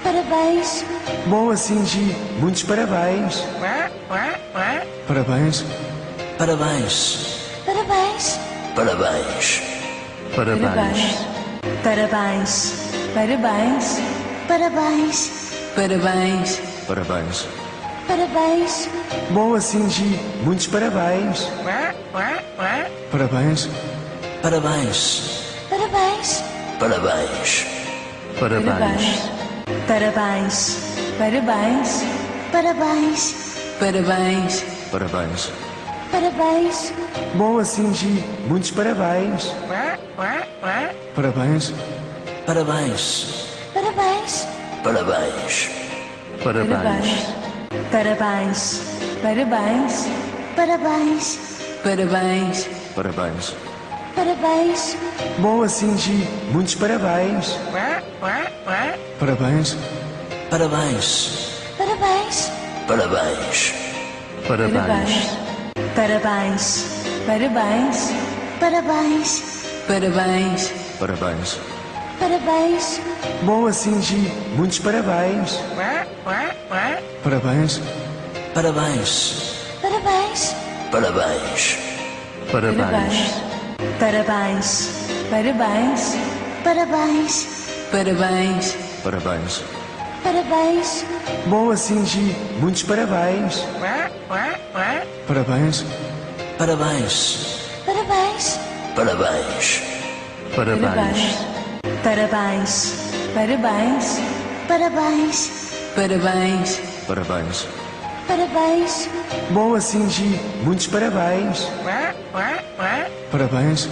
Parabéns. Boa, Singi. Muitos parabéns. Parabéns. Parabéns. Parabéns. Parabéns. Parabéns. Parabéns. Parabéns. Parabéns. Parabéns. Parabéns. Parabéns. Boa, Singi. Muitos parabéns. Parabéns. Parabéns. Parabéns. Parabéns. Parabéns. Parabéns. Parabéns. Parabéns. Parabéns. Parabéns. Parabéns. Boa, Singi. Muitos parabéns. Parabéns. Parabéns. Parabéns. Parabéns. Parabéns. Parabéns. Parabéns. Parabéns. Parabéns. Parabéns. Parabéns. Boa, Singi. Muitos parabéns. Parabéns. Parabéns. Parabéns. Parabéns. Parabéns. Parabéns. Parabéns. Parabéns. Parabéns. Parabéns. Parabéns. Boa, Singi. Muitos parabéns. Parabéns. Parabéns. Parabéns. Parabéns. Parabéns. Parabéns. Parabéns. Parabéns. Parabéns. Parabéns. Parabéns. Boa, Singi. Muitos parabéns. Parabéns. Parabéns.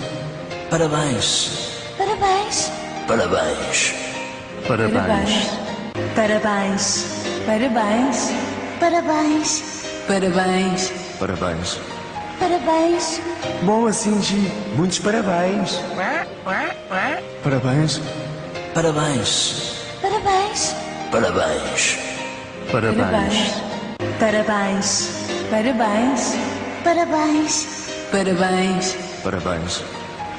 Parabéns. Parabéns. Parabéns. Parabéns. Parabéns. Parabéns. Parabéns. Parabéns. Parabéns. Bom, assim, Gi, muitos parabéns. Parabéns. Parabéns. Parabéns. Parabéns. Parabéns. Parabéns. Parabéns. Parabéns. Parabéns. Parabéns.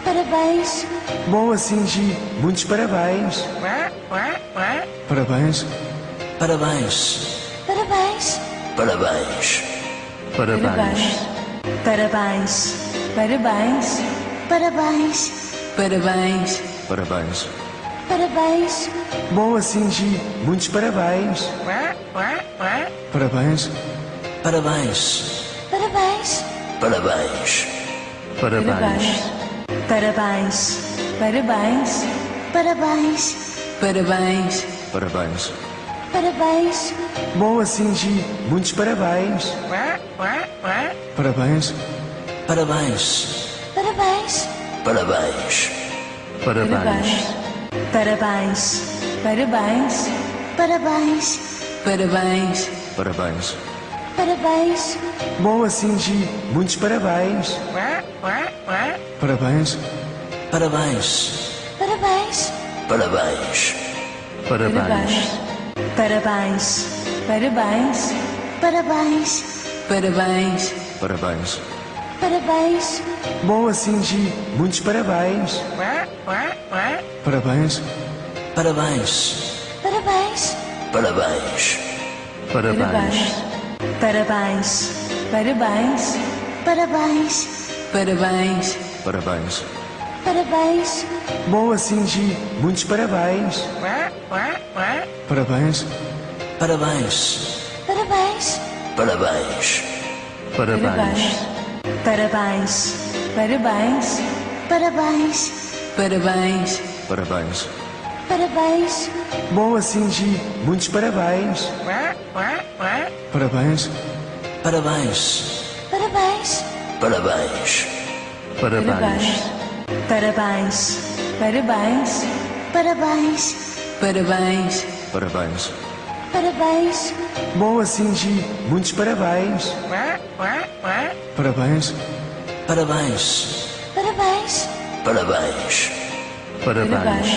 Parabéns. Bom, assim, Gi, muitos parabéns. Parabéns. Parabéns. Parabéns. Parabéns. Parabéns. Parabéns. Parabéns. Parabéns. Parabéns. Parabéns. Parabéns. Bom, assim, Gi, muitos parabéns. Parabéns. Parabéns. Parabéns. Parabéns. Parabéns. Parabéns. Parabéns. Parabéns. Parabéns. Parabéns. Parabéns. Bom, assim, Gi, muitos parabéns. Parabéns. Parabéns. Parabéns. Parabéns. Parabéns. Parabéns. Parabéns. Parabéns. Parabéns. Parabéns. Parabéns. Bom, assim, Gi, muitos parabéns. Parabéns. Parabéns. Parabéns. Parabéns. Parabéns. Parabéns. Parabéns. Parabéns. Parabéns. Parabéns. Parabéns. Bom, assim, Gi, muitos parabéns. Parabéns. Parabéns. Parabéns. Parabéns. Parabéns. Parabéns. Parabéns. Parabéns. Parabéns. Parabéns. Parabéns. Bom, assim, Gi, muitos parabéns. Parabéns. Parabéns. Parabéns. Parabéns. Parabéns. Parabéns. Parabéns. Parabéns. Parabéns. Parabéns. Parabéns. Bom, assim, Gi, muitos parabéns. Parabéns. Parabéns. Parabéns. Parabéns. Parabéns. Parabéns. Parabéns. Parabéns. Parabéns. Parabéns. Parabéns. Bom, assim, Gi, muitos parabéns. Parabéns. Parabéns. Parabéns. Parabéns. Parabéns. Parabéns. Parabéns. Parabéns. Parabéns. Parabéns. Parabéns. Bom, assim, Gi, muitos parabéns. Parabéns. Parabéns. Parabéns. Parabéns. Parabéns. Parabéns. Parabéns.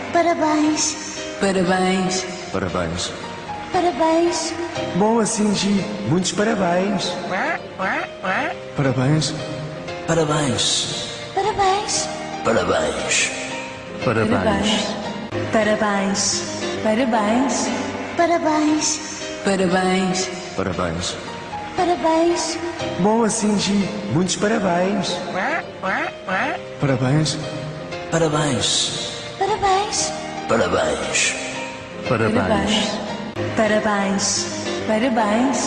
Parabéns. Parabéns. Parabéns. Parabéns. Bom, assim, Gi, muitos parabéns. Parabéns. Parabéns. Parabéns. Parabéns. Parabéns. Parabéns. Parabéns. Parabéns. Parabéns. Parabéns. Parabéns. Bom, assim, Gi, muitos parabéns. Parabéns. Parabéns. Parabéns. Parabéns. Parabéns. Parabéns. Parabéns.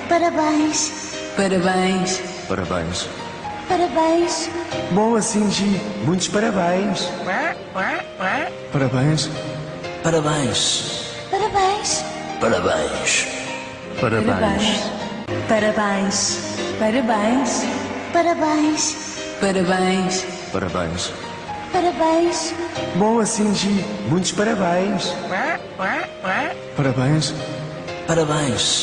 Parabéns. Parabéns. Parabéns. Parabéns. Bom, assim, Gi, muitos parabéns. Parabéns. Parabéns. Parabéns.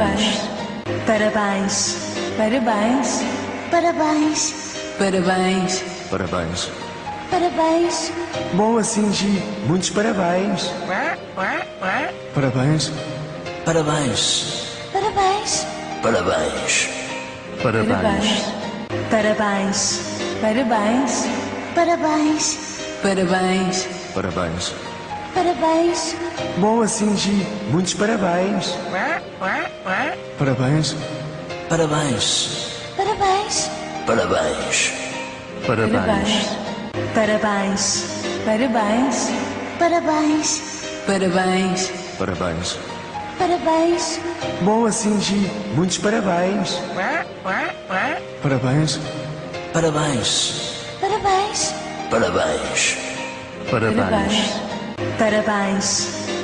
Parabéns. Parabéns. Parabéns. Parabéns. Parabéns. Parabéns. Parabéns. Parabéns. Bom, assim, Gi, muitos parabéns. Parabéns. Parabéns. Parabéns. Parabéns. Parabéns. Parabéns. Parabéns. Parabéns. Parabéns. Parabéns. Parabéns. Bom, assim, Gi, muitos parabéns. Parabéns. Parabéns. Parabéns. Parabéns. Parabéns. Parabéns. Parabéns. Parabéns. Parabéns. Parabéns. Parabéns. Bom, assim, Gi, muitos parabéns. Parabéns. Parabéns. Parabéns. Parabéns. Parabéns. Parabéns.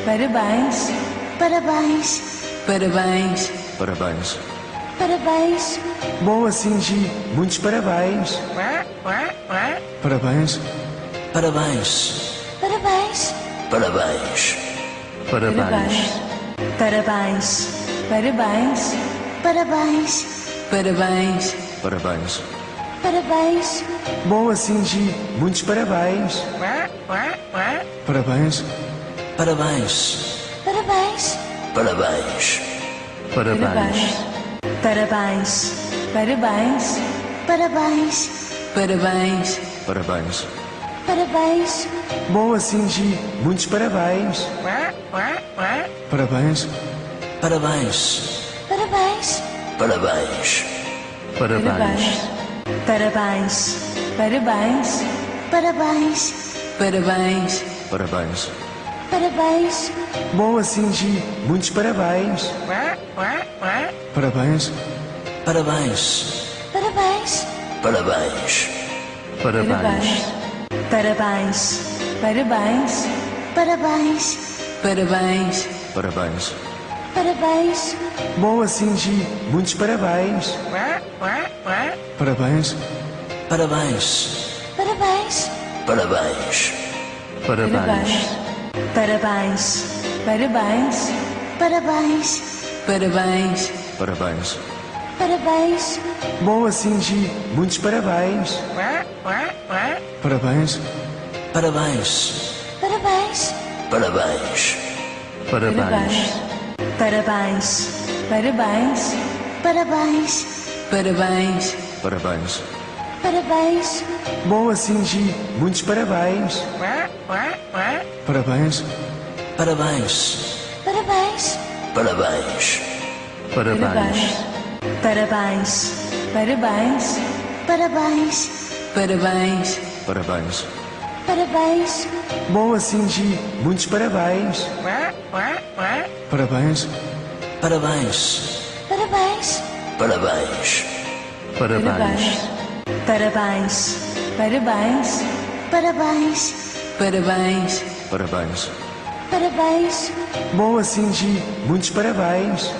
Parabéns. Parabéns. Parabéns. Parabéns. Parabéns. Bom, assim, Gi, muitos parabéns. Parabéns. Parabéns. Parabéns. Parabéns. Parabéns. Parabéns. Parabéns. Parabéns. Parabéns. Parabéns. Parabéns. Bom assim, Gi. Muitos parabéns. Parabéns. Parabéns. Parabéns. Parabéns. Parabéns. Parabéns. Parabéns. Parabéns. Parabéns. Parabéns. Parabéns. Bom assim, Gi. Muitos parabéns. Parabéns. Parabéns. Parabéns. Parabéns. Parabéns. Parabéns. Parabéns. Parabéns. Parabéns. Parabéns. Parabéns. Bom assim, Gi. Muitos parabéns. Parabéns. Parabéns. Parabéns. Parabéns. Parabéns. Parabéns. Parabéns. Parabéns. Parabéns. Parabéns. Parabéns. Bom assim, Gi. Muitos parabéns. Parabéns. Parabéns. Parabéns. Parabéns. Parabéns. Parabéns. Parabéns. Parabéns. Parabéns. Parabéns. Parabéns. Bom assim, Gi. Muitos parabéns. Parabéns. Parabéns. Parabéns. Parabéns. Parabéns. Parabéns. Parabéns. Parabéns. Parabéns. Parabéns. Parabéns. Bom assim, Gi. Muitos parabéns. Parabéns. Parabéns. Parabéns. Parabéns. Parabéns. Parabéns. Parabéns. Parabéns. Parabéns. Parabéns. Parabéns. Bom assim, Gi. Muitos parabéns. Parabéns. Parabéns. Parabéns. Parabéns. Parabéns. Parabéns. Parabéns. Parabéns. Parabéns. Parabéns. Parabéns. Bom assim, Gi. Muitos parabéns. Parabéns. Parabéns. Parabéns. Parabéns. Parabéns. Parabéns. Parabéns. Parabéns. Parabéns. Parabéns. Parabéns. Bom assim, Gi. Muitos parabéns.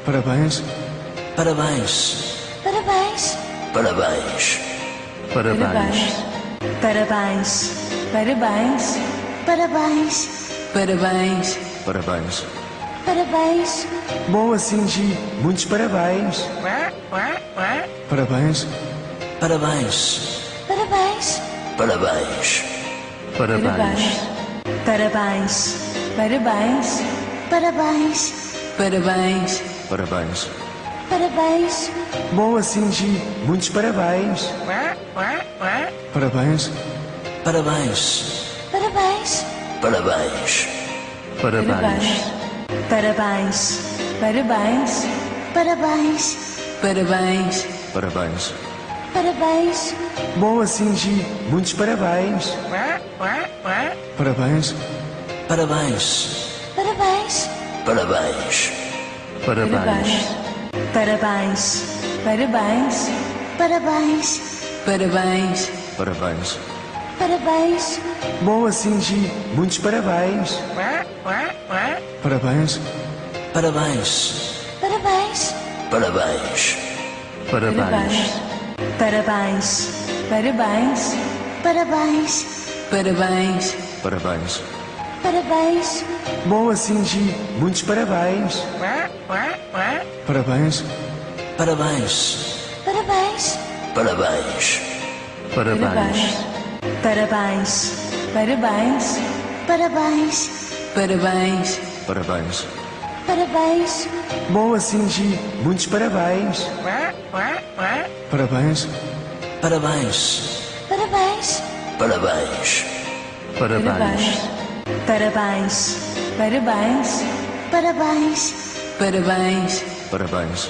Parabéns. Parabéns. Parabéns. Parabéns. Parabéns. Parabéns. Parabéns. Parabéns. Parabéns. Parabéns. Parabéns. Bom assim, Gi. Muitos parabéns. Parabéns. Parabéns. Parabéns. Parabéns. Parabéns. Parabéns. Parabéns. Parabéns. Parabéns. Parabéns. Parabéns. Bom assim, Gi. Muitos parabéns. Parabéns. Parabéns. Parabéns. Parabéns. Parabéns. Parabéns. Parabéns. Parabéns. Parabéns. Parabéns. Parabéns. Bom assim, Gi. Muitos parabéns. Parabéns. Parabéns. Parabéns. Parabéns. Parabéns. Parabéns. Parabéns. Parabéns. Parabéns. Parabéns. Parabéns. Bom assim, Gi. Muitos parabéns. Parabéns. Parabéns. Parabéns. Parabéns. Parabéns. Parabéns. Parabéns. Parabéns. Parabéns. Parabéns. Parabéns. Bom assim, Gi. Muitos parabéns. Parabéns. Parabéns. Parabéns. Parabéns. Parabéns. Parabéns. Parabéns. Parabéns. Parabéns. Parabéns.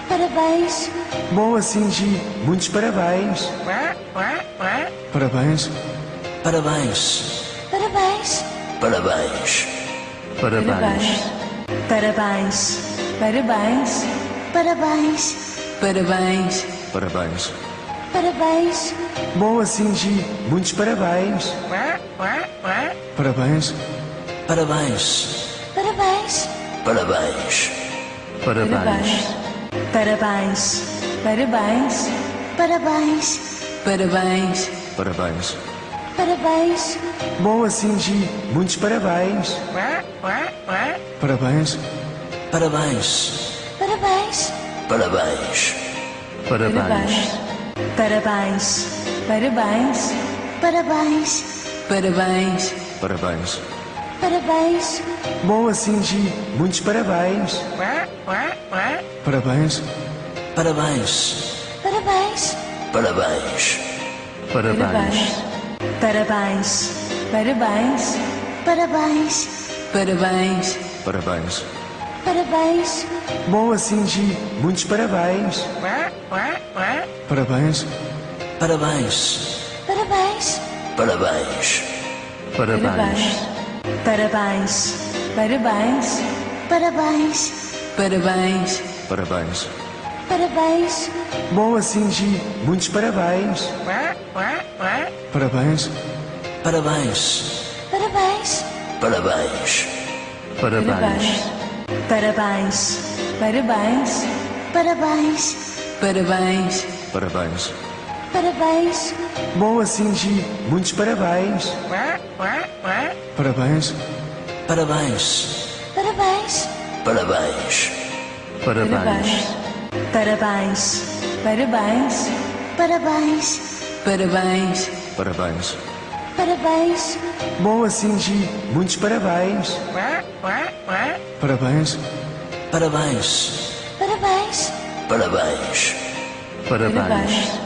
Parabéns. Bom assim, Gi. Muitos parabéns. Parabéns. Parabéns. Parabéns. Parabéns. Parabéns. Parabéns. Parabéns. Parabéns. Parabéns. Parabéns. Parabéns. Bom assim, Gi. Muitos parabéns. Parabéns. Parabéns. Parabéns. Parabéns. Parabéns. Parabéns. Parabéns. Parabéns. Parabéns. Parabéns. Parabéns. Bom assim, Gi. Muitos parabéns. Parabéns. Parabéns. Parabéns. Parabéns. Parabéns. Parabéns. Parabéns. Parabéns. Parabéns. Parabéns. Parabéns. Bom assim, Gi. Muitos parabéns. Parabéns. Parabéns. Parabéns. Parabéns. Parabéns. Parabéns. Parabéns. Parabéns. Parabéns. Parabéns. Parabéns. Bom assim, Gi. Muitos parabéns. Parabéns. Parabéns. Parabéns. Parabéns. Parabéns. Parabéns. Parabéns. Parabéns. Parabéns. Parabéns. Parabéns. Bom assim, Gi. Muitos parabéns. Parabéns. Parabéns. Parabéns. Parabéns. Parabéns. Parabéns. Parabéns. Parabéns. Parabéns. Parabéns. Parabéns. Bom assim, Gi. Muitos parabéns. Parabéns. Parabéns. Parabéns. Parabéns. Parabéns. Parabéns. Parabéns. Parabéns. Parabéns. Parabéns. Parabéns. Bom assim, Gi. Muitos parabéns. Parabéns. Parabéns. Parabéns. Parabéns. Parabéns.